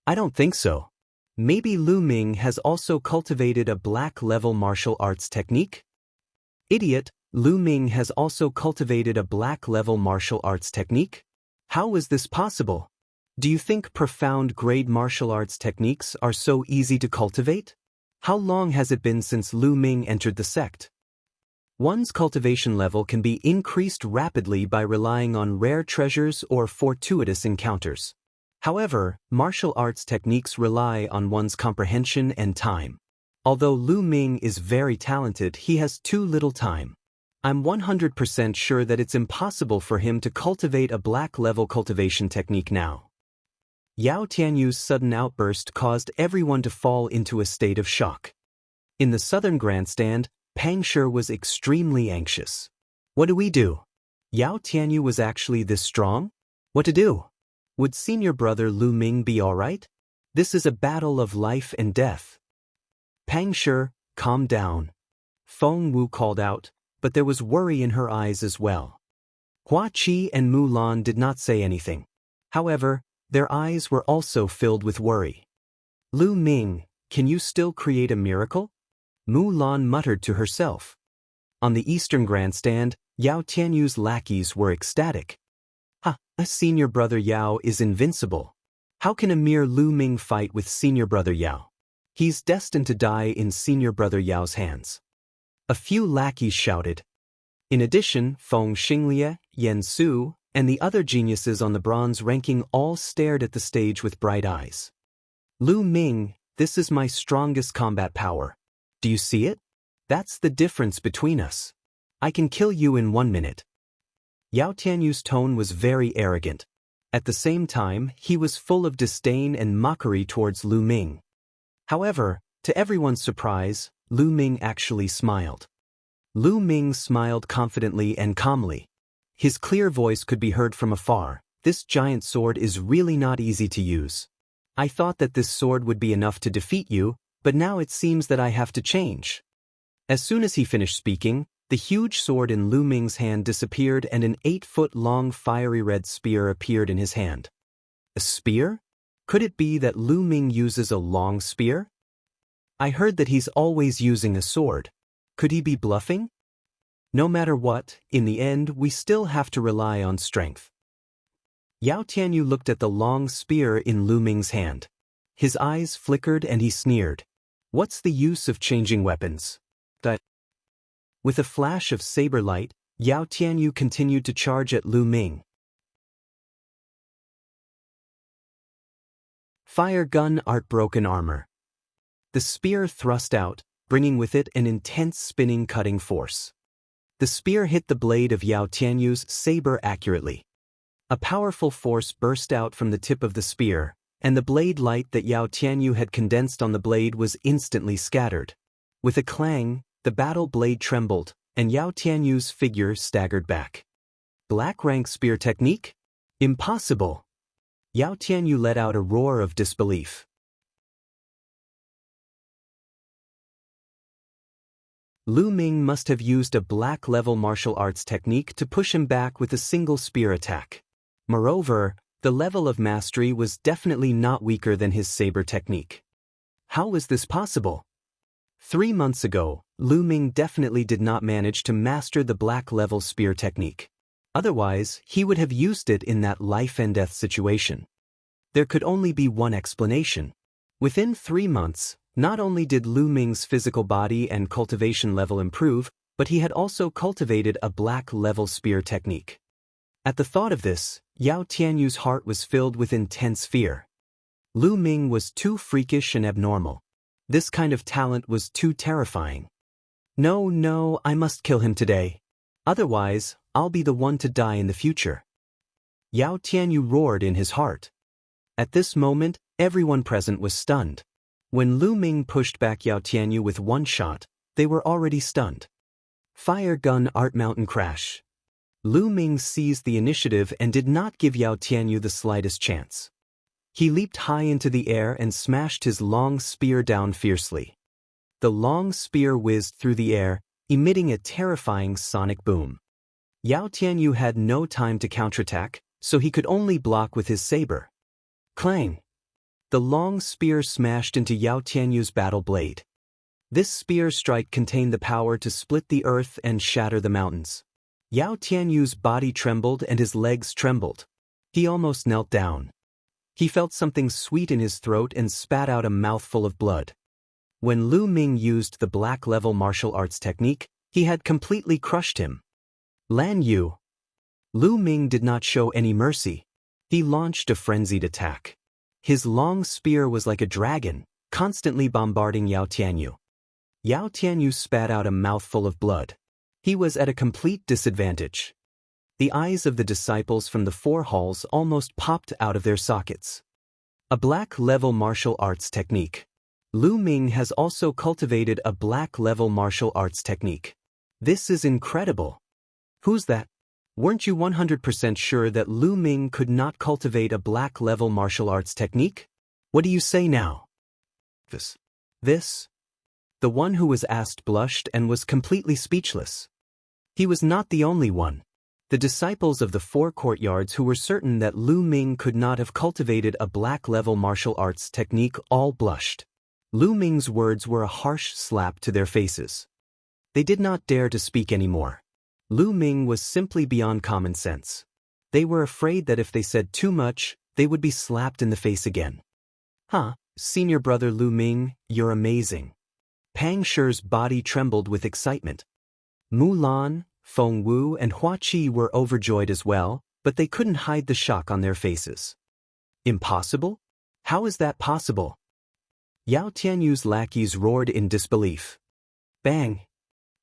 I don't think so. Maybe Lu Ming has also cultivated a black-level martial arts technique? Idiot, Lu Ming has also cultivated a black-level martial arts technique? How is this possible? Do you think profound grade martial arts techniques are so easy to cultivate? How long has it been since Lu Ming entered the sect? One's cultivation level can be increased rapidly by relying on rare treasures or fortuitous encounters. However, martial arts techniques rely on one's comprehension and time. Although Lu Ming is very talented, he has too little time. I'm 100% sure that it's impossible for him to cultivate a black-level cultivation technique now. Yao Tianyu's sudden outburst caused everyone to fall into a state of shock. In the southern grandstand, Pang Shi was extremely anxious. What do we do? Yao Tianyu was actually this strong? What to do? Would senior brother Lu Ming be alright? This is a battle of life and death. Pang Shi, calm down. Feng Wu called out, but there was worry in her eyes as well. Hua Qi and Mu Lan did not say anything. However, their eyes were also filled with worry. Lu Ming, can you still create a miracle? Mu Lan muttered to herself. On the eastern grandstand, Yao Tianyu's lackeys were ecstatic. Senior brother Yao is invincible. How can a mere Lu Ming fight with senior brother Yao? He's destined to die in senior brother Yao's hands. A few lackeys shouted. In addition, Feng Xinglie, Yan Su, and the other geniuses on the bronze ranking all stared at the stage with bright eyes. Lu Ming, this is my strongest combat power. Do you see it? That's the difference between us. I can kill you in 1 minute. Yao Tianyu's tone was very arrogant. At the same time, he was full of disdain and mockery towards Lu Ming. However, to everyone's surprise, Lu Ming actually smiled. Lu Ming smiled confidently and calmly. His clear voice could be heard from afar. This giant sword is really not easy to use. I thought that this sword would be enough to defeat you, but now it seems that I have to change. As soon as he finished speaking, the huge sword in Lu Ming's hand disappeared and an 8-foot-long fiery red spear appeared in his hand. A spear? Could it be that Lu Ming uses a long spear? I heard that he's always using a sword. Could he be bluffing? No matter what, in the end we still have to rely on strength. Yao Tianyu looked at the long spear in Lu Ming's hand. His eyes flickered and he sneered. What's the use of changing weapons? With a flash of saber light, Yao Tianyu continued to charge at Lu Ming. Fire gun art broken armor. The spear thrust out, bringing with it an intense spinning cutting force. The spear hit the blade of Yao Tianyu's saber accurately. A powerful force burst out from the tip of the spear, and the blade light that Yao Tianyu had condensed on the blade was instantly scattered. With a clang, the battle blade trembled, and Yao Tianyu's figure staggered back. Black rank spear technique? Impossible! Yao Tianyu let out a roar of disbelief. Lu Ming must have used a black-level martial arts technique to push him back with a single spear attack. Moreover, the level of mastery was definitely not weaker than his saber technique. How was this possible? 3 months ago, Lu Ming definitely did not manage to master the black-level spear technique. Otherwise, he would have used it in that life-and-death situation. There could only be one explanation. Within 3 months, not only did Lu Ming's physical body and cultivation level improve, but he had also cultivated a black-level spear technique. At the thought of this, Yao Tianyu's heart was filled with intense fear. Lu Ming was too freakish and abnormal. This kind of talent was too terrifying. No, I must kill him today. Otherwise, I'll be the one to die in the future. Yao Tianyu roared in his heart. At this moment, everyone present was stunned. When Lu Ming pushed back Yao Tianyu with one shot, they were already stunned. Fire gun art mountain crash. Lu Ming seized the initiative and did not give Yao Tianyu the slightest chance. He leaped high into the air and smashed his long spear down fiercely. The long spear whizzed through the air, emitting a terrifying sonic boom. Yao Tianyu had no time to counterattack, so he could only block with his saber. Clang! The long spear smashed into Yao Tianyu's battle blade. This spear strike contained the power to split the earth and shatter the mountains. Yao Tianyu's body trembled and his legs trembled. He almost knelt down. He felt something sweet in his throat and spat out a mouthful of blood. When Lu Ming used the black-level martial arts technique, he had completely crushed him. Lan Yu. Lu Ming did not show any mercy. He launched a frenzied attack. His long spear was like a dragon, constantly bombarding Yao Tianyu. Yao Tianyu spat out a mouthful of blood. He was at a complete disadvantage. The eyes of the disciples from the 4 halls almost popped out of their sockets. A black-level martial arts technique. Lu Ming has also cultivated a black-level martial arts technique. This is incredible. Who's that? Weren't you 100% sure that Lu Ming could not cultivate a black-level martial arts technique? What do you say now? This? The one who was asked blushed and was completely speechless. He was not the only one. The disciples of the 4 courtyards who were certain that Lu Ming could not have cultivated a black-level martial arts technique all blushed. Lu Ming's words were a harsh slap to their faces. They did not dare to speak anymore. Lu Ming was simply beyond common sense. They were afraid that if they said too much, they would be slapped in the face again. Senior brother Lu Ming, you're amazing. Pang Shi's body trembled with excitement. Mulan, Feng Wu and Hua Qi were overjoyed as well, but they couldn't hide the shock on their faces. Impossible? How is that possible? Yao Tianyu's lackeys roared in disbelief. Bang!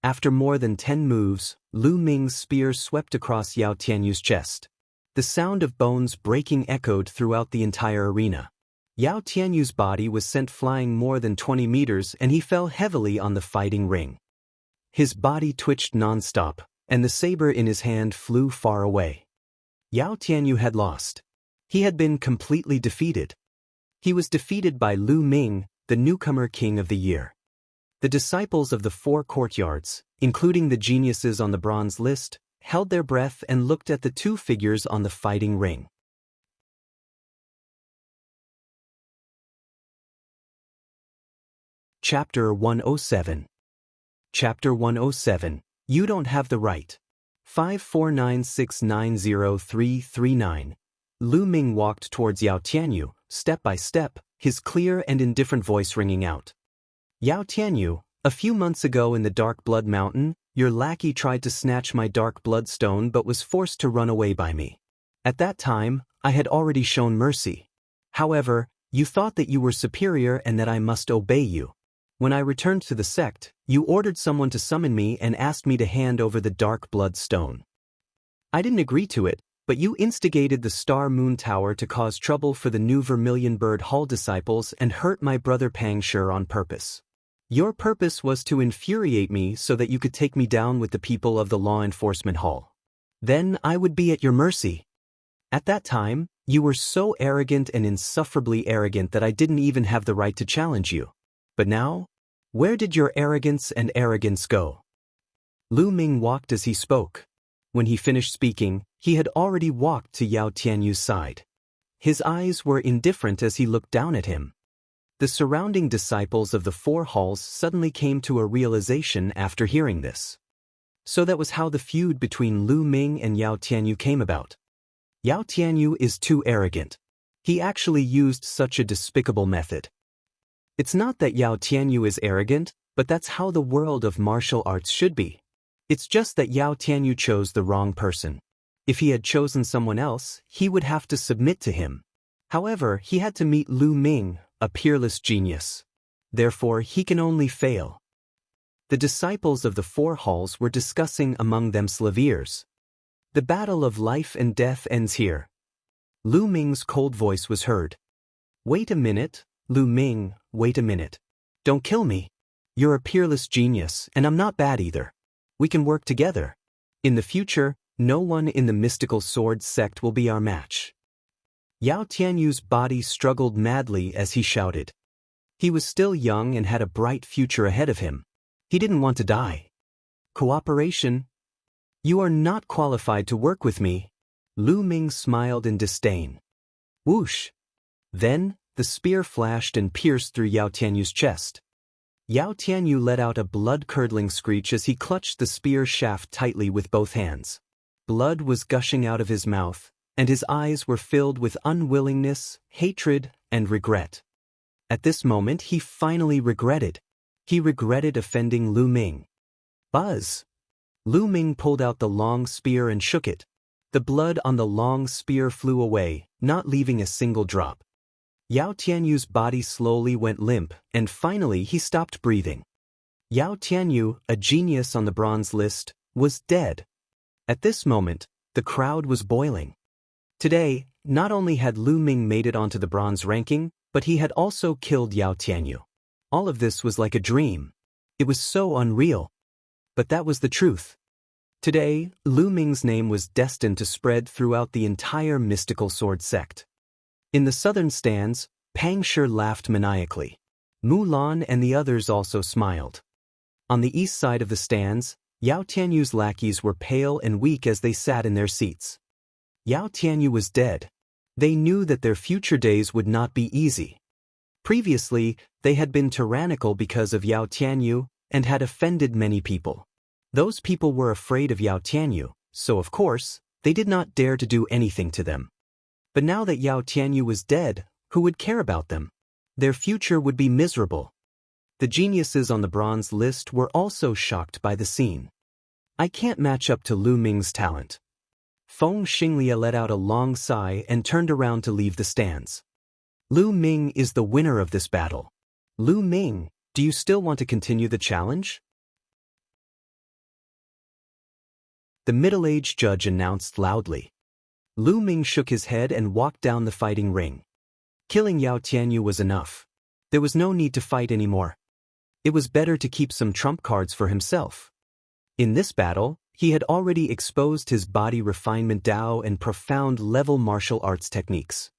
After more than 10 moves, Lu Ming's spear swept across Yao Tianyu's chest. The sound of bones breaking echoed throughout the entire arena. Yao Tianyu's body was sent flying more than 20 meters and he fell heavily on the fighting ring. His body twitched non-stop, and the saber in his hand flew far away. Yao Tianyu had lost. He had been completely defeated. He was defeated by Lu Ming, the newcomer king of the year. The disciples of the 4 courtyards, including the geniuses on the bronze list, held their breath and looked at the 2 figures on the fighting ring. Chapter 107. Chapter 107. You don't have the right. 549690339. Lu Ming walked towards Yao Tianyu, step by step, his clear and indifferent voice ringing out. Yao Tianyu, a few months ago in the Dark Blood Mountain, your lackey tried to snatch my Dark Blood Stone but was forced to run away by me. At that time, I had already shown mercy. However, you thought that you were superior and that I must obey you. When I returned to the sect, you ordered someone to summon me and asked me to hand over the Dark Blood Stone. I didn't agree to it, but you instigated the Star Moon Tower to cause trouble for the new Vermilion Bird Hall disciples and hurt my brother Pang Shi on purpose. Your purpose was to infuriate me so that you could take me down with the people of the Law Enforcement Hall. Then I would be at your mercy. At that time, you were so arrogant and insufferably arrogant that I didn't even have the right to challenge you. But now, where did your arrogance go? Lu Ming walked as he spoke. When he finished speaking, he had already walked to Yao Tianyu's side. His eyes were indifferent as he looked down at him. The surrounding disciples of the four halls suddenly came to a realization after hearing this. So that was how the feud between Lu Ming and Yao Tianyu came about. Yao Tianyu is too arrogant. He actually used such a despicable method. It's not that Yao Tianyu is arrogant, but that's how the world of martial arts should be. It's just that Yao Tianyu chose the wrong person. If he had chosen someone else, he would have to submit to him. However, he had to meet Lu Ming, a peerless genius. Therefore, he can only fail. The disciples of the four halls were discussing among themselves ears. The battle of life and death ends here. Lu Ming's cold voice was heard. Wait a minute, Lu Ming, wait a minute. Don't kill me. You're a peerless genius, and I'm not bad either. We can work together. In the future, no one in the mystical sword sect will be our match. Yao Tianyu's body struggled madly as he shouted. He was still young and had a bright future ahead of him. He didn't want to die. Cooperation? You are not qualified to work with me. Lu Ming smiled in disdain. Whoosh! Then, the spear flashed and pierced through Yao Tianyu's chest. Yao Tianyu let out a blood-curdling screech as he clutched the spear shaft tightly with both hands. Blood was gushing out of his mouth, and his eyes were filled with unwillingness, hatred, and regret. At this moment he finally regretted. He regretted offending Lu Ming. Buzz! Lu Ming pulled out the long spear and shook it. The blood on the long spear flew away, not leaving a single drop. Yao Tianyu's body slowly went limp, and finally he stopped breathing. Yao Tianyu, a genius on the bronze list, was dead. At this moment, the crowd was boiling. Today, not only had Lu Ming made it onto the bronze ranking, but he had also killed Yao Tianyu. All of this was like a dream. It was so unreal. But that was the truth. Today, Lu Ming's name was destined to spread throughout the entire mystical sword sect. In the southern stands, Pang Shi laughed maniacally. Mulan and the others also smiled. On the east side of the stands, Yao Tianyu's lackeys were pale and weak as they sat in their seats. Yao Tianyu was dead. They knew that their future days would not be easy. Previously, they had been tyrannical because of Yao Tianyu and had offended many people. Those people were afraid of Yao Tianyu, so of course, they did not dare to do anything to them. But now that Yao Tianyu was dead, who would care about them? Their future would be miserable. The geniuses on the bronze list were also shocked by the scene. I can't match up to Lu Ming's talent. Feng Xinglia let out a long sigh and turned around to leave the stands. Lu Ming is the winner of this battle. Lu Ming, do you still want to continue the challenge? The middle-aged judge announced loudly. Lu Ming shook his head and walked down the fighting ring. Killing Yao Tianyu was enough. There was no need to fight anymore. It was better to keep some trump cards for himself. In this battle, he had already exposed his body refinement Dao and profound-level martial arts techniques.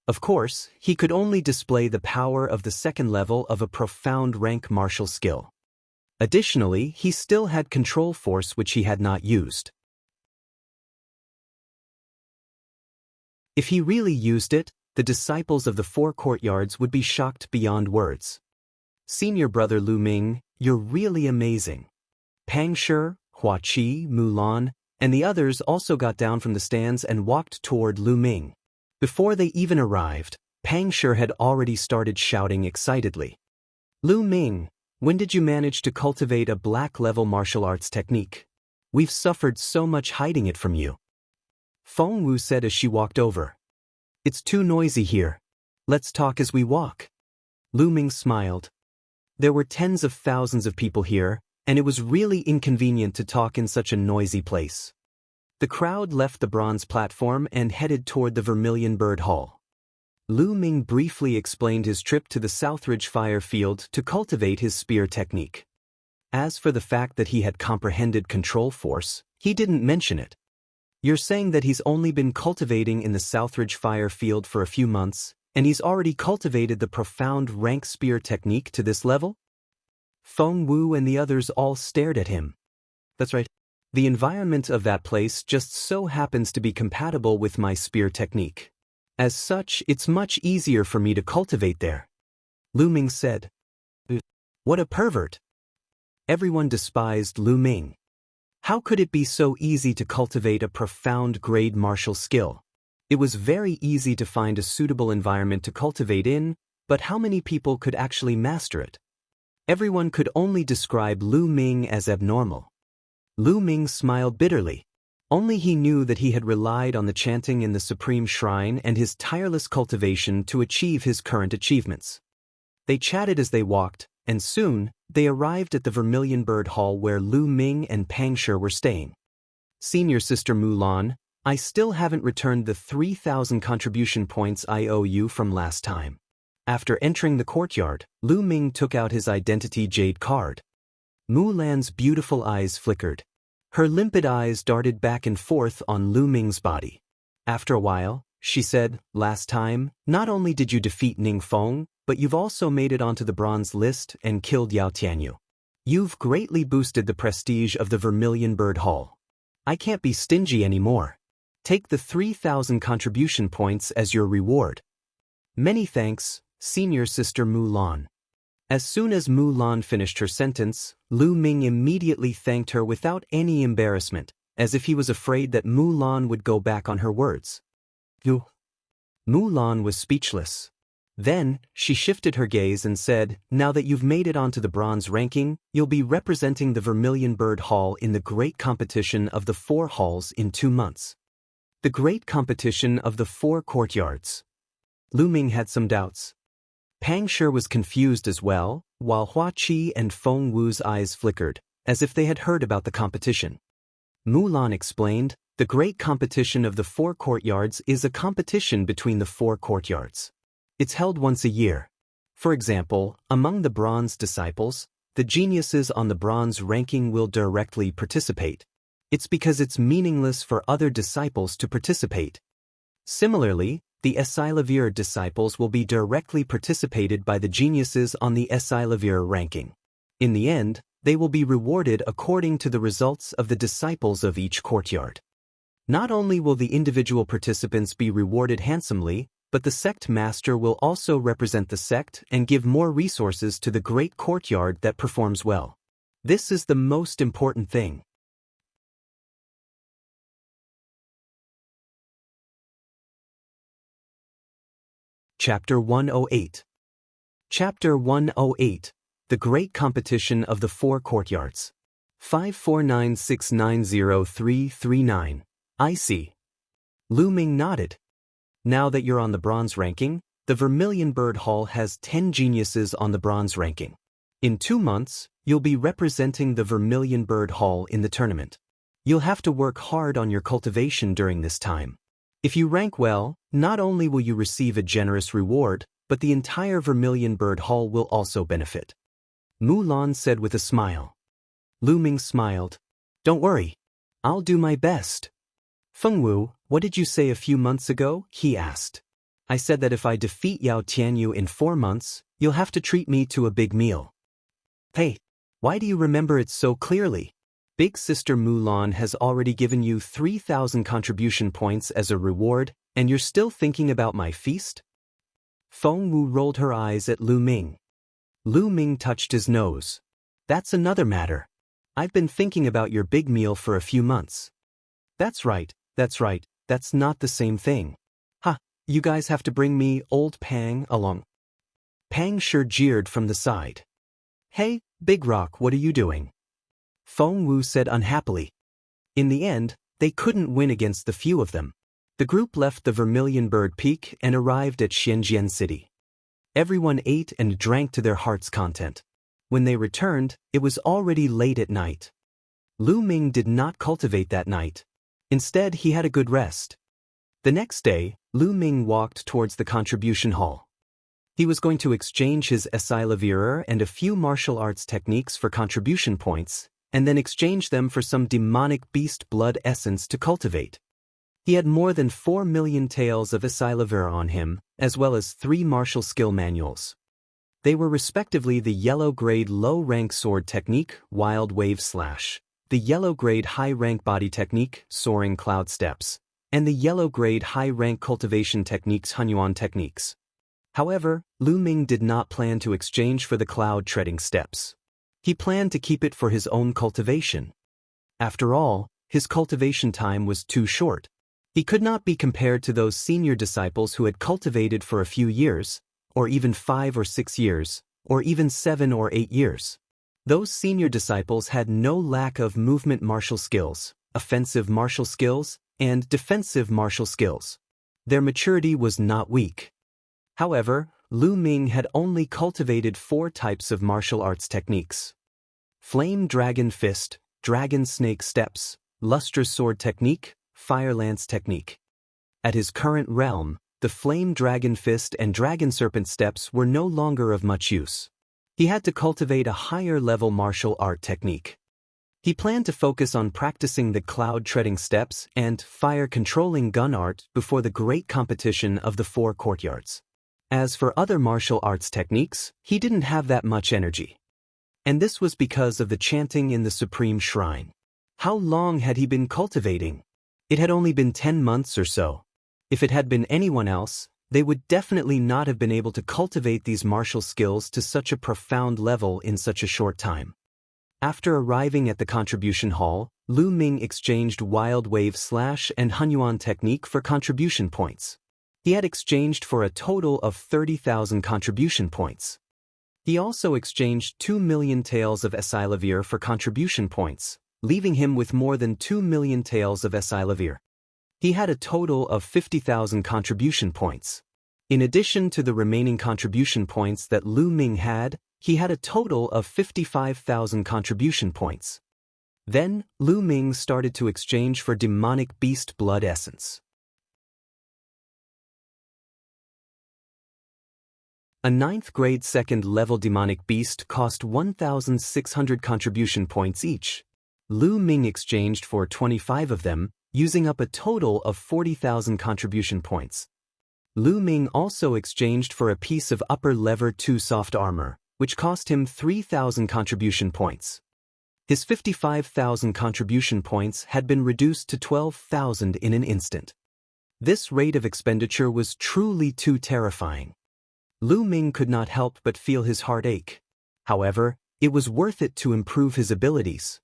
Of course, he could only display the power of the second level of a profound rank martial skill. Additionally, he still had control force which he had not used. If he really used it, the disciples of the four courtyards would be shocked beyond words. Senior brother Lu Ming, you're really amazing. Pang Shi, Hua Qi, Mulan, and the others also got down from the stands and walked toward Lu Ming. Before they even arrived, Pang Shi had already started shouting excitedly. Lu Ming, when did you manage to cultivate a black-level martial arts technique? We've suffered so much hiding it from you. Feng Wu said as she walked over. It's too noisy here. Let's talk as we walk. Lu Ming smiled. There were tens of thousands of people here, and it was really inconvenient to talk in such a noisy place. The crowd left the bronze platform and headed toward the Vermilion Bird Hall. Lu Ming briefly explained his trip to the Southridge Fire Field to cultivate his spear technique. As for the fact that he had comprehended control force, he didn't mention it. You're saying that he's only been cultivating in the Southridge Fire Field for a few months, and he's already cultivated the profound rank spear technique to this level? Feng Wu and the others all stared at him. That's right. The environment of that place just so happens to be compatible with my spear technique. As such, it's much easier for me to cultivate there. Lu Ming said. What a pervert. Everyone despised Lu Ming. How could it be so easy to cultivate a profound grade martial skill? It was very easy to find a suitable environment to cultivate in, but how many people could actually master it? Everyone could only describe Lu Ming as abnormal. Lu Ming smiled bitterly. Only he knew that he had relied on the chanting in the Supreme Shrine and his tireless cultivation to achieve his current achievements. They chatted as they walked, and soon, they arrived at the Vermilion Bird Hall where Lu Ming and Pang Shi were staying. Senior Sister Mulan, I still haven't returned the 3,000 contribution points I owe you from last time. After entering the courtyard, Lu Ming took out his identity jade card. Mulan's beautiful eyes flickered. Her limpid eyes darted back and forth on Lu Ming's body. After a while, she said, last time, not only did you defeat Ning Feng, but you've also made it onto the bronze list and killed Yao Tianyu. You've greatly boosted the prestige of the Vermilion Bird Hall. I can't be stingy anymore. Take the 3,000 contribution points as your reward. Many thanks, Senior Sister Mulan. As soon as Mulan finished her sentence, Lu Ming immediately thanked her without any embarrassment, as if he was afraid that Mulan would go back on her words. Mulan was speechless. Then, she shifted her gaze and said, now that you've made it onto the bronze ranking, you'll be representing the Vermilion Bird Hall in the Great Competition of the 4 Halls in 2 months. The Great Competition of the 4 Courtyards. Lu Ming had some doubts. Pang Shi was confused as well, while Hua Qi and Feng Wu's eyes flickered, as if they had heard about the competition. Mulan explained, the Great Competition of the 4 Courtyards is a competition between the 4 courtyards. It's held once a year. For example, among the bronze disciples, the geniuses on the bronze ranking will directly participate. It's because it's meaningless for other disciples to participate. Similarly, the Esilavir disciples will be directly participated by the geniuses on the Esilavir ranking. In the end, they will be rewarded according to the results of the disciples of each courtyard. Not only will the individual participants be rewarded handsomely, but the sect master will also represent the sect and give more resources to the great courtyard that performs well. This is the most important thing. Chapter 108. Chapter 108. The Great Competition of the 4 Courtyards. 549690339. I see. Lu Ming nodded. Now that you're on the bronze ranking, the Vermilion Bird Hall has 10 geniuses on the bronze ranking. In 2 months, you'll be representing the Vermilion Bird Hall in the tournament. You'll have to work hard on your cultivation during this time. If you rank well, not only will you receive a generous reward, but the entire Vermilion Bird Hall will also benefit. Mulan said with a smile. Lu Ming smiled. Don't worry. I'll do my best. Feng Wu, what did you say a few months ago? He asked. I said that if I defeat Yao Tianyu in 4 months, you'll have to treat me to a big meal. Hey, why do you remember it so clearly? Big Sister Mulan has already given you 3,000 contribution points as a reward, and you're still thinking about my feast? Feng Wu rolled her eyes at Lu Ming. Lu Ming touched his nose. That's another matter. I've been thinking about your big meal for a few months. That's right, that's not the same thing. Ha, you guys have to bring me old Pang along. Pang Shi jeered from the side. Hey, Big Rock, what are you doing? Feng Wu said unhappily. In the end, they couldn't win against the few of them. The group left the Vermilion Bird Peak and arrived at Xianjian City. Everyone ate and drank to their heart's content. When they returned, it was already late at night. Lu Ming did not cultivate that night. Instead, he had a good rest. The next day, Lu Ming walked towards the contribution hall. He was going to exchange his Esilavir and a few martial arts techniques for contribution points, and then exchange them for some demonic beast blood essence to cultivate. He had more than 4 million tales of Esilavir on him, as well as 3 martial skill manuals. They were respectively the yellow-grade low-rank sword technique, Wild Wave Slash, the yellow-grade high-rank body technique, Soaring Cloud Steps, and the yellow-grade high-rank cultivation techniques, Hunyuan techniques. However, Lu Ming did not plan to exchange for the cloud-treading steps. He planned to keep it for his own cultivation. After all, his cultivation time was too short. He could not be compared to those senior disciples who had cultivated for a few years, or even 5 or 6 years, or even 7 or 8 years. Those senior disciples had no lack of movement martial skills, offensive martial skills, and defensive martial skills. Their maturity was not weak. However, Lu Ming had only cultivated 4 types of martial arts techniques: Flame Dragon Fist, Dragon Snake Steps, Lustrous Sword Technique, Fire Lance Technique. At his current realm, the Flame Dragon Fist and Dragon Serpent Steps were no longer of much use. He had to cultivate a higher-level martial art technique. He planned to focus on practicing the cloud-treading steps and fire-controlling gun art before the great competition of the 4 courtyards. As for other martial arts techniques, he didn't have that much energy. And this was because of the chanting in the Supreme Shrine. How long had he been cultivating? It had only been 10 months or so. If it had been anyone else, they would definitely not have been able to cultivate these martial skills to such a profound level in such a short time. After arriving at the contribution hall, Lu Ming exchanged Wild Wave Slash and Hunyuan technique for contribution points. He had exchanged for a total of 30,000 contribution points. He also exchanged 2 million tales of Esilavir for contribution points, leaving him with more than 2 million tales of Esilavir. He had a total of 50,000 contribution points. In addition to the remaining contribution points that Lu Ming had, he had a total of 55,000 contribution points. Then, Lu Ming started to exchange for demonic beast blood essence. A 9th grade 2nd level demonic beast cost 1,600 contribution points each. Lu Ming exchanged for 25 of them, using up a total of 40,000 contribution points. Lu Ming also exchanged for a piece of upper lever 2 soft armor, which cost him 3,000 contribution points. His 55,000 contribution points had been reduced to 12,000 in an instant. This rate of expenditure was truly too terrifying. Lu Ming could not help but feel his heart ache. However, it was worth it to improve his abilities.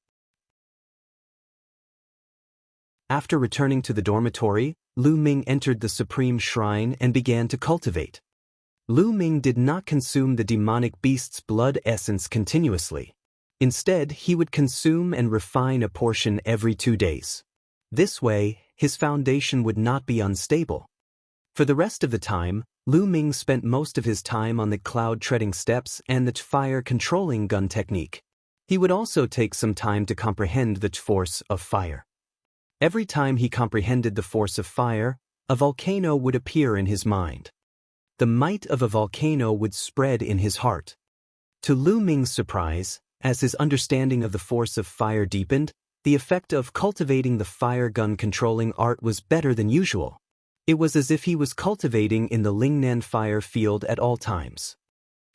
After returning to the dormitory, Lu Ming entered the Supreme Shrine and began to cultivate. Lu Ming did not consume the demonic beast's blood essence continuously. Instead, he would consume and refine a portion every 2 days. This way, his foundation would not be unstable. For the rest of the time, Lu Ming spent most of his time on the cloud-treading steps and the fire-controlling gun technique. He would also take some time to comprehend the force of fire. Every time he comprehended the force of fire, a volcano would appear in his mind. The might of a volcano would spread in his heart. To Lu Ming's surprise, as his understanding of the force of fire deepened, the effect of cultivating the fire gun controlling art was better than usual. It was as if he was cultivating in the Lingnan fire field at all times.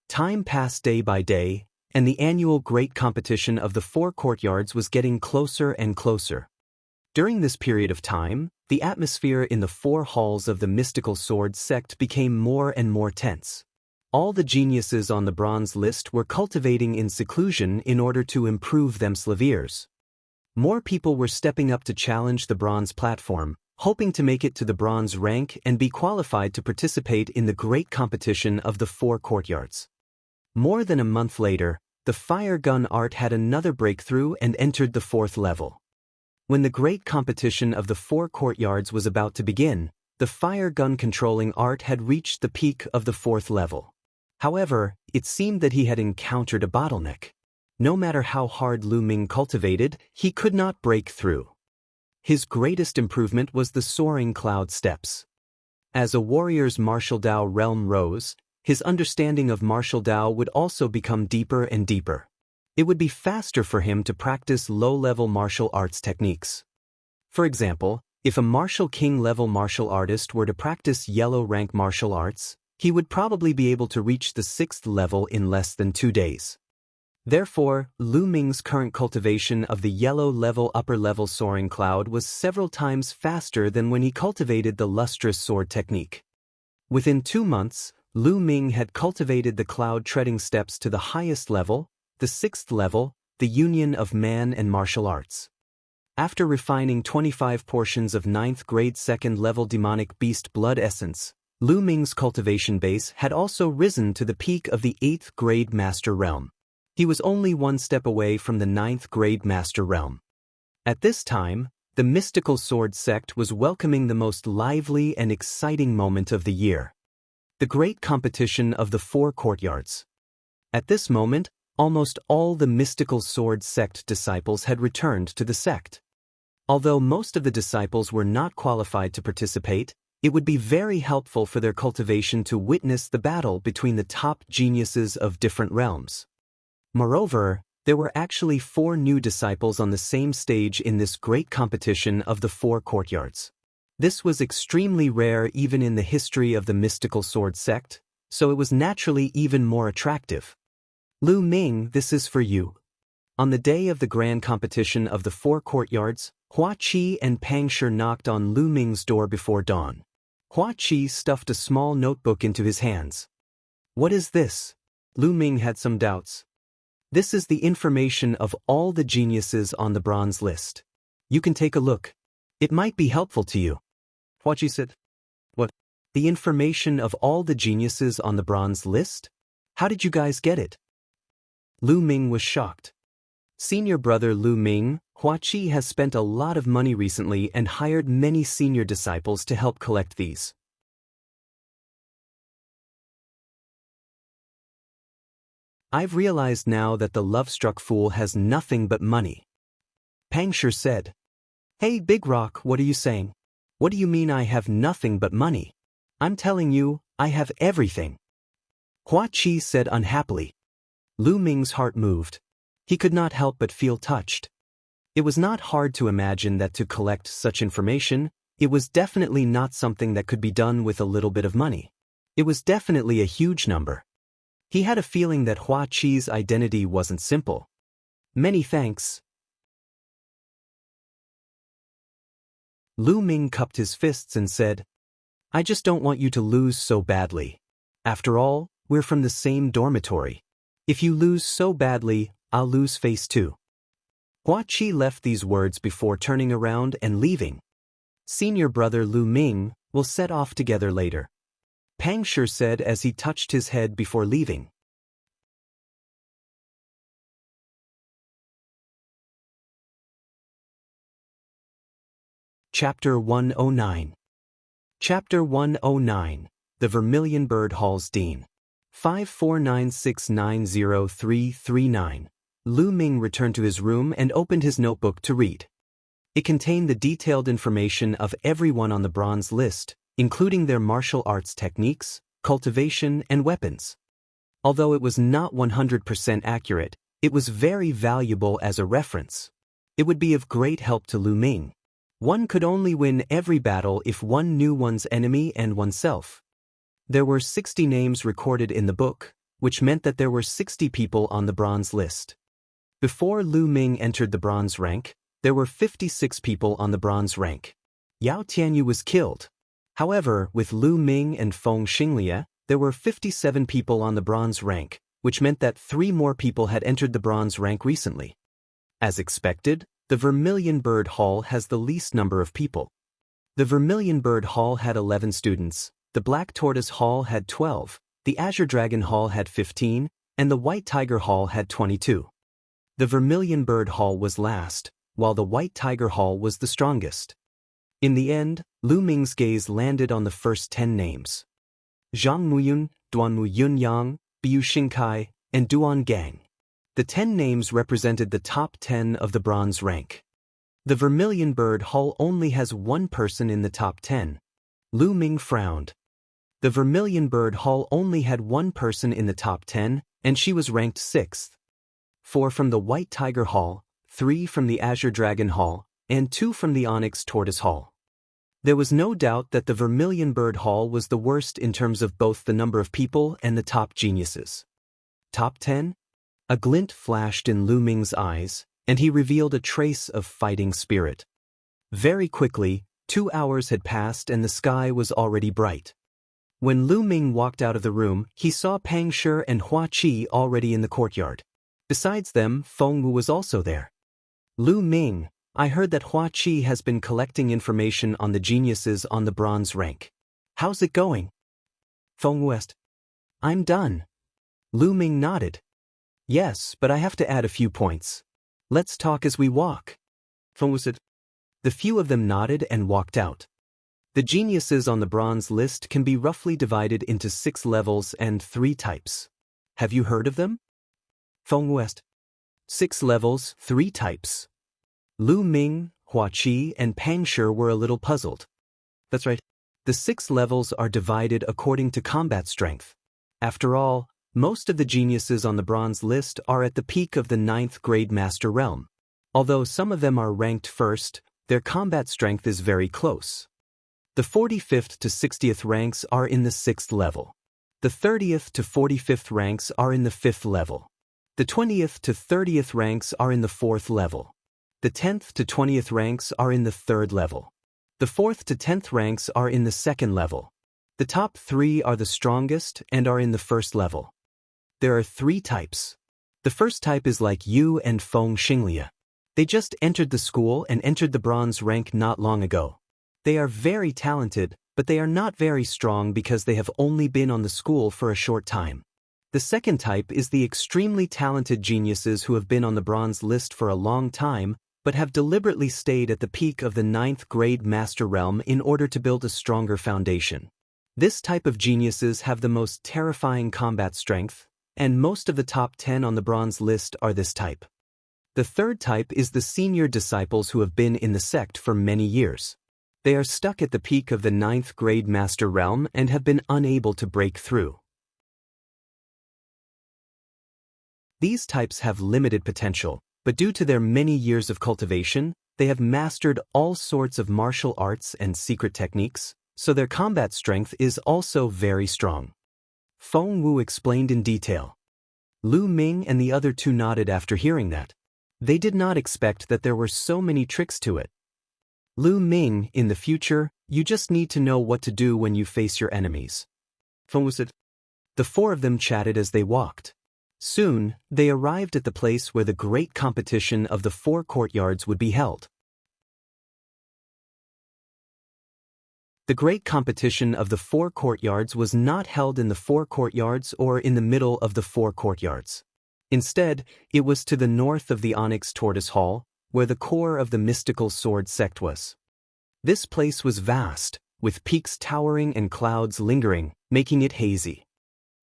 Time passed day by day, and the annual great competition of the 4 courtyards was getting closer and closer. During this period of time, the atmosphere in the 4 halls of the mystical sword sect became more and more tense. All the geniuses on the bronze list were cultivating in seclusion in order to improve themselves. More people were stepping up to challenge the bronze platform, hoping to make it to the bronze rank and be qualified to participate in the great competition of the 4 courtyards. More than a month later, the fire gun art had another breakthrough and entered the 4th level. When the great competition of the 4 courtyards was about to begin, the fire gun controlling art had reached the peak of the 4th level. However, it seemed that he had encountered a bottleneck. No matter how hard Lu Ming cultivated, he could not break through. His greatest improvement was the soaring cloud steps. As a warrior's martial Dao realm rose, his understanding of martial Dao would also become deeper and deeper. It would be faster for him to practice low-level martial arts techniques. For example, If a martial king-level martial artist were to practice yellow rank martial arts, he would probably be able to reach the 6th level in less than 2 days. Therefore, Lu Ming's current cultivation of the yellow-level upper-level soaring cloud was several times faster than when he cultivated the lustrous sword technique. Within 2 months, Lu Ming had cultivated the cloud-treading steps to the highest level, the 6th level, the union of man and martial arts. After refining 25 portions of 9th grade 2nd level demonic beast blood essence, Lu Ming's cultivation base had also risen to the peak of the 8th grade master realm. He was only 1 step away from the 9th grade master realm. At this time, the mystical sword sect was welcoming the most lively and exciting moment of the year: the great competition of the 4 courtyards. At this moment, almost all the mystical sword sect disciples had returned to the sect. Although most of the disciples were not qualified to participate, it would be very helpful for their cultivation to witness the battle between the top geniuses of different realms. Moreover, there were actually 4 new disciples on the same stage in this great competition of the 4 courtyards. This was extremely rare even in the history of the mystical sword sect, so it was naturally even more attractive. Lu Ming, this is for you. On the day of the grand competition of the 4 courtyards, Hua Qi and Pang Shi knocked on Lu Ming's door before dawn. Hua Qi stuffed a small notebook into his hands. What is this? Lu Ming had some doubts. This is the information of all the geniuses on the bronze list. You can take a look. It might be helpful to you. Hua Qi said. What? The information of all the geniuses on the bronze list? How did you guys get it? Lu Ming was shocked. Senior brother Lu Ming, Hua Qi has spent a lot of money recently and hired many senior disciples to help collect these. I've realized now that the love-struck fool has nothing but money. Pang Shi said. Hey Big Rock, what are you saying? What do you mean I have nothing but money? I'm telling you, I have everything. Hua Qi said unhappily. Lu Ming's heart moved. He could not help but feel touched. It was not hard to imagine that to collect such information, it was definitely not something that could be done with a little bit of money. It was definitely a huge number. He had a feeling that Hua Qi's identity wasn't simple. Many thanks. Lu Ming cupped his fists and said, I just don't want you to lose so badly. After all, we're from the same dormitory. If you lose so badly, I'll lose face too. Hua Qi left these words before turning around and leaving. Senior brother Lu Ming will set off together later, Pang Shi said as he touched his head before leaving. Chapter 109. Chapter 109. The Vermilion Bird Hall's Dean. 549690339. Lu Ming returned to his room and opened his notebook to read. It contained the detailed information of everyone on the bronze list, including their martial arts techniques, cultivation, and weapons. Although it was not 100% accurate, it was very valuable as a reference. It would be of great help to Lu Ming. One could only win every battle if one knew one's enemy and oneself. There were 60 names recorded in the book, which meant that there were 60 people on the bronze list. Before Lu Ming entered the bronze rank, there were 56 people on the bronze rank. Yao Tianyu was killed. However, with Lu Ming and Feng Xinglia, there were 57 people on the bronze rank, which meant that 3 more people had entered the bronze rank recently. As expected, the Vermilion Bird Hall has the least number of people. The Vermilion Bird Hall had 11 students, the Black Tortoise Hall had 12, the Azure Dragon Hall had 15, and the White Tiger Hall had 22. The Vermilion Bird Hall was last, while the White Tiger Hall was the strongest. In the end, Lu Ming's gaze landed on the first 10 names. Zhang Muyun, Duanmu Yunyang, Biu Xingkai, and Duan Gang. The 10 names represented the top 10 of the bronze rank. The Vermilion Bird Hall only has 1 person in the top 10. Lu Ming frowned. The Vermilion Bird Hall only had 1 person in the top 10, and she was ranked 6th. 4 from the White Tiger Hall, 3 from the Azure Dragon Hall, and 2 from the Onyx Tortoise Hall. There was no doubt that the Vermilion Bird Hall was the worst in terms of both the number of people and the top geniuses. Top 10? A glint flashed in Lu Ming's eyes, and he revealed a trace of fighting spirit. Very quickly, 2 hours had passed and the sky was already bright. When Lu Ming walked out of the room, he saw Pang Shi and Hua Qi already in the courtyard. Besides them, Feng Wu was also there. Lu Ming, I heard that Hua Qi has been collecting information on the geniuses on the bronze rank. How's it going? Feng Wu asked. I'm done. Lu Ming nodded. Yes, but I have to add a few points. Let's talk as we walk. Feng Wu said. The few of them nodded and walked out. The geniuses on the bronze list can be roughly divided into 6 levels and 3 types. Have you heard of them? Feng Wu asked. 6 levels, 3 types. Lu Ming, Hua Qi, and Pang Shi were a little puzzled. That's right. The 6 levels are divided according to combat strength. After all, most of the geniuses on the bronze list are at the peak of the 9th grade master realm. Although some of them are ranked first, their combat strength is very close. The 45th to 60th ranks are in the 6th level. The 30th to 45th ranks are in the 5th level. The 20th to 30th ranks are in the 4th level. The 10th to 20th ranks are in the 3rd level. The 4th to 10th ranks are in the 2nd level. The top 3 are the strongest and are in the 1st level. There are 3 types. The first type is like Yu and Feng Xinglia. They just entered the school and entered the bronze rank not long ago. They are very talented, but they are not very strong because they have only been on the school for a short time. The second type is the extremely talented geniuses who have been on the bronze list for a long time, but have deliberately stayed at the peak of the 9th grade master realm in order to build a stronger foundation. This type of geniuses have the most terrifying combat strength, and most of the top 10 on the bronze list are this type. The third type is the senior disciples who have been in the sect for many years. They are stuck at the peak of the 9th grade master realm and have been unable to break through. These types have limited potential, but due to their many years of cultivation, they have mastered all sorts of martial arts and secret techniques, so their combat strength is also very strong. Feng Wu explained in detail. Lu Ming and the other 2 nodded after hearing that. They did not expect that there were so many tricks to it. Lu Ming, in the future, you just need to know what to do when you face your enemies. Feng Wu said. The 4 of them chatted as they walked. Soon, they arrived at the place where the great competition of the 4 courtyards would be held. The great competition of the 4 courtyards was not held in the 4 courtyards or in the middle of the 4 courtyards. Instead, it was to the north of the Onyx Tortoise Hall, where the core of the mystical sword sect was. This place was vast, with peaks towering and clouds lingering, making it hazy.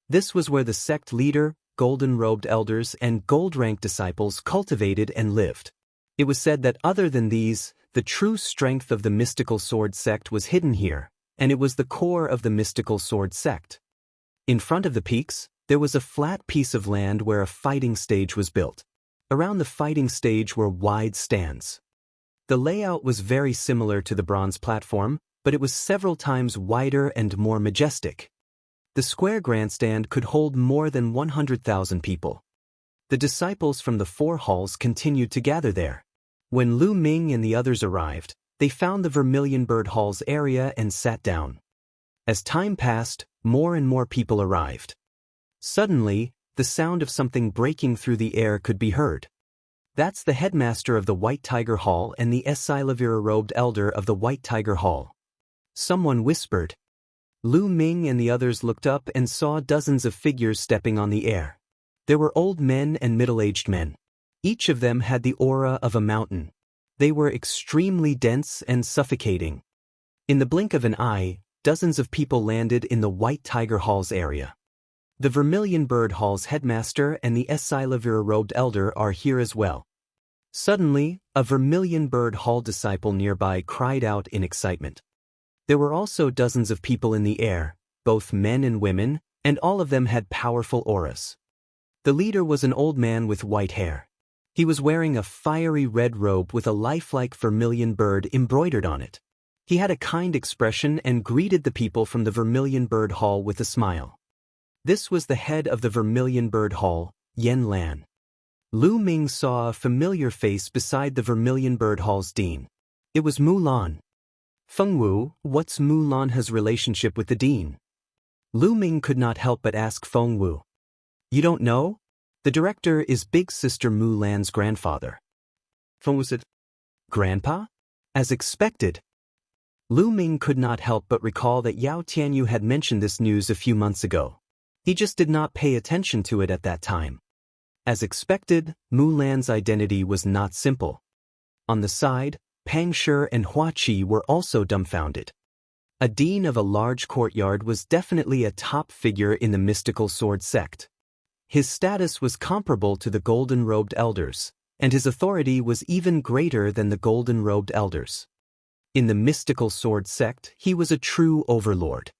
This was where the sect leader, golden-robed elders, and gold-ranked disciples cultivated and lived. It was said that other than these, the true strength of the mystical sword sect was hidden here, and it was the core of the mystical sword sect. In front of the peaks, there was a flat piece of land where a fighting stage was built. Around the fighting stage were wide stands. The layout was very similar to the bronze platform, but it was several times wider and more majestic. The square grandstand could hold more than 100,000 people. The disciples from the 4 halls continued to gather there. When Lu Ming and the others arrived, they found the Vermilion Bird Hall's area and sat down. As time passed, more and more people arrived. Suddenly, the sound of something breaking through the air could be heard. That's the headmaster of the White Tiger Hall and the Esilavira-robed elder of the White Tiger Hall. Someone whispered. Lu Ming and the others looked up and saw dozens of figures stepping on the air. There were old men and middle-aged men. Each of them had the aura of a mountain. They were extremely dense and suffocating. In the blink of an eye, dozens of people landed in the White Tiger Hall's area. The Vermilion Bird Hall's headmaster and the Esilavira-robed elder are here as well. Suddenly, a Vermilion Bird Hall disciple nearby cried out in excitement. There were also dozens of people in the air, both men and women, and all of them had powerful auras. The leader was an old man with white hair. He was wearing a fiery red robe with a lifelike vermilion bird embroidered on it. He had a kind expression and greeted the people from the Vermilion Bird Hall with a smile. This was the head of the Vermilion Bird Hall, Yan Lan. Lu Ming saw a familiar face beside the Vermilion Bird Hall's dean. It was Mu Lan. Feng Wu, what's Mu Lan's relationship with the dean? Lu Ming could not help but ask Feng Wu. You don't know? The director is big sister Mu Lan's grandfather. Feng Wu said, Grandpa? As expected. Lu Ming could not help but recall that Yao Tianyu had mentioned this news a few months ago. He just did not pay attention to it at that time. As expected, Mu Lan's identity was not simple. On the side, Pang Shi and Hua Qi were also dumbfounded. A dean of a large courtyard was definitely a top figure in the mystical sword sect. His status was comparable to the golden-robed elders, and his authority was even greater than the golden-robed elders. In the mystical sword sect, he was a true overlord.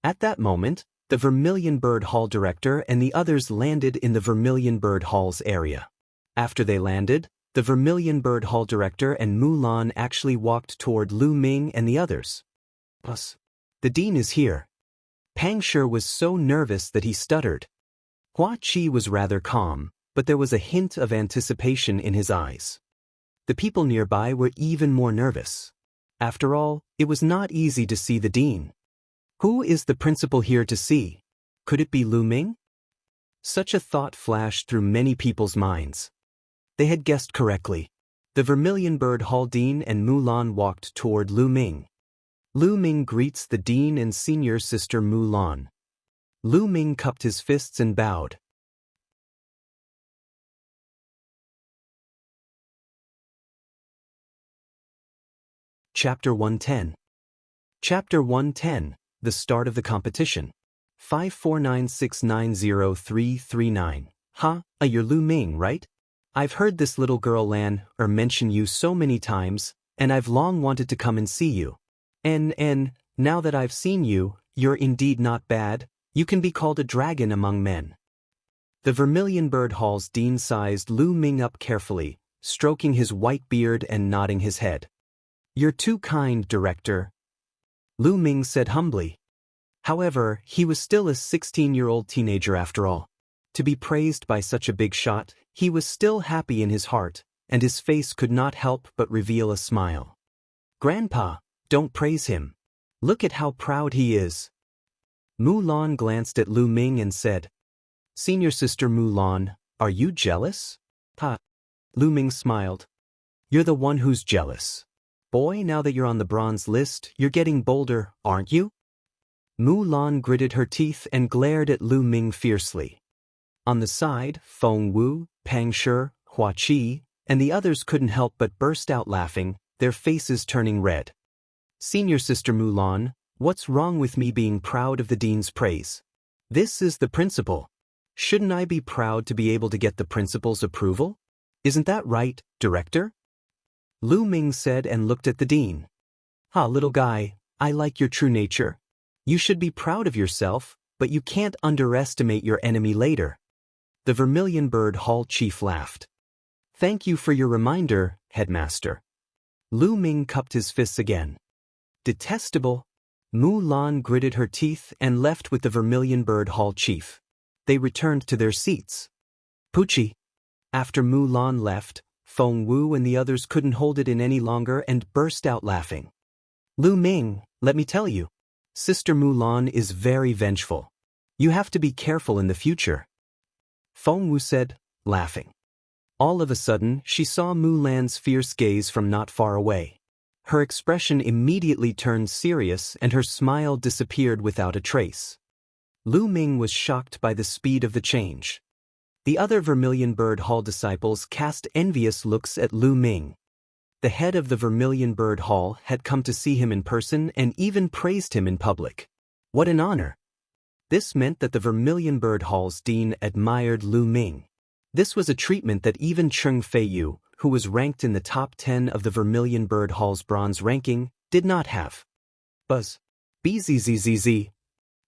At that moment, the Vermilion Bird Hall director and the others landed in the Vermilion Bird Hall's area. After they landed, the Vermilion Bird Hall director and Mu Lan actually walked toward Lu Ming and the others. Plus, the dean is here. Pang Shi was so nervous that he stuttered. Hua Qi was rather calm, but there was a hint of anticipation in his eyes. The people nearby were even more nervous. After all, it was not easy to see the dean. Who is the principal here to see? Could it be Lu Ming? Such a thought flashed through many people's minds. They had guessed correctly. The Vermilion Bird Hall dean and Mu Lan walked toward Lu Ming. Lu Ming greets the dean and senior sister Mu Lan. Lu Ming cupped his fists and bowed. Chapter 110. Chapter 110, the start of the competition. 549690339. You're Lu Ming, right? I've heard this little girl Lan mention you so many times, and I've long wanted to come and see you. And now that I've seen you, you're indeed not bad. You can be called a dragon among men. The Vermilion Bird Hall's dean sized Lu Ming up carefully, stroking his white beard and nodding his head. You're too kind, director, Lu Ming said humbly. However, he was still a 16-year-old teenager after all. To be praised by such a big shot, he was still happy in his heart, and his face could not help but reveal a smile. Grandpa, don't praise him. Look at how proud he is. Mu Lan glanced at Lu Ming and said, Senior sister Mu Lan, are you jealous? Lu Ming smiled. You're the one who's jealous. Boy, now that you're on the bronze list, you're getting bolder, aren't you? Mu Lan gritted her teeth and glared at Lu Ming fiercely. On the side, Feng Wu, Pang Shi, Hua Qi, and the others couldn't help but burst out laughing, their faces turning red. Senior sister Mu Lan, what's wrong with me being proud of the dean's praise? This is the principal. Shouldn't I be proud to be able to get the principal's approval? Isn't that right, director? Lu Ming said and looked at the dean. Little guy, I like your true nature. You should be proud of yourself, but you can't underestimate your enemy later. The Vermilion Bird Hall chief laughed. Thank you for your reminder, headmaster. Lu Ming cupped his fists again. Detestable. Mu Lan gritted her teeth and left with the Vermilion Bird Hall chief. They returned to their seats. Poochie. After Mu Lan left, Feng Wu and the others couldn't hold it in any longer and burst out laughing. Lu Ming, let me tell you, Sister Mu Lan is very vengeful. You have to be careful in the future. Feng Wu said, laughing. All of a sudden, she saw Mu Lan's fierce gaze from not far away. Her expression immediately turned serious and her smile disappeared without a trace. Lu Ming was shocked by the speed of the change. The other Vermilion Bird Hall disciples cast envious looks at Lu Ming. The head of the Vermilion Bird Hall had come to see him in person and even praised him in public. What an honor! This meant that the Vermilion Bird Hall's dean admired Lu Ming. This was a treatment that even Cheng Feiyu, who was ranked in the top 10 of the Vermilion Bird Hall's bronze ranking, did not have. Buzz. Bzzz.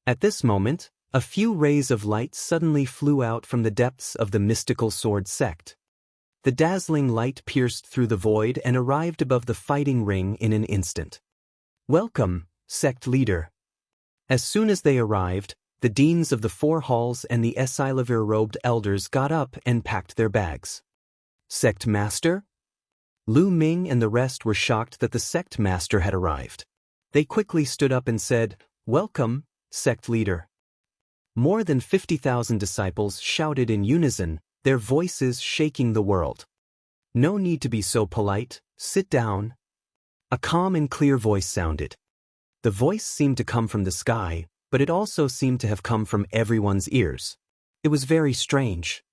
At this moment, a few rays of light suddenly flew out from the depths of the mystical sword sect. The dazzling light pierced through the void and arrived above the fighting ring in an instant. "Welcome, sect leader." As soon as they arrived, the deans of the 4 halls and the Esilavir-robed elders got up and packed their bags. "Sect master?" Lu Ming and the rest were shocked that the sect master had arrived. They quickly stood up and said, "Welcome, sect leader." More than 50,000 disciples shouted in unison, their voices shaking the world. "No need to be so polite, sit down." A calm and clear voice sounded. The voice seemed to come from the sky, but it also seemed to have come from everyone's ears. It was very strange.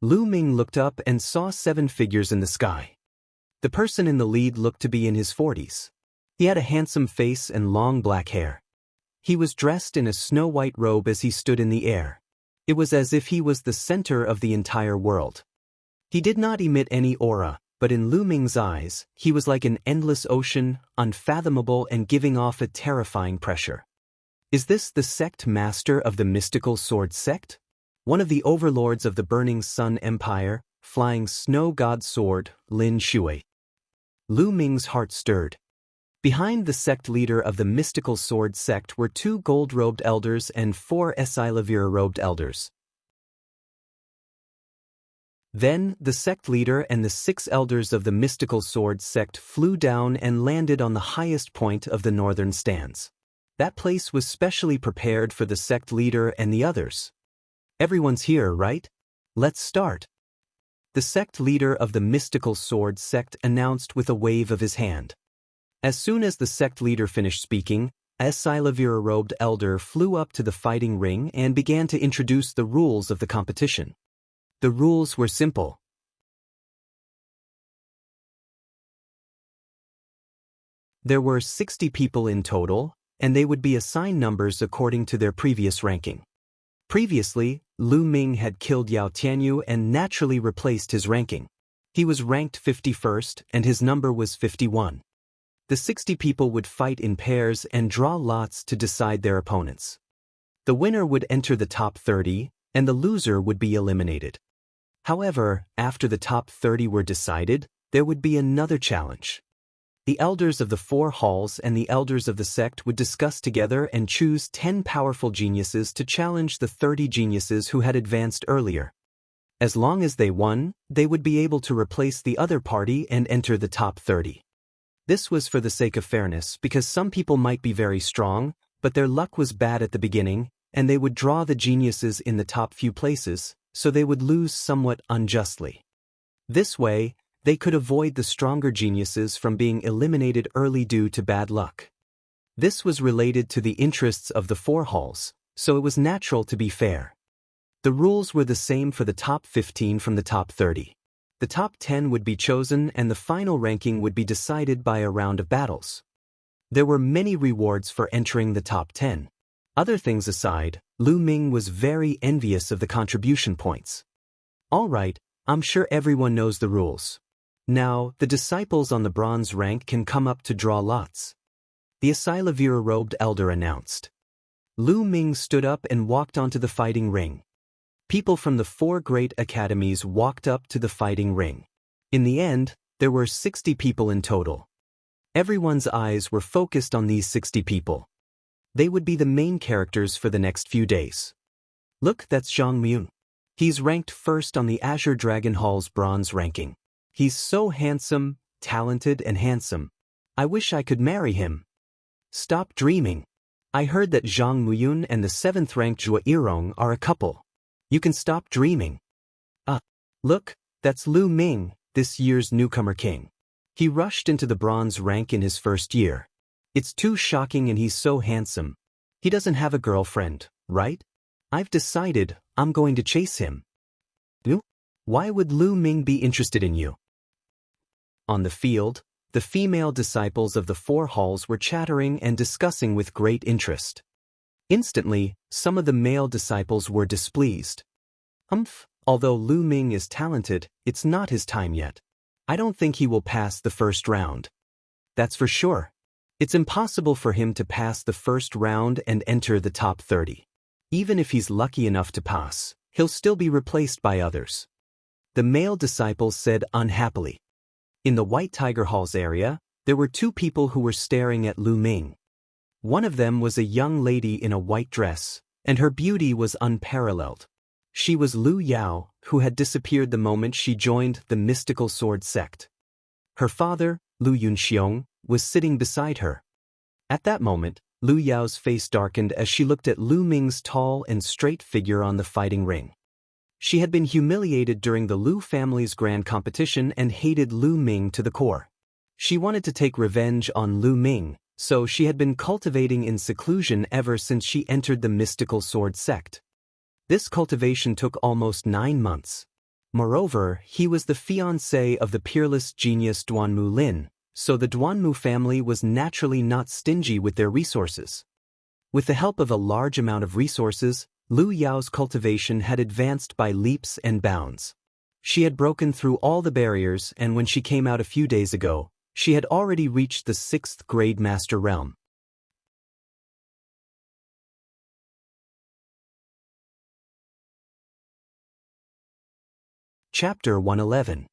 Lu Ming looked up and saw 7 figures in the sky. The person in the lead looked to be in his 40s. He had a handsome face and long black hair. He was dressed in a snow-white robe as he stood in the air. It was as if he was the center of the entire world. He did not emit any aura, but in Lu Ming's eyes, he was like an endless ocean, unfathomable and giving off a terrifying pressure. Is this the sect master of the mystical sword sect? One of the overlords of the Burning Sun Empire, flying snow god sword, Lin Shui. Lu Ming's heart stirred. Behind the sect leader of the mystical sword sect were 2 gold-robed elders and 4 Esilavir-robed elders. Then, the sect leader and the 6 elders of the mystical sword sect flew down and landed on the highest point of the northern stands. That place was specially prepared for the sect leader and the others. "Everyone's here, right? Let's start." The sect leader of the mystical sword sect announced with a wave of his hand. As soon as the sect leader finished speaking, a Esilavir-robed elder flew up to the fighting ring and began to introduce the rules of the competition. The rules were simple. There were 60 people in total, and they would be assigned numbers according to their previous ranking. Previously, Lu Ming had killed Yao Tianyu and naturally replaced his ranking. He was ranked 51st, and his number was 51. The 60 people would fight in pairs and draw lots to decide their opponents. The winner would enter the top 30, and the loser would be eliminated. However, after the top 30 were decided, there would be another challenge. The elders of the 4 halls and the elders of the sect would discuss together and choose 10 powerful geniuses to challenge the 30 geniuses who had advanced earlier. As long as they won, they would be able to replace the other party and enter the top 30. This was for the sake of fairness because some people might be very strong, but their luck was bad at the beginning, and they would draw the geniuses in the top few places, so they would lose somewhat unjustly. This way, they could avoid the stronger geniuses from being eliminated early due to bad luck. This was related to the interests of the 4 halls, so it was natural to be fair. The rules were the same for the top 15 from the top 30. The top 10 would be chosen and the final ranking would be decided by a round of battles. There were many rewards for entering the top 10. Other things aside, Lu Ming was very envious of the contribution points. All right, I'm sure everyone knows the rules. Now, the disciples on the bronze rank can come up to draw lots. The Esilavir-robed elder announced. Lu Ming stood up and walked onto the fighting ring. People from the 4 great academies walked up to the fighting ring. In the end, there were 60 people in total. Everyone's eyes were focused on these 60 people. They would be the main characters for the next few days. Look, that's Zhang Muyun. He's ranked first on the Azure Dragon Hall's bronze ranking. He's so handsome, talented and handsome. I wish I could marry him. Stop dreaming. I heard that Zhang Muyun and the 7th ranked Zhuo Yirong are a couple. You can stop dreaming. Look, that's Lu Ming, this year's newcomer king. He rushed into the bronze rank in his first year. It's too shocking and he's so handsome. He doesn't have a girlfriend, right? I've decided I'm going to chase him. Why would Lu Ming be interested in you? On the field, the female disciples of the 4 halls were chattering and discussing with great interest. Instantly, some of the male disciples were displeased. Although Lu Ming is talented, it's not his time yet. I don't think he will pass the first round. That's for sure. It's impossible for him to pass the first round and enter the top 30. Even if he's lucky enough to pass, he'll still be replaced by others. The male disciples said unhappily. In the White Tiger Halls area, There were two people who were staring at Lu Ming. One of them was a young lady in a white dress, and her beauty was unparalleled. She was Lu Yao, who had disappeared the moment she joined the mystical sword sect. Her father, Lu Yunxiong, was sitting beside her. At that moment, Lu Yao's face darkened as she looked at Lu Ming's tall and straight figure on the fighting ring. She had been humiliated during the Lu family's grand competition and hated Lu Ming to the core. She wanted to take revenge on Lu Ming, so she had been cultivating in seclusion ever since she entered the mystical sword sect. This cultivation took almost 9 months. Moreover, he was the fiancé of the peerless genius Wang Lin, so the Duanmu family was naturally not stingy with their resources. With the help of a large amount of resources, Lu Yao's cultivation had advanced by leaps and bounds. She had broken through all the barriers, and when she came out a few days ago, she had already reached the 6th grade master realm. Chapter 111.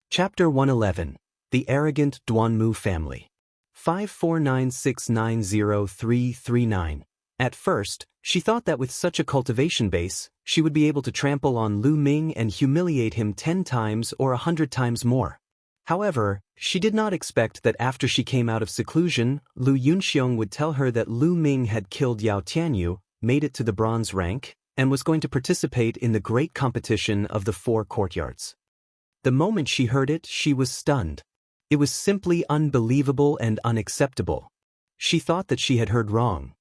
Chapter 111. The Arrogant Duanmu Family. 549690339. At first, she thought that with such a cultivation base, she would be able to trample on Lu Ming and humiliate him 10 times or 100 times more. However, she did not expect that after she came out of seclusion, Lu Yunxiong would tell her that Lu Ming had killed Yao Tianyu, made it to the bronze rank, and was going to participate in the great competition of the 4 courtyards. The moment she heard it, she was stunned. It was simply unbelievable and unacceptable. She thought that she had heard wrong.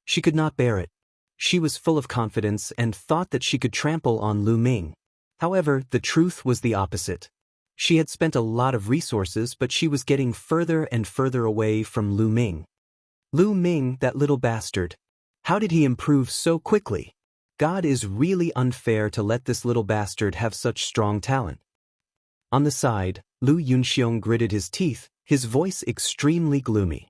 She could not bear it. She was full of confidence and thought that she could trample on Lu Ming. However, the truth was the opposite. She had spent a lot of resources, but she was getting further and further away from Lu Ming. Lu Ming, that little bastard. How did he improve so quickly? God is really unfair to let this little bastard have such strong talent. On the side, Lu Yunxiong gritted his teeth, his voice extremely gloomy.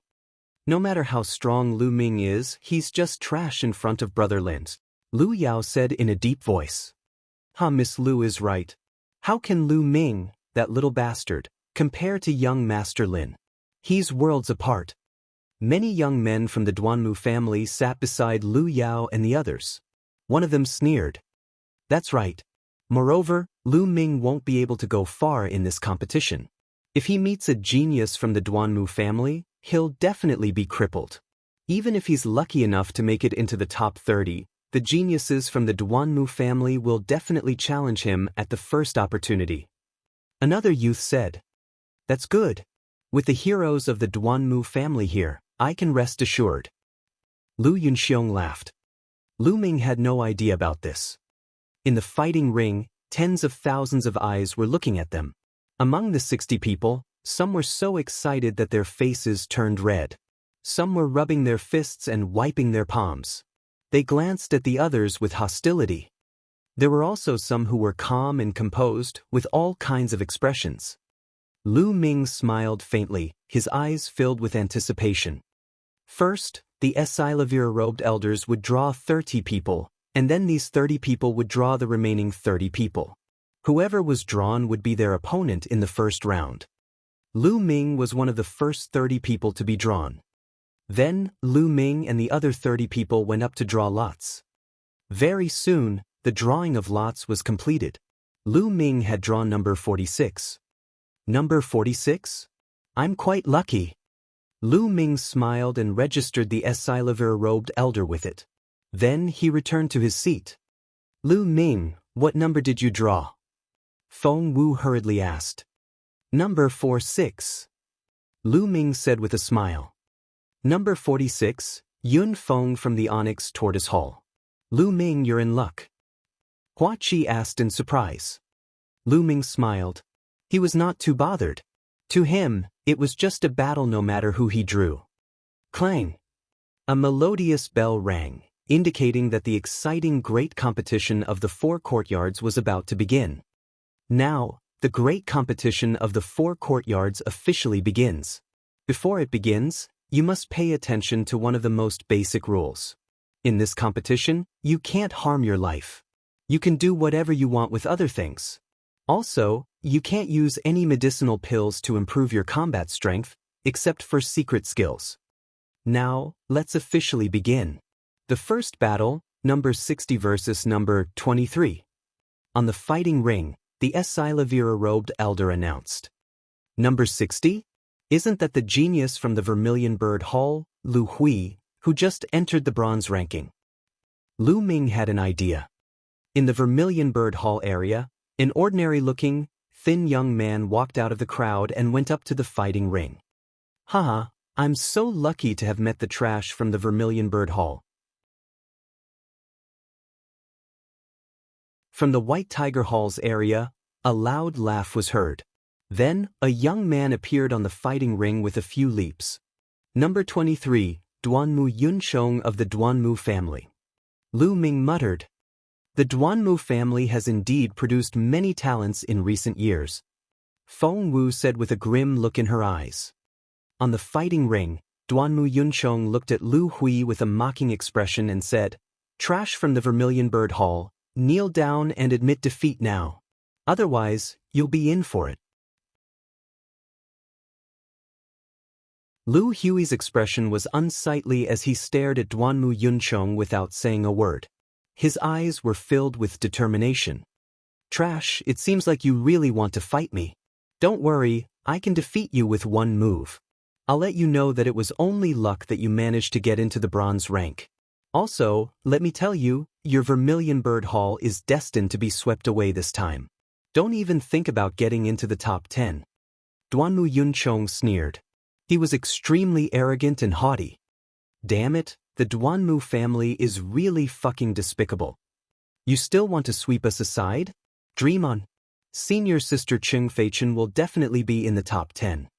No matter how strong Lu Ming is, he's just trash in front of Brother Lin. Lu Yao said in a deep voice. Miss Lu is right. How can Lu Ming, that little bastard, compare to young Master Lin? He's worlds apart. Many young men from the Duanmu family sat beside Lu Yao and the others. One of them sneered. That's right. Moreover, Lu Ming won't be able to go far in this competition. If he meets a genius from the Duanmu family, he'll definitely be crippled. Even if he's lucky enough to make it into the top 30, the geniuses from the Duanmu family will definitely challenge him at the first opportunity. Another youth said. That's good. With the heroes of the Duanmu family here, I can rest assured. Lu Yunxiong laughed. Lu Ming had no idea about this. In the fighting ring, tens of thousands of eyes were looking at them. Among the 60 people, some were so excited that their faces turned red. Some were rubbing their fists and wiping their palms. They glanced at the others with hostility. There were also some who were calm and composed, with all kinds of expressions. Lu Ming smiled faintly, his eyes filled with anticipation. First, the Esilavir-robed elders would draw 30 people, and then these 30 people would draw the remaining 30 people. Whoever was drawn would be their opponent in the first round. Lu Ming was one of the first 30 people to be drawn. Then, Lu Ming and the other 30 people went up to draw lots. Very soon, the drawing of lots was completed. Lu Ming had drawn number 46. Number 46? I'm quite lucky. Lu Ming smiled and registered the Esilavir-robed elder with it. Then he returned to his seat. Lu Ming, what number did you draw? Feng Wu hurriedly asked. Number 46. Lu Ming said with a smile. Number 46, Yun Feng from the Onyx Tortoise Hall. Lu Ming, you're in luck. Hua Qi asked in surprise. Lu Ming smiled. He was not too bothered. To him, it was just a battle no matter who he drew. Clang! A melodious bell rang, indicating that the exciting great competition of the 4 courtyards was about to begin. Now, the great competition of the 4 courtyards officially begins. Before it begins, you must pay attention to one of the most basic rules. In this competition, you can't harm your life. You can do whatever you want with other things. Also, you can't use any medicinal pills to improve your combat strength, except for secret skills. Now, let's officially begin. The first battle, number 60 versus number 23. On the fighting ring, the Esilavira-robed elder announced. Number 60? Isn't that the genius from the Vermilion Bird Hall, Lu Hui, who just entered the bronze ranking? Lu Ming had an idea. In the Vermilion Bird Hall area, an ordinary-looking, thin young man walked out of the crowd and went up to the fighting ring. Haha, I'm so lucky to have met the trash from the Vermilion Bird Hall. From the White Tiger Hall's area, a loud laugh was heard. Then, a young man appeared on the fighting ring with a few leaps. Number 23, Duanmu Yunchong of the Duanmu family. Lu Ming muttered. The Duanmu family has indeed produced many talents in recent years. Feng Wu said with a grim look in her eyes. On the fighting ring, Duanmu Yunchong looked at Lu Hui with a mocking expression and said, Trash from the Vermilion Bird Hall, kneel down and admit defeat now. Otherwise, you'll be in for it. Lu Hui's expression was unsightly as he stared at Duanmu Yunchong without saying a word. His eyes were filled with determination. Trash, it seems like you really want to fight me. Don't worry, I can defeat you with one move. I'll let you know that it was only luck that you managed to get into the bronze rank. Also, let me tell you, your Vermilion Bird Hall is destined to be swept away this time. Don't even think about getting into the top 10. Duanmu Yunchong sneered. He was extremely arrogant and haughty. Damn it, the Duanmu family is really fucking despicable. You still want to sweep us aside? Dream on. Senior sister Cheng Feichen will definitely be in the top 10.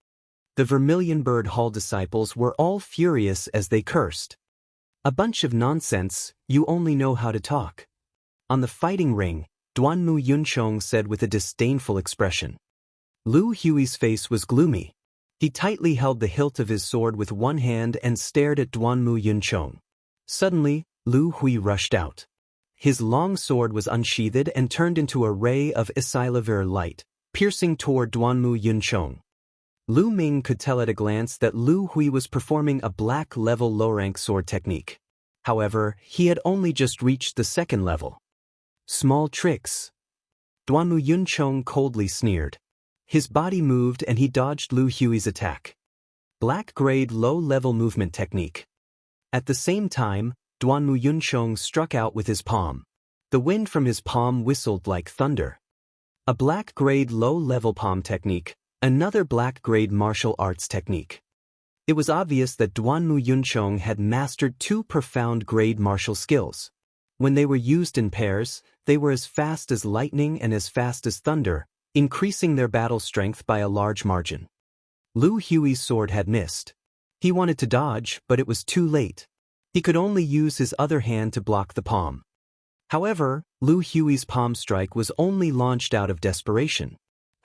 The Vermilion Bird Hall disciples were all furious as they cursed. A bunch of nonsense, you only know how to talk. On the fighting ring, Duanmu Yunchong said with a disdainful expression. Lu Hui's face was gloomy. He tightly held the hilt of his sword with one hand and stared at Duanmu Yunchong. Suddenly, Lu Hui rushed out. His long sword was unsheathed and turned into a ray of Esilavir light, piercing toward Duanmu Yunchong. Lu Ming could tell at a glance that Lu Hui was performing a black-level low-rank sword technique. However, he had only just reached the second level. Small tricks. Duanmu Yunchong coldly sneered. His body moved and he dodged Lu Hui's attack. Black-grade low-level movement technique. At the same time, Duanmu Yunchong struck out with his palm. The wind from his palm whistled like thunder. A black-grade low-level palm technique, another black-grade martial arts technique. It was obvious that Duanmu Yunchong had mastered two profound grade martial skills. When they were used in pairs, they were as fast as lightning and as fast as thunder, increasing their battle strength by a large margin. Lu Hui's sword had missed. He wanted to dodge, but it was too late. He could only use his other hand to block the palm. However, Lu Hui's palm strike was only launched out of desperation.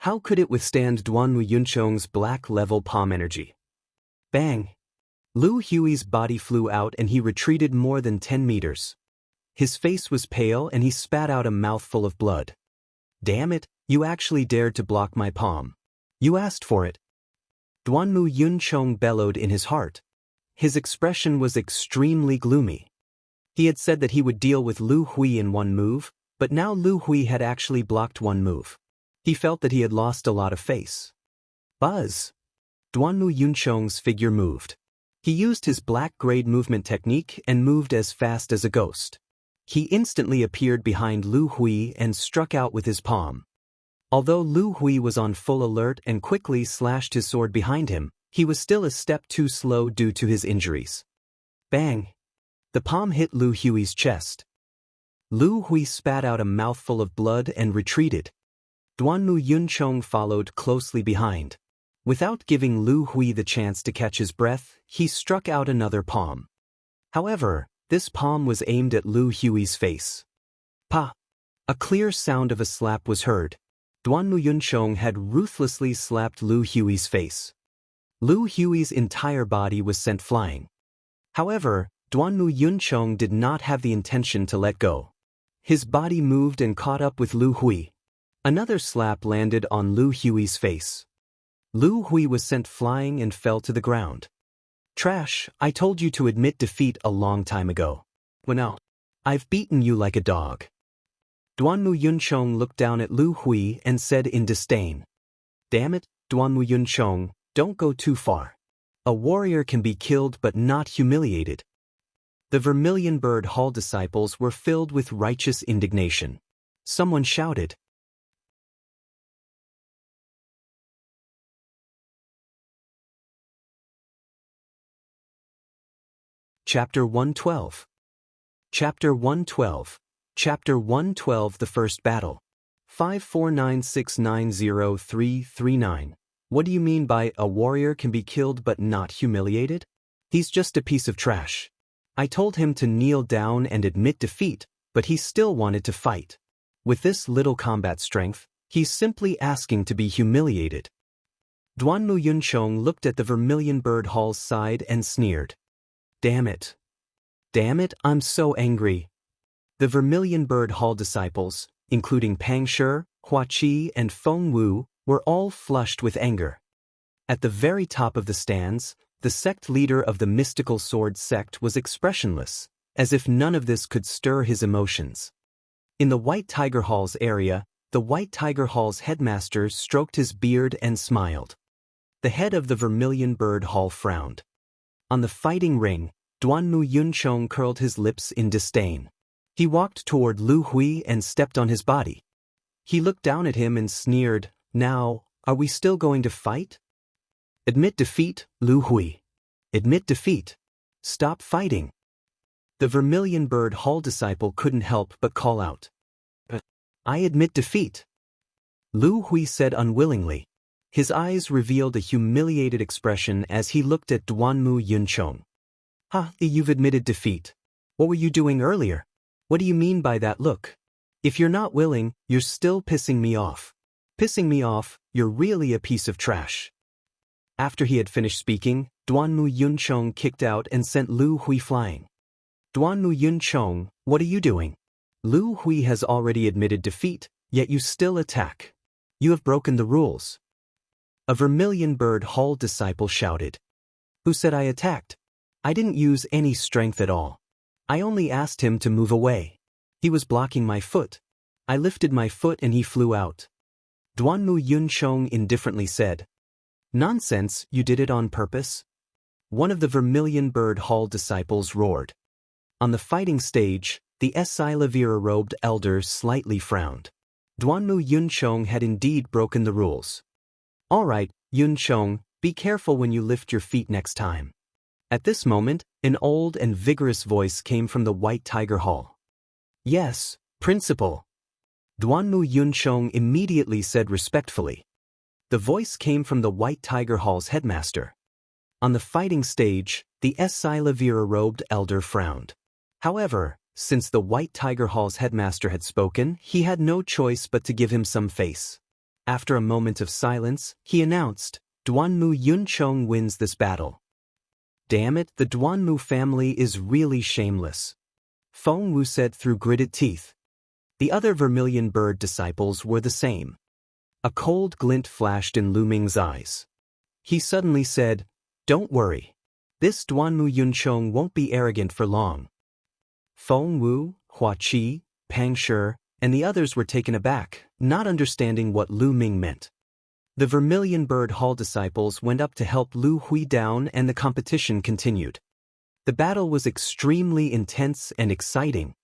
How could it withstand Duanmu Yunchong's black-level palm energy? Bang! Lu Hui's body flew out and he retreated more than 10 meters. His face was pale and he spat out a mouthful of blood. Damn it, you actually dared to block my palm. You asked for it. Duanmu Yunchong bellowed in his heart. His expression was extremely gloomy. He had said that he would deal with Lu Hui in one move, but now Lu Hui had actually blocked one move. He felt that he had lost a lot of face. Buzz! Duanmu Yunchong's figure moved. He used his black-grade movement technique and moved as fast as a ghost. He instantly appeared behind Lu Hui and struck out with his palm. Although Lu Hui was on full alert and quickly slashed his sword behind him, he was still a step too slow due to his injuries. Bang! The palm hit Lu Hui's chest. Lu Hui spat out a mouthful of blood and retreated. Duanmu Yunchong followed closely behind. Without giving Lu Hui the chance to catch his breath, he struck out another palm. However, this palm was aimed at Lu Hui's face. Pa! A clear sound of a slap was heard. Duanmu Yunchong had ruthlessly slapped Lu Hui's face. Lu Hui's entire body was sent flying. However, Duanmu Yunchong did not have the intention to let go. His body moved and caught up with Lu Hui. Another slap landed on Lu Hui's face. Lu Hui was sent flying and fell to the ground. Trash, I told you to admit defeat a long time ago. Well now, I've beaten you like a dog. Duanmu Yunchong looked down at Lu Hui and said in disdain. Damn it, Duanmu Yunchong, don't go too far. A warrior can be killed but not humiliated. The Vermilion Bird Hall disciples were filled with righteous indignation. Someone shouted. Chapter 112. Chapter 112. Chapter 112 The First Battle. 549690339. What do you mean by a warrior can be killed but not humiliated? He's just a piece of trash. I told him to kneel down and admit defeat, but he still wanted to fight. With this little combat strength, he's simply asking to be humiliated. Duanmu Yunchong looked at the Vermilion Bird Hall's side and sneered. Damn it. Damn it, I'm so angry. The Vermilion Bird Hall disciples, including Pang Shi, Hua Qi, and Feng Wu, were all flushed with anger. At the very top of the stands, the sect leader of the mystical sword sect was expressionless, as if none of this could stir his emotions. In the White Tiger Hall's area, the White Tiger Hall's headmaster stroked his beard and smiled. The head of the Vermilion Bird Hall frowned. On the fighting ring, Duanmu Yunchong curled his lips in disdain. He walked toward Lu Hui and stepped on his body. He looked down at him and sneered, Now, are we still going to fight? Admit defeat, Lu Hui. Admit defeat. Stop fighting. The Vermilion Bird Hall disciple couldn't help but call out. I admit defeat. Lu Hui said unwillingly. His eyes revealed a humiliated expression as he looked at Duanmu Yunchong. You've admitted defeat. What were you doing earlier? What do you mean by that look? If you're not willing, you're still pissing me off. Pissing me off, you're really a piece of trash. After he had finished speaking, Duanmu Yunchong kicked out and sent Lu Hui flying. Duanmu Yunchong, what are you doing? Lu Hui has already admitted defeat, yet you still attack. You have broken the rules. A Vermilion Bird Hall disciple shouted. Who said I attacked? I didn't use any strength at all. I only asked him to move away. He was blocking my foot. I lifted my foot and he flew out. Duanmu Yunchong indifferently said. Nonsense, you did it on purpose? One of the Vermilion Bird Hall disciples roared. On the fighting stage, the Esilavira-robed elder slightly frowned. Duanmu Yunchong had indeed broken the rules. All right, Yunchong, be careful when you lift your feet next time. At this moment, an old and vigorous voice came from the White Tiger Hall. Yes, Principal. Duanmu Yunchong immediately said respectfully. The voice came from the White Tiger Hall's headmaster. On the fighting stage, the Esilavira-robed elder frowned. However, since the White Tiger Hall's headmaster had spoken, he had no choice but to give him some face. After a moment of silence, he announced, Duanmu Yunchong wins this battle. Damn it, the Duanmu family is really shameless. Feng Wu said through gritted teeth. The other Vermilion Bird disciples were the same. A cold glint flashed in Lu Ming's eyes. He suddenly said, Don't worry. This Duanmu Yunchong won't be arrogant for long. Feng Wu, Hua Qi, Pang Shi, and the others were taken aback, not understanding what Lu Ming meant. The Vermilion Bird Hall disciples went up to help Lu Hui down and the competition continued. The battle was extremely intense and exciting.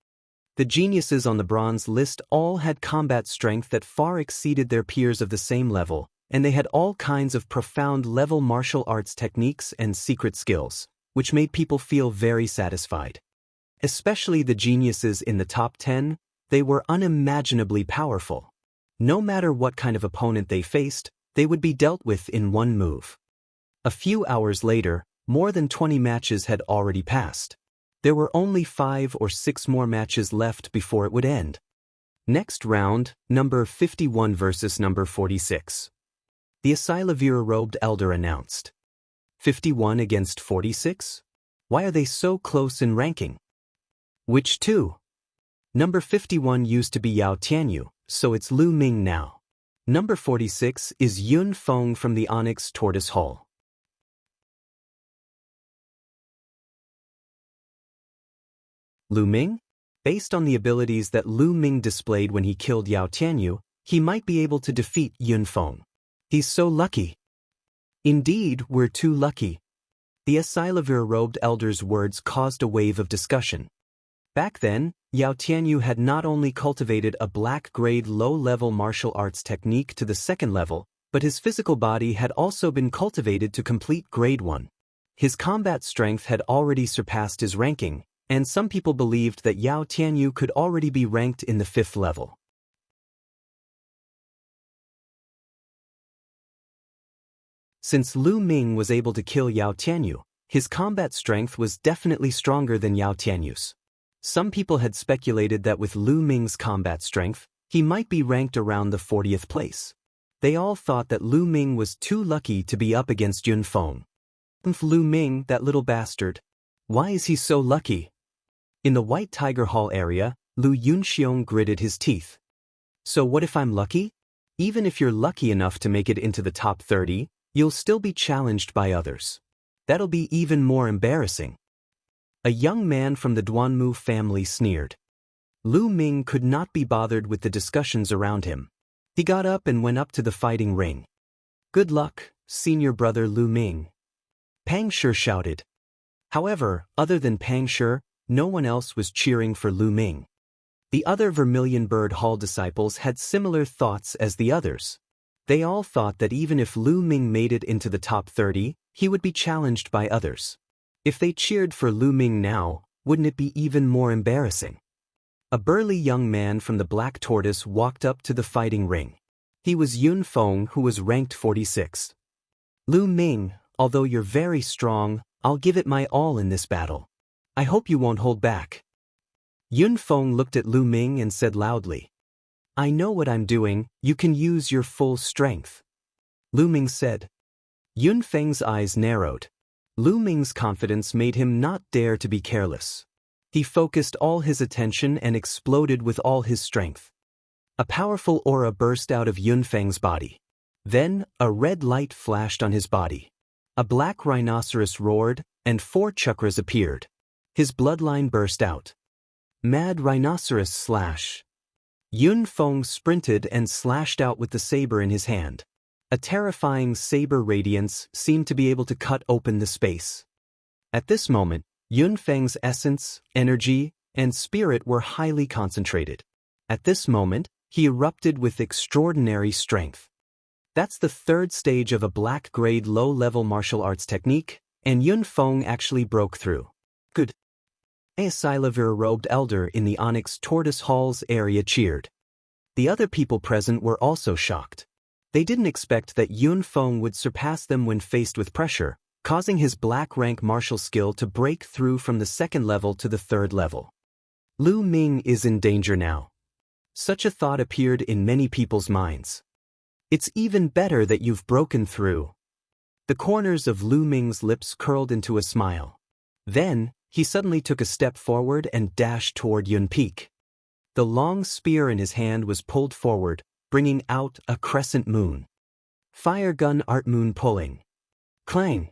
The geniuses on the bronze list all had combat strength that far exceeded their peers of the same level, and they had all kinds of profound-level martial arts techniques and secret skills, which made people feel very satisfied. Especially the geniuses in the top 10, they were unimaginably powerful. No matter what kind of opponent they faced, they would be dealt with in one move. A few hours later, more than 20 matches had already passed. There were only 5 or 6 more matches left before it would end. Next round, number 51 versus number 46. The Esilavira-robed elder announced. 51 against 46? Why are they so close in ranking? Which two? Number 51 used to be Yao Tianyu, so it's Lu Ming now. Number 46 is Yun Feng from the Onyx Tortoise Hall. Lu Ming? Based on the abilities that Lu Ming displayed when he killed Yao Tianyu, he might be able to defeat Yun Feng. He's so lucky. Indeed, we're too lucky. The Asilavir-robed elder's words caused a wave of discussion. Back then, Yao Tianyu had not only cultivated a black-grade low-level martial arts technique to the second level, but his physical body had also been cultivated to complete grade 1. His combat strength had already surpassed his ranking, and some people believed that Yao Tianyu could already be ranked in the 5th level. Since Lu Ming was able to kill Yao Tianyu, his combat strength was definitely stronger than Yao Tianyu's. Some people had speculated that with Lu Ming's combat strength, he might be ranked around the 40th place. They all thought that Lu Ming was too lucky to be up against Yun Feng. Lu Ming, that little bastard. Why is he so lucky? In the White Tiger Hall area, Lu Yunxiong gritted his teeth. So what if I'm lucky? Even if you're lucky enough to make it into the top 30, you'll still be challenged by others. That'll be even more embarrassing. A young man from the Duanmu family sneered. Lu Ming could not be bothered with the discussions around him. He got up and went up to the fighting ring. Good luck, senior brother Lu Ming. Pang Shi shouted. However, other than Pang Shi, no one else was cheering for Lu Ming. The other Vermilion Bird Hall disciples had similar thoughts as the others. They all thought that even if Lu Ming made it into the top 30, he would be challenged by others. If they cheered for Lu Ming now, wouldn't it be even more embarrassing? A burly young man from the Black Tortoise walked up to the fighting ring. He was Yun Feng, who was ranked 46th. Lu Ming, although you're very strong, I'll give it my all in this battle. I hope you won't hold back. Yun Feng looked at Lu Ming and said loudly, I know what I'm doing, you can use your full strength. Lu Ming said. Yun Feng's eyes narrowed. Lu Ming's confidence made him not dare to be careless. He focused all his attention and exploded with all his strength. A powerful aura burst out of Yun Feng's body. Then, a red light flashed on his body. A black rhinoceros roared, and 4 chakras appeared. His bloodline burst out. Mad Rhinoceros Slash. Yun Feng sprinted and slashed out with the saber in his hand. A terrifying saber radiance seemed to be able to cut open the space. At this moment, Yun Feng's essence, energy, and spirit were highly concentrated. At this moment, he erupted with extraordinary strength. That's the 3rd stage of a black-grade low-level martial arts technique, and Yun Feng actually broke through. Good. A Silavir-robed elder in the Onyx Tortoise Hall's area cheered. The other people present were also shocked. They didn't expect that Yun Feng would surpass them when faced with pressure, causing his black rank martial skill to break through from the 2nd level to the 3rd level. Lu Ming is in danger now. Such a thought appeared in many people's minds. It's even better that you've broken through. The corners of Lu Ming's lips curled into a smile. Then, he suddenly took a step forward and dashed toward Yun Peak. The long spear in his hand was pulled forward, bringing out a crescent moon. Fire gun art moon pulling. Clang!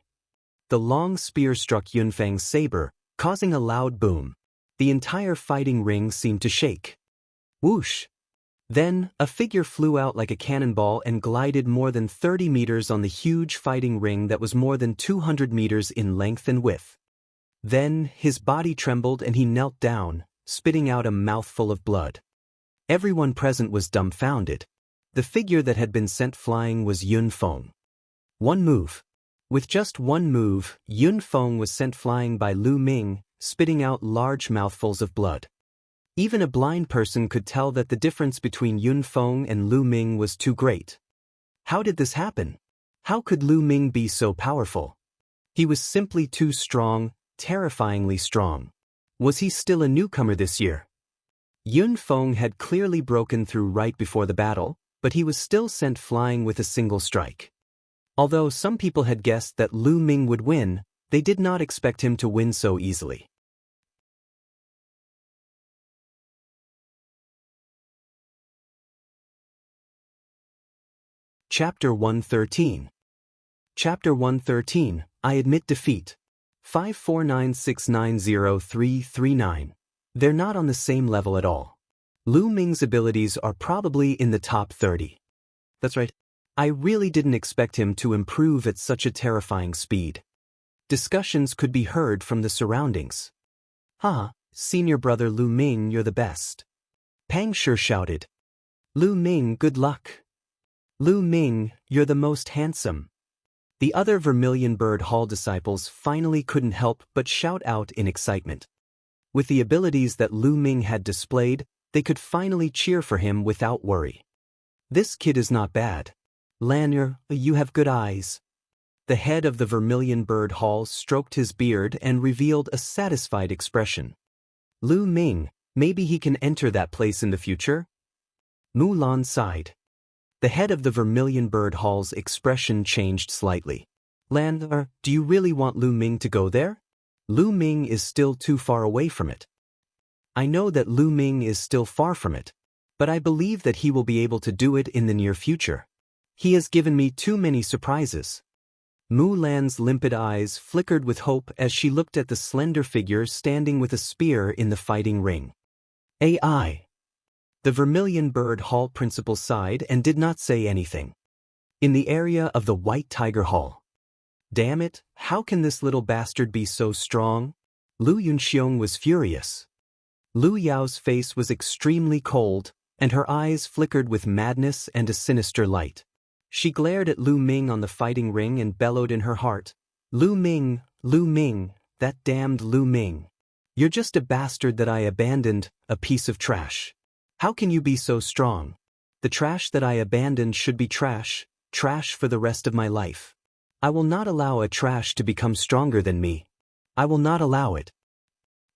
The long spear struck Yun Feng's saber, causing a loud boom. The entire fighting ring seemed to shake. Whoosh! Then, a figure flew out like a cannonball and glided more than 30 meters on the huge fighting ring that was more than 200 meters in length and width. Then, his body trembled and he knelt down, spitting out a mouthful of blood. Everyone present was dumbfounded. The figure that had been sent flying was Yun Feng. One move. With just one move, Yun Feng was sent flying by Lu Ming, spitting out large mouthfuls of blood. Even a blind person could tell that the difference between Yun Feng and Lu Ming was too great. How did this happen? How could Lu Ming be so powerful? He was simply too strong, terrifyingly strong. Was he still a newcomer this year? Yun Feng had clearly broken through right before the battle, but he was still sent flying with a single strike. Although some people had guessed that Lu Ming would win, they did not expect him to win so easily. Chapter 113. Chapter 113, I admit defeat. 549690339. They're not on the same level at all. Lu Ming's abilities are probably in the top 30. That's right. I really didn't expect him to improve at such a terrifying speed. Discussions could be heard from the surroundings. Haha, senior brother Lu Ming, you're the best. Pang Shi shouted. Lu Ming, good luck. Lu Ming, you're the most handsome. The other Vermilion Bird Hall disciples finally couldn't help but shout out in excitement. With the abilities that Lu Ming had displayed, they could finally cheer for him without worry. This kid is not bad. Lanyard, you have good eyes. The head of the Vermilion Bird Hall stroked his beard and revealed a satisfied expression. Lu Ming, maybe he can enter that place in the future? Mulan sighed. The head of the Vermilion Bird Hall's expression changed slightly. Lanyard, do you really want Lu Ming to go there? Lu Ming is still too far away from it. I know that Lu Ming is still far from it, but I believe that he will be able to do it in the near future. He has given me too many surprises. Mulan's limpid eyes flickered with hope as she looked at the slender figure standing with a spear in the fighting ring. AI. The Vermilion Bird Hall principal sighed and did not say anything. In the area of the White Tiger Hall. Damn it, how can this little bastard be so strong? Lu Yunxiong was furious. Lu Yao's face was extremely cold, and her eyes flickered with madness and a sinister light. She glared at Lu Ming on the fighting ring and bellowed in her heart. Lu Ming, that damned Lu Ming. You're just a bastard that I abandoned, a piece of trash. How can you be so strong? The trash that I abandoned should be trash for the rest of my life. I will not allow a trash to become stronger than me. I will not allow it.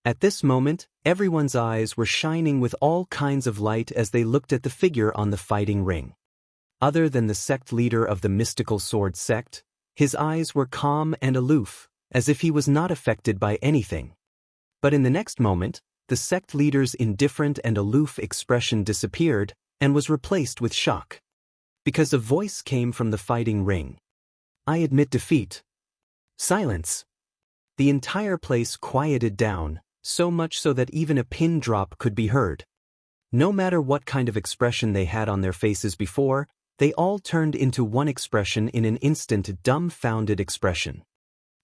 At this moment, everyone's eyes were shining with all kinds of light as they looked at the figure on the fighting ring. Other than the sect leader of the mystical sword sect, his eyes were calm and aloof, as if he was not affected by anything. But in the next moment, the sect leader's indifferent and aloof expression disappeared and was replaced with shock. Because a voice came from the fighting ring. I admit defeat. Silence. The entire place quieted down, so much so that even a pin drop could be heard. No matter what kind of expression they had on their faces before, they all turned into one expression in an instant, dumbfounded expression.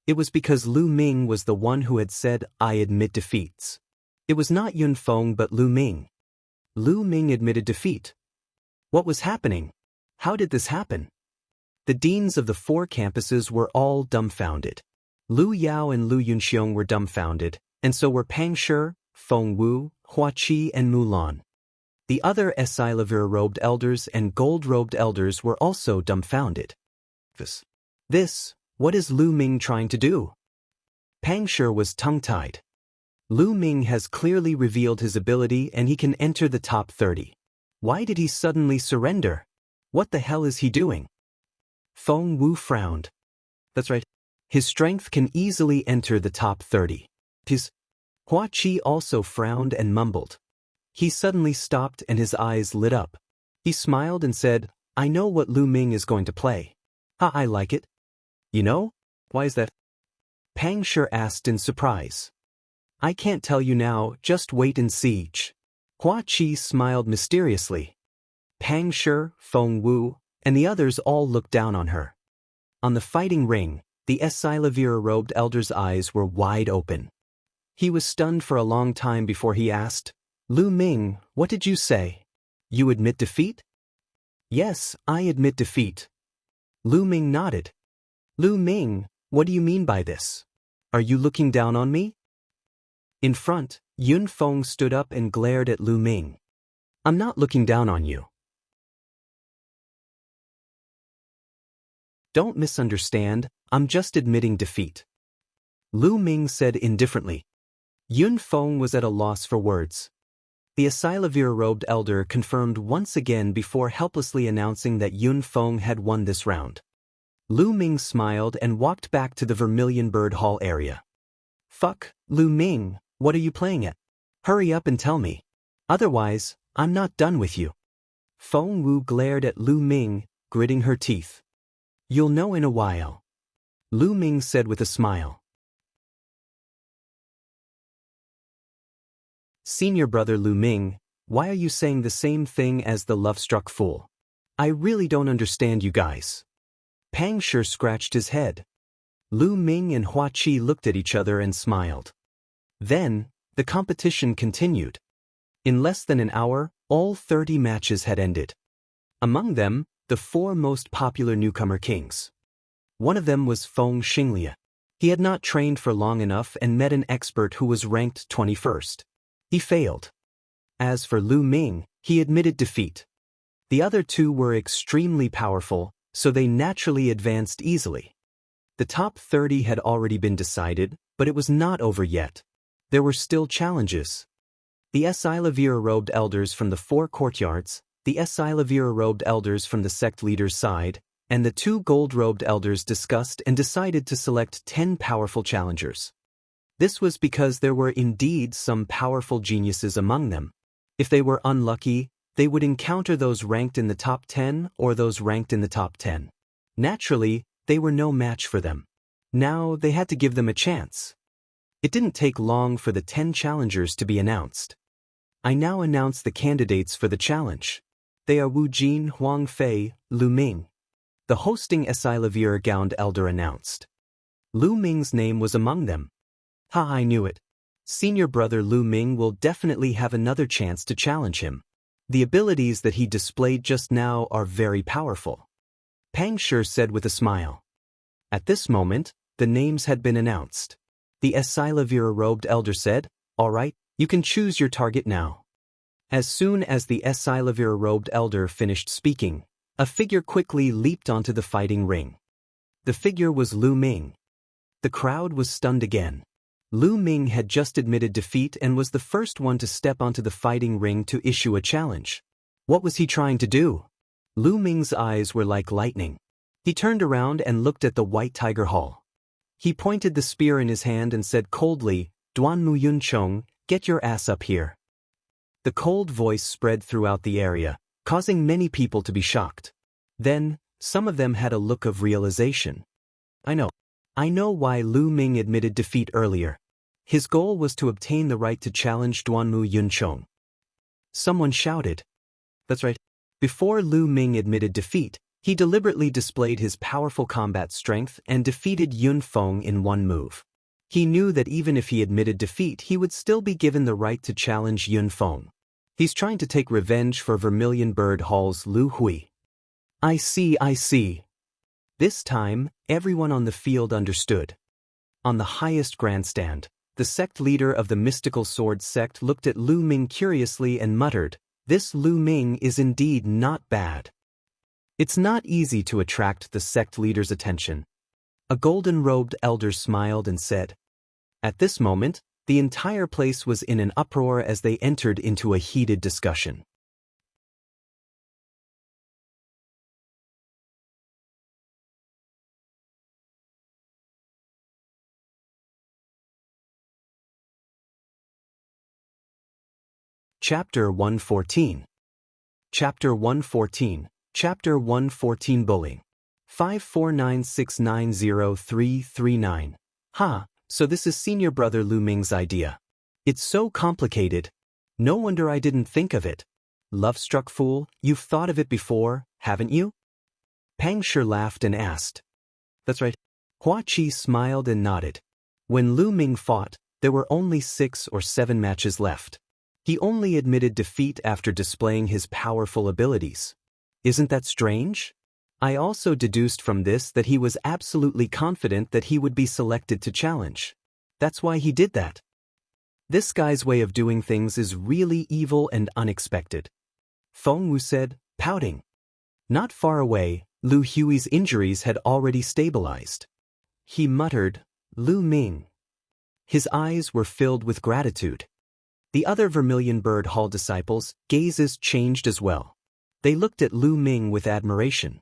It was because Lu Ming was the one who had said, I admit defeats. It was not Yun Feng but Lu Ming. Lu Ming admitted defeat. What was happening? How did this happen? The deans of the 4 campuses were all dumbfounded. Lu Yao and Lu Yunxiong were dumbfounded, and so were Pang Shi, Feng Wu, Hua Qi and Mulan. The other Esilavir-robed elders and gold-robed elders were also dumbfounded. What is Lu Ming trying to do? Pang Shi was tongue-tied. Lu Ming has clearly revealed his ability and he can enter the top 30. Why did he suddenly surrender? What the hell is he doing? Feng Wu frowned. That's right. His strength can easily enter the top 30. Hua Qi also frowned and mumbled. He suddenly stopped and his eyes lit up. He smiled and said, I know what Lu Ming is going to play. I like it. You know? Why is that? Pang Shi asked in surprise. I can't tell you now, just wait and see. Hua Qi smiled mysteriously. Pang Shi, Feng Wu, and the others all looked down on her. On the fighting ring, the Esilavir-robed elder's eyes were wide open. He was stunned for a long time before he asked, Lu Ming, what did you say? You admit defeat? Yes, I admit defeat. Lu Ming nodded. Lu Ming, what do you mean by this? Are you looking down on me? In front, Yun Feng stood up and glared at Lu Ming. I'm not looking down on you. Don't misunderstand, I'm just admitting defeat. Lu Ming said indifferently. Yun Feng was at a loss for words. The Esilavir-robed elder confirmed once again before helplessly announcing that Yun Feng had won this round. Lu Ming smiled and walked back to the Vermilion Bird Hall area. Fuck, Lu Ming, what are you playing at? Hurry up and tell me. Otherwise, I'm not done with you. Feng Wu glared at Lu Ming, gritting her teeth. You'll know in a while, Lu Ming said with a smile. Senior brother Lu Ming, why are you saying the same thing as the love-struck fool? I really don't understand you guys. Pang Shi scratched his head. Lu Ming and Hua Qi looked at each other and smiled. Then, the competition continued. In less than an hour, all 30 matches had ended. Among them, the 4 most popular newcomer kings. One of them was Feng Xinglia. He had not trained for long enough and met an expert who was ranked 21st. He failed. As for Lu Ming, he admitted defeat. The other 2 were extremely powerful, so they naturally advanced easily. The top 30 had already been decided, but it was not over yet. There were still challenges. The Esilavira-robed elders from the 4 courtyards, the Esilavira-robed elders from the sect leader's side, and the 2 gold-robed elders discussed and decided to select 10 powerful challengers. This was because there were indeed some powerful geniuses among them. If they were unlucky, they would encounter those ranked in the top 10 or those ranked in the top 10. Naturally, they were no match for them. Now they had to give them a chance. It didn't take long for the 10 challengers to be announced. I now announce the candidates for the challenge. They are Wu Jin, Huang Fei, Lu Ming. The hosting Esilavira-gowned elder announced. Lu Ming's name was among them. Ha, I knew it. Senior brother Lu Ming will definitely have another chance to challenge him. The abilities that he displayed just now are very powerful. Pang Shi said with a smile. At this moment, the names had been announced. The Esilavira-robed elder said, "All right, you can choose your target now." As soon as the Esilavira-robed elder finished speaking, a figure quickly leaped onto the fighting ring. The figure was Lu Ming. The crowd was stunned again. Lu Ming had just admitted defeat and was the first one to step onto the fighting ring to issue a challenge. What was he trying to do? Lu Ming's eyes were like lightning. He turned around and looked at the White Tiger Hall. He pointed the spear in his hand and said coldly, "Duanmu Yunchong, get your ass up here." The cold voice spread throughout the area, causing many people to be shocked. Then, some of them had a look of realization. I know why Lu Ming admitted defeat earlier. His goal was to obtain the right to challenge Duanmu Yunchong. Someone shouted. That's right. Before Lu Ming admitted defeat, he deliberately displayed his powerful combat strength and defeated Yun Feng in one move. He knew that even if he admitted defeat, he would still be given the right to challenge Yun Feng. He's trying to take revenge for Vermilion Bird Hall's Lu Hui. I see. This time, everyone on the field understood. On the highest grandstand, the sect leader of the mystical sword sect looked at Lu Ming curiously and muttered, "This Lu Ming is indeed not bad." It's not easy to attract the sect leader's attention. A golden-robed elder smiled and said. At this moment, the entire place was in an uproar as they entered into a heated discussion. Chapter 114. Chapter 114. Chapter 114 Bullying. 549690339. So this is senior brother Lu Ming's idea. It's so complicated. No wonder I didn't think of it. Love-struck fool, you've thought of it before, haven't you? Pang Shi laughed and asked. That's right. Hua Qi smiled and nodded. When Lu Ming fought, there were only 6 or 7 matches left. He only admitted defeat after displaying his powerful abilities. Isn't that strange? I also deduced from this that he was absolutely confident that he would be selected to challenge. That's why he did that. This guy's way of doing things is really evil and unexpected. Feng Wu said, pouting. Not far away, Lu Hui's injuries had already stabilized. He muttered, "Lu Ming." His eyes were filled with gratitude. The other Vermilion Bird Hall disciples' gazes changed as well. They looked at Lu Ming with admiration.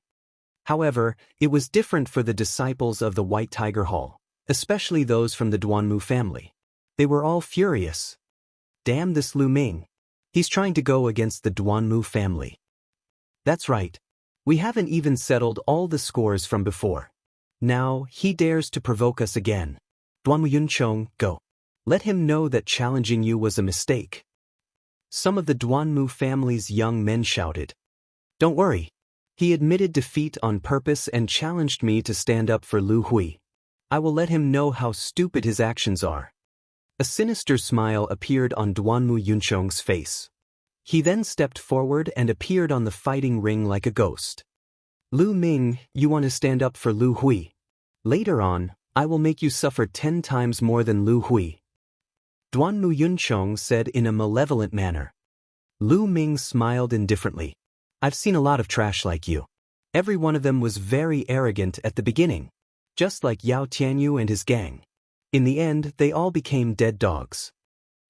However, it was different for the disciples of the White Tiger Hall, especially those from the Duanmu family. They were all furious. Damn this Lu Ming. He's trying to go against the Duanmu family. That's right. We haven't even settled all the scores from before. Now, he dares to provoke us again. Duanmu Yunchong, go. Let him know that challenging you was a mistake. Some of the Duanmu family's young men shouted. Don't worry. He admitted defeat on purpose and challenged me to stand up for Lu Hui. I will let him know how stupid his actions are. A sinister smile appeared on Duanmu Yunchong's face. He then stepped forward and appeared on the fighting ring like a ghost. Lu Ming, you want to stand up for Lu Hui? Later on, I will make you suffer 10 times more than Lu Hui. Duanmu Yunchong said in a malevolent manner. Lu Ming smiled indifferently. I've seen a lot of trash like you. Every one of them was very arrogant at the beginning. Just like Yao Tianyu and his gang. In the end, they all became dead dogs.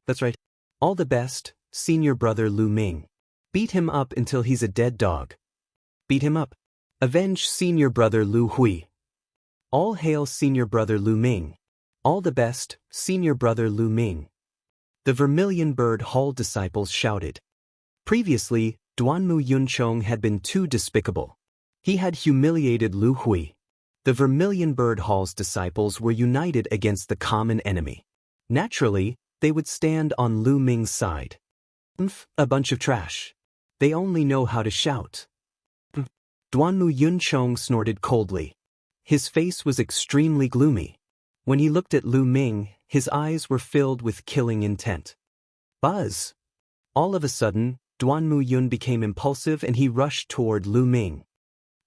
That's right. All the best, senior brother Lu Ming. Beat him up until he's a dead dog. Beat him up. Avenge senior brother Lu Hui. All hail senior brother Lu Ming. All the best, senior brother Lu Ming. The Vermilion Bird Hall disciples shouted. Previously, Duanmu Yunchong had been too despicable. He had humiliated Lu Hui. The Vermilion Bird Hall's disciples were united against the common enemy. Naturally, they would stand on Lu Ming's side. A bunch of trash. They only know how to shout. Duanmu Yunchong snorted coldly. His face was extremely gloomy. When he looked at Lu Ming, his eyes were filled with killing intent. Buzz! All of a sudden, Duanmu Yun became impulsive and he rushed toward Lu Ming.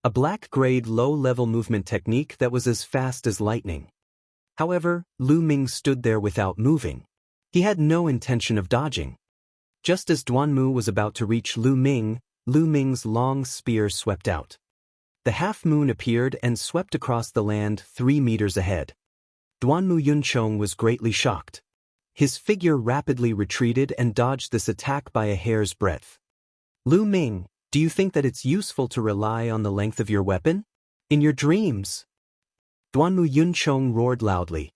A black-grade low-level movement technique that was as fast as lightning. However, Lu Ming stood there without moving. He had no intention of dodging. Just as Duanmu was about to reach Lu Ming's long spear swept out. The half-moon appeared and swept across the land 3 meters ahead. Duanmu Yunchong was greatly shocked. His figure rapidly retreated and dodged this attack by a hair's breadth. Lu Ming, do you think that it's useful to rely on the length of your weapon? In your dreams? Duanmu Yunchong roared loudly.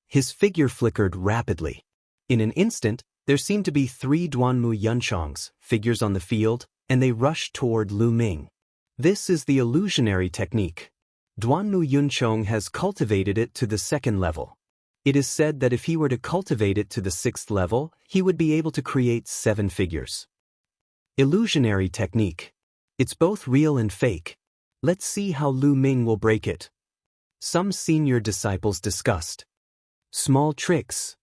His figure flickered rapidly. In an instant, there seemed to be 3 Duanmu Yunchongs, figures on the field, and they rushed toward Lu Ming. This is the illusionary technique. Duanmu Yunchong has cultivated it to the 2nd level. It is said that if he were to cultivate it to the 6th level, he would be able to create 7 figures. Illusionary technique. It's both real and fake. Let's see how Lu Ming will break it. Some senior disciples discussed. Small tricks.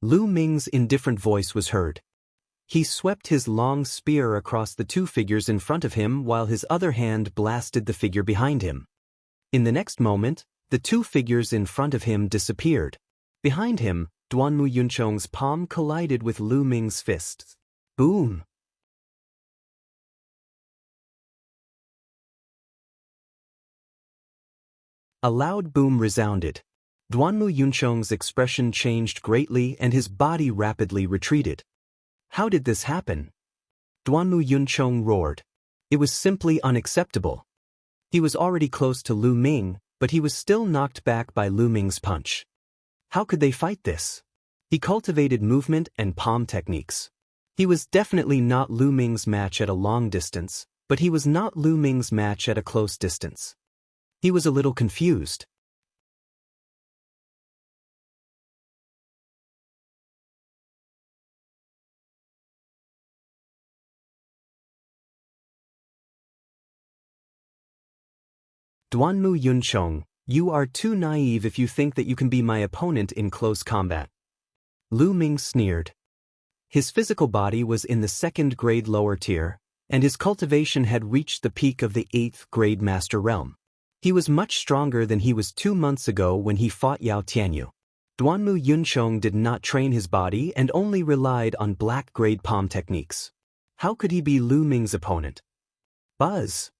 Lu Ming's indifferent voice was heard. He swept his long spear across the 2 figures in front of him while his other hand blasted the figure behind him. In the next moment, the 2 figures in front of him disappeared. Behind him, Duanmu Yunchong's palm collided with Lu Ming's fist. Boom! A loud boom resounded. Duanmu Yunchong's expression changed greatly and his body rapidly retreated. How did this happen? Duanmu Yunchong roared. It was simply unacceptable. He was already close to Lu Ming, but he was still knocked back by Lu Ming's punch. How could they fight this? He cultivated movement and palm techniques. He was definitely not Lu Ming's match at a long distance, but he was not Lu Ming's match at a close distance. He was a little confused. Duanmu Yunchong, you are too naive if you think that you can be my opponent in close combat. Lu Ming sneered. His physical body was in the 2nd grade lower tier, and his cultivation had reached the peak of the 8th grade master realm. He was much stronger than he was 2 months ago when he fought Yao Tianyu. Duanmu Yunchong did not train his body and only relied on black grade palm techniques. How could he be Lu Ming's opponent? Buzz!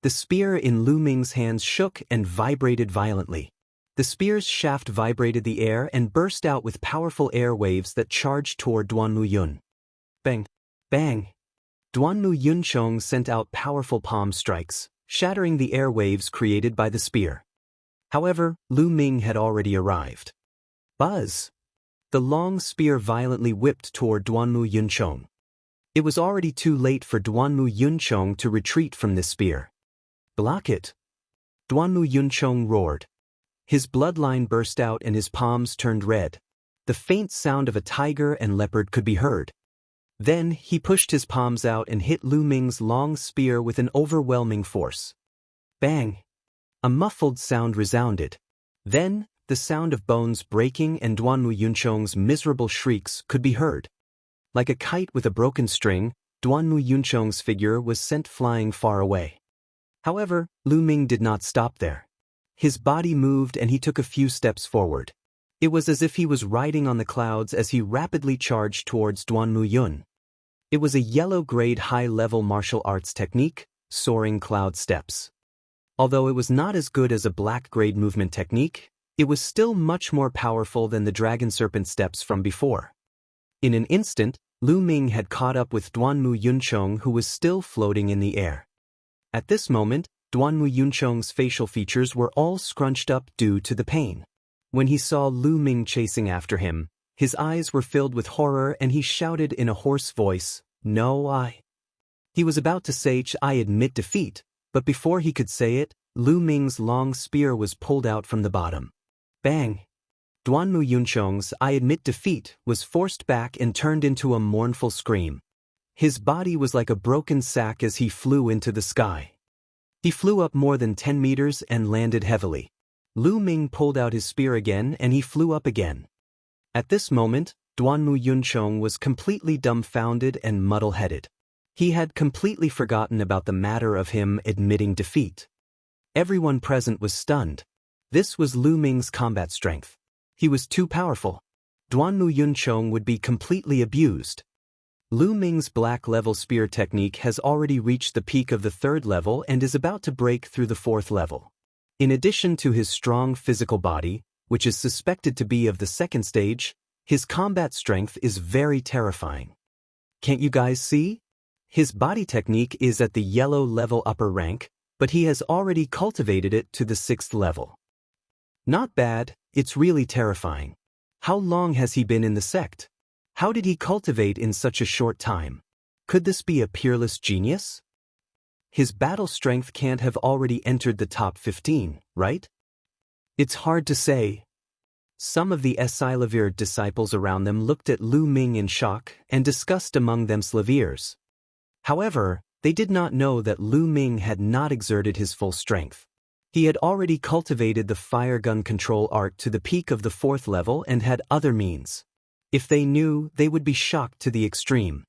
The spear in Lu Ming's hands shook and vibrated violently. The spear's shaft vibrated the air and burst out with powerful air waves that charged toward Duanmu Yun. Bang! Bang! Duanmu Yunchong sent out powerful palm strikes, shattering the air waves created by the spear. However, Lu Ming had already arrived. Buzz! The long spear violently whipped toward Duanmu Yunchong. It was already too late for Duanmu Yunchong to retreat from this spear. Block it! Duanmu Yunchong roared. His bloodline burst out and his palms turned red. The faint sound of a tiger and leopard could be heard. Then, he pushed his palms out and hit Lu Ming's long spear with an overwhelming force. Bang! A muffled sound resounded. Then, the sound of bones breaking and Duanmu Yunchong's miserable shrieks could be heard. Like a kite with a broken string, Duanmu Yunchong's figure was sent flying far away. However, Lu Ming did not stop there. His body moved and he took a few steps forward. It was as if he was riding on the clouds as he rapidly charged towards Duanmu Yun. It was a yellow-grade high-level martial arts technique, soaring cloud steps. Although it was not as good as a black-grade movement technique, it was still much more powerful than the dragon serpent steps from before. In an instant, Lu Ming had caught up with Duanmu Yunchong, who was still floating in the air. At this moment, Duanmu Yunchong's facial features were all scrunched up due to the pain. When he saw Lu Ming chasing after him, his eyes were filled with horror and he shouted in a hoarse voice, "No, I." He was about to say, "I admit defeat," but before he could say it, Lu Ming's long spear was pulled out from the bottom. Bang! Duanmu Yunchong's "I admit defeat" was forced back and turned into a mournful scream. His body was like a broken sack as he flew into the sky. He flew up more than 10 meters and landed heavily. Lu Ming pulled out his spear again and he flew up again. At this moment, Duanmu Yunchong was completely dumbfounded and muddle-headed. He had completely forgotten about the matter of him admitting defeat. Everyone present was stunned. This was Lu Ming's combat strength. He was too powerful. Duanmu Yunchong would be completely abused. Lu Ming's black-level spear technique has already reached the peak of the 3rd level and is about to break through the 4th level. In addition to his strong physical body, which is suspected to be of the 2nd stage, his combat strength is very terrifying. Can't you guys see? His body technique is at the yellow level upper rank, but he has already cultivated it to the 6th level. Not bad, it's really terrifying. How long has he been in the sect? How did he cultivate in such a short time? Could this be a peerless genius? His battle strength can't have already entered the top 15, right? It's hard to say. Some of the Esilavir disciples around them looked at Lu Ming in shock and discussed among them Slavirs. However, they did not know that Lu Ming had not exerted his full strength. He had already cultivated the fire gun control art to the peak of the 4th level and had other means. If they knew, they would be shocked to the extreme.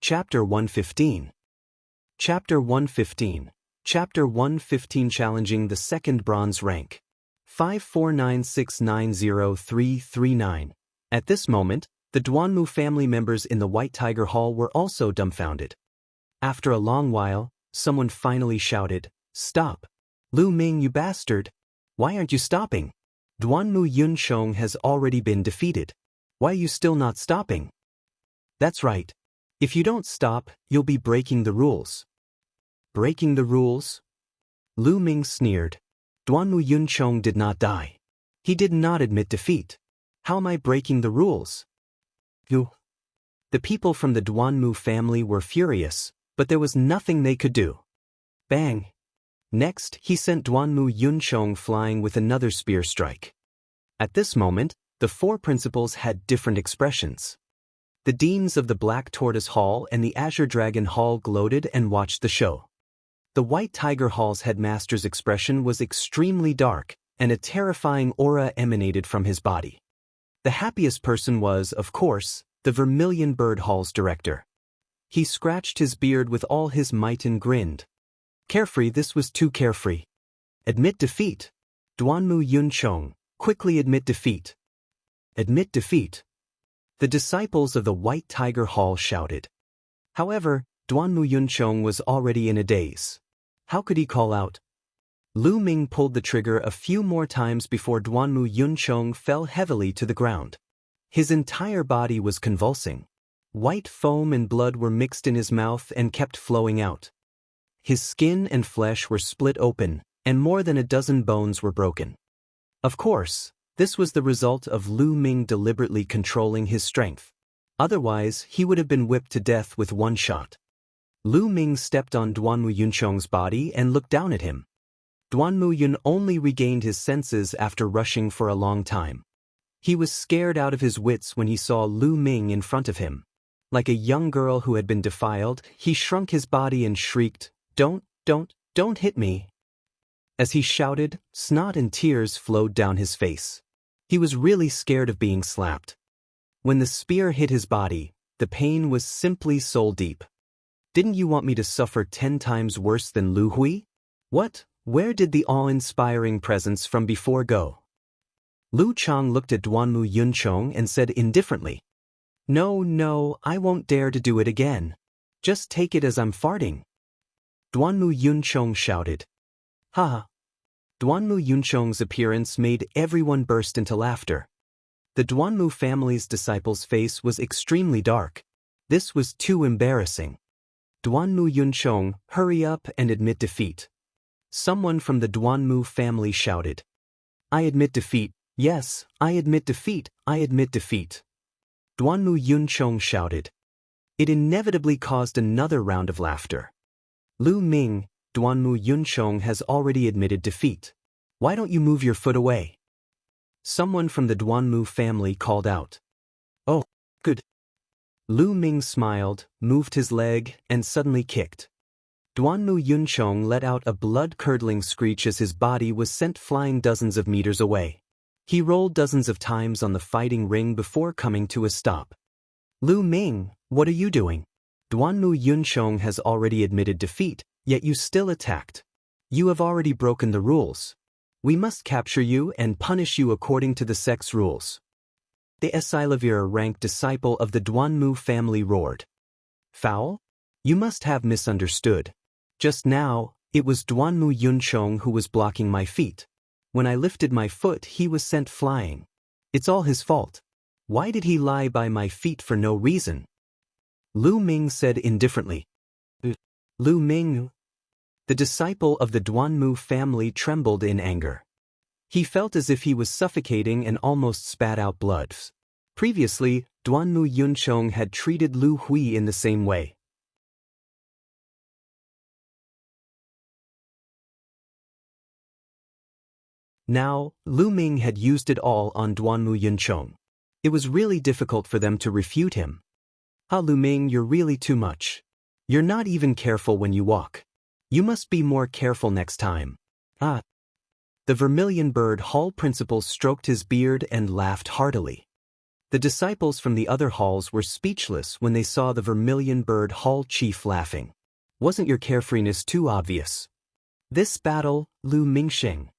Chapter 115. Chapter 115. Chapter 115 Challenging the 2nd Bronze Rank. 549690339. At this moment, the Duanmu family members in the White Tiger Hall were also dumbfounded. After a long while, someone finally shouted, "Stop! Lu Ming, you bastard! Why aren't you stopping? Duanmu Yunchong has already been defeated. Why are you still not stopping?" That's right. If you don't stop, you'll be breaking the rules. Breaking the rules? Lu Ming sneered. Duanmu Yunchong did not die. He did not admit defeat. How am I breaking the rules? You. The people from the Duanmu family were furious, but there was nothing they could do. Bang! Next, he sent Duanmu Yunchong flying with another spear strike. At this moment, the 4 principals had different expressions. The deans of the Black Tortoise Hall and the Azure Dragon Hall gloated and watched the show. The White Tiger Hall's headmaster's expression was extremely dark, and a terrifying aura emanated from his body. The happiest person was, of course, the Vermilion Bird Hall's director. He scratched his beard with all his might and grinned. Carefree, this was too carefree. Admit defeat. Duanmu Yunchong, quickly admit defeat. Admit defeat. The disciples of the White Tiger Hall shouted. However, Duanmu Yunchong was already in a daze. How could he call out? Lu Ming pulled the trigger a few more times before Duanmu Yunchong fell heavily to the ground. His entire body was convulsing. White foam and blood were mixed in his mouth and kept flowing out. His skin and flesh were split open, and more than a dozen bones were broken. Of course, this was the result of Lu Ming deliberately controlling his strength. Otherwise, he would have been whipped to death with one shot. Lu Ming stepped on Duanmu Yunchong's body and looked down at him. Duanmu Yun only regained his senses after rushing for a long time. He was scared out of his wits when he saw Lu Ming in front of him. Like a young girl who had been defiled, he shrunk his body and shrieked, "Don't hit me." As he shouted, snot and tears flowed down his face. He was really scared of being slapped. When the spear hit his body, the pain was simply soul deep. "Didn't you want me to suffer 10 times worse than Lu Hui? What? Where did the awe-inspiring presence from before go?" Lu Chang looked at Duanmu Yunchong and said indifferently, No, I won't dare to do it again. Just take it as I'm farting." Duanmu Yunchong shouted. "Ha!" Duanmu Yunchong's appearance made everyone burst into laughter. The Duanmu family's disciple's face was extremely dark. This was too embarrassing. "Duanmu Yunchong, hurry up and admit defeat." Someone from the Duanmu family shouted. "I admit defeat. Yes, I admit defeat. I admit defeat." Duanmu Yunchong shouted. It inevitably caused another round of laughter. "Lu Ming, Duanmu Yunchong has already admitted defeat. Why don't you move your foot away?" Someone from the Duanmu family called out. "Oh, good." Lu Ming smiled, moved his leg, and suddenly kicked. Duanmu Yunchong let out a blood-curdling screech as his body was sent flying dozens of meters away. He rolled dozens of times on the fighting ring before coming to a stop. "Lu Ming, what are you doing? Duanmu Yunchong has already admitted defeat, yet you still attacked. You have already broken the rules. We must capture you and punish you according to the sect's rules." The Esilavir-ranked disciple of the Duanmu family roared. "Foul? You must have misunderstood. Just now, it was Duanmu Yunchong who was blocking my feet. When I lifted my foot, he was sent flying. It's all his fault. Why did he lie by my feet for no reason?" Lu Ming said indifferently. "Lu Ming?" The disciple of the Duanmu family trembled in anger. He felt as if he was suffocating and almost spat out blood. Previously, Duanmu Yunchong had treated Lu Hui in the same way. Now, Lu Ming had used it all on Duanmu Yunchong. It was really difficult for them to refute him. "Ah, Lu Ming, you're really too much. You're not even careful when you walk. You must be more careful next time." "Ah." The Vermilion Bird Hall principal stroked his beard and laughed heartily. The disciples from the other halls were speechless when they saw the Vermilion Bird Hall chief laughing. "Wasn't your carefreeness too obvious? This battle, Lu Mingsheng."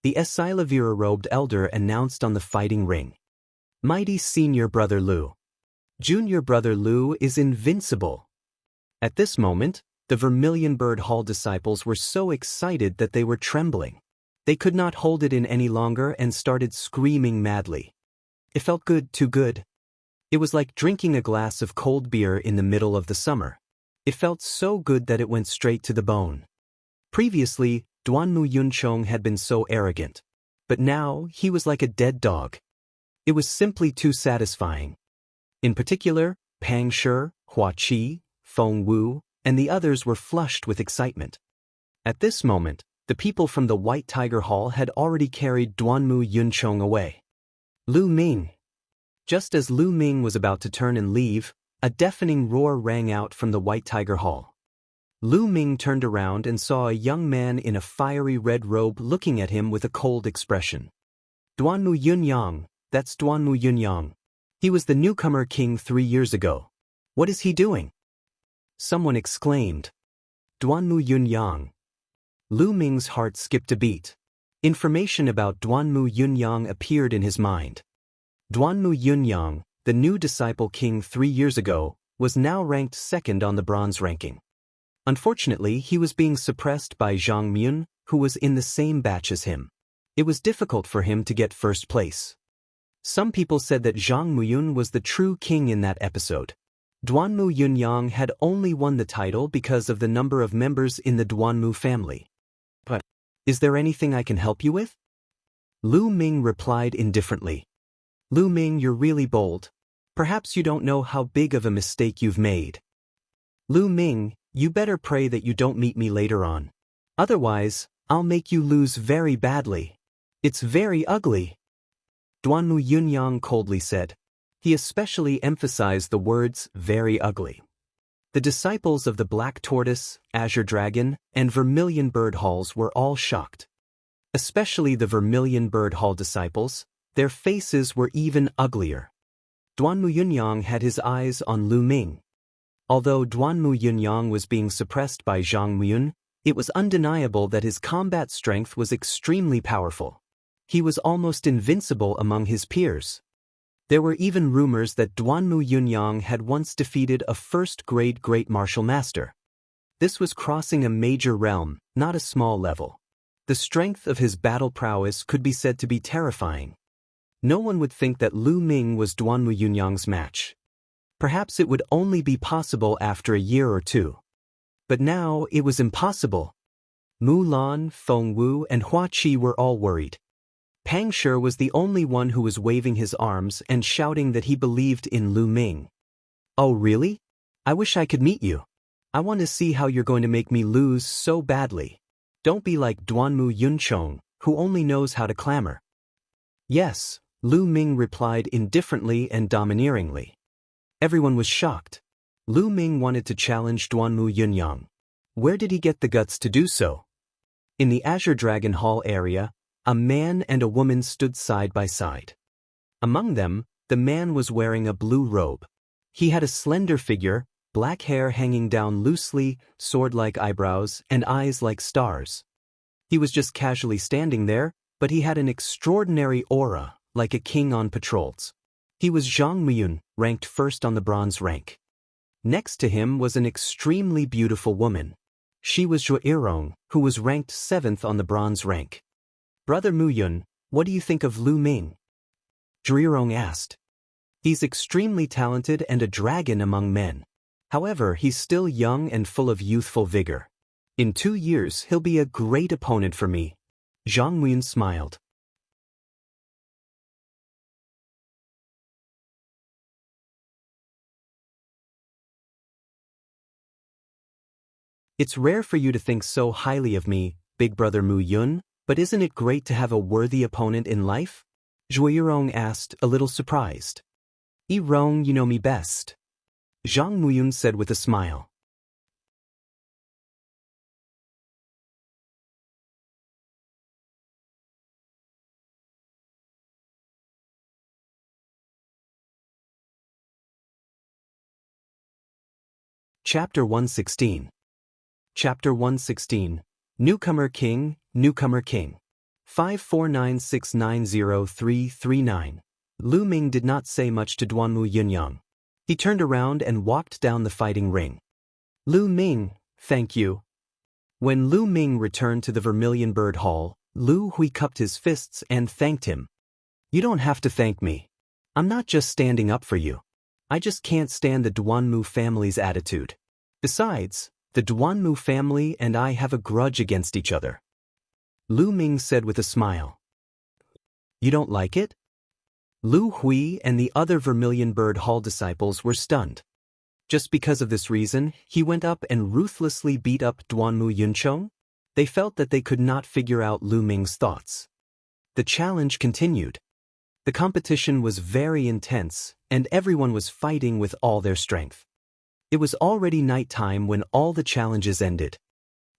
The Esilavira-robed elder announced on the fighting ring. "Mighty senior brother Lu. Junior brother Lu is invincible." At this moment, the Vermilion Bird Hall disciples were so excited that they were trembling. They could not hold it in any longer and started screaming madly. It felt good, too good. It was like drinking a glass of cold beer in the middle of the summer. It felt so good that it went straight to the bone. Previously, Duanmu Yunchong had been so arrogant. But now, he was like a dead dog. It was simply too satisfying. In particular, Pang Shi, Hua Qi, Feng Wu, and the others were flushed with excitement. At this moment, the people from the White Tiger Hall had already carried Duanmu Yunchong away. "Lu Ming!" Just as Lu Ming was about to turn and leave, a deafening roar rang out from the White Tiger Hall. Lu Ming turned around and saw a young man in a fiery red robe looking at him with a cold expression. "Duanmu Yunyang, that's Duanmu Yunyang. He was the newcomer king 3 years ago. What is he doing?" Someone exclaimed. "Duanmu Yunyang." Lu Ming's heart skipped a beat. Information about Duanmu Yunyang appeared in his mind. Duanmu Yunyang, the new disciple king 3 years ago, was now ranked second on the bronze ranking. Unfortunately, he was being suppressed by Zhang Myun, who was in the same batch as him. It was difficult for him to get first place. Some people said that Zhang Muyun was the true king in that episode. Duanmu Yunyang had only won the title because of the number of members in the Duanmu family. But, is there anything I can help you with? Lu Ming replied indifferently. Lu Ming, you're really bold. Perhaps you don't know how big of a mistake you've made. Lu Ming, you better pray that you don't meet me later on. Otherwise, I'll make you lose very badly. It's very ugly. Duanmu Yunyang coldly said. He especially emphasized the words very ugly. The disciples of the Black Tortoise, Azure Dragon, and Vermilion Bird Halls were all shocked. Especially the Vermilion Bird Hall disciples, their faces were even uglier. Duanmu Yunyang had his eyes on Lu Ming. Although Duanmu Yunyang was being suppressed by Zhang Muyun, it was undeniable that his combat strength was extremely powerful. He was almost invincible among his peers. There were even rumors that Duanmu Yunyang had once defeated a first-grade great martial master. This was crossing a major realm, not a small level. The strength of his battle prowess could be said to be terrifying. No one would think that Lu Ming was Duanmu Yunyang's match. Perhaps it would only be possible after a year or two. But now it was impossible. Mu Lan, Feng Wu, and Hua Qi were all worried. Pang Shi was the only one who was waving his arms and shouting that he believed in Lu Ming. Oh really? I wish I could meet you. I want to see how you're going to make me lose so badly. Don't be like Duanmu Yunchong, who only knows how to clamor. Yes, Lu Ming replied indifferently and domineeringly. Everyone was shocked. Lu Ming wanted to challenge Duanmu Yunyang. Where did he get the guts to do so? In the Azure Dragon Hall area, a man and a woman stood side by side. Among them, the man was wearing a blue robe. He had a slender figure, black hair hanging down loosely, sword-like eyebrows, and eyes like stars. He was just casually standing there, but he had an extraordinary aura, like a king on patrols. He was Zhang Muyun, ranked first on the bronze rank. Next to him was an extremely beautiful woman. She was Zhuo Yirong, who was ranked 7th on the bronze rank. Brother Muyun, what do you think of Lu Ming? Zhuo Yirong asked. He's extremely talented and a dragon among men. However, he's still young and full of youthful vigor. In 2 years, he'll be a great opponent for me. Zhang Muyun smiled. It's rare for you to think so highly of me, big brother Mu Yun, but isn't it great to have a worthy opponent in life? Zhuo Yirong asked, a little surprised. Yirong, you know me best. Zhang Muyun said with a smile. Chapter 116. Chapter 116. Newcomer King, Newcomer King. 549690339. Lu Ming did not say much to Duanmu Yunyang. He turned around and walked down the fighting ring. Lu Ming, thank you. When Lu Ming returned to the Vermilion Bird Hall, Lu Hui cupped his fists and thanked him. You don't have to thank me. I'm not just standing up for you. I just can't stand the Duanmu family's attitude. Besides, the Duanmu family and I have a grudge against each other. Lu Ming said with a smile. You don't like it? Lu Hui and the other Vermilion Bird Hall disciples were stunned. Just because of this reason, he went up and ruthlessly beat up Duanmu Yunchong? They felt that they could not figure out Lu Ming's thoughts. The challenge continued. The competition was very intense, and everyone was fighting with all their strength. It was already nighttime when all the challenges ended.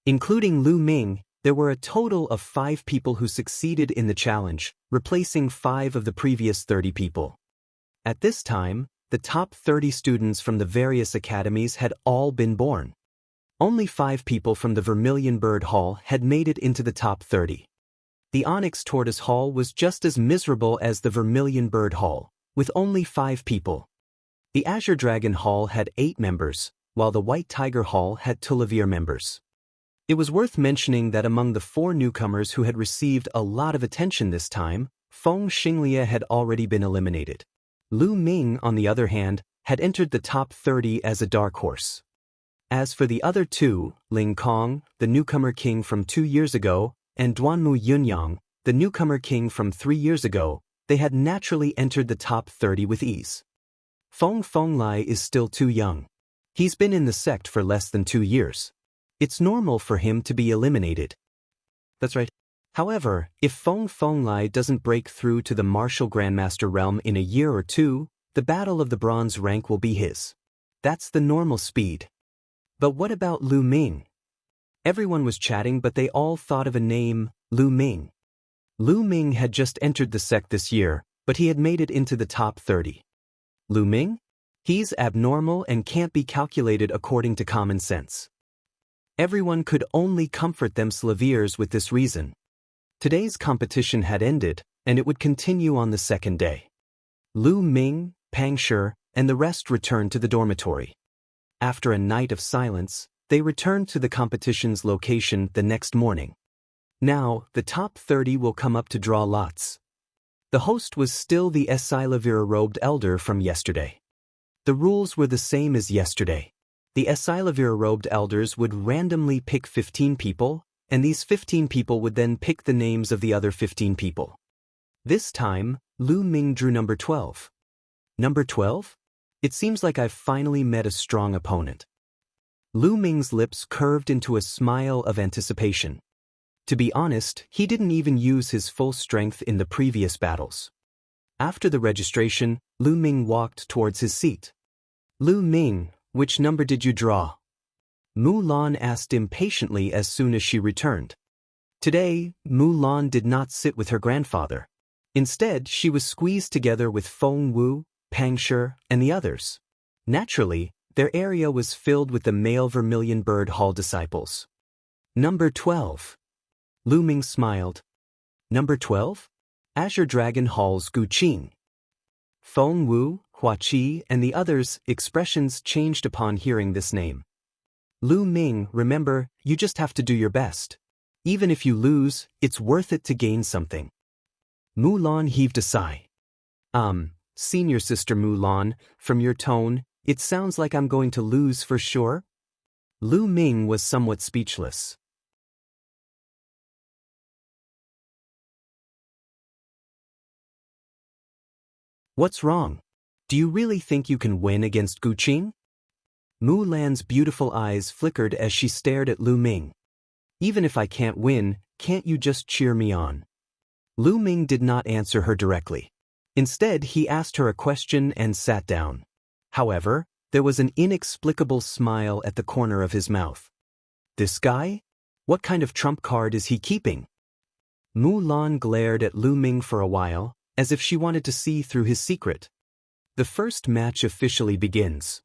Including Lu Ming, there were a total of 5 people who succeeded in the challenge, replacing 5 of the previous 30 people. At this time, the top 30 students from the various academies had all been born. Only 5 people from the Vermilion Bird Hall had made it into the top 30. The Onyx Tortoise Hall was just as miserable as the Vermilion Bird Hall, with only 5 people. The Azure Dragon Hall had 8 members, while the White Tiger Hall had Tulavir members. It was worth mentioning that among the 4 newcomers who had received a lot of attention this time, Feng Xinglia had already been eliminated. Lu Ming, on the other hand, had entered the top 30 as a dark horse. As for the other two, Ling Kong, the newcomer king from 2 years ago, and Duanmu Yunyang, the newcomer king from 3 years ago, they had naturally entered the top 30 with ease. Feng Fenglai is still too young. He's been in the sect for less than 2 years. It's normal for him to be eliminated. That's right. However, if Feng Fenglai doesn't break through to the martial grandmaster realm in a year or two, the battle of the bronze rank will be his. That's the normal speed. But what about Lu Ming? Everyone was chatting, but they all thought of a name, Lu Ming. Lu Ming had just entered the sect this year, but he had made it into the top 30. Lu Ming? He's abnormal and can't be calculated according to common sense. Everyone could only comfort themselves with this reason. Today's competition had ended, and it would continue on the second day. Lu Ming, Pang Shi, and the rest returned to the dormitory. After a night of silence, they returned to the competition's location the next morning. Now, the top 30 will come up to draw lots. The host was still the Esilavira-robed elder from yesterday. The rules were the same as yesterday. The Esilavira-robed elders would randomly pick 15 people, and these 15 people would then pick the names of the other 15 people. This time, Lu Ming drew number 12. Number 12? It seems like I've finally met a strong opponent. Lu Ming's lips curved into a smile of anticipation. To be honest, he didn't even use his full strength in the previous battles. After the registration, Lu Ming walked towards his seat. Lu Ming, which number did you draw? Mulan asked impatiently as soon as she returned. Today, Mulan did not sit with her grandfather. Instead, she was squeezed together with Feng Wu, Pang Shi, and the others. Naturally, their area was filled with the male Vermilion Bird Hall disciples. Number 12. Lu Ming smiled. Number 12? Azure Dragon Hall's Gu Qing. Feng Wu, Hua Qi, and the others' expressions changed upon hearing this name. Lu Ming, remember, you just have to do your best. Even if you lose, it's worth it to gain something. Mulan heaved a sigh. Senior sister Mulan, from your tone, it sounds like I'm going to lose for sure? Lu Ming was somewhat speechless. What's wrong? Do you really think you can win against Gu Qing? Mulan's beautiful eyes flickered as she stared at Lu Ming. Even if I can't win, can't you just cheer me on? Lu Ming did not answer her directly. Instead, he asked her a question and sat down. However, there was an inexplicable smile at the corner of his mouth. This guy? What kind of trump card is he keeping? Mulan glared at Lu Ming for a while, as if she wanted to see through his secret. The first match officially begins.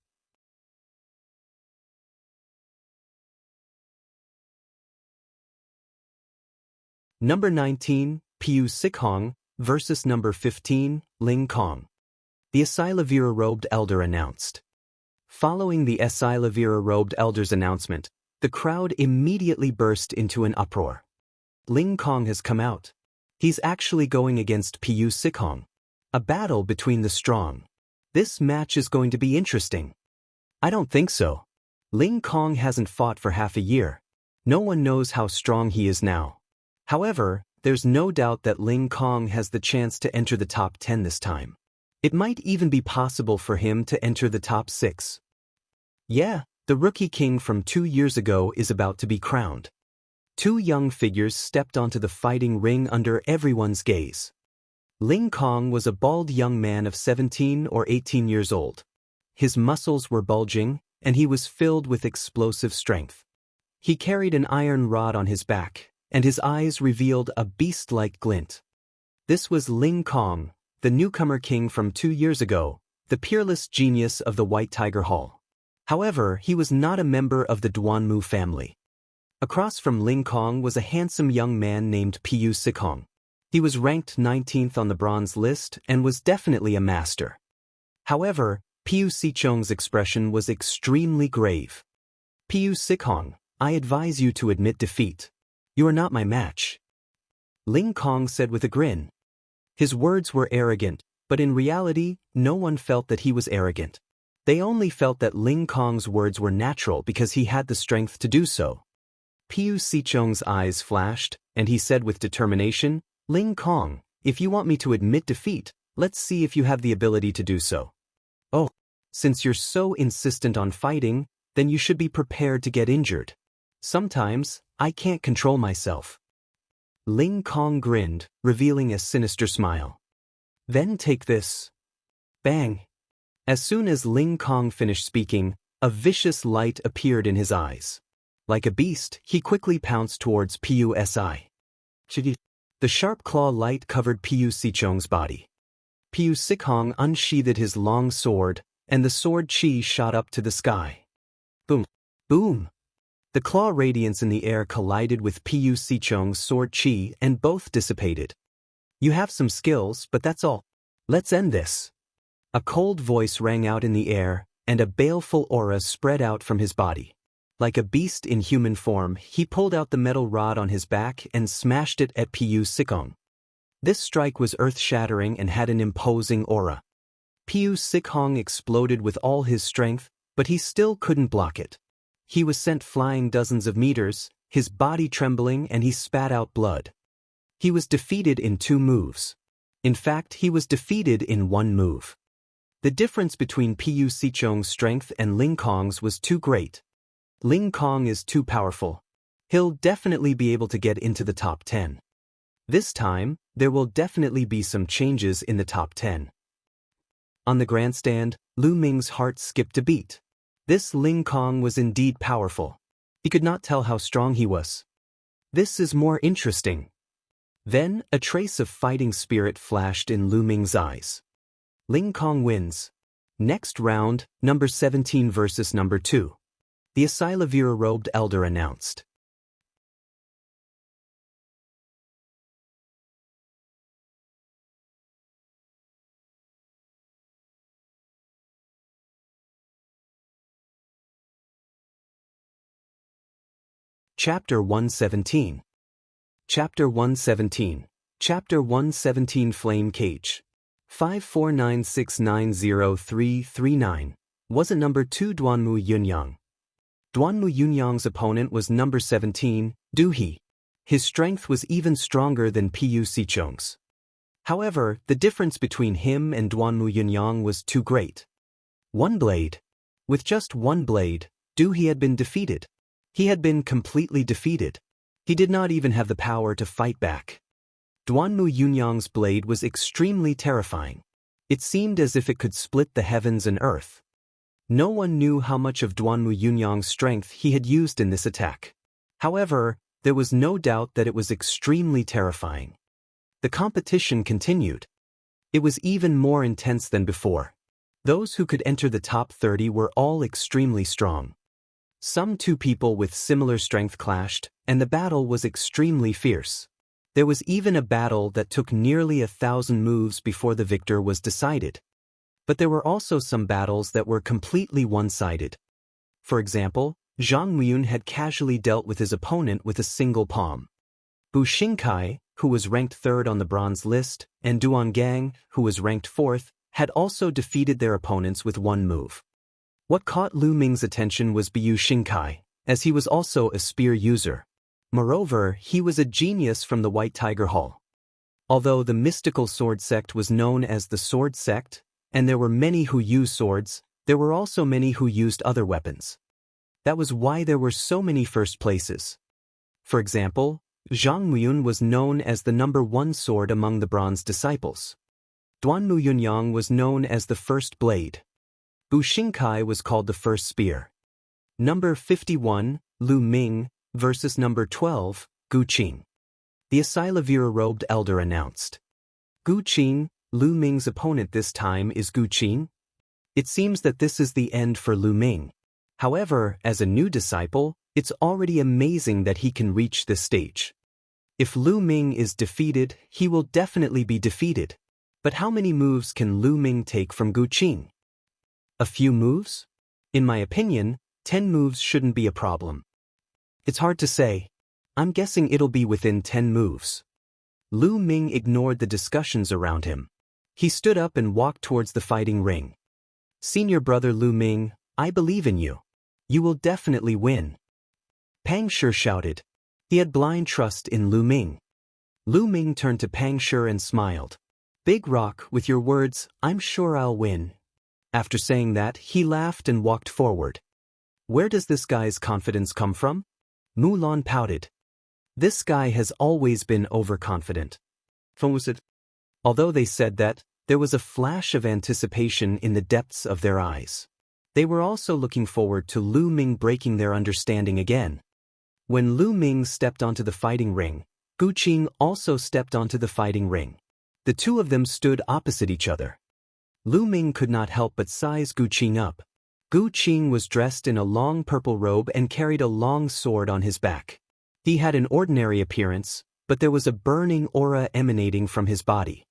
Number 19, Piu Sikhong, versus number 15, Ling Kong. The Esilavira-robed elder announced. Following the Esilavira-robed elder's announcement, the crowd immediately burst into an uproar. Ling Kong has come out. He's actually going against Piu Sikhong. A battle between the strong. This match is going to be interesting. I don't think so. Ling Kong hasn't fought for half a year. No one knows how strong he is now. However, there's no doubt that Ling Kong has the chance to enter the top 10 this time. It might even be possible for him to enter the top 6. Yeah, the rookie king from 2 years ago is about to be crowned. 2 young figures stepped onto the fighting ring under everyone's gaze. Ling Kong was a bald young man of 17 or 18 years old. His muscles were bulging, and he was filled with explosive strength. He carried an iron rod on his back, and his eyes revealed a beast-like glint. This was Ling Kong, the newcomer king from 2 years ago, the peerless genius of the White Tiger Hall. However, he was not a member of the Duanmu family. Across from Ling Kong was a handsome young man named Piu Sikhong. He was ranked 19th on the bronze list and was definitely a master. However, Piu Sikhong's expression was extremely grave. Piu Sikhong, I advise you to admit defeat. You are not my match. Ling Kong said with a grin. His words were arrogant, but in reality, no one felt that he was arrogant. They only felt that Ling Kong's words were natural because he had the strength to do so. Piu Sicheng's eyes flashed, and he said with determination, "Ling Kong, if you want me to admit defeat, let's see if you have the ability to do so." "Oh, since you're so insistent on fighting, then you should be prepared to get injured. Sometimes, I can't control myself." Ling Kong grinned, revealing a sinister smile. "Then take this." Bang! As soon as Ling Kong finished speaking, a vicious light appeared in his eyes. Like a beast, he quickly pounced towards Piu Si. The sharp claw light covered Piu Sicheng's body. Piu Sicheng unsheathed his long sword, and the sword chi shot up to the sky. Boom! Boom! The claw radiance in the air collided with Piu Sicheng's sword chi and both dissipated. "You have some skills, but that's all. Let's end this." A cold voice rang out in the air, and a baleful aura spread out from his body. Like a beast in human form, he pulled out the metal rod on his back and smashed it at Piu Sicheng. This strike was earth-shattering and had an imposing aura. Piu Sicheng exploded with all his strength, but he still couldn't block it. He was sent flying dozens of meters, his body trembling, and he spat out blood. He was defeated in 2 moves. In fact, he was defeated in 1 move. The difference between Piu Sicheng's strength and Ling Kong's was too great. Ling Kong is too powerful. He'll definitely be able to get into the top 10. This time, there will definitely be some changes in the top 10. On the grandstand, Lu Ming's heart skipped a beat. This Ling Kong was indeed powerful. He could not tell how strong he was. This is more interesting. Then, a trace of fighting spirit flashed in Lu Ming's eyes. Ling Kong wins. Next round, number 17 versus number 2. The Asilavira-robed elder announced. Chapter 117. Chapter 117. Chapter 117 Flame Cage. 549690339. Was it number 2 Duanmu Yunyang? Duanmu Yunyang's opponent was number 17, Du He. His strength was even stronger than Piu Sicheng's. However, the difference between him and Duanmu Yunyang was too great. 1 blade. With just 1 blade, Du He had been defeated. He had been completely defeated. He did not even have the power to fight back. Duanmu Yunyang's blade was extremely terrifying. It seemed as if it could split the heavens and earth. No one knew how much of Duanmu Yunyang's strength he had used in this attack. However, there was no doubt that it was extremely terrifying. The competition continued. It was even more intense than before. Those who could enter the top 30 were all extremely strong. Some 2 people with similar strength clashed, and the battle was extremely fierce. There was even a battle that took nearly 1,000 moves before the victor was decided. But there were also some battles that were completely one-sided. For example, Zhang Muyun had casually dealt with his opponent with a single palm. Bu Xingkai, who was ranked 3rd on the bronze list, and Duan Gang, who was ranked 4th, had also defeated their opponents with 1 move. What caught Lu Ming's attention was Bu Xingkai, as he was also a spear user. Moreover, he was a genius from the White Tiger Hall. Although the mystical sword sect was known as the Sword Sect, and there were many who used swords, there were also many who used other weapons. That was why there were so many first places. For example, Zhang Muyun was known as the number 1 sword among the bronze disciples. Duanmu Yunyang was known as the first blade. Bu Xingkai was called the first spear. Number 51, Lu Ming, versus number 12, Gu Qing. The Asilavira-robed elder announced. Gu Qing, Lu Ming's opponent this time is Gu Qing. It seems that this is the end for Lu Ming. However, as a new disciple, it's already amazing that he can reach this stage. If Lu Ming is defeated, he will definitely be defeated. But how many moves can Lu Ming take from Gu Qing? A few moves? In my opinion, 10 moves shouldn't be a problem. It's hard to say. I'm guessing it'll be within 10 moves. Lu Ming ignored the discussions around him. He stood up and walked towards the fighting ring. "Senior brother Lu Ming, I believe in you. You will definitely win." Pang Shi shouted. He had blind trust in Lu Ming. Lu Ming turned to Pang Shi and smiled. "Big Rock, with your words, I'm sure I'll win." After saying that, he laughed and walked forward. "Where does this guy's confidence come from?" Mulan pouted. "This guy has always been overconfident." Although they said that, there was a flash of anticipation in the depths of their eyes. They were also looking forward to Lu Ming breaking their understanding again. When Lu Ming stepped onto the fighting ring, Gu Qing also stepped onto the fighting ring. The two of them stood opposite each other. Lu Ming could not help but size Gu Qing up. Gu Qing was dressed in a long purple robe and carried a long sword on his back. He had an ordinary appearance, but there was a burning aura emanating from his body.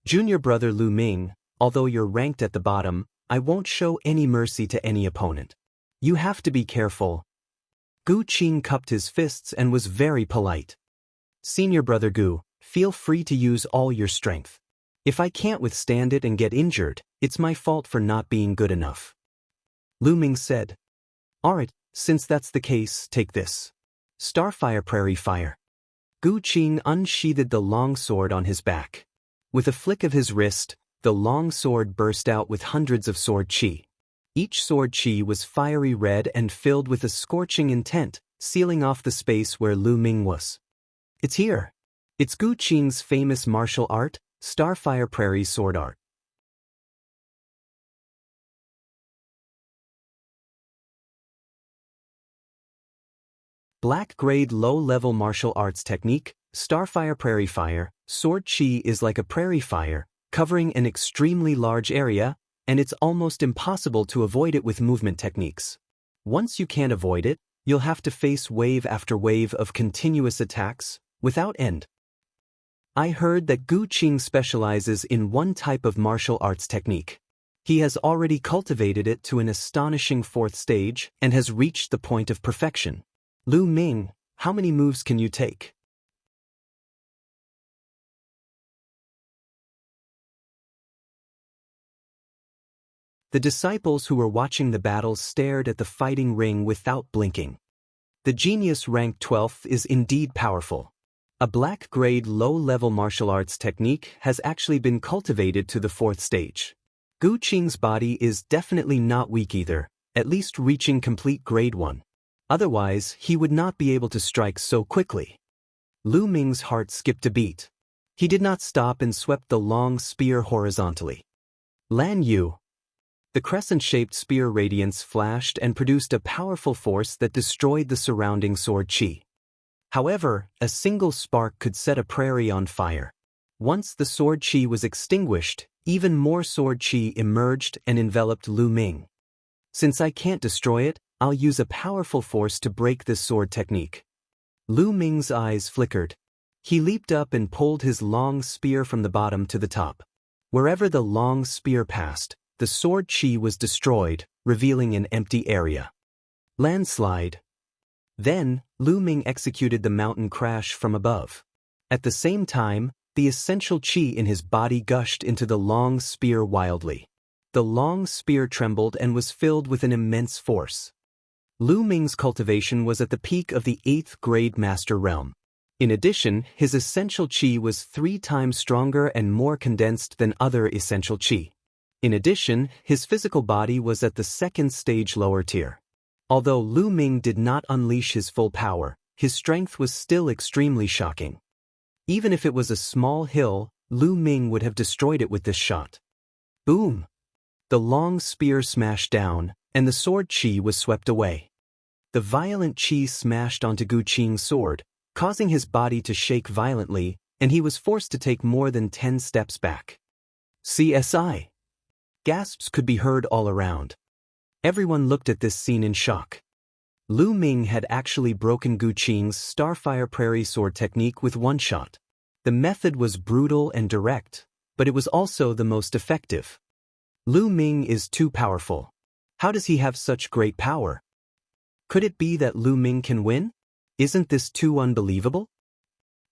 "Junior brother Lu Ming, although you're ranked at the bottom, I won't show any mercy to any opponent. You have to be careful." Gu Qing cupped his fists and was very polite. "Senior brother Gu, feel free to use all your strength. If I can't withstand it and get injured, it's my fault for not being good enough." Lu Ming said. "Alright, since that's the case, take this. Starfire Prairie Fire." Gu Qing unsheathed the long sword on his back. With a flick of his wrist, the long sword burst out with hundreds of sword chi. Each sword chi was fiery red and filled with a scorching intent, sealing off the space where Lu Ming was. "It's here. It's Gu Qing's famous martial art, Starfire Prairie Sword Art." Black-grade low-level martial arts technique, Starfire Prairie Fire. Sword chi is like a prairie fire, covering an extremely large area, and it's almost impossible to avoid it with movement techniques. Once you can't avoid it, you'll have to face wave after wave of continuous attacks, without end. I heard that Gu Qing specializes in one type of martial arts technique. He has already cultivated it to an astonishing 4th stage and has reached the point of perfection. Lu Ming, how many moves can you take? The disciples who were watching the battles stared at the fighting ring without blinking. The genius ranked 12th is indeed powerful. A black-grade low-level martial arts technique has actually been cultivated to the 4th stage. Gu Qing's body is definitely not weak either, at least reaching complete grade 1. Otherwise, he would not be able to strike so quickly. Lu Ming's heart skipped a beat. He did not stop and swept the long spear horizontally. "Lan Yu." The crescent-shaped spear radiance flashed and produced a powerful force that destroyed the surrounding sword chi. However, a single spark could set a prairie on fire. Once the sword chi was extinguished, even more sword chi emerged and enveloped Lu Ming. "Since I can't destroy it, I'll use a powerful force to break this sword technique." Lu Ming's eyes flickered. He leaped up and pulled his long spear from the bottom to the top. Wherever the long spear passed, the sword chi was destroyed, revealing an empty area. Landslide. Then, Lu Ming executed the mountain crash from above. At the same time, the essential chi in his body gushed into the long spear wildly. The long spear trembled and was filled with an immense force. Lu Ming's cultivation was at the peak of the 8th grade master realm. In addition, his essential chi was 3 times stronger and more condensed than other essential chi. In addition, his physical body was at the 2nd stage lower tier. Although Lu Ming did not unleash his full power, his strength was still extremely shocking. Even if it was a small hill, Lu Ming would have destroyed it with this shot. Boom! The long spear smashed down, and the sword chi was swept away. The violent chi smashed onto Gu Qing's sword, causing his body to shake violently, and he was forced to take more than 10 steps back. CSI! Gasps could be heard all around. Everyone looked at this scene in shock. Lu Ming had actually broken Gu Qing's Starfire Prairie Sword technique with one shot. The method was brutal and direct, but it was also the most effective. Lu Ming is too powerful. How does he have such great power? Could it be that Lu Ming can win? Isn't this too unbelievable?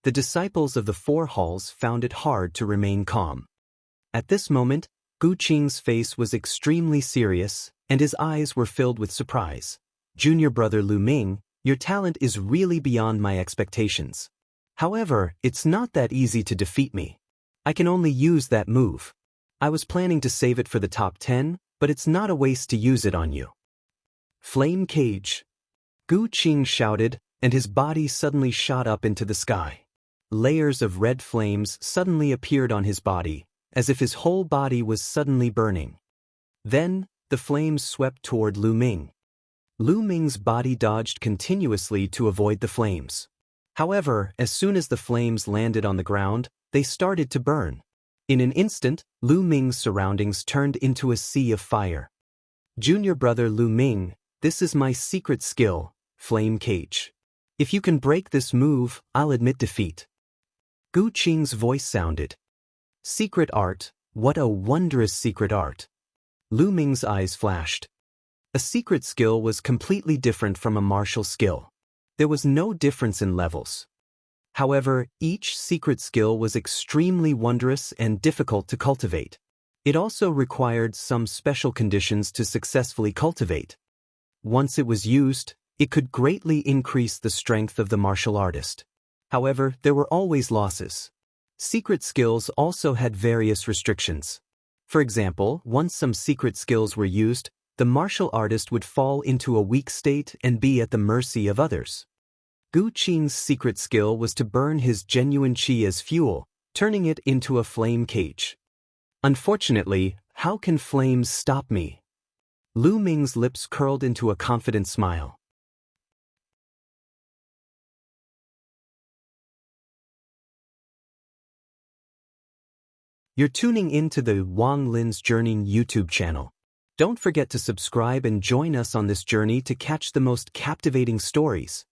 the disciples of the four halls found it hard to remain calm. At this moment, Gu Qing's face was extremely serious, and his eyes were filled with surprise. Junior brother Lu Ming, your talent is really beyond my expectations. However, it's not that easy to defeat me. I can only use that move. I was planning to save it for the top 10, but it's not a waste to use it on you. Flame Cage. Gu Qing shouted, and his body suddenly shot up into the sky. Layers of red flames suddenly appeared on his body, as if his whole body was suddenly burning. Then, the flames swept toward Lu Ming. Lu Ming's body dodged continuously to avoid the flames. However, as soon as the flames landed on the ground, they started to burn. In an instant, Lu Ming's surroundings turned into a sea of fire. Junior brother Lu Ming, this is my secret skill, Flame Cage. If you can break this move, I'll admit defeat. Gu Qing's voice sounded. Secret art, what a wondrous secret art. Lu Ming's eyes flashed. A secret skill was completely different from a martial skill. There was no difference in levels. However, each secret skill was extremely wondrous and difficult to cultivate. It also required some special conditions to successfully cultivate. Once it was used, it could greatly increase the strength of the martial artist. However, there were always losses. Secret skills also had various restrictions. For example, once some secret skills were used, the martial artist would fall into a weak state and be at the mercy of others. Gu Qing's secret skill was to burn his genuine qi as fuel, turning it into a flame cage. Unfortunately, how can flames stop me? Lu Ming's lips curled into a confident smile. You're tuning in to the Wang Lin's Journey YouTube channel. Don't forget to subscribe and join us on this journey to catch the most captivating stories.